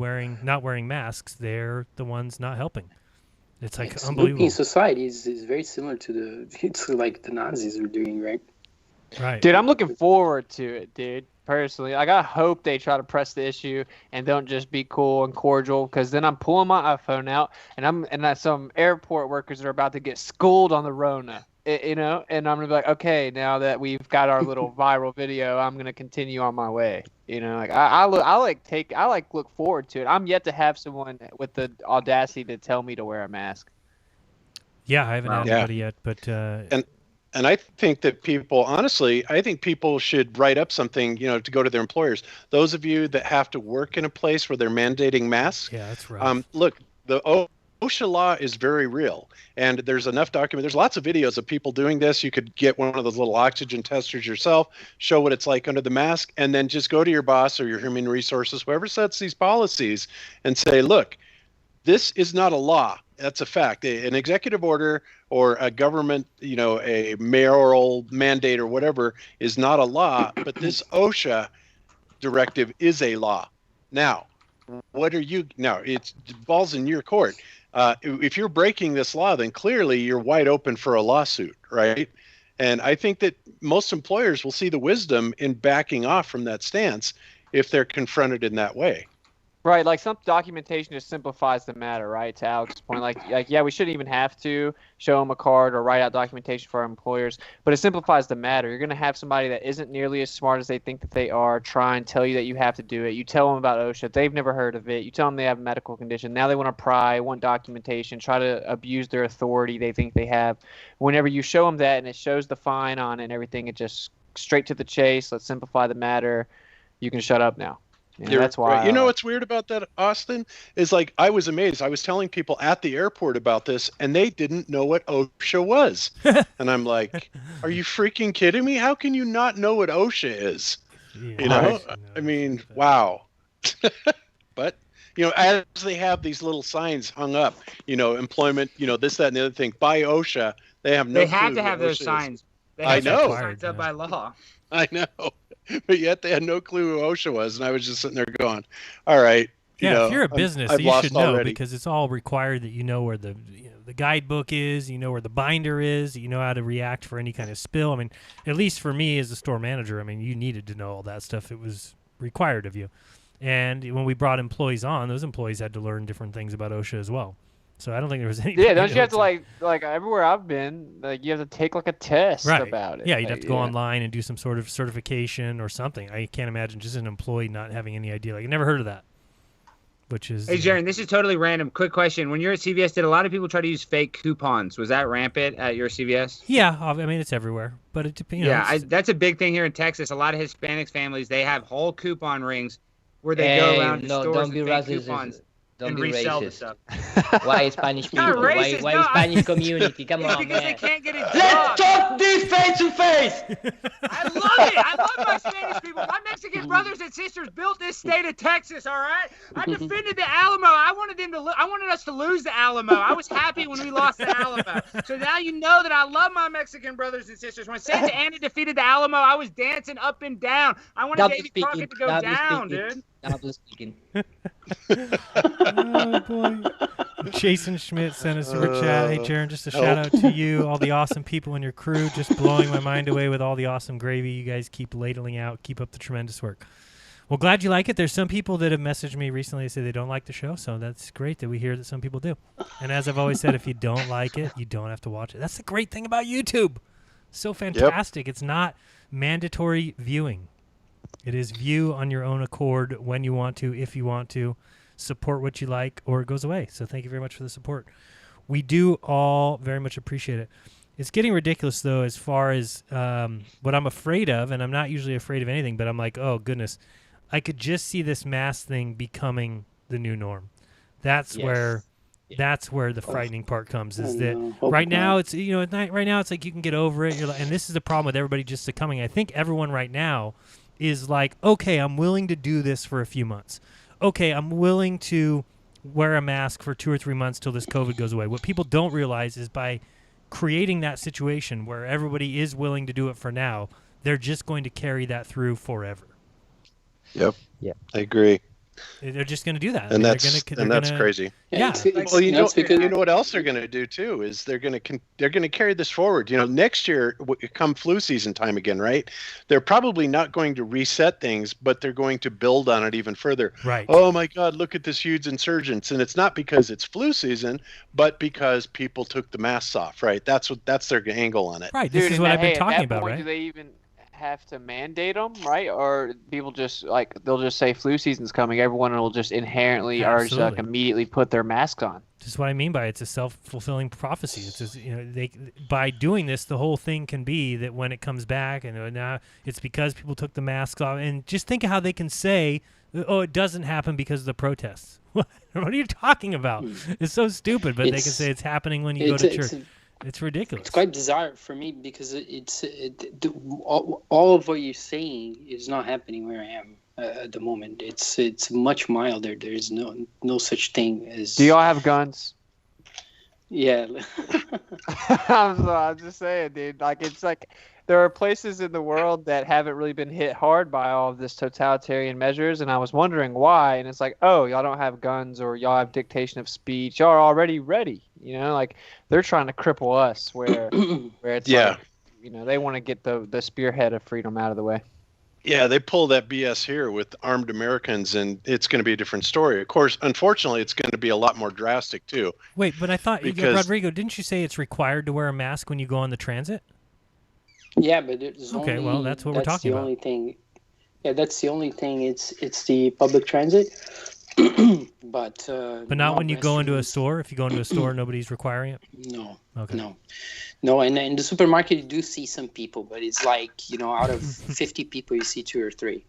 not wearing masks, they're the ones not helping. It's like unbelievable. In society is very similar to like the Nazis were doing, right? Right. Dude, I'm looking forward to it, dude. Personally, like I hope they try to press the issue and don't just be cool and cordial, because then I'm pulling my iPhone out and some airport workers are about to get schooled on the Rona, and I'm gonna be like, okay, now that we've got our little viral video, I'm gonna continue on my way. Like I look forward to it. I'm yet to have someone with the audacity to tell me to wear a mask. Yeah, I haven't had anybody yet, but And I think that people should write up something, to go to their employers. Those of you that have to work in a place where they're mandating masks. Yeah, that's right. Look, the OSHA law is very real, and there's enough document. There's lots of videos of people doing this. You could get one of those little oxygen testers yourself, show what it's like under the mask, and then just go to your boss or your human resources, whoever sets these policies, and say, look, this is not a law. That's a fact. An executive order or a government, a mayoral mandate or whatever is not a law, but this OSHA directive is a law. Now, it's balls in your court. If you're breaking this law, then clearly you're wide open for a lawsuit, right? And I think that most employers will see the wisdom in backing off from that stance if they're confronted in that way. Right, like some documentation just simplifies the matter, right? To Alex's point, like yeah, we shouldn't even have to show them a card or write out documentation for our employers, but it simplifies the matter. You're going to have somebody that isn't nearly as smart as they think that they are try and tell you that you have to do it. You tell them about OSHA, they've never heard of it. You tell them they have a medical condition. Now they want to pry, want documentation, try to abuse their authority they think they have. Whenever you show them that and it shows the fine on it and everything, it just straight to the chase. Let's simplify the matter. You can shut up now. Yeah, that's why. Right. You know what's weird about that, Austin, is like I was amazed. I was telling people at the airport about this, and they didn't know what OSHA was. And I'm like, "Are you freaking kidding me? How can you not know what OSHA is?" Yeah, I mean, wow. But as they have these little signs hung up, employment, this, that, and the other thing by OSHA, they have no. They have to have those signs. I know. Signs up by law. I know. But yet they had no clue who OSHA was, and I was just sitting there going, all right. If you're a business, you should know because it's all required that you know where the guidebook is, where the binder is, how to react for any kind of spill. I mean, at least for me as a store manager, I mean, you needed to know all that stuff. It was required of you. And when we brought employees on, those employees had to learn different things about OSHA as well. So I don't think there was any. Yeah, don't you have to like everywhere I've been, like you have to take like a test about it. Yeah, you'd have to go online and do some sort of certification or something. I can't imagine just an employee not having any idea. Like I never heard of that. Which is. Hey, Jaron, this is totally random. Quick question: when you're at CVS, did a lot of people try to use fake coupons? Was that rampant at your CVS? Yeah, I mean it's everywhere, but it depends. That's a big thing here in Texas. A lot of Hispanic families they have whole coupon rings where they go around to stores with fake coupons. Don't and be resell racist. the stuff. Why Spanish people? Why Spanish community? Come on, because man. they can't get a job. Let's talk this face to face. I love it. I love my Spanish people. My Mexican brothers and sisters built this state of Texas. All right. I defended the Alamo. I wanted us to lose the Alamo. I was happy when we lost the Alamo. So now you know that I love my Mexican brothers and sisters. When Santa Anna defeated the Alamo, I was dancing up and down. I wanted Davy Crockett to go down, dude. Double speaking. Oh boy. Jason Schmidt sent us a super chat. Hey Jaron, just a shout out to you, all the awesome people in your crew, just blowing my mind away with all the awesome gravy you guys keep ladling out. Keep up the tremendous work. Well, glad you like it. There's some people that have messaged me recently that say they don't like the show, so that's great that we hear that some people do. And as I've always said, if you don't like it, you don't have to watch it. That's the great thing about YouTube. So fantastic. Yep. It's not mandatory viewing. It is view on your own accord when you want to, if you want to. Support what you like, or it goes away. So thank you very much for the support. We do all very much appreciate it. It's getting ridiculous, though, as far as what I'm afraid of, and I'm not usually afraid of anything, but I'm like, oh, goodness. I could just see this mask thing becoming the new norm. That's where the frightening part comes, is that right now it's right now it's like you can get over it. You're like, and this is the problem with everybody just succumbing. I think everyone right now is like, okay, I'm willing to do this for a few months. Okay, I'm willing to wear a mask for 2 or 3 months till this COVID goes away. What people don't realize is by creating that situation where everybody is willing to do it for now, they're just going to carry that through forever. Yep. Yeah, I agree. They're just going to do that. And that's crazy. Yeah. Well, you know what else they're going to do too is they're going to carry this forward. Next year, come flu season time again, right? They're probably not going to reset things, but they're going to build on it even further. Right. Oh my God, look at this huge insurgence, and it's not because it's flu season, but because people took the masks off. Right. That's their angle on it. Right. This is what I've been talking about. Right. Do they even have to mandate them, right? Or people just they'll just say flu season's coming, everyone will just inherently or just immediately put their masks on. This is what I mean by it's a self-fulfilling prophecy. It's just, they by doing this, the whole thing can be that when it comes back, and now it's because people took the masks off. And just think of how they can say, "Oh, it doesn't happen because of the protests." What are you talking about? It's so stupid, but they can say it's happening when you go to church. It's ridiculous. It's quite bizarre for me because all of what you're saying is not happening where I am at the moment. It's much milder. There's no such thing as. Do y'all have guns? Yeah. I'm just saying, dude. Like, it's like there are places in the world that haven't really been hit hard by all of this totalitarian measures, and I was wondering why. And it's like, oh, y'all don't have guns, or y'all have dictation of speech. Y'all are already ready. Like they're trying to cripple us, where it's like, they want to get the spearhead of freedom out of the way. Yeah, they pull that BS here with armed Americans, and it's going to be a different story. Of course, unfortunately, it's going to be a lot more drastic, too. Wait, but I thought, because, Rodrigo, didn't you say it's required to wear a mask when you go on the transit? Yeah, but there's okay, well, that's what we're talking about. That's the only thing. Yeah, that's the only thing. It's the public transit. But not when you go into a store? If you go into a store, nobody's requiring it? No. Okay. No, and in the supermarket, you do see some people, but it's like, out of 50 people, you see 2 or 3.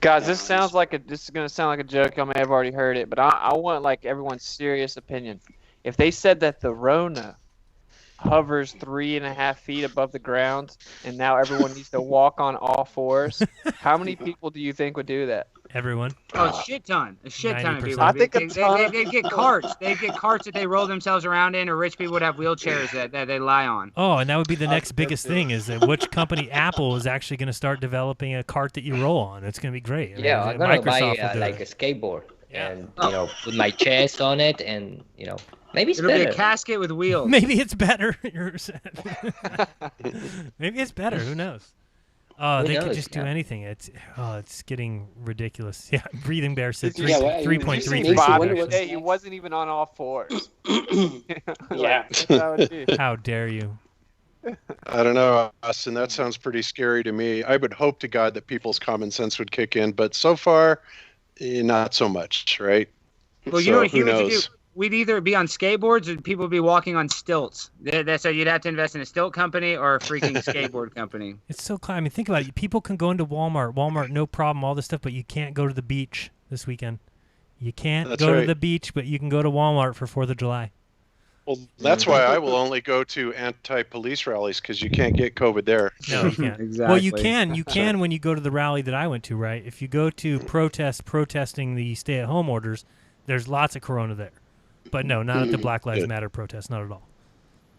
Guys, this is going to sound like a joke. I may have already heard it, but I want like everyone's serious opinion. If they said that the Rona hovers 3.5 feet above the ground, and now everyone needs to walk on all fours, how many people do you think would do that? Everyone. Oh, a shit ton of people. I think they get carts. They get carts that they roll themselves around in, or rich people would have wheelchairs that they lie on. Oh, and that would be the next biggest thing is that which company, Apple, is actually going to start developing a cart that you roll on. It's going to be great. I'm going to buy like a skateboard and put my chest on it, and maybe it's It'll better. be a casket with wheels. Maybe it's better. Maybe it's better. Who knows? Oh, they could just do anything. It's getting ridiculous. Yeah, Breathing Bear said 3.3. He wasn't even on all fours. Yeah. How dare you? I don't know, Austin. That sounds pretty scary to me. I would hope to God that people's common sense would kick in, but so far, not so much, right? Well, you know what humans would do? We'd either be on skateboards or people would be walking on stilts. So you'd have to invest in a stilt company or a freaking skateboard company. It's so cool. I mean, think about it. People can go into Walmart, no problem, all this stuff, but you can't go to the beach this weekend. You can't go to the beach, but you can go to Walmart for 4th of July. Well, that's why I will only go to anti-police rallies, because you can't get COVID there. No, you can't. Exactly. Well, you can when you go to the rally that I went to, right? If you go to protesting the stay-at-home orders, there's lots of corona there. But no, not at the Black Lives Matter protest, not at all.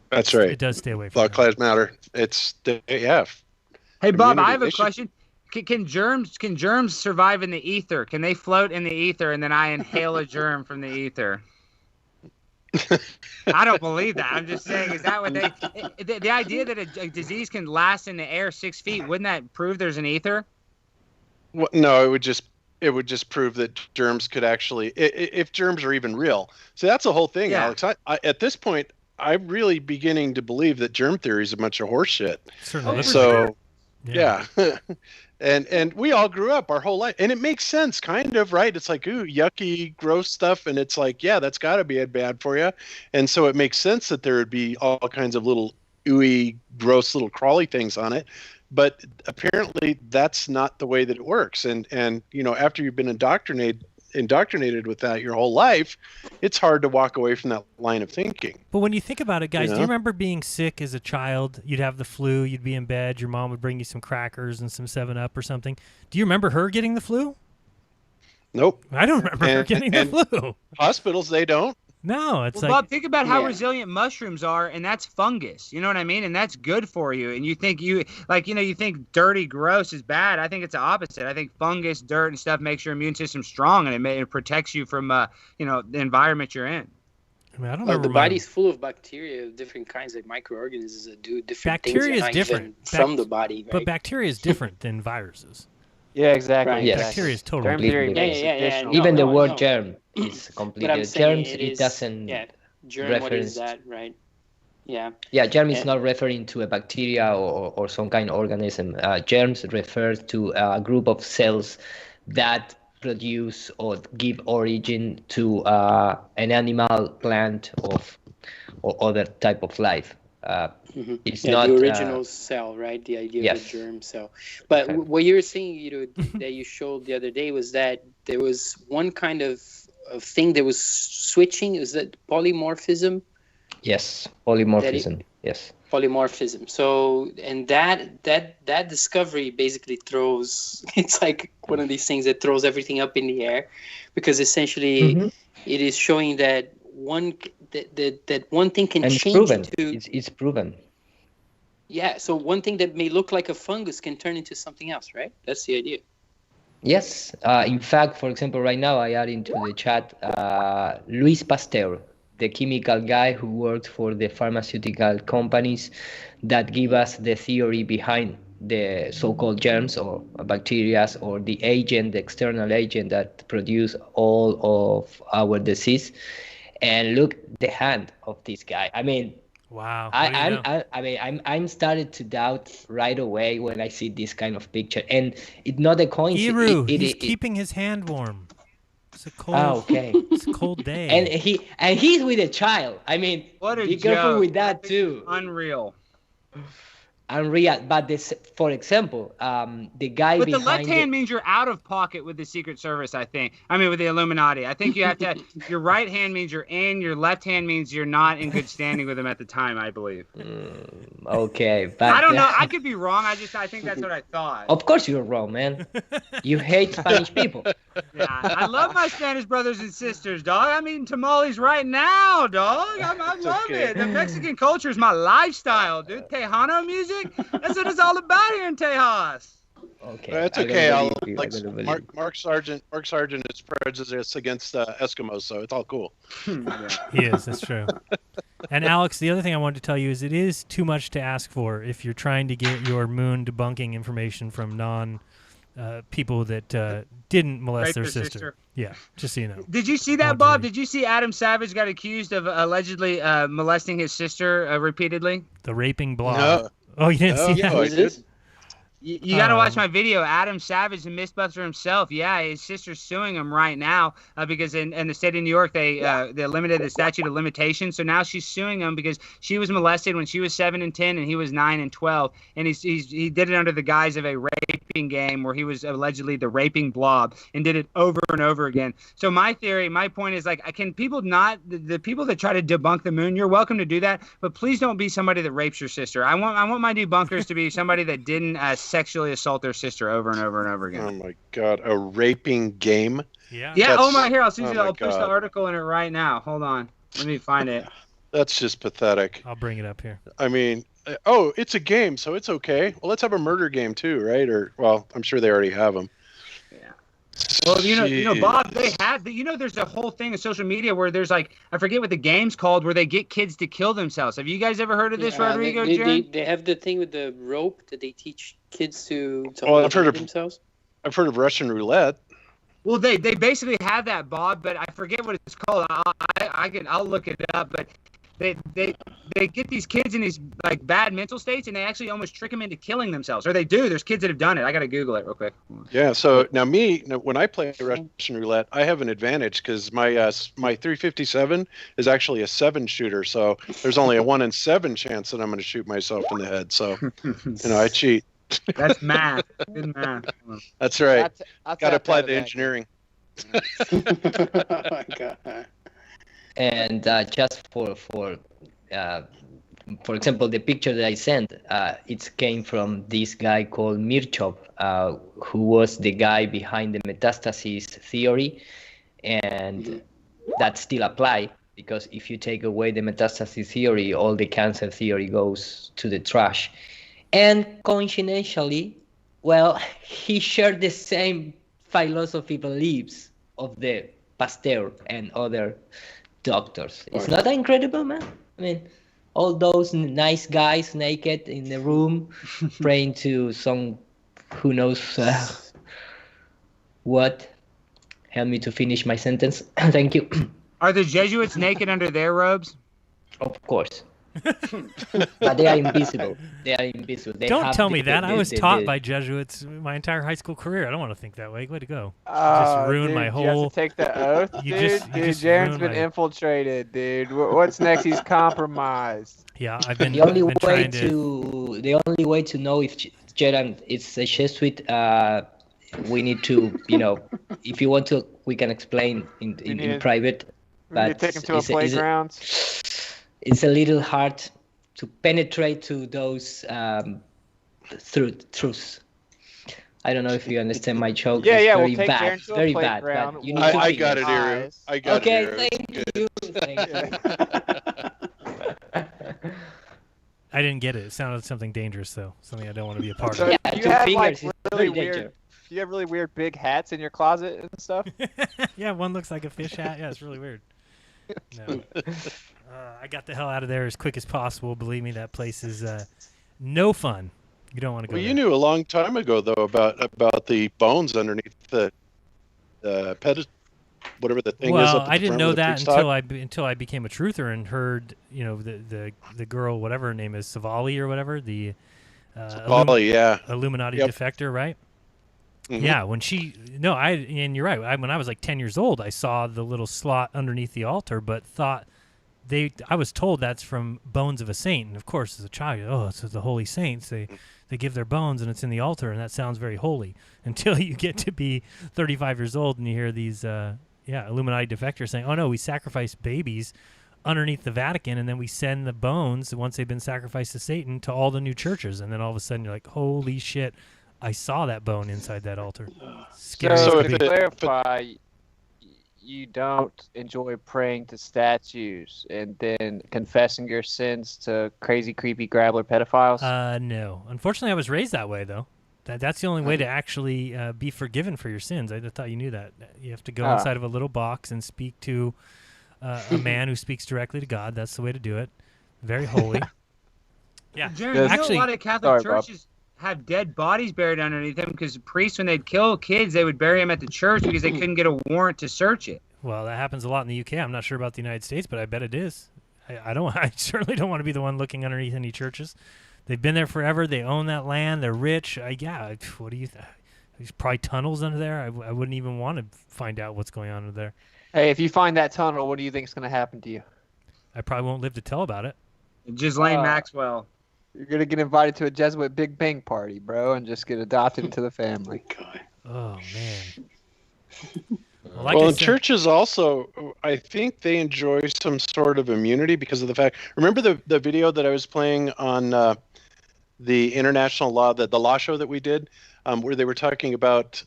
That's right. It does stay away from Black Lives Matter. It's Hey Bob, I have a question. Can germs survive in the ether? Can they float in the ether and then I inhale a germ from the ether? I don't believe that. I'm just saying, is that what the idea that a disease can last in the air 6 feet, wouldn't that prove there's an ether? Well, no, it would just prove that germs could actually, if germs are even real. So that's the whole thing, Alex. I at this point, I'm really beginning to believe that germ theory is a bunch of horse shit. Certainly. So, yeah. And we all grew up our whole life. And it makes sense, kind of, right? It's like, ooh, yucky, gross stuff. And it's like, yeah, that's got to be bad for you. And so it makes sense that there would be all kinds of little ooey, gross little crawly things on it. But apparently that's not the way that it works. And after you've been indoctrinated with that your whole life, it's hard to walk away from that line of thinking. But when you think about it, guys, do you remember being sick as a child? You'd have the flu, you'd be in bed, your mom would bring you some crackers and some 7-Up or something. Do you remember her getting the flu? Nope. I don't remember her getting the flu. Hospitals, they don't. No, it's Bob, think about how resilient mushrooms are, and that's fungus. You know what I mean? And that's good for you. And you think you think dirty, gross is bad. I think it's the opposite. I think fungus, dirt, and stuff makes your immune system strong, and it protects you from the environment you're in. I mean, I don't remember. The body's full of bacteria, different kinds of microorganisms that do different bacteria things. Bacteria is different from the body, right? But bacteria is different than viruses. Yeah, exactly. Right. Yes. Bacteria is totally different. Yeah. Even the word germ is completely germs. It doesn't. Germ. Reference. What is that, right? Yeah. Yeah, germ is not referring to a bacteria or some kind of organism. Germs refers to a group of cells that produce or give origin to an animal, plant, or other type of life. It's not the original cell, right? The idea of the germ cell. But what you were saying, that you showed the other day was that there was one kind of thing that was switching. Is that polymorphism? Yes, polymorphism. Yes. Polymorphism. So, and that discovery basically throws. It's like one of these things that throws everything up in the air, because essentially it is showing that that one thing can And it's change proven. to. It's proven. Yeah, so one thing that may look like a fungus can turn into something else, right? That's the idea. Yes. In fact, for example, right now I add into the chat Luis Pasteur, the chemical guy who worked for the pharmaceutical companies that give us the theory behind the so-called germs or bacteria or the agent, the external agent that produce all of our disease. And look the hand of this guy. I mean, wow. I'm started to doubt right away when I see this kind of picture, and it's not a coincidence. Iru, he's keeping his hand warm. It's a cold. Okay. It's a cold day. And he's with a child. I mean, What a be careful joke. with that too. Unreal. Unreal. But this, for example, the guy But the behind left hand means you're out of pocket with the Secret Service, I think. I mean, with the Illuminati. I think you have to. Your right hand means you're in. Your left hand means you're not in good standing with them at the time, I believe. Okay, but I don't know. I could be wrong. I think that's what I thought. Of course you're wrong, man. You hate Spanish people. Yeah, I love my Spanish brothers and sisters, dog. I'm eating tamales right now, dog. I love it. The Mexican culture is my lifestyle, dude. Tejano music. That's what it's all about here in Tejas. Okay. That's okay. Mark Sargent is prejudiced against Eskimos, so it's all cool. He is. That's true. And Alex, the other thing I wanted to tell you is it is too much to ask for if you're trying to get your moon debunking information from people that didn't molest their sister. Yeah, just so you know. Did you see that, Bob? Did you see Adam Savage got accused of allegedly molesting his sister repeatedly? The raping blog. No. Oh, you didn't see that? You got to watch my video. Adam Savage, the Mythbuster himself. Yeah, his sister's suing him right now because in the state of New York, they limited the statute of limitations. So now she's suing him because she was molested when she was 7 and 10 and he was 9 and 12. And he did it under the guise of a raping game where he was allegedly the raping blob and did it over and over again. So my point is, like, can people not, the people that try to debunk the moon, you're welcome to do that, but please don't be somebody that rapes your sister. I want my debunkers to be somebody that didn't sexually assault their sister over and over and over again. Oh my God, a raping game? Yeah. Oh my, here, I'll push the article in it right now. Hold on. Let me find it. That's just pathetic. I'll bring it up here. I mean, it's a game, so it's okay. Well, let's have a murder game too, right? Or, well, I'm sure they already have them. Yeah. Well, you know, Bob, they have, there's a whole thing in social media where there's like, I forget what the game's called, where they get kids to kill themselves. Have you guys ever heard of this, Rodrigo? They have the thing with the rope that they teach kids to I've heard of themselves. I've heard of Russian roulette. Well, they basically have that, Bob, but I forget what it's called. I'll look it up, but they get these kids in these like bad mental states, and they actually almost trick them into killing themselves, or they do. There's kids that have done it. I gotta Google it real quick. Yeah. So now when I play Russian roulette, I have an advantage because my 357 is actually a 7-shooter. So there's only a 1 in 7 chance that I'm going to shoot myself in the head. So I cheat. That's math. Good math. That's right. Got to apply the engineering. Oh my God. And just for example, the picture that I sent, it came from this guy called Mirchov, who was the guy behind the metastasis theory, and that still apply because if you take away the metastasis theory, all the cancer theory goes to the trash. And coincidentally, well, he shared the same philosophy beliefs of the Pasteur and other doctors. It's not incredible, man? I mean, all those nice guys naked in the room praying to some who knows what. Help me to finish my sentence. Thank you. Are the Jesuits naked under their robes? Of course. But they are invisible. Don't tell me that. I was taught by Jesuits my entire high school career. I don't want to think that way. Way to go. Just ruined my whole. You have to take the oath, dude. Jaren's been infiltrated, dude. What's next? He's compromised. Yeah, I've been. The only way to know if Jaren is a Jesuit, we need to, if you want to, we can explain in private. We need to take him to a playground. It's a little hard to penetrate to those truths. I don't know if you understand my joke. Yeah, It's yeah, we'll very take bad. Jaron to a Very bad. playground. But you need I to got it, Eru. eyes. I got Okay, it, Eru. thank you. Thank you. I didn't get it. It sounded something dangerous, though. Something I don't want to be a part So of. Yeah, if you 2 have fingers like is really very weird, dangerous. if you have really weird big hats in your closet and stuff. Yeah, one looks like a fish hat. Yeah, it's really weird. No. I got the hell out of there as quick as possible. Believe me, that place is no fun. You don't want to go Well, there. you knew a long time ago though about the bones underneath the whatever the thing is. Well, Up at I the didn't front know where the that priest until I became a truther and heard, the girl, whatever her name is, Savali or whatever, the Polly, yeah. Illuminati Yep. defector, right? Mhm. Yeah, and you're right. When I was like 10 years old, I saw the little slot underneath the altar, but thought I was told that's from bones of a saint. And of course, as a child, it's the holy saints. They give their bones and it's in the altar, and that sounds very holy. Until you get to be 35 years old and you hear these, Illuminati defectors saying, "Oh no, we sacrifice babies underneath the Vatican, and then we send the bones once they've been sacrificed to Satan to all the new churches." And then all of a sudden, you're like, "Holy shit! I saw that bone inside that altar." Scary So as to could be. clarify, you don't enjoy praying to statues and then confessing your sins to crazy, creepy grabbler pedophiles? No. Unfortunately, I was raised that way, though. That's the only way to actually be forgiven for your sins. I thought you knew that. You have to go inside of a little box and speak to a man who speaks directly to God. That's the way to do it. Very holy. Yeah. Jaron, Actually, a lot of Catholic churches have dead bodies buried underneath them because priests, when they'd kill kids, they would bury them at the church because they couldn't get a warrant to search it. well, that happens a lot in the UK. I'm not sure about the United States, but I bet it is. I certainly don't want to be the one looking underneath any churches. They've been there forever. They own that land. They're rich. What do you think? There's probably tunnels under there. I wouldn't even want to find out what's going on under there. Hey, if you find that tunnel, what do you think is going to happen to you? I probably won't live to tell about it. Ghislaine Maxwell. You're going to get invited to a Jesuit Big Bang party, bro, and just get adopted into the family. Oh, man. Well, churches also, I think they enjoy some sort of immunity because of the fact. Remember the video that I was playing on the international law, the law show that we did, where they were talking about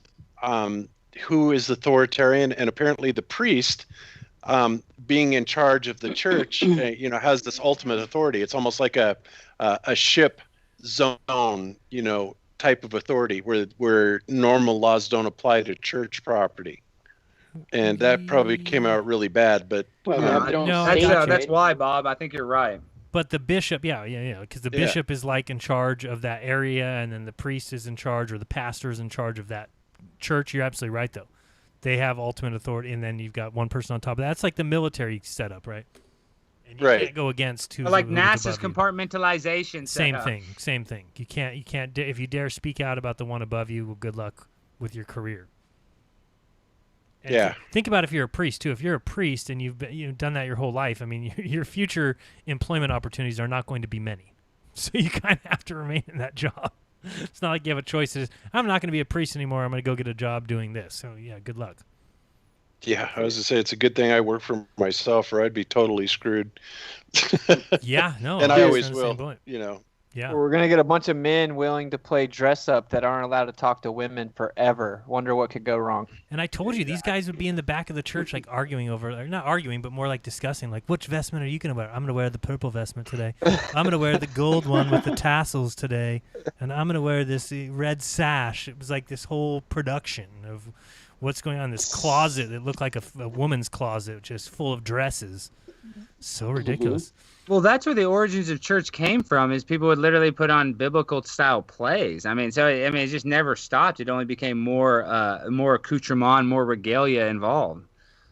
who is authoritarian, and apparently the priest, being in charge of the church, has this ultimate authority. It's almost like a ship zone, type of authority where normal laws don't apply to church property. And that probably came out really bad, but that's why, Bob. I think you're right. But the bishop, because the bishop is like in charge of that area, and then the priest is in charge, or the pastor is in charge of that church. You're absolutely right, though. They have ultimate authority, and then you've got one person on top of that. That's like the military setup, right? And you can't go against who's like who's NASA's above you. compartmentalization. Same thing. You can't. If you dare speak out about the one above you, well, good luck with your career. And think about if you're a priest too. If you're a priest and you've done that your whole life, I mean, your future employment opportunities are not going to be many. So you kind of have to remain in that job. It's not like you have a choice. I'm not going to be a priest anymore. I'm going to go get a job doing this. So yeah, good luck. Yeah, I was going to say it's a good thing I work for myself, or I'd be totally screwed. Yeah, no, and I always will. Yeah. We're going to get a bunch of men willing to play dress up that aren't allowed to talk to women forever. Wonder what could go wrong. And I told you, these guys would be in the back of the church, like arguing over, or not arguing, but more like discussing, like, which vestment are you going to wear? I'm going to wear the purple vestment today. I'm going to wear the gold one with the tassels today. And I'm going to wear this red sash. It was like this whole production of what's going on in this closet that looked like a woman's closet, just full of dresses. So ridiculous. Well, that's where the origins of church came from, is people would literally put on biblical style plays. It just never stopped. It only became more accoutrement, more regalia involved.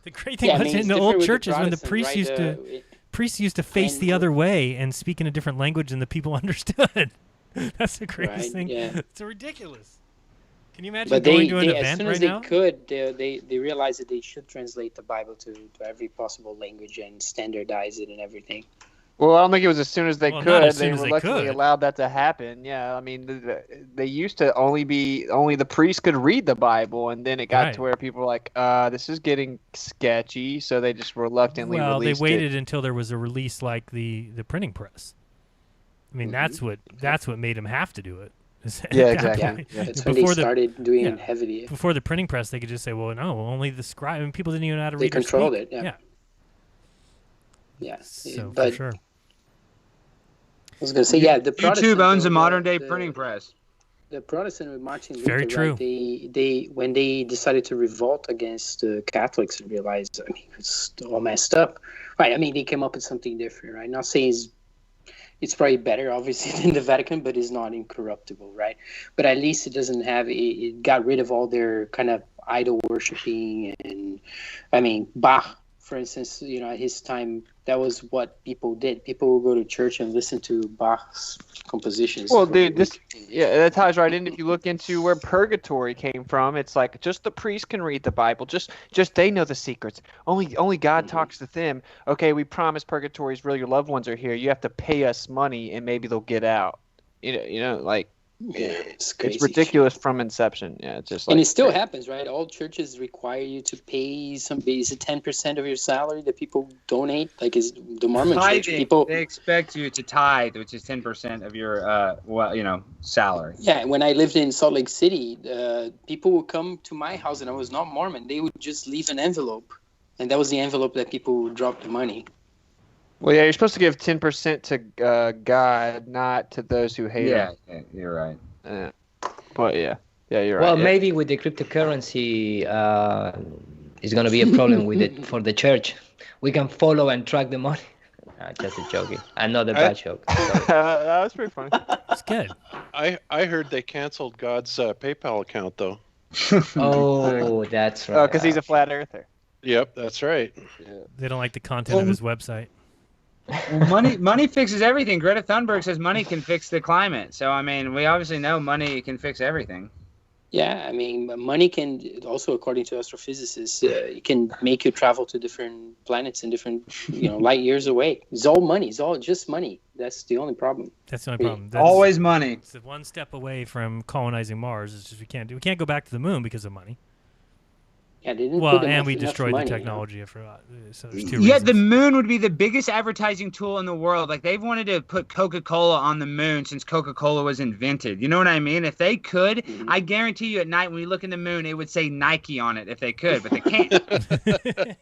The great thing was in the old churches when the priests used to face the other way and speak in a different language than the people understood. That's the greatest thing. Yeah. It's ridiculous. Can you imagine going to an event right now? As soon as they realized that they should translate the Bible to every possible language and standardize it and everything. Well, I don't think it was as soon as they could. They as they reluctantly could. allowed that to happen. Yeah, I mean, they used to only the priest could read the Bible, and then it got to where people were like, this is getting sketchy, so they just reluctantly released it. Well, they waited until there was a release like the printing press. I mean, that's what made them have to do it. Yeah, exactly. Yeah, Yeah. that's when they started doing yeah. heavily. Before the printing press, they could just say, well, no, only the scribe. And people didn't even know how to read They or controlled speak. it. Yeah. Yeah. So, but for sure. I was going to say, yeah, the Protestant, YouTube owns a though, modern day printing press. The Protestant with Martin Luther, Very true. right? They when they decided to revolt against the Catholics and realized, I mean, it's all messed up, right? I mean, they came up with something different, right? Not saying it's probably better, obviously, than the Vatican, but it's not incorruptible, right? But at least it doesn't have it got rid of all their kind of idol worshiping, and I mean, Bach, for instance, at his time, that was what people did. People would go to church and listen to Bach's compositions. Well, dude, that ties right in. If you look into where purgatory came from, it's like just the priest can read the Bible. Just they know the secrets. Only God talks to them. Okay, we promise purgatory is real. Your loved ones are here. You have to pay us money, and maybe they'll get out. Like. Yeah, it's crazy. It's ridiculous from inception. Yeah, it's just like, and it still happens, right? All churches require you to pay is it 10% of your salary that people donate? Like, is the Mormon church people? They expect you to tithe, which is 10% of your salary. Yeah, when I lived in Salt Lake City, people would come to my house, and I was not Mormon. They would just leave an envelope, and that was the envelope that people would drop the money. Well, yeah, you're supposed to give 10% to God, not to those who hate him. Yeah, you're right. But yeah, you're right. Well, maybe with the cryptocurrency, it's going to be a problem with it for the church. We can follow and track the money. Just a joke. Another bad joke. That was pretty funny. It's good. I heard they canceled God's PayPal account, though. Oh, that's right. Oh, because he's a flat earther. Yep, that's right. Yeah. They don't like the content of his website. Well, money fixes everything. Greta Thunberg says money can fix the climate. So, I mean, we obviously know money can fix everything. Yeah, I mean, money can also, according to astrophysicists, it can make you travel to different planets and different, light years away. It's all money. It's all just money. That's the only problem. That's the only problem. That's always money. It's one step away from colonizing Mars. It's just we can't go back to the moon because of money. Yeah, they didn't well, put and we destroyed money, the technology. So there's two Yeah, reasons. the moon would be the biggest advertising tool in the world. Like, they've wanted to put Coca-Cola on the moon since Coca-Cola was invented. You know what I mean? If they could, I guarantee you at night when you look in the moon, it would say Nike on it if they could, but they can't.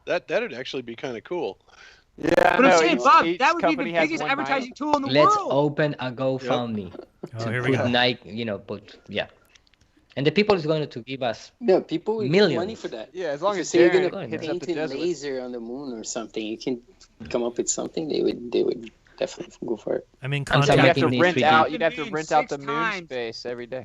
That'd actually be kind of cool. Yeah, but I'm saying, Bob, that would be the biggest advertising tool in the world. Let's open a GoFundMe. Oh, here we go. Nike, yeah. And the people is going to give us people will millions. Give money for that. Yeah, as long as you're Darren going to hits up paint the a Jesuits. laser on the moon or something, you can come up with something. They would definitely go for it. I mean, So you'd have to rent out. You'd have to Moon rent out the 6 moon times. space every day.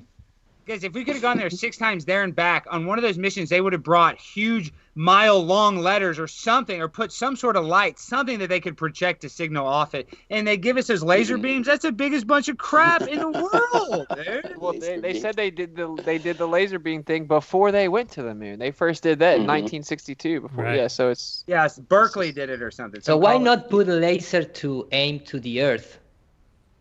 Guys, if we could have gone there 6 times there and back on one of those missions, they would have brought huge mile-long letters or something, or put some sort of light, something that they could project to signal off it. And they give us those laser beams. That's the biggest bunch of crap in the world, dude. Well, they said they did the laser beam thing before they went to the moon. They first did that in 1962. Before, Right. yeah. So it's Yes, Berkeley did it or something. So why not put a laser to aim to the Earth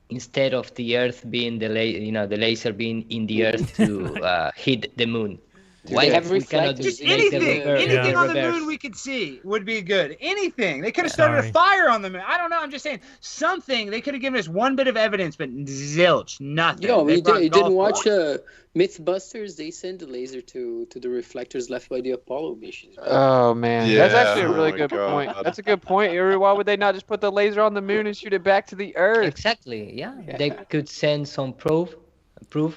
instead of the Earth being the laser being in the Earth to hit the moon? Why they have we cannot reflectors? Just make the anything reverse? on the moon we could see would be good. Anything. They could have started a fire on the moon. I don't know. I'm just saying something. They could have given us one bit of evidence, but zilch, nothing. You They brought didn't watch golf Mythbusters? They sent the laser to the reflectors left by the Apollo missions. Right? Oh man, Yeah, that's actually a really oh my good God. point. That's a good point. Why would they not just put the laser on the moon and shoot it back to the Earth? Exactly. Yeah. They could send some proof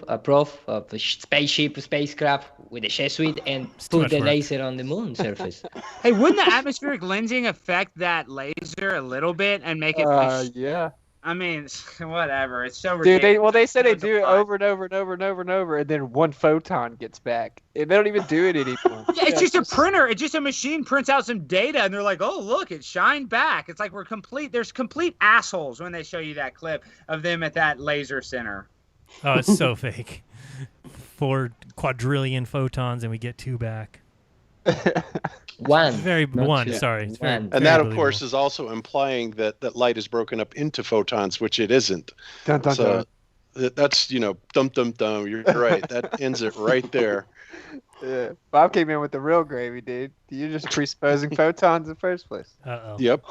of a spacecraft with a Jesuit and too put much the work. laser on the moon surface. Hey, wouldn't the atmospheric lensing affect that laser a little bit and make it? Yeah. I mean, whatever. It's so Dude, ridiculous. they said they It's do it fun. over and over and over and over and over, and then one photon gets back. And they don't even do it anymore. Yeah, it's just a printer. It's just a machine prints out some data, and they're like, "Oh, look, it shined back." It's like we're complete. There's complete assholes when they show you that clip of them at that laser center. Oh, it's so fake. 4 quadrillion photons, and we get 2 back. One. It's very not one. two. Sorry, it's very, One. And very that, of believable. course, is also implying that light is broken up into photons, which it isn't. Dun, dun, So that's, dum, dum, dum. You're right. That ends it right there. Yeah. Bob came in with the real gravy, dude. You're just presupposing photons in the first place. Uh-oh. Yep.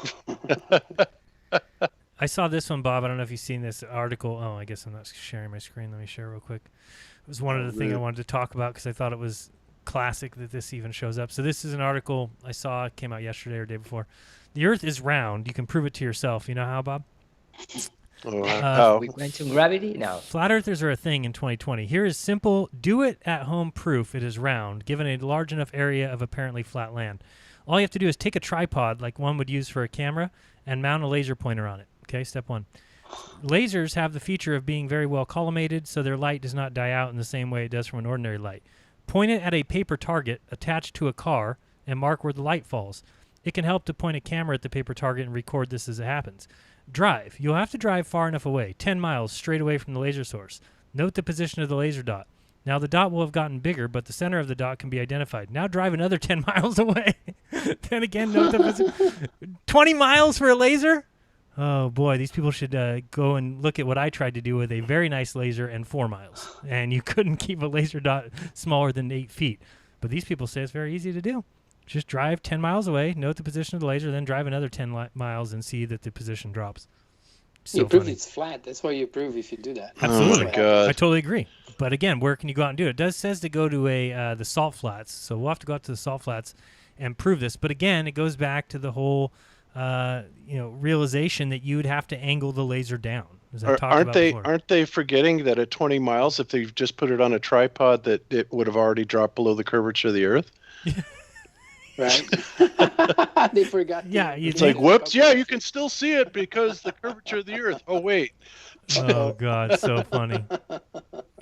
I saw this one, Bob. I don't know if you've seen this article. Oh, I guess I'm not sharing my screen. Let me share real quick. It was one of the things I wanted to talk about because I thought it was classic that this even shows up. So this is an article I saw. It came out yesterday or day before. The Earth is round. You can prove it to yourself. You know how, Bob? With quantum gravity? No. Flat earthers are a thing in 2020. Here is simple, do-it-at-home proof it is round, given a large enough area of apparently flat land. All you have to do is take a tripod, like one would use for a camera, and mount a laser pointer on it. Okay, step one. Lasers have the feature of being very well collimated, so their light does not die out in the same way it does from an ordinary light. Point it at a paper target attached to a car and mark where the light falls. It can help to point a camera at the paper target and record this as it happens. Drive. You'll have to drive far enough away, 10 miles straight away from the laser source. Note the position of the laser dot. Now the dot will have gotten bigger, but the center of the dot can be identified. Now drive another 10 miles away. Then again, note the position. 20 miles for a laser? Oh boy, these people should go and look at what I tried to do with a very nice laser and 4 miles. And you couldn't keep a laser dot smaller than 8 feet. But these people say it's very easy to do. Just drive 10 miles away, note the position of the laser, then drive another 10 miles and see that the position drops. So you prove funny. it's flat. That's why you prove if you do that. Absolutely. Oh my God. I totally agree. But again, where can you go out and do it? It does says to go to the salt flats. So we'll have to go out to the salt flats and prove this. But again, it goes back to the whole realization that you would have to angle the laser down. As I talked about before. Aren't they forgetting that at 20 miles, if they've just put it on a tripod, that it would have already dropped below the curvature of the Earth? Right? They forgot. Yeah, It's like, whoops, yeah, you can still see it because the curvature of the Earth. Oh, wait. Oh, God, so funny.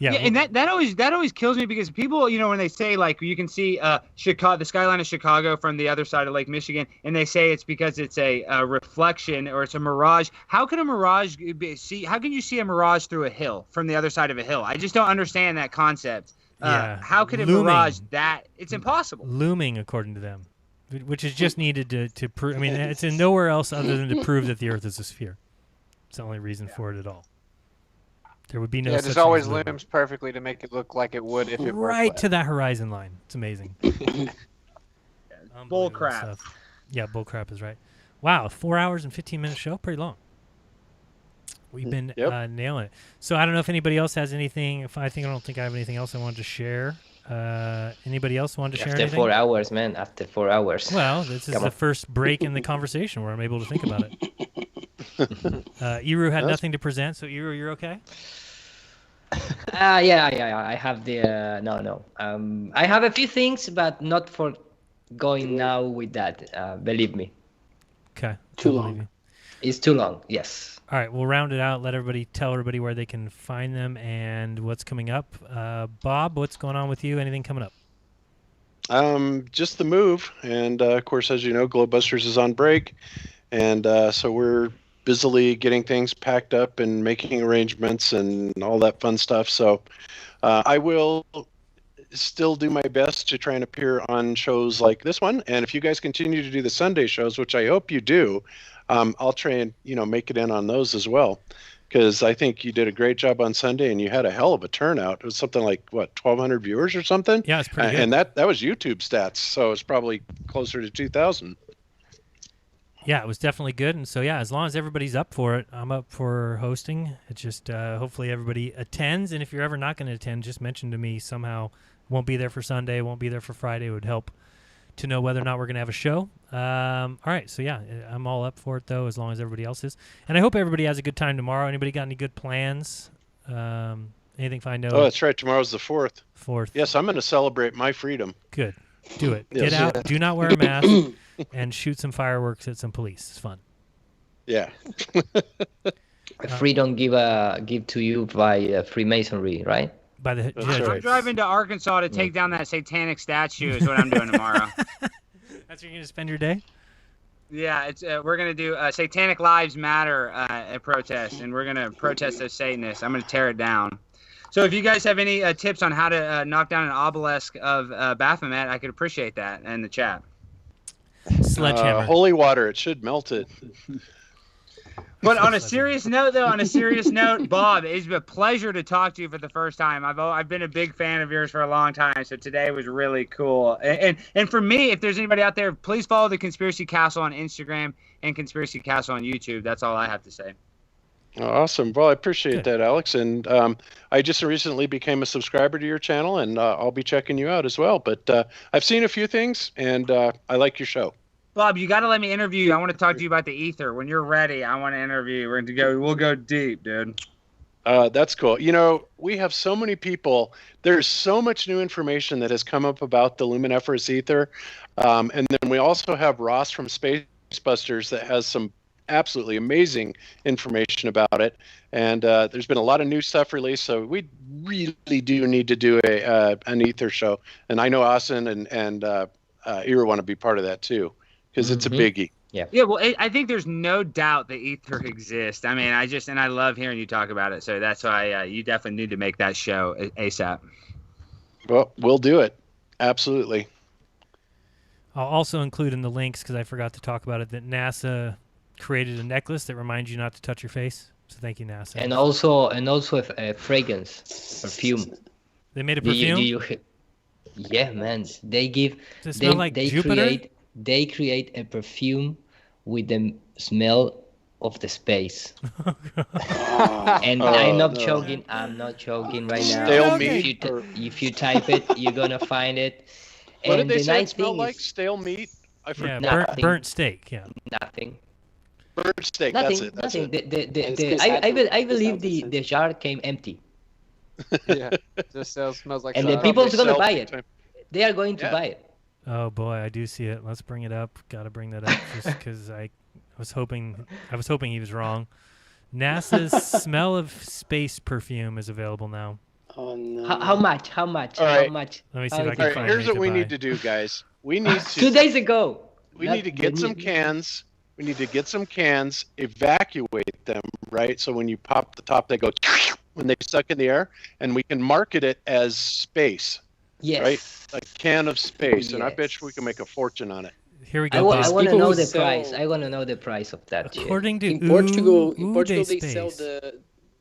Yeah, and that always kills me because people, when they say like you can see Chicago, the skyline of Chicago from the other side of Lake Michigan, and they say it's because it's a reflection or it's a mirage. How can a mirage How can you see a mirage through a hill from the other side of a hill? I just don't understand that concept. How could a mirage that? It's impossible. Looming, according to them, which is just needed to prove. I mean, it's in nowhere else other than to prove that the Earth is a sphere. It's the only reason for it at all. There would be no. Yeah, it just always looms perfectly to make it look like it would if it were right flat. to that horizon line. It's amazing. Bull crap. Stuff. Yeah, bull crap is right. Wow, 4 hours and 15-minute show, pretty long. We've been nailing it. So I don't know if anybody else has anything. I don't think I have anything else I wanted to share. Anybody else wanted to share anything? After 4 hours, man. After 4 hours. Well, this is the first break in the conversation where I'm able to think about it. Iru had nothing to present, so Iru, you're okay? Yeah. I have the no. I have a few things, but not for going now with that. Believe me. Okay. Too long. It's too long. Yes. All right, we'll round it out. Tell everybody where they can find them and what's coming up. Bob, what's going on with you? Anything coming up? Just the move, and of course, as you know, Globebusters is on break, and so we're busily getting things packed up and making arrangements and all that fun stuff. So I will still do my best to try and appear on shows like this one, and if you guys continue to do the Sunday shows, which I hope you do, I'll try and make it in on those as well, because I think you did a great job on Sunday and you had a hell of a turnout. It was something like 1,200 viewers or something. Yeah, it's pretty good. And that was YouTube stats, so it's probably closer to 2,000. Yeah, it was definitely good. And so, yeah, as long as everybody's up for it, I'm up for hosting. It's just hopefully everybody attends. And if you're ever not going to attend, just mention to me somehow. Won't be there for Sunday, won't be there for Friday. It would help to know whether or not we're going to have a show. All right, so yeah, I'm all up for it, though, as long as everybody else is. And I hope everybody has a good time tomorrow. Anybody got any good plans? Anything find out? Oh, that's right. Tomorrow's the 4th. 4th. Yes, I'm going to celebrate my freedom. Good. Do it. Yes. Get out. Do not wear a mask and shoot some fireworks at some police. It's fun. Yeah. Freedom give to you by Freemasonry, right? By the I'm driving to Arkansas to take down that satanic statue is what I'm doing tomorrow. That's where you're going to spend your day? Yeah, it's we're going to do a Satanic Lives Matter protest, and we're going to protest those Satanists. I'm going to tear it down. So if you guys have any tips on how to knock down an obelisk of Baphomet, I could appreciate that in the chat. Sledgehammer. Holy water, it should melt it. But on a serious note, Bob, it's been a pleasure to talk to you for the first time. I've been a big fan of yours for a long time, so today was really cool. And for me, if there's anybody out there, please follow the Conspiracy Castle on Instagram and Conspiracy Castle on YouTube. That's all I have to say. Awesome. Well, I appreciate that, Alex. And I just recently became a subscriber to your channel, and I'll be checking you out as well. But I've seen a few things, and I like your show. Bob, you got to let me interview you. I want to talk to you about the ether. When you're ready, I want to interview you. We'll go deep, dude. That's cool. You know, we have so many people. There's so much new information that has come up about the luminiferous ether. And then we also have Ross from Space Busters that has some absolutely amazing information about it. And there's been a lot of new stuff released. So we really do need to do an ether show. And I know Austin and Ira want to be part of that too, because it's a biggie. Yeah. Well, I think there's no doubt the ether exists. I mean, I love hearing you talk about it. So that's why you definitely need to make that show ASAP. Well, we'll do it. Absolutely. I'll also include in the links, because I forgot to talk about it, that NASA created a necklace that reminds you not to touch your face. So thank you, NASA. And also a fragrance, perfume. They made a perfume? Yeah, man. They create a perfume with the smell of the space. And I'm not joking. I'm not joking right now. Stale meat. If you type it, you're gonna find it. What did they say it smelled like? Stale meat? I forgot. Yeah, burnt steak. Yeah. Nothing. Burnt steak. Nothing. That's nothing. it. I believe the jar came empty. Yeah. Just smells like. And the people's gonna buy it. They are going to buy it. Oh boy, I do see it. Let's bring it up. Got to bring that up just because I was hoping he was wrong. NASA's smell of space perfume is available now. Oh no! How much? How much? All right. How much? Let me see if I can find. Here's what we need to do, guys. We need to 2 days ago. We need to get some cans. We need to get some cans, evacuate them, right? So when you pop the top, they go when they suck in the air, and we can market it as space. Yes. Right? A can of space, and I bet you we can make a fortune on it. Here we go. I want to know the price. I want to know the price of that. According to in Portugal, they space. sell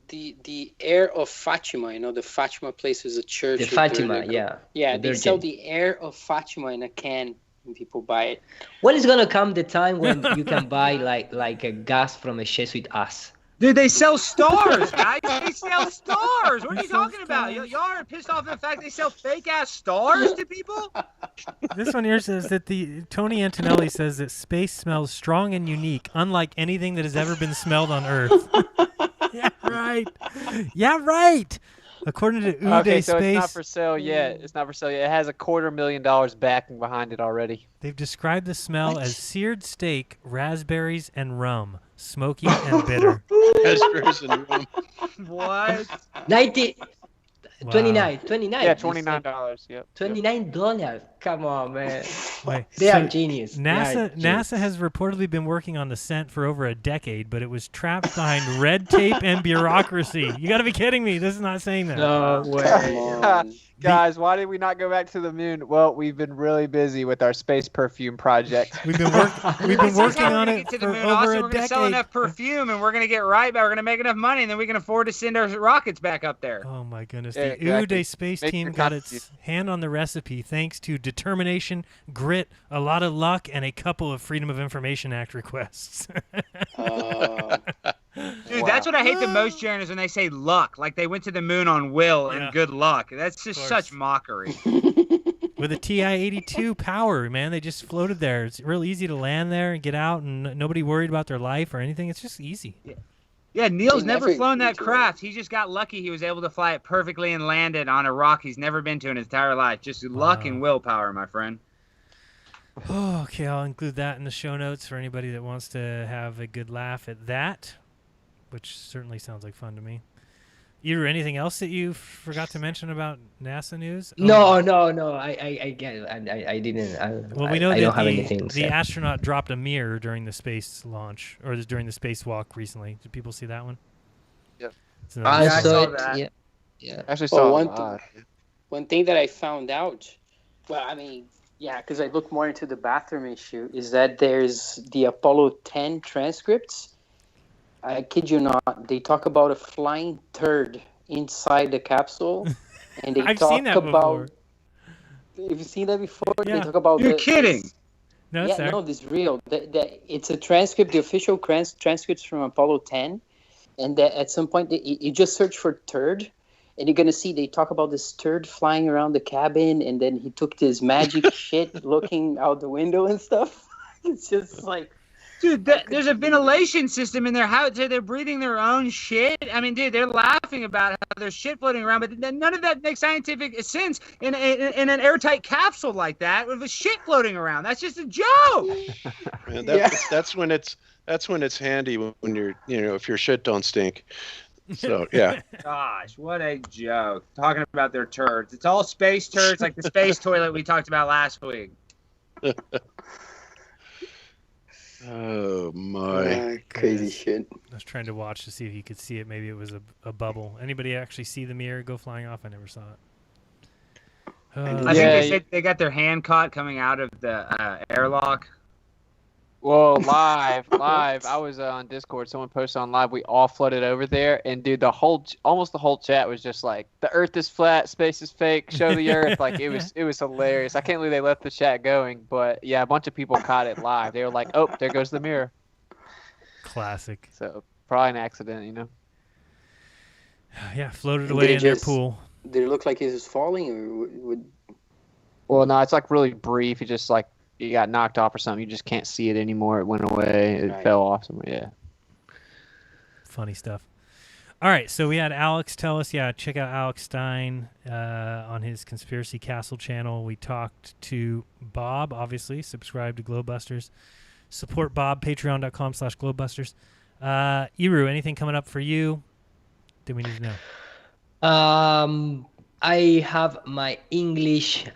the air of Fatima. You know, the Fatima place is a church. The Fatima, yeah. Yeah, they sell the air of Fatima in a can, and people buy it. When is gonna come the time when you can buy like a gas from a Jesuit ass? Dude, they sell stars, guys. They sell stars. What are you talking about? Y'all are pissed off at the fact they sell fake-ass stars to people? This one here says that Tony Antonelli says that space smells strong and unique, unlike anything that has ever been smelled on Earth. Yeah, right. Yeah, right. According to Uday Okay, so Space, it's not for sale yet. It's not for sale yet. It has $250,000 backing behind it already. They've described the smell as seared steak, raspberries, and rum, smoky and bitter. Raspberries and rum. What? 29. Yeah, $29. Yep. $29. Come on, man. Wait, They are genius. NASA has reportedly been working on the scent for over a decade, but it was trapped behind red tape and bureaucracy. You got to be kidding me. This is not saying that. No way. Guys, why did we not go back to the moon? Well, we've been really busy with our space perfume project. We've been working on it for over a We're going to sell decade. enough perfume, and we're going to get right back. We're going to make enough money, and then we can afford to send our rockets back up there. Oh my goodness! Yeah, The exactly. Uday Space Make team your got copies. its hand on the recipe thanks to determination, grit, a lot of luck, and a couple of Freedom of Information Act requests. Dude, that's what I hate the most, Jaron, is when they say luck. Like they went to the moon on will and good luck. That's just such mockery. With a TI-82 power, man, they just floated there. It's real easy to land there and get out, and nobody worried about their life or anything. It's just easy. Yeah, Neil's never flown that craft. He just got lucky. He was able to fly it perfectly and land it on a rock he's never been to in his entire life. Just luck and willpower, my friend. Oh, okay, I'll include that in the show notes for anybody that wants to have a good laugh at that, which certainly sounds like fun to me. Either anything else that you forgot to mention about NASA news? No. I get it. I didn't. Well, we know I that don't have anything to the say. astronaut dropped a mirror during the space launch, or during the spacewalk recently. Did people see that one? Yep. I saw it. that. Yeah. Actually saw one thing that I found out. Well, I mean, yeah, because I looked more into the bathroom issue. Is that there's the Apollo 10 transcripts. I kid you not. They talk about a flying turd inside the capsule, and they I've talk seen that about. before. Have you seen that before? Yeah. They talk about. You're kidding. No, it's there. No, this is real. It's a transcript, the official transcripts from Apollo 10, and that at some point you just search for turd, and you're gonna see they talk about this turd flying around the cabin, and then he took this magic shit looking out the window and stuff. It's just like, dude, there's a ventilation system in their house. They're breathing their own shit. I mean, dude, they're laughing about how there's shit floating around, but none of that makes scientific sense in an airtight capsule like that with a shit floating around. That's just a joke. Man, that's when it's handy when you're, if your shit don't stink. So yeah. Gosh, what a joke! Talking about their turds. It's all space turds, like the space toilet we talked about last week. Oh my, crazy shit. I was trying to watch to see if you could see it. Maybe it was a bubble. Anybody actually see the mirror go flying off? I never saw it. I think they said they got their hand caught coming out of the airlock. Well, live. I was on Discord. Someone posted on live. We all flooded over there, and dude, almost the whole chat was just like, "The Earth is flat, space is fake. Show the Earth." Like it was hilarious. I can't believe they left the chat going, but yeah, a bunch of people caught it live. They were like, "Oh, there goes the mirror." Classic. So probably an accident, Yeah, floated away in their pool. Did it look like it was falling, or would? Well, no, it's like really brief. It just like. You got knocked off or something. You just can't see it anymore. It went away. It fell off somewhere. Yeah. Funny stuff. All right, so we had Alex tell us, check out Alex Stein on his Conspiracy Castle channel. We talked to Bob, obviously. Subscribe to Globebusters. Support Bob, patreon.com/Globebusters. Iru, anything coming up for you that we need to know? I have my English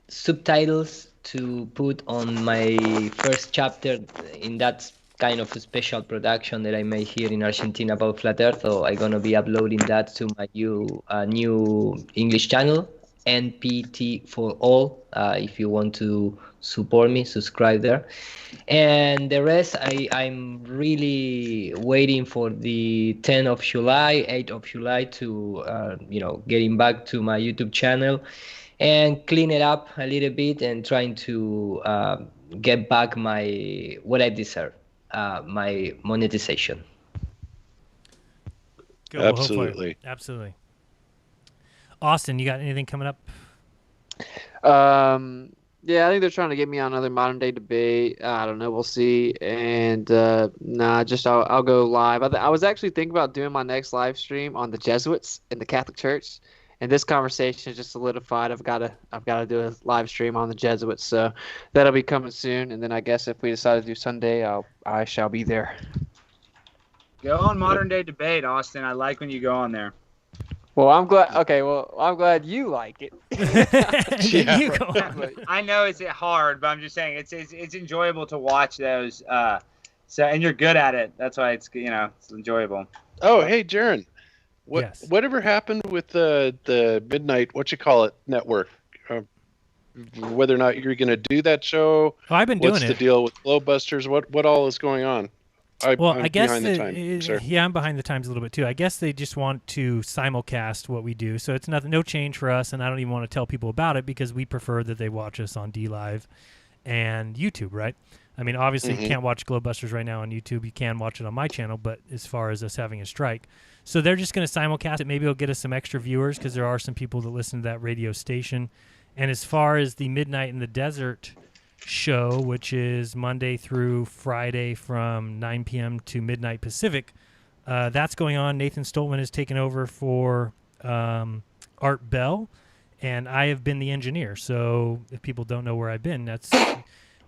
subtitles to put on my first chapter in that kind of a special production that I made here in Argentina about Flat Earth. So I'm gonna be uploading that to my new English channel, NPT for All. If you want to support me, subscribe there. And the rest, I'm really waiting for the 10th of July, 8th of July to getting back to my YouTube channel and clean it up a little bit and trying to get back what I deserve, my monetization. Good. Absolutely. Absolutely. Austin, you got anything coming up? Yeah, I think they're trying to get me on another modern day debate. I don't know. We'll see. And I'll go live. I was actually thinking about doing my next live stream on the Jesuits in the Catholic Church. And this conversation is just solidified. I've got to do a live stream on the Jesuits, so that'll be coming soon. And then I guess if we decide to do Sunday, I shall be there. Go on modern day debate, Austin. I like when you go on there. Well, I'm glad. Okay, well, I'm glad you like it. I know it's hard, but I'm just saying it's enjoyable to watch those. And you're good at it. That's why it's enjoyable. Oh, hey, Jaron. Whatever happened with the midnight network? Whether or not you're going to do that show? Oh, I've been doing it. What's the deal with Globebusters? What all is going on? I guess I'm behind the times a little bit too. I guess they just want to simulcast what we do, so it's no change for us. And I don't even want to tell people about it because we prefer that they watch us on DLive and YouTube, right? I mean, obviously you can't watch Globebusters right now on YouTube. You can watch it on my channel, but as far as us having a strike. So they're just going to simulcast it. Maybe it'll get us some extra viewers because there are some people that listen to that radio station. And as far as the Midnight in the Desert show, which is Monday through Friday from 9 p.m. to midnight Pacific, that's going on. Nathan Stoltman has taken over for Art Bell, and I have been the engineer. So if people don't know where I've been, that's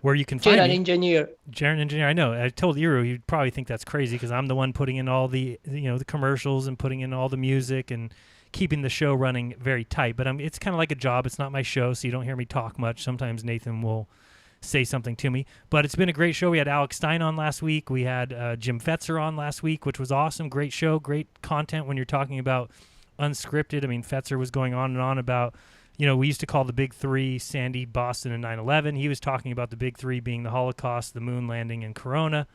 where you can find me. Jaron Engineer. I know. I told Iru you'd probably think that's crazy because I'm the one putting in all the the commercials and putting in all the music and keeping the show running very tight. But it's kind of like a job. It's not my show, so you don't hear me talk much. Sometimes Nathan will say something to me. But it's been a great show. We had Alex Stein on last week. We had Jim Fetzer on last week, which was awesome. Great show. Great content when you're talking about unscripted. I mean, Fetzer was going on and on about we used to call the big three Sandy, Boston, and 9/11. He was talking about the big three being the Holocaust, the moon landing, and Corona.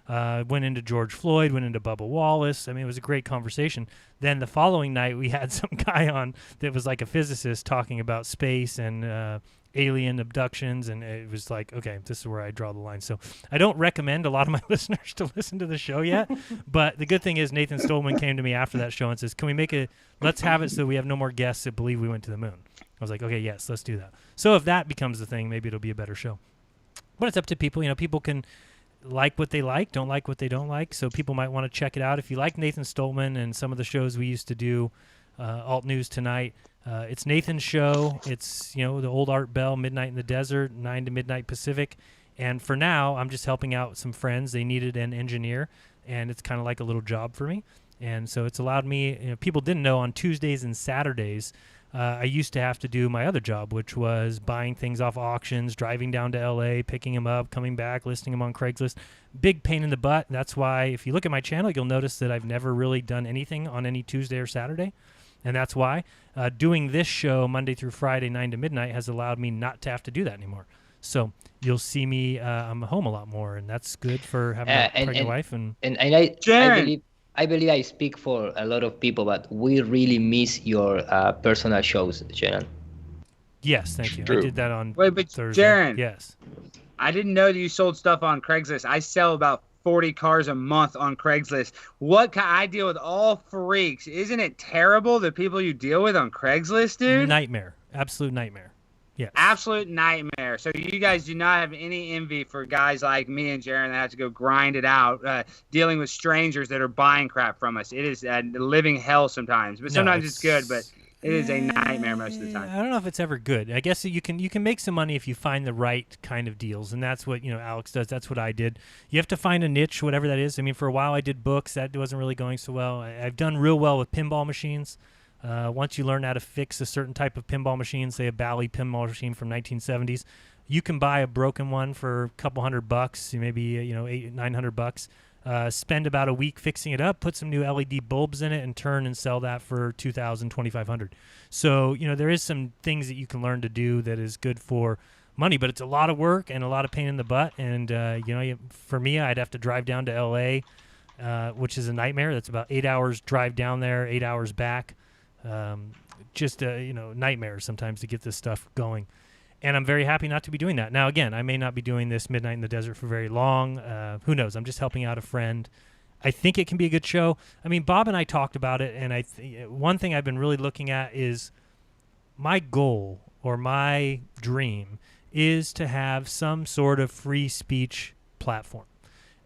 Went into George Floyd, went into Bubba Wallace. I mean, it was a great conversation. Then the following night, we had some guy on that was like a physicist talking about space and alien abductions, and it was like, okay, this is where I draw the line. So I don't recommend a lot of my listeners to listen to the show yet, but the good thing is Nathan Stolman came to me after that show and says, can we make let's have it so we have no more guests that believe we went to the moon. I was like, okay, yes, let's do that. So if that becomes the thing, maybe it'll be a better show. But it's up to people. People can like what they like, don't like what they don't like. So people might want to check it out. If you like Nathan Stolman and some of the shows we used to do, Alt News Tonight, it's Nathan's show. It's, the old Art Bell, Midnight in the Desert, 9 to midnight Pacific. And for now, I'm just helping out some friends. They needed an engineer, and it's kind of like a little job for me. And so it's allowed me, people didn't know, on Tuesdays and Saturdays, I used to have to do my other job, which was buying things off auctions, driving down to L.A., picking them up, coming back, listing them on Craigslist. Big pain in the butt. That's why if you look at my channel, you'll notice that I've never really done anything on any Tuesday or Saturday. And that's why doing this show Monday through Friday, 9 to midnight, has allowed me not to have to do that anymore. So you'll see me, I'm home a lot more, and that's good for having a pregnant wife. And I believe I speak for a lot of people, but we really miss your personal shows, Jaron. Yes, thank you. True. I did that on but Thursday. Jaron, yes. I didn't know that you sold stuff on Craigslist. I sell about 40 cars a month on Craigslist. I deal with all freaks. Isn't it terrible, the people you deal with on Craigslist, dude? Nightmare. Absolute nightmare. Yes. Absolute nightmare. So you guys do not have any envy for guys like me and Jaron that have to go grind it out, dealing with strangers that are buying crap from us. It is a living hell sometimes, but sometimes it's good, but it is a nightmare most of the time. I don't know if it's ever good. I guess you can make some money if you find the right kind of deals, and that's what Alex does. That's what I did. You have to find a niche, whatever that is. I mean, for a while I did books. That wasn't really going so well. I've done real well with pinball machines. Once you learn how to fix a certain type of pinball machine, say a Bally pinball machine from 1970s, you can buy a broken one for a couple $100, maybe $800-900. Spend about a week fixing it up, put some new LED bulbs in it, and turn and sell that for $2,000-2,500. So there is some things that you can learn to do that is good for money, but it's a lot of work and a lot of pain in the butt. And for me, I'd have to drive down to L.A., which is a nightmare. That's about 8 hours drive down there, 8 hours back. Just a nightmare sometimes to get this stuff going. And I'm very happy not to be doing that. Now, again, I may not be doing this Midnight in the Desert for very long. Who knows? I'm just helping out a friend. I think it can be a good show. I mean, Bob and I talked about it, and one thing I've been really looking at is my goal or my dream is to have some sort of free speech platform.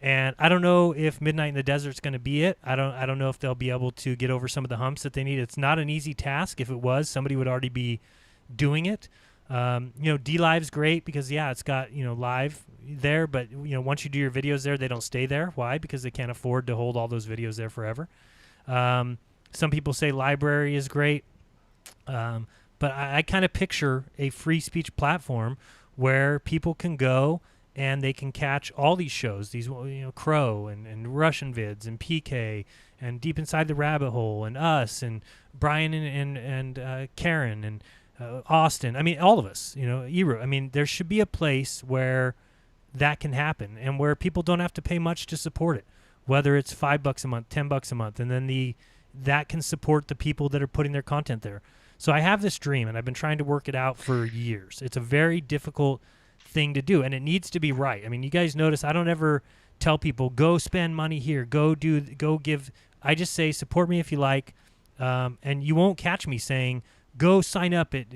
And I don't know if Midnight in the Desert is going to be it. I don't know if they'll be able to get over some of the humps that they need. It's not an easy task. If it was, somebody would already be doing it. D-Live's great because, it's got, live there. But, once you do your videos there, they don't stay there. Why? Because they can't afford to hold all those videos there forever. Some people say Library is great. But I kind of picture a free speech platform where people can go and they can catch all these shows, these Crow and Russian Vids and PK and Deep Inside the Rabbit Hole and us and Brian and Karen and Austin. I mean, all of us, Eru. I mean, there should be a place where that can happen and where people don't have to pay much to support it, whether it's $5 a month, $10 a month, and then that can support the people that are putting their content there. So I have this dream, and I've been trying to work it out for years. It's a very difficult thing to do, and it needs to be right. I mean, you guys notice I don't ever tell people go spend money here, go give. I just say support me if you like, and you won't catch me saying go sign up at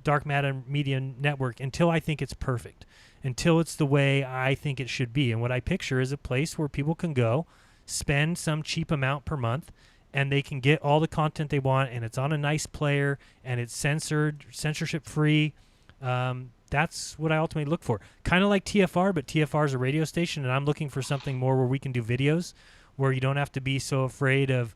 Dark Matter Media Network until I think it's perfect, until it's the way I think it should be. And what I picture is a place where people can go spend some cheap amount per month and they can get all the content they want, and it's on a nice player and it's censorship free. That's what I ultimately look for. Kind of like TFR, but TFR is a radio station, and I'm looking for something more where we can do videos where you don't have to be so afraid of,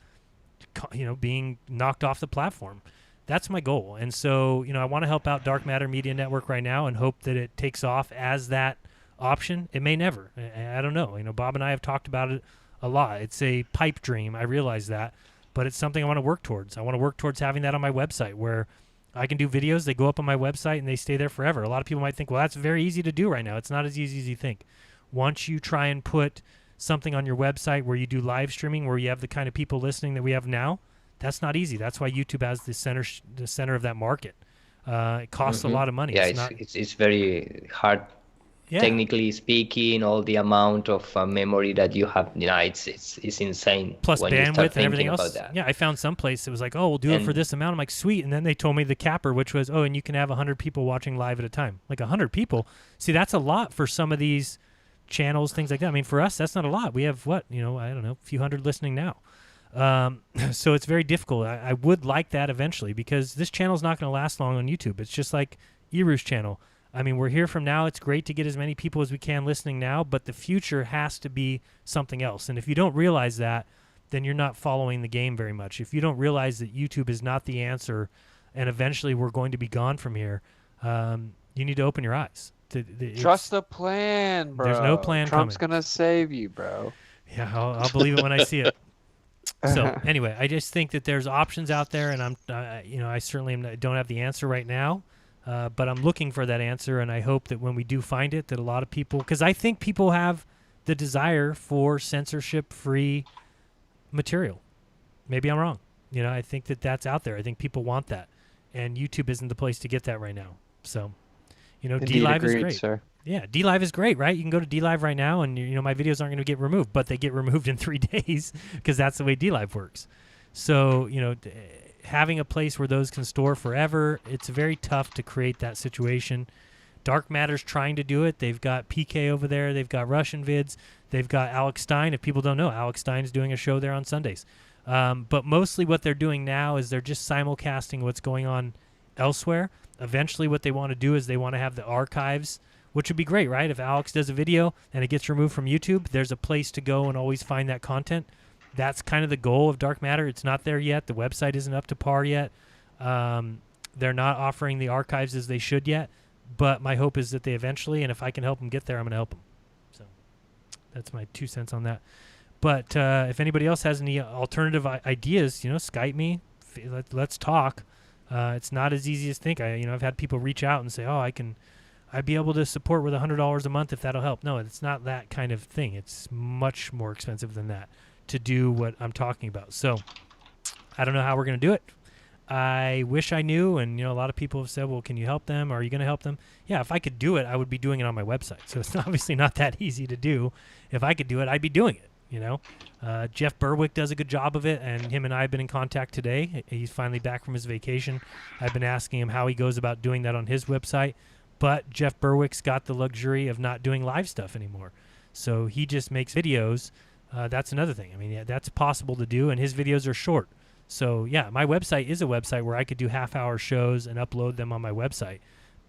being knocked off the platform. That's my goal. And so, I want to help out Dark Matter Media Network right now and hope that it takes off as that option. It may never. I don't know. Bob and I have talked about it a lot. It's a pipe dream. I realize that, but it's something I want to work towards. I want to work towards having that on my website where I can do videos. They go up on my website and they stay there forever. A lot of people might think, well, that's very easy to do right now. It's not as easy as you think. once you try and put something on your website where you do live streaming, where you have the kind of people listening that we have now, that's not easy. That's why YouTube has the center of that market. It costs a lot of money. Yeah, it's very hard. Yeah. Technically speaking, all the amount of memory that you have, it's insane. Plus when you bandwidth start and everything thinking else. about that. Yeah, I found some place that was like, oh, we'll do it for this amount. I'm like, sweet. And then they told me the capper, which was, oh, and you can have 100 people watching live at a time. Like 100 people. See, that's a lot for some of these channels, things like that. I mean, for us, that's not a lot. We have what, I don't know, a few hundred listening now. So it's very difficult. I would like that eventually, because this channel is not going to last long on YouTube. It's just like Iru's channel. I mean, we're here from now. It's great to get as many people as we can listening now, but the future has to be something else. And if you don't realize that, then you're not following the game very much. If you don't realize that YouTube is not the answer and eventually we're going to be gone from here, you need to open your eyes. Trust the plan, bro. There's no plan Trump's coming. going to save you, bro. Yeah, I'll believe it when I see it. So anyway, I just think that there's options out there, and I certainly don't have the answer right now. But I'm looking for that answer, and I hope that when we do find it, that a lot of people, because I think people have the desire for censorship-free material. Maybe I'm wrong. I think that that's out there. I think people want that, and YouTube isn't the place to get that right now. So, DLive is great. Sir. Yeah, DLive is great, right? You can go to DLive right now, and my videos aren't going to get removed, but they get removed in 3 days because that's the way DLive works. So, having a place where those can store forever, it's very tough to create that situation. Dark Matter's trying to do it. They've got PK over there. They've got Russian vids. They've got Alex Stein. If people don't know, Alex Stein's doing a show there on Sundays. But mostly what they're doing now is they're just simulcasting what's going on elsewhere. Eventually what they want to do is they want to have the archives, which would be great, right? If Alex does a video and it gets removed from YouTube, there's a place to go and always find that content. That's kind of the goal of Dark Matter. It's not there yet. The website isn't up to par yet. They're not offering the archives as they should yet. But my hope is that they eventually, and if I can help them get there, I'm going to help them. So that's my 2 cents on that. But if anybody else has any alternative ideas, Skype me. Let's talk. It's not as easy as think. I've had people reach out and say, oh, I'd be able to support with $100 a month if that'll help. No, it's not that kind of thing. It's much more expensive than that to do what I'm talking about. So I don't know how we're going to do it. I wish I knew, and a lot of people have said, well, can you help them? Are you going to help them? Yeah, if I could do it, I would be doing it on my website. So it's obviously not that easy to do. If I could do it, I'd be doing it, Jeff Berwick does a good job of it, and him and I have been in contact today. He's finally back from his vacation. I've been asking him how he goes about doing that on his website, but Jeff Berwick's got the luxury of not doing live stuff anymore. So he just makes videos. That's another thing. I mean, yeah, that's possible to do, and his videos are short. So, yeah, my website is a website where I could do half-hour shows and upload them on my website,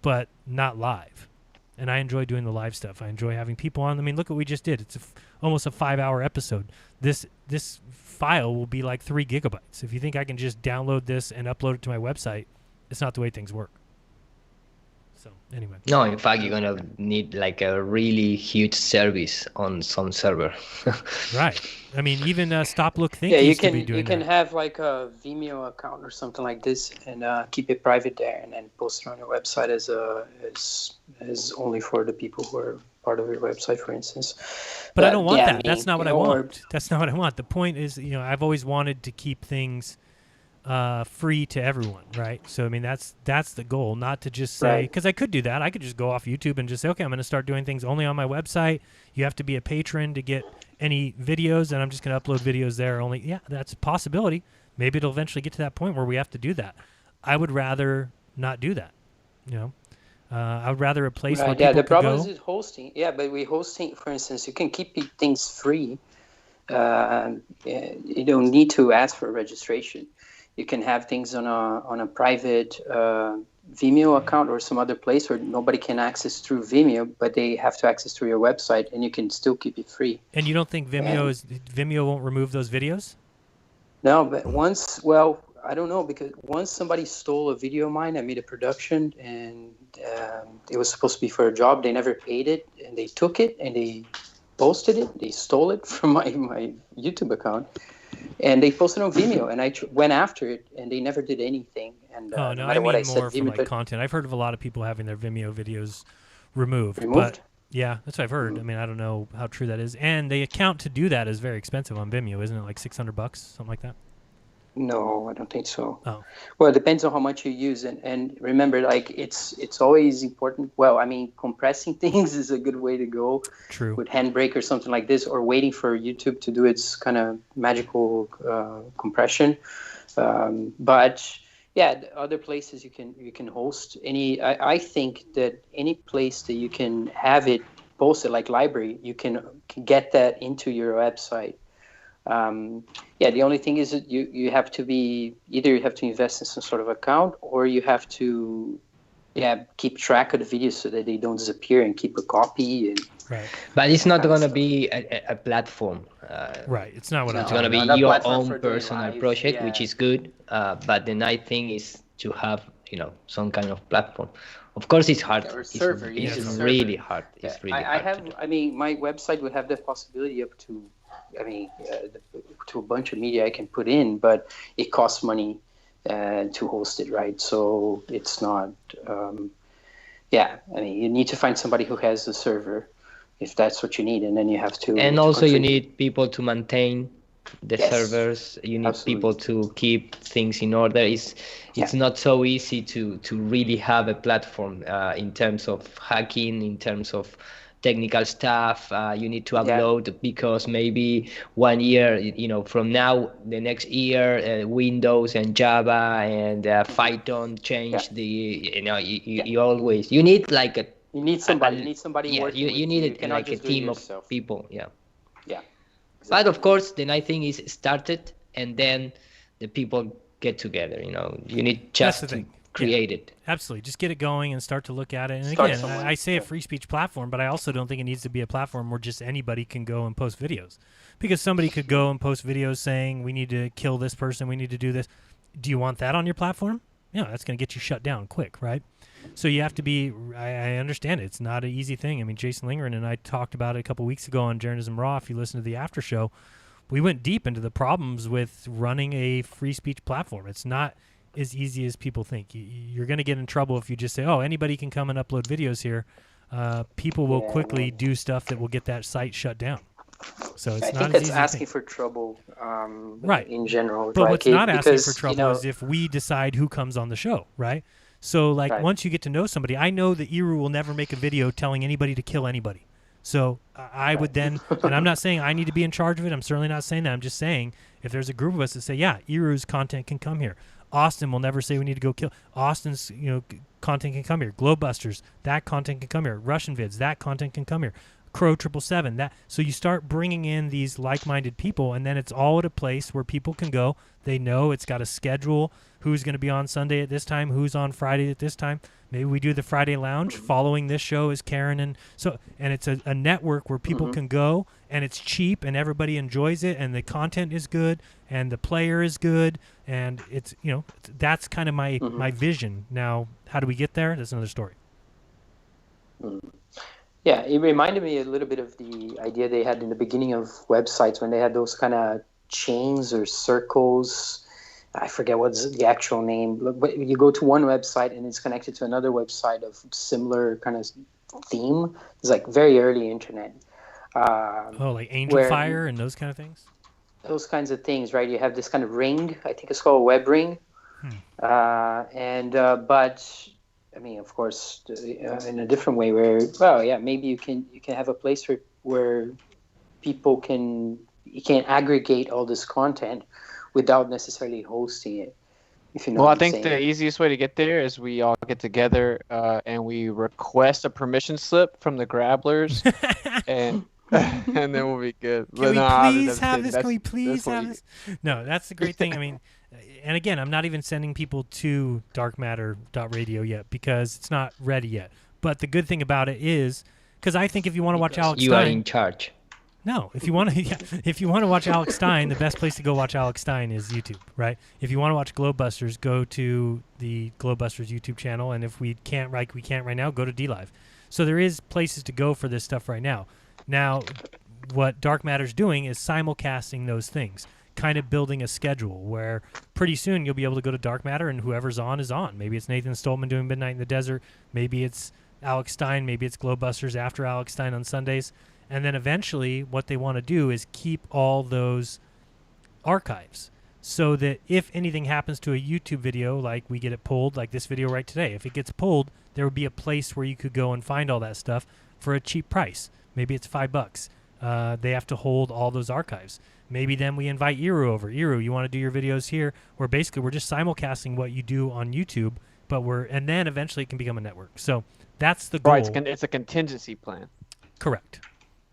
but not live. And I enjoy doing the live stuff. I enjoy having people on. I mean, look what we just did. It's almost a 5-hour episode. This file will be like 3 gigabytes. If you think I can just download this and upload it to my website, it's not the way things work. So, anyway. No, in fact, you're going to need like a really huge service on some server. Right. I mean, even Stop Look Think you used can to be doing you can that. have like a Vimeo account or something like this, and keep it private there, and then post it on your website as only for the people who are part of your website, for instance. But I don't want that. That's not what I want. That's not what I want. The point is, I've always wanted to keep things free to everyone, right? So I mean, that's the goal, not to just say, because I could do that. I could just go off YouTube and just say, okay, I'm going to start doing things only on my website. You have to be a patron to get any videos, and I'm just going to upload videos there only. Yeah, that's a possibility. Maybe it'll eventually get to that point where we have to do that. I would rather not do that. I would rather a place where people the could problem go. is hosting. Yeah, but we hosting, for instance, you can keep things free. You don't need to ask for registration. You can have things on a private Vimeo account or some other place where nobody can access through Vimeo, but they have to access through your website, and you can still keep it free. And you don't think Vimeo won't remove those videos? No, but I don't know, because once somebody stole a video of mine, I made a production, and it was supposed to be for a job. They never paid it, and they took it and they posted it. They stole it from my YouTube account, and they posted it on Vimeo. And I went after it, and they never did anything. And no, I mean more for like content. I've heard of a lot of people having their Vimeo videos removed? But Yeah, that's what I've heard. I mean, I don't know how true that is. And the account to do that is very expensive on Vimeo, isn't it? Like $600, something like that. No, I don't think so. Oh. Well, it depends on how much you use, and remember, like it's always important. Well, I mean, compressing things is a good way to go. True. With Handbrake or something like this, or waiting for YouTube to do its kind of magical compression. But yeah, other places you can host any. I think that any place that you can have it posted, like library, you can get that into your website. Yeah, the only thing is that you have to be either you have to invest in some sort of account, or you have to keep track of the videos so that they don't disappear and keep a copy. And right. But it's not going to be a platform. Right. It's not what it's I'm going to be your own personal project, which is good. But the nice thing is to have some kind of platform. Of course, it's hard. Or server. It's really hard. It's really hard. I mean, my website would have the possibility up to. To a bunch of media I can put in, but it costs money to host it, right? So it's not. I mean, you need to find somebody who has a server, if that's what you need, and then you have to. And also, you need people to maintain the servers. You need people to keep things in order. It's not so easy to really have a platform in terms of hacking, in terms of technical stuff. You need to upload because maybe 1 year, from now, the next year, Windows and Java and Python change you always, you need like a, you need somebody working you need you like a team of people. Exactly. But of course, the nice thing is started and then the people get together, you need just to create it. Absolutely. Just get it going and start to look at it. And again, I say a free speech platform, but I also don't think it needs to be a platform where just anybody can go and post videos. Because somebody could go and post videos saying, we need to kill this person, we need to do this. Do you want that on your platform? That's going to get you shut down quick, right? So you have to be, I understand it. It's not an easy thing. I mean, Jason Lingren and I talked about it a couple weeks ago on Jeranism Raw. If you listen to the after show, we went deep into the problems with running a free speech platform. It's not as easy as people think. You're going to get in trouble if you just say, oh, anybody can come and upload videos here. People will quickly do stuff that will get that site shut down. So it's not as easy. That's asking for trouble, right? In general, but right? What's not asking for trouble is if we decide who comes on the show, right? So once you get to know somebody, I know that Eru will never make a video telling anybody to kill anybody. So I would then, and I'm not saying I need to be in charge of it. I'm certainly not saying that. I'm just saying if there's a group of us that say, yeah, Eru's content can come here. Austin will never say we need to go kill. Austin's content can come here. Globebusters, that content can come here. Russian vids, that content can come here. Crow 777, that. So you start bringing in these like-minded people, and then it's all at a place where people can go. They know it's got a schedule. Who's going to be on Sunday at this time? Who's on Friday at this time? Maybe we do the Friday Lounge. Following this show is Karen, and it's a network where people can go, and it's cheap, and everybody enjoys it, and the content is good, and the player is good, and it's that's kind of my vision. Now, how do we get there? That's another story. Yeah, it reminded me a little bit of the idea they had in the beginning of websites when they had those kind of chains or circles. I forget what's the actual name. But you go to one website and it's connected to another website of similar kind of theme. It's like very early internet. Like Angel Fire and those kind of things? Those kinds of things, right? You have this kind of ring. I think it's called a web ring. But I mean, of course, in a different way where, maybe you can have a place where people can aggregate all this content without necessarily hosting it. If you know Well, I think the easiest way to get there is we all get together and we request a permission slip from the Grabblers, and then we'll be good. Can we please have this? Can we please have this? No, that's the great thing. I mean, and again, I'm not even sending people to darkmatter.radio yet because it's not ready yet. But the good thing about it is, because I think if you want to watch Alex Stein, you are in charge. No, if you want to watch Alex Stein, the best place to go watch Alex Stein is YouTube, right? If you want to watch Globebusters, go to the Globebusters YouTube channel, and if we can't right now, go to DLive. So there is places to go for this stuff right now. Now, what Dark Matter's doing is simulcasting those things, kind of building a schedule where pretty soon you'll be able to go to Dark Matter and whoever's on is on. Maybe it's Nathan Stoltman doing Midnight in the Desert. Maybe it's Alex Stein, maybe it's Globebusters after Alex Stein on Sundays. And then eventually what they want to do is keep all those archives so that if anything happens to a YouTube video, like we get it pulled, like this video right today, if it gets pulled, there would be a place where you could go and find all that stuff for a cheap price. Maybe it's $5. They have to hold all those archives. Maybe then we invite Iru over. Iru, you want to do your videos here? Where basically we're just simulcasting what you do on YouTube, and then eventually it can become a network. So that's the goal. Right, it's a contingency plan. Correct.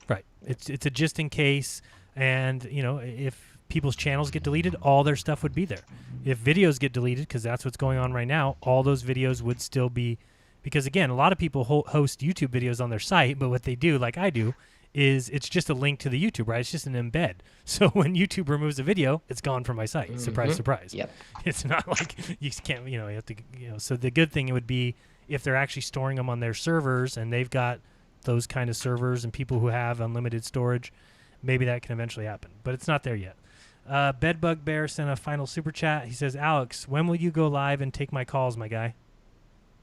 Right. It's a just in case, and if people's channels get deleted, all their stuff would be there. If videos get deleted, because that's what's going on right now, all those videos would still be, because again, a lot of people host YouTube videos on their site, but what they do, like I do, is it's just a link to the YouTube, right? It's just an embed. So when YouTube removes a video, it's gone from my site. Mm-hmm. Surprise, surprise. Yep. It's not like you can't, you have to, so the good thing would be if they're actually storing them on their servers and they've got those kind of servers and people who have unlimited storage, maybe that can eventually happen, but it's not there yet. Bedbug Bear sent a final super chat. He says, Alex, when will you go live and take my calls, my guy?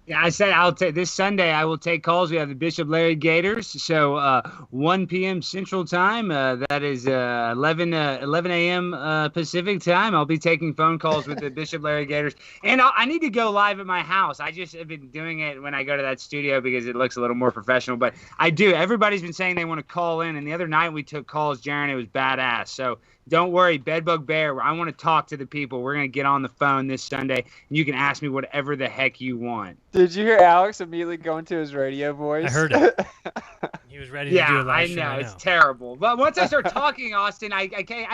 Yeah, I said I'll take this Sunday. I will take calls. We have the Bishop Larry Gators, so 1 p.m. Central Time. That is 11 a.m. Pacific Time. I'll be taking phone calls with the Bishop Larry Gators, and I need to go live at my house. I just have been doing it when I go to that studio because it looks a little more professional. But I do. Everybody's been saying they want to call in, and the other night we took calls, Jaron. It was badass. So don't worry, Bedbug Bear. I want to talk to the people. We're going to get on the phone this Sunday, and you can ask me whatever the heck you want. Did you hear Alex immediately go into his radio voice? I heard it. He was ready to do a live show. Yeah, I know. It's terrible. But once I start talking, Austin, I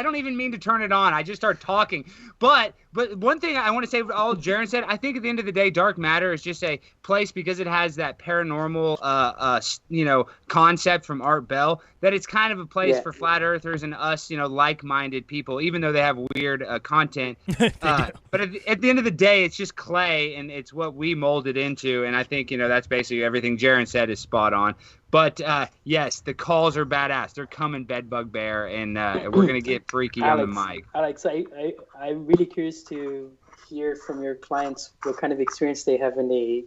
don't even mean to turn it on. I just start talking. But one thing I want to say with all Jaron said, I think at the end of the day, Dark Matter is just a place because it has that paranormal, concept from Art Bell, that it's kind of a place for flat earthers and us, like-minded people, even though they have weird content. But at the end of the day, it's just clay, and it's what we molded into. And I think, that's basically everything Jaron said is spot on. But yes, the calls are badass. They're coming, Bedbug Bear, and we're gonna get freaky on the mic. Alex, I'm really curious to hear from your clients what kind of experience they have when they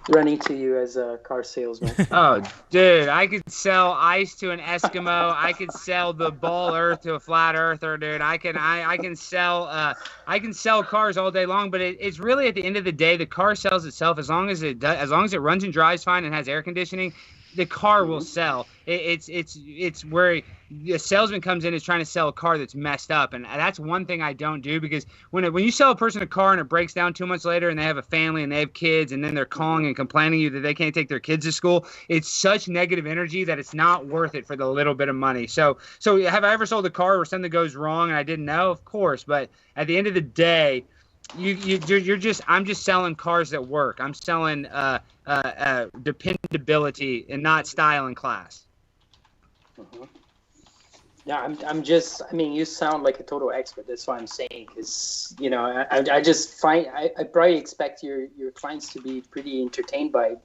run into you as a car salesman. Oh, dude, I could sell ice to an Eskimo. I could sell the ball earth to a flat earther, dude. I can sell cars all day long. But it's really at the end of the day, the car sells itself as long as it runs and drives fine and has air conditioning. The car will sell. It's where the salesman comes in is trying to sell a car that's messed up, and that's one thing I don't do, because when you sell a person a car and it breaks down 2 months later and they have a family and they have kids and then they're calling and complaining to you that they can't take their kids to school, it's such negative energy that it's not worth it for the little bit of money. So have I ever sold a car where something goes wrong and I didn't know? Of course, but at the end of the day, I'm just selling cars that work. I'm selling dependability and not style and class. Mm-hmm. Yeah, I mean, you sound like a total expert. That's why I'm saying, because, I just find, I probably expect your clients to be pretty entertained by,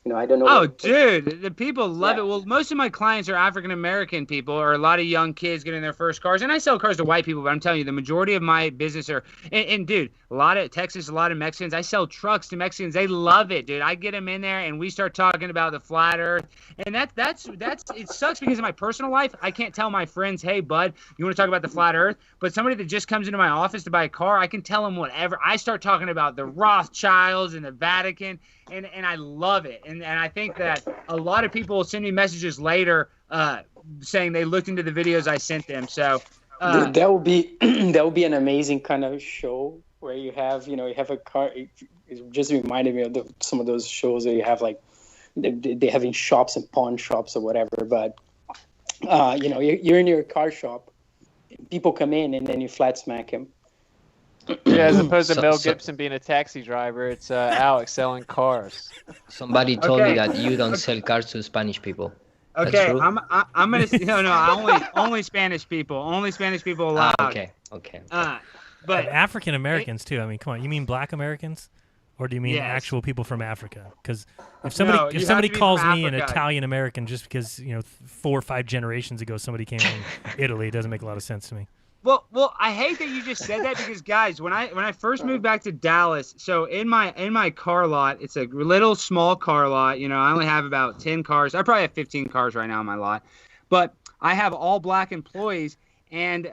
I don't know. Oh, dude, the people love it. Well, most of my clients are African-American people, or a lot of young kids getting their first cars. And I sell cars to white people, but I'm telling you, the majority of my business are, and dude, a lot of Texas, a lot of Mexicans. I sell trucks to Mexicans. They love it, dude. I get them in there and we start talking about the flat earth. And that's it sucks because in my personal life, I can't tell my friends, hey, bud, you want to talk about the flat earth? But somebody that just comes into my office to buy a car, I can tell them whatever. I start talking about the Rothschilds and the Vatican. And I love it. And I think that a lot of people will send me messages later saying they looked into the videos I sent them. So that would be an amazing kind of show where you have a car. It just reminded me of some of those shows that you have, like they have in shops and pawn shops or whatever. But you're in your car shop, people come in and then you flat smack him. Yeah, as opposed to Mel Gibson being a taxi driver, it's Alex selling cars. Somebody told me that you don't sell cars to Spanish people. Okay, I'm gonna only Spanish people. Only Spanish people allowed. Okay. But African Americans too. I mean, come on. You mean Black Americans, or do you mean actual people from Africa? Because if somebody calls me an Italian American just because 4 or 5 generations ago somebody came from Italy, it doesn't make a lot of sense to me. Well, I hate that you just said that because, guys, when I first moved back to Dallas, so in my car lot, it's a little small car lot. You know, I only have about 10 cars. I probably have 15 cars right now in my lot, but I have all black employees. And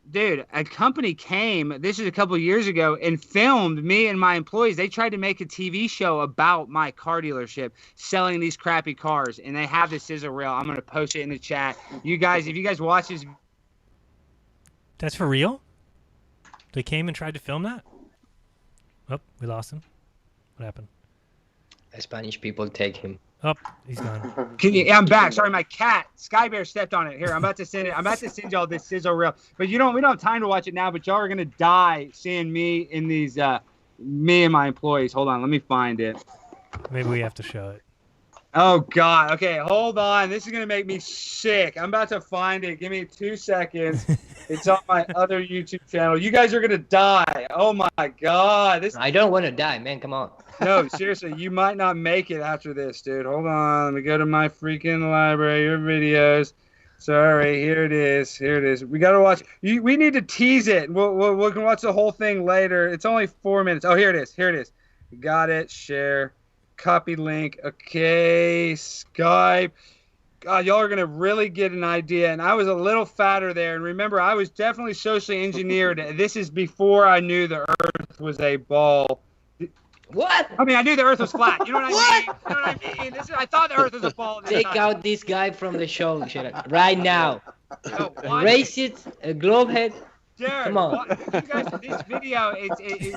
dude, a company came. This is a couple of years ago and filmed me and my employees. They tried to make a TV show about my car dealership selling these crappy cars, and they have the sizzle reel. I'm gonna post it in the chat. You guys, if you guys watch this. That's for real? They came and tried to film that? Oh, we lost him. What happened? The Spanish people take him. Oh, he's gone. I'm back. Sorry, my cat, Sky Bear, stepped on it. Here, I'm about to send it. I'm about to send y'all this sizzle reel. But we don't have time to watch it now, but y'all are going to die seeing me in these, me and my employees. Hold on, let me find it. Maybe we have to show it. Oh, God. Okay, hold on. This is going to make me sick. I'm about to find it. Give me 2 seconds. It's on my other YouTube channel. You guys are going to die. Oh, my God. I don't want to die, man. Come on. No, seriously, you might not make it after this, dude. Hold on. Let me go to my freaking library, your videos. Sorry, here it is. Here it is. We got to watch. We need to tease it. We can watch the whole thing later. It's only 4 minutes. Oh, here it is. Here it is. Got it. Share. Copy link. Okay. Skype. God, y'all are going to really get an idea. And I was a little fatter there. And remember, I was definitely socially engineered. This is before I knew the Earth was a ball. What? I mean, I knew the Earth was flat. You know what I mean? You know what I mean? I thought the Earth was a ball. Take out this guy from the show, right now. Erase it, a globe head. Jared, come on. You guys, this video,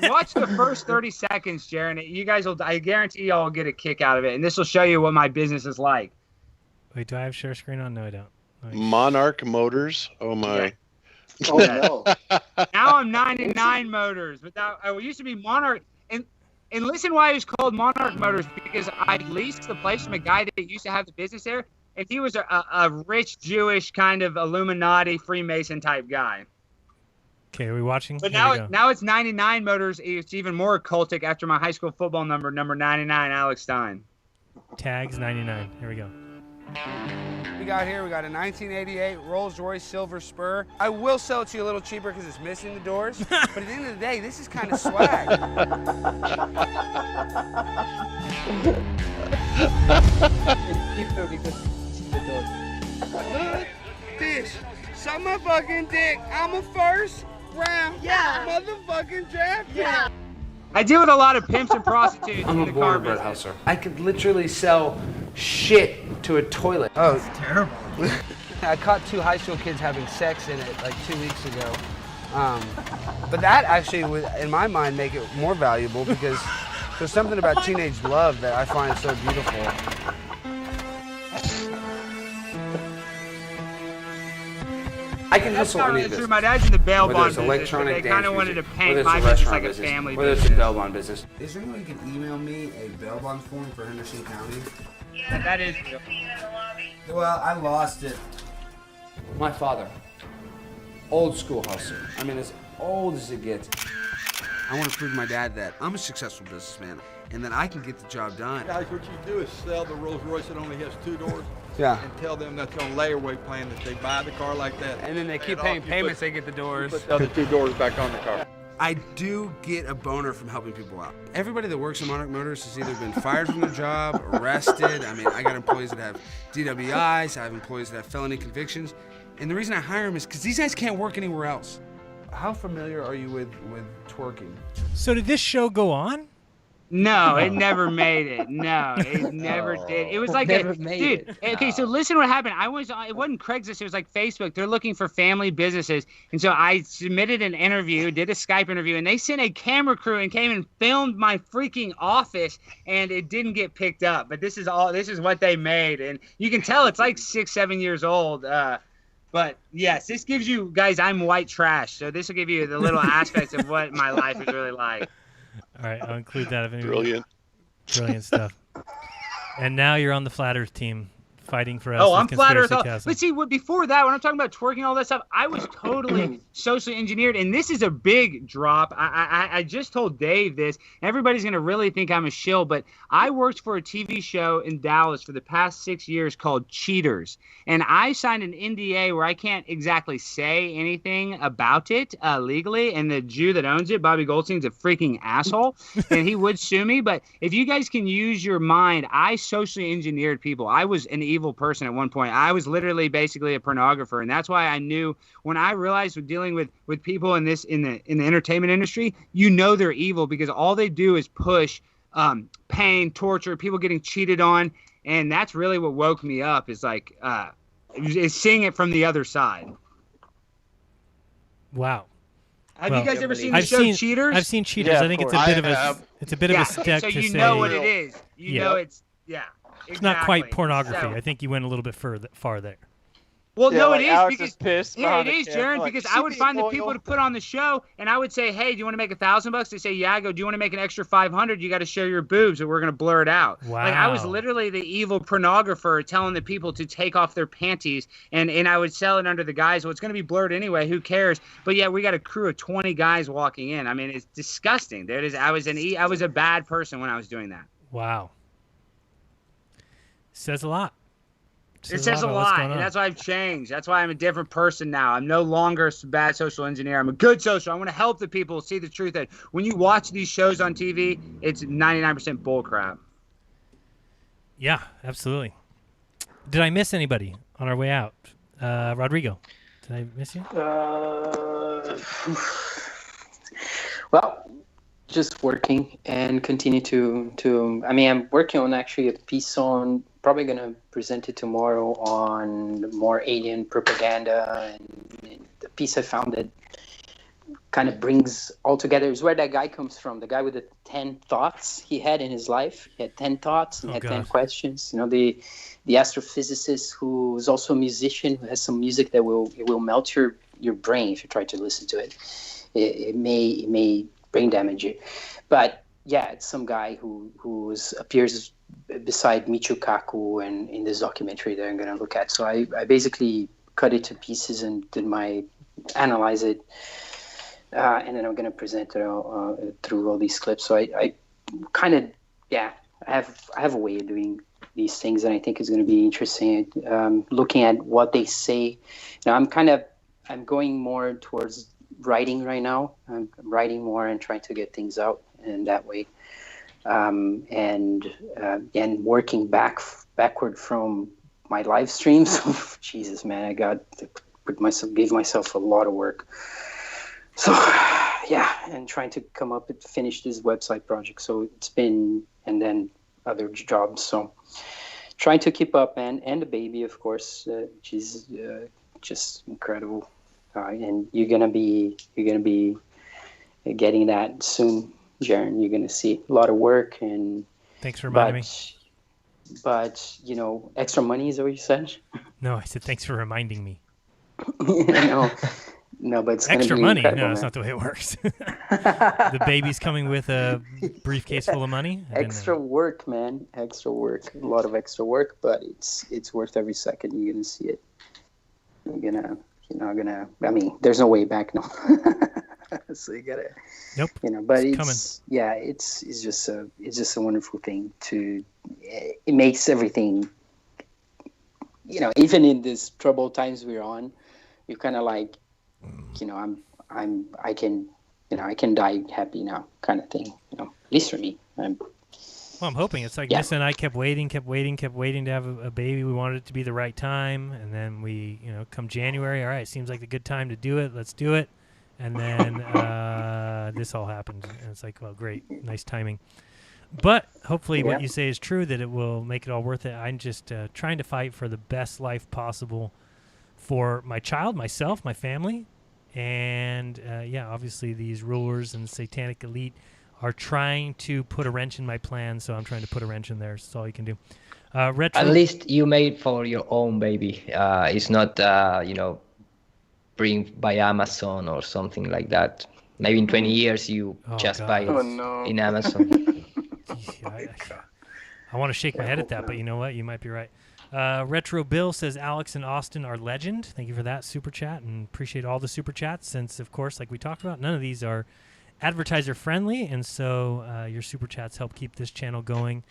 watch the first 30 seconds, Jared. You guys will, I guarantee y'all will get a kick out of it. And this will show you what my business is like. Wait, do I have share screen on? No, I don't. Monarch Motors. Oh, my. Yeah. Oh, no. Now I'm 99 Motors. But I used to be Monarch. And listen why it was called Monarch Motors, because I leased the place from a guy that used to have the business there. And he was a rich Jewish kind of Illuminati Freemason type guy. Okay, are we watching? But now it's 99 Motors. It's even more cultic after my high school football number 99, Alex Stein. Tags 99. Here we go. We got a 1988 Rolls-Royce Silver Spur. I will sell it to you a little cheaper because it's missing the doors. But at the end of the day, this is kind of swag. Bitch, suck my fucking dick. I'm a first round motherfucking draft pick. Yeah. I deal with a lot of pimps and prostitutes. I'm a border bird hustler. I could literally sell shit to a toilet. Oh, it's terrible. I caught 2 high school kids having sex in it like 2 weeks ago. But that actually would, in my mind, make it more valuable because there's something about teenage love that I find so beautiful. I can hustle any of this. My dad's in the bail whether bond it's business, electronic but they dance kind of wanted to music, paint whether it's my a business restaurant like a business, family whether business. it's a bail bond business. Is there anyone who can email me a bail bond form for Henderson County? Yeah, that is real. Well, I lost it. My father, old school hustler. I mean, as old as it gets. I want to prove to my dad that I'm a successful businessman and that I can get the job done. Guys, what you do is sell the Rolls Royce that only has 2 doors. Yeah. And tell them that's on layaway plan that they buy the car like that. And then they keep paying payments, they get the doors. Put the other 2 doors back on the car. I do get a boner from helping people out. Everybody that works at Monarch Motors has either been fired from their job, arrested. I mean, I got employees that have DWIs, I have employees that have felony convictions. And the reason I hire them is because these guys can't work anywhere else. How familiar are you with twerking? So did this show go on? No, it never made it. No, it never did. It was like dude. Okay, so listen what happened. It wasn't Craigslist, it was like Facebook. They're looking for family businesses. And so I submitted an interview, did a Skype interview, and they sent a camera crew and came and filmed my freaking office, and it didn't get picked up. But this is what they made. And you can tell it's like 6-7 years old. But yes, this gives you guys, I'm white trash. So this will give you the little aspects of what my life is really like. All right, I'll include that. Brilliant. Brilliant stuff. And now you're on the Flat Earth team. fighting for us. Oh, with I'm flat Earth. Conspiracy Castle. But see, before that, when I'm talking about twerking, all that stuff, I was totally socially engineered, and this is a big drop. I just told Dave this. Everybody's gonna really think I'm a shill, but I worked for a TV show in Dallas for the past 6 years called Cheaters, and I signed an NDA where I can't exactly say anything about it legally. And the Jew that owns it, Bobby Goldstein's a freaking asshole, and he would sue me. But if you guys can use your mind, I socially engineered people. I was an evil person at one point. I was literally basically a pornographer, and that's why I knew when I realized with dealing with people in the entertainment industry, you know they're evil because all they do is push pain, torture, people getting cheated on, and that's really what woke me up. Is like is seeing it from the other side. Wow. Have you guys ever seen the show Cheaters? I've seen Cheaters. Yeah, I think it's a bit of a step so to you say. know what it is. You know it's It's not quite pornography. So, I think you went a little bit far there. well, Yeah, no, like it is Alex because is pissed yeah, behind it the is, camera, Jaron. like, because she I would find the loyal. people to put on the show, and I would say, "Hey, do you want to make $1,000?" They say, "Yeah." I go, "Do you want to make an extra 500? You got to show your boobs, or we're gonna blur it out." Like I was Wow. literally the evil pornographer telling the people to take off their panties, and I would sell it under the guise, "Well, it's gonna be blurred anyway. Who cares?" But yeah, we got a crew of 20 guys walking in. I mean, it's disgusting. There it is. I was a bad person when I was doing that. Wow. Says a lot. It says a about what's lot, going and on. that's why I've changed. That's why I'm a different person now. I'm no longer a bad social engineer. I'm a good social. I want to help the people see the truth that when you watch these shows on TV, it's 99% bullcrap. Yeah, absolutely. Did I miss anybody on our way out? Rodrigo, did I miss you? Well, just working and continue to. I mean, I'm working on actually a piece on. Probably going to present it tomorrow on more alien propaganda, and the piece I found that kind of brings all together is where that guy comes from. The guy with the 10 thoughts he had in his life. He had 10 thoughts and 10 questions. You know, the astrophysicist who's also a musician who has some music that will melt your brain if you try to listen to it. It may brain damage you, but yeah, it's some guy who appears beside Michio Kaku and in this documentary that I'm going to look at. So I basically cut it to pieces and analyze it, and then I'm going to present it through all these clips. So I kind of I have a way of doing these things, and I think it's going to be interesting. Looking at what they say, now I'm going more towards writing right now. I'm writing more and trying to get things out in that way. And working backward from my live streams. Jesus, man, I got to give myself a lot of work. So yeah, and trying to finish this website project. So it's been, and then other jobs. So trying to keep up, man, and the baby, of course. She's just incredible, and you're gonna be getting that soon. Jaron, you're going to see a lot of work and. Thanks for reminding me. But extra money is that what you said? No, I said thanks for reminding me. No, but it's extra gonna be money. incredible, No, that's man. not the way it works. The baby's coming with a briefcase full of money. Extra work, man. Extra work. A lot of extra work, but it's worth every second. You're gonna see it. You're gonna. I mean, there's no way back now. So you gotta. Nope. But it's coming. It's just a wonderful thing it makes everything. Even in these troubled times we're on, you're kind of like, I can die happy now, kind of thing. At least for me. Well, I'm hoping. It's like Nissa and I kept waiting to have a baby. We wanted it to be the right time, and then we, come January, all right, seems like a good time to do it. Let's do it. And then this all happened, and it's like, well, great, nice timing. But hopefully what you say is true, that it will make it all worth it. I'm just trying to fight for the best life possible for my child, myself, my family, and obviously these rulers and satanic elite are trying to put a wrench in my plan, so I'm trying to put a wrench in there. That's all you can do. Retro. At least you made for your own baby. It's not, bring by Amazon or something like that. Maybe in 20 years you buy it in Amazon. I want to shake my head at that, but you know what? You might be right. Retro Bill says Alex and Austin are legend. Thank you for that super chat, and appreciate all the super chats since, of course, like we talked about, none of these are advertiser friendly, and so your super chats help keep this channel going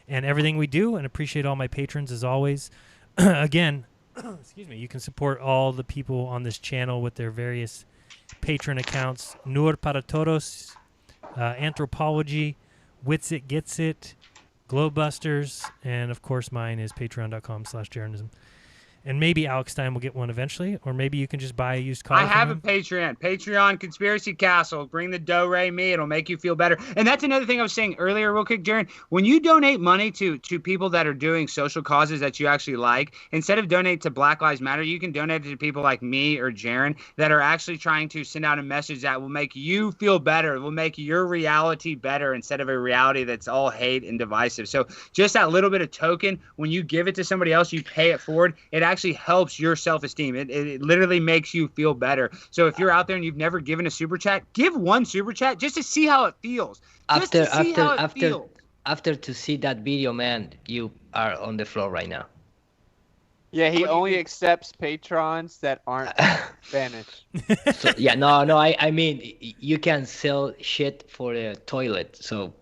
and everything we do, and appreciate all my patrons as always. Again, excuse me, you can support all the people on this channel with their various patron accounts. Nur para Todos, Anthropology, Wits It Gets It, Glowbusters, and of course mine is patreon.com/jeranism. And maybe Alex Stein will get one eventually, or maybe you can just buy a used car. I have a Patreon Conspiracy Castle. Bring the do-re me. It'll make you feel better. And that's another thing I was saying earlier real quick, Jaron. When you donate money to people that are doing social causes that you actually like, instead of donate to Black Lives Matter, you can donate to people like me or Jaron that are actually trying to send out a message that will make you feel better. It will make your reality better instead of a reality that's all hate and divisive. So just that little bit of token, when you give it to somebody else, you pay it forward, it actually helps your self-esteem. It literally makes you feel better. So if you're out there and you've never given a super chat, give one super chat just to see how it feels. After to see that video, man, you are on the floor right now. Yeah, he only accepts patrons that aren't Spanish. So, yeah, no, I mean, you can sell shit for a toilet, so.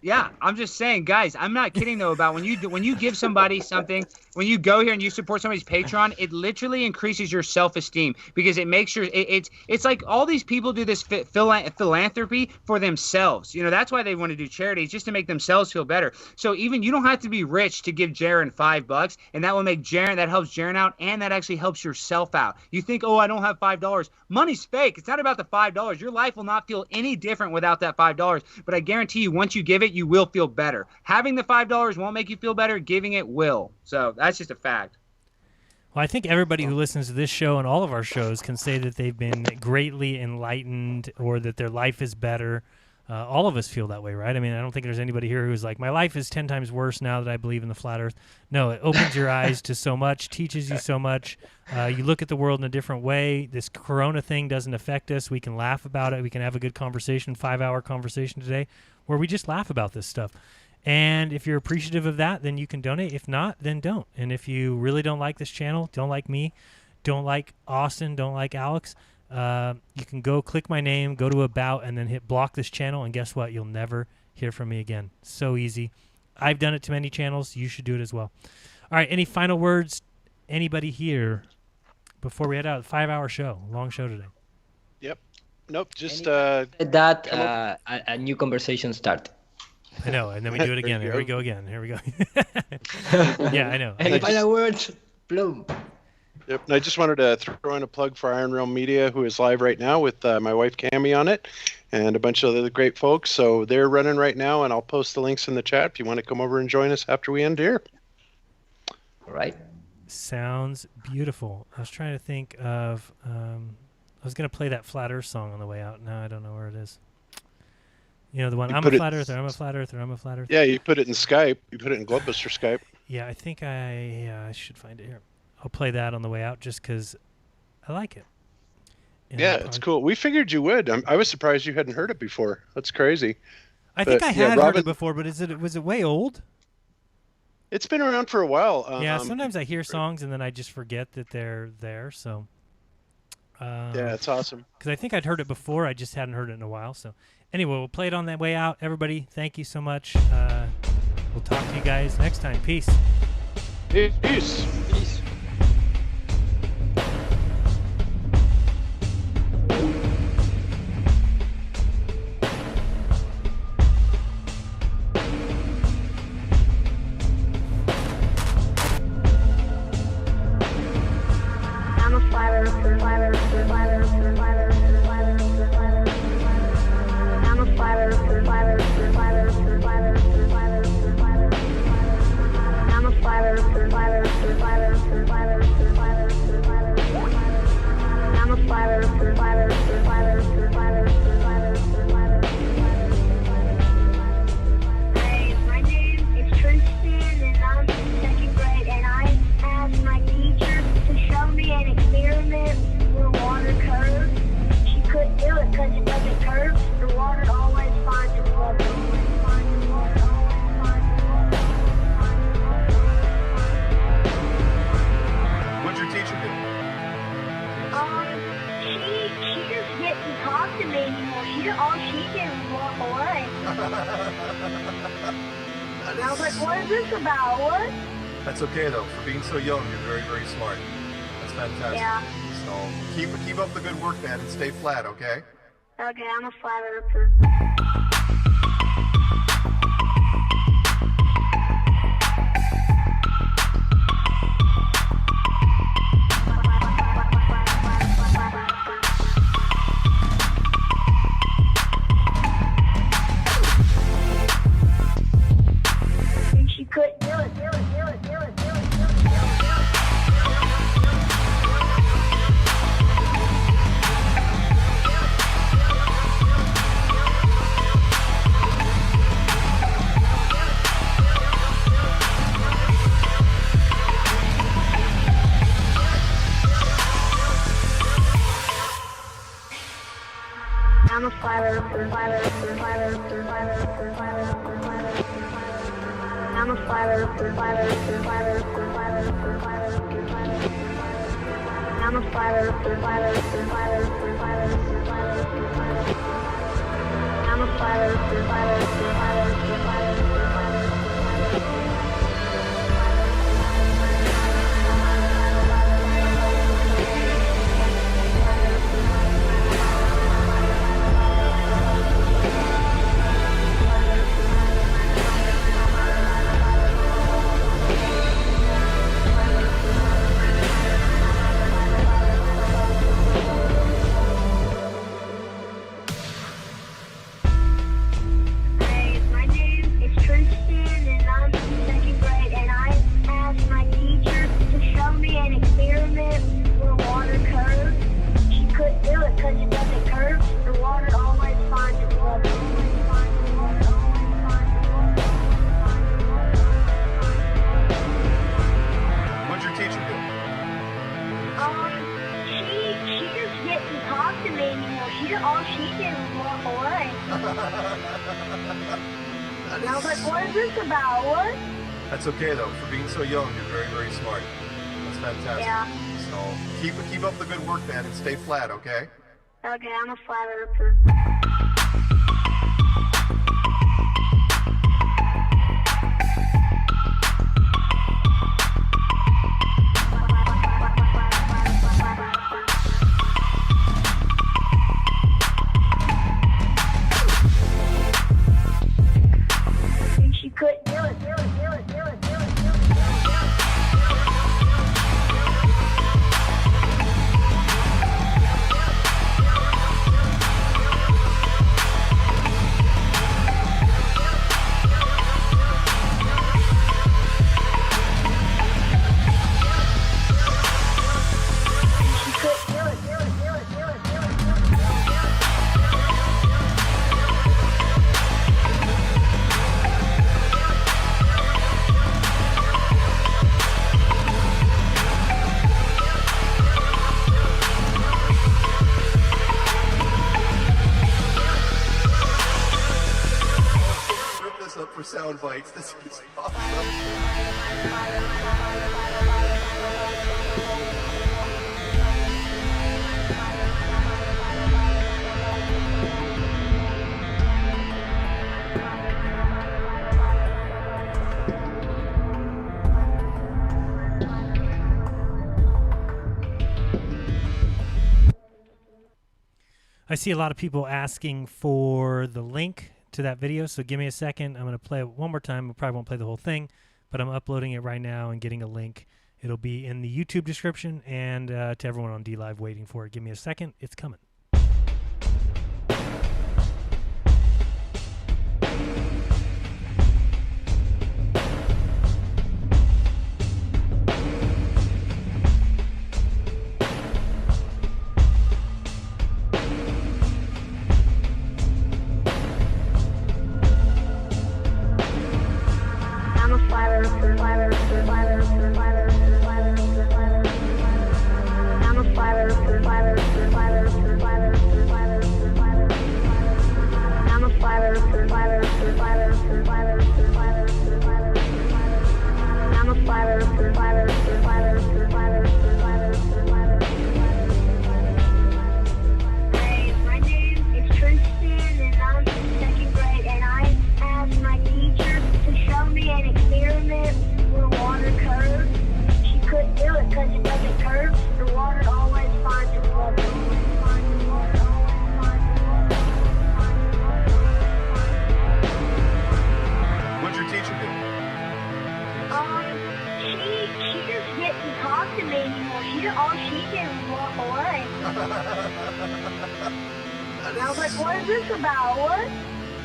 Yeah, I'm just saying, guys, I'm not kidding though about when you give somebody something, when you go here and you support somebody's Patreon, it literally increases your self-esteem because it makes sure it's like all these people do this philanthropy for themselves. You know, that's why they want to do charities, just to make themselves feel better. So even you don't have to be rich to give Jaron $5, and that will make that helps Jaron out, and that actually helps yourself out. You think, oh, I don't have $5. Money's fake. It's not about the $5. Your life will not feel any different without that $5. But I guarantee you, once you give it, you will feel better. Having the $5 won't make you feel better. Giving it will. So that's just a fact. Well, I think everybody who listens to this show and all of our shows can say that they've been greatly enlightened or that their life is better. All of us feel that way, right? I mean, I don't think there's anybody here who's like, my life is 10 times worse now that I believe in the flat earth. No, it opens your eyes to so much, teaches you so much. You look at the world in a different way. This corona thing doesn't affect us. We can laugh about it. We can have a good conversation, 5-hour conversation today where we just laugh about this stuff. And if you're appreciative of that, then you can donate. If not, then don't. And if you really don't like this channel, don't like me, don't like Austin, don't like Alex, you can go click my name, go to About, and then hit block this channel, and guess what? You'll never hear from me again. So easy. I've done it to many channels. You should do it as well. All right, any final words? Anybody here before we head out? 5-hour show, long show today. Yep. Nope, just a new conversation start. I know, and then we do it again. Here we go again. Here we go. Yeah, I know. Any final words? Bloom. Yep, and I just wanted to throw in a plug for Iron Realm Media, who is live right now with my wife Cammie on it, and a bunch of other great folks. So they're running right now, and I'll post the links in the chat if you want to come over and join us after we end here. All right. Sounds beautiful. I was trying to think of. I was going to play that Flat Earth song on the way out. Now I don't know where it is. You know, the one, I'm a flat earther, I'm a flat earther, I'm a flat earther. Yeah, you put it in Skype. You put it in Globuster Skype. Yeah, I think I should find it here. I'll play that on the way out just because I like it. And yeah, it's cool. We figured you would. I was surprised you hadn't heard it before. That's crazy. I think I had heard it before, but was it way old? It's been around for a while. Yeah, sometimes I hear songs and then I just forget that they're there, so... yeah, it's awesome. Because I think I'd heard it before, I just hadn't heard it in a while. So anyway, we'll play it on that way out. Everybody, thank you so much. We'll talk to you guys next time. Peace. Peace. Peace. I'm a flat earther, flat earther, flat earther, flat earther, flat earther, flat earther. I'm a flat earther, flat earther, flat earther, flat earther, flat earther, flat earther, flat earther. I'm a flat earther, flat earther, flat earther. didn't walk away. And I was like, what is this about? What? That's okay though. For being so young, you're very, very smart. That's fantastic. Yeah. So keep up the good work, man, and stay flat, okay? Okay, I'm a flat earther. And she couldn't do it. I'm a flat earther, flat earther, flat earther, flat earther, flat earther, flat earther. I'm a flat earther, flat earther, flat earther, flat earther, flat earther, flat earther. I'm a flat earther, flat earther, flat earther, flat earther, flat earther, flat earther. I'm a flat earther, flat earther, flat earther, flat earther, flat earther. Hey, my name is Tristan and I'm in second grade and I asked my teacher to show me an experiment where water curves. She couldn't do it because it doesn't curve. The water always finds the water. What'd your teacher do? She just didn't talk to me anymore. All she did was walk away. And I was like, what is this about? What? That's okay though. For being so young, you're very, very smart. That's fantastic. Yeah. So keep up the good work, man, and stay flat, okay? Okay, I'm a flat earther. And she couldn't do it. Rip this up for sound bites. This is awesome. I see a lot of people asking for the link to that video, so give me a second. I'm going to play it one more time. I probably won't play the whole thing, but I'm uploading it right now and getting a link. It'll be in the YouTube description and to everyone on DLive waiting for it. Give me a second. It's coming. I'm a flat earther, flat earther, flat earther, flat earther, flat earther, flat earther, flat earther. I'm a flat earther, flat earther, flat earther, flat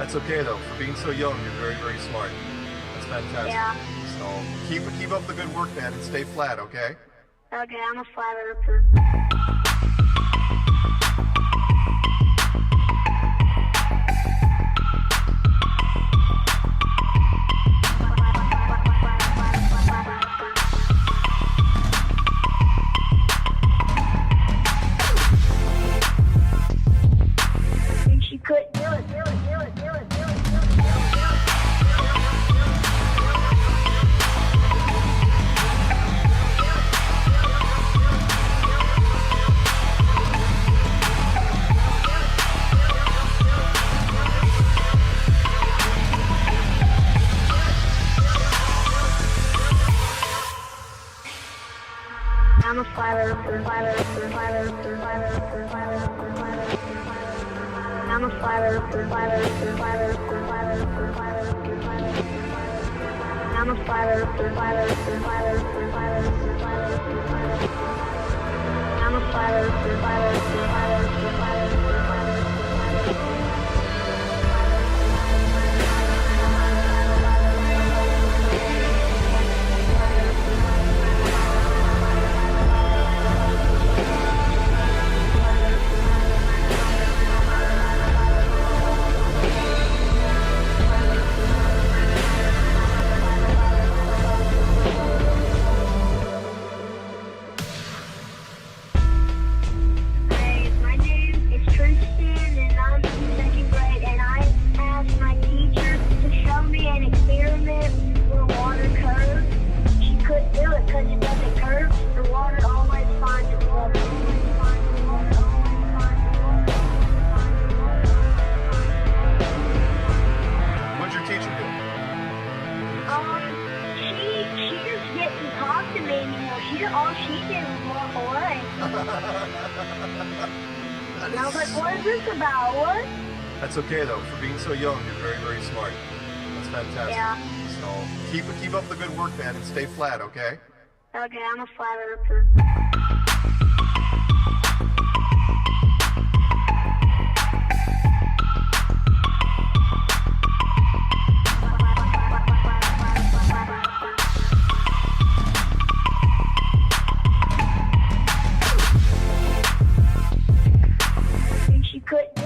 That's okay though. For being so young, you're very, very smart. That's fantastic. Yeah. So keep up the good work, man, and stay flat, okay? Okay, I'm a flat earther. And she couldn't do it. I'm a flat earther. I'm a flat earther. I'm a flat earther. I'm a flat My name is Tristan, and I'm in second grade, and I asked my teacher to show me an experiment where water curves. She couldn't do it because it doesn't curve. The water always finds its way. What'd your teacher do? She just didn't talk to me anymore. All she did was walk away. And I was like, what is this about? What? That's okay though. For being so young, you're very, very smart. That's fantastic. Yeah. So keep up the good work, man, and stay flat, okay? Okay, I'm a flat earther. And she couldn't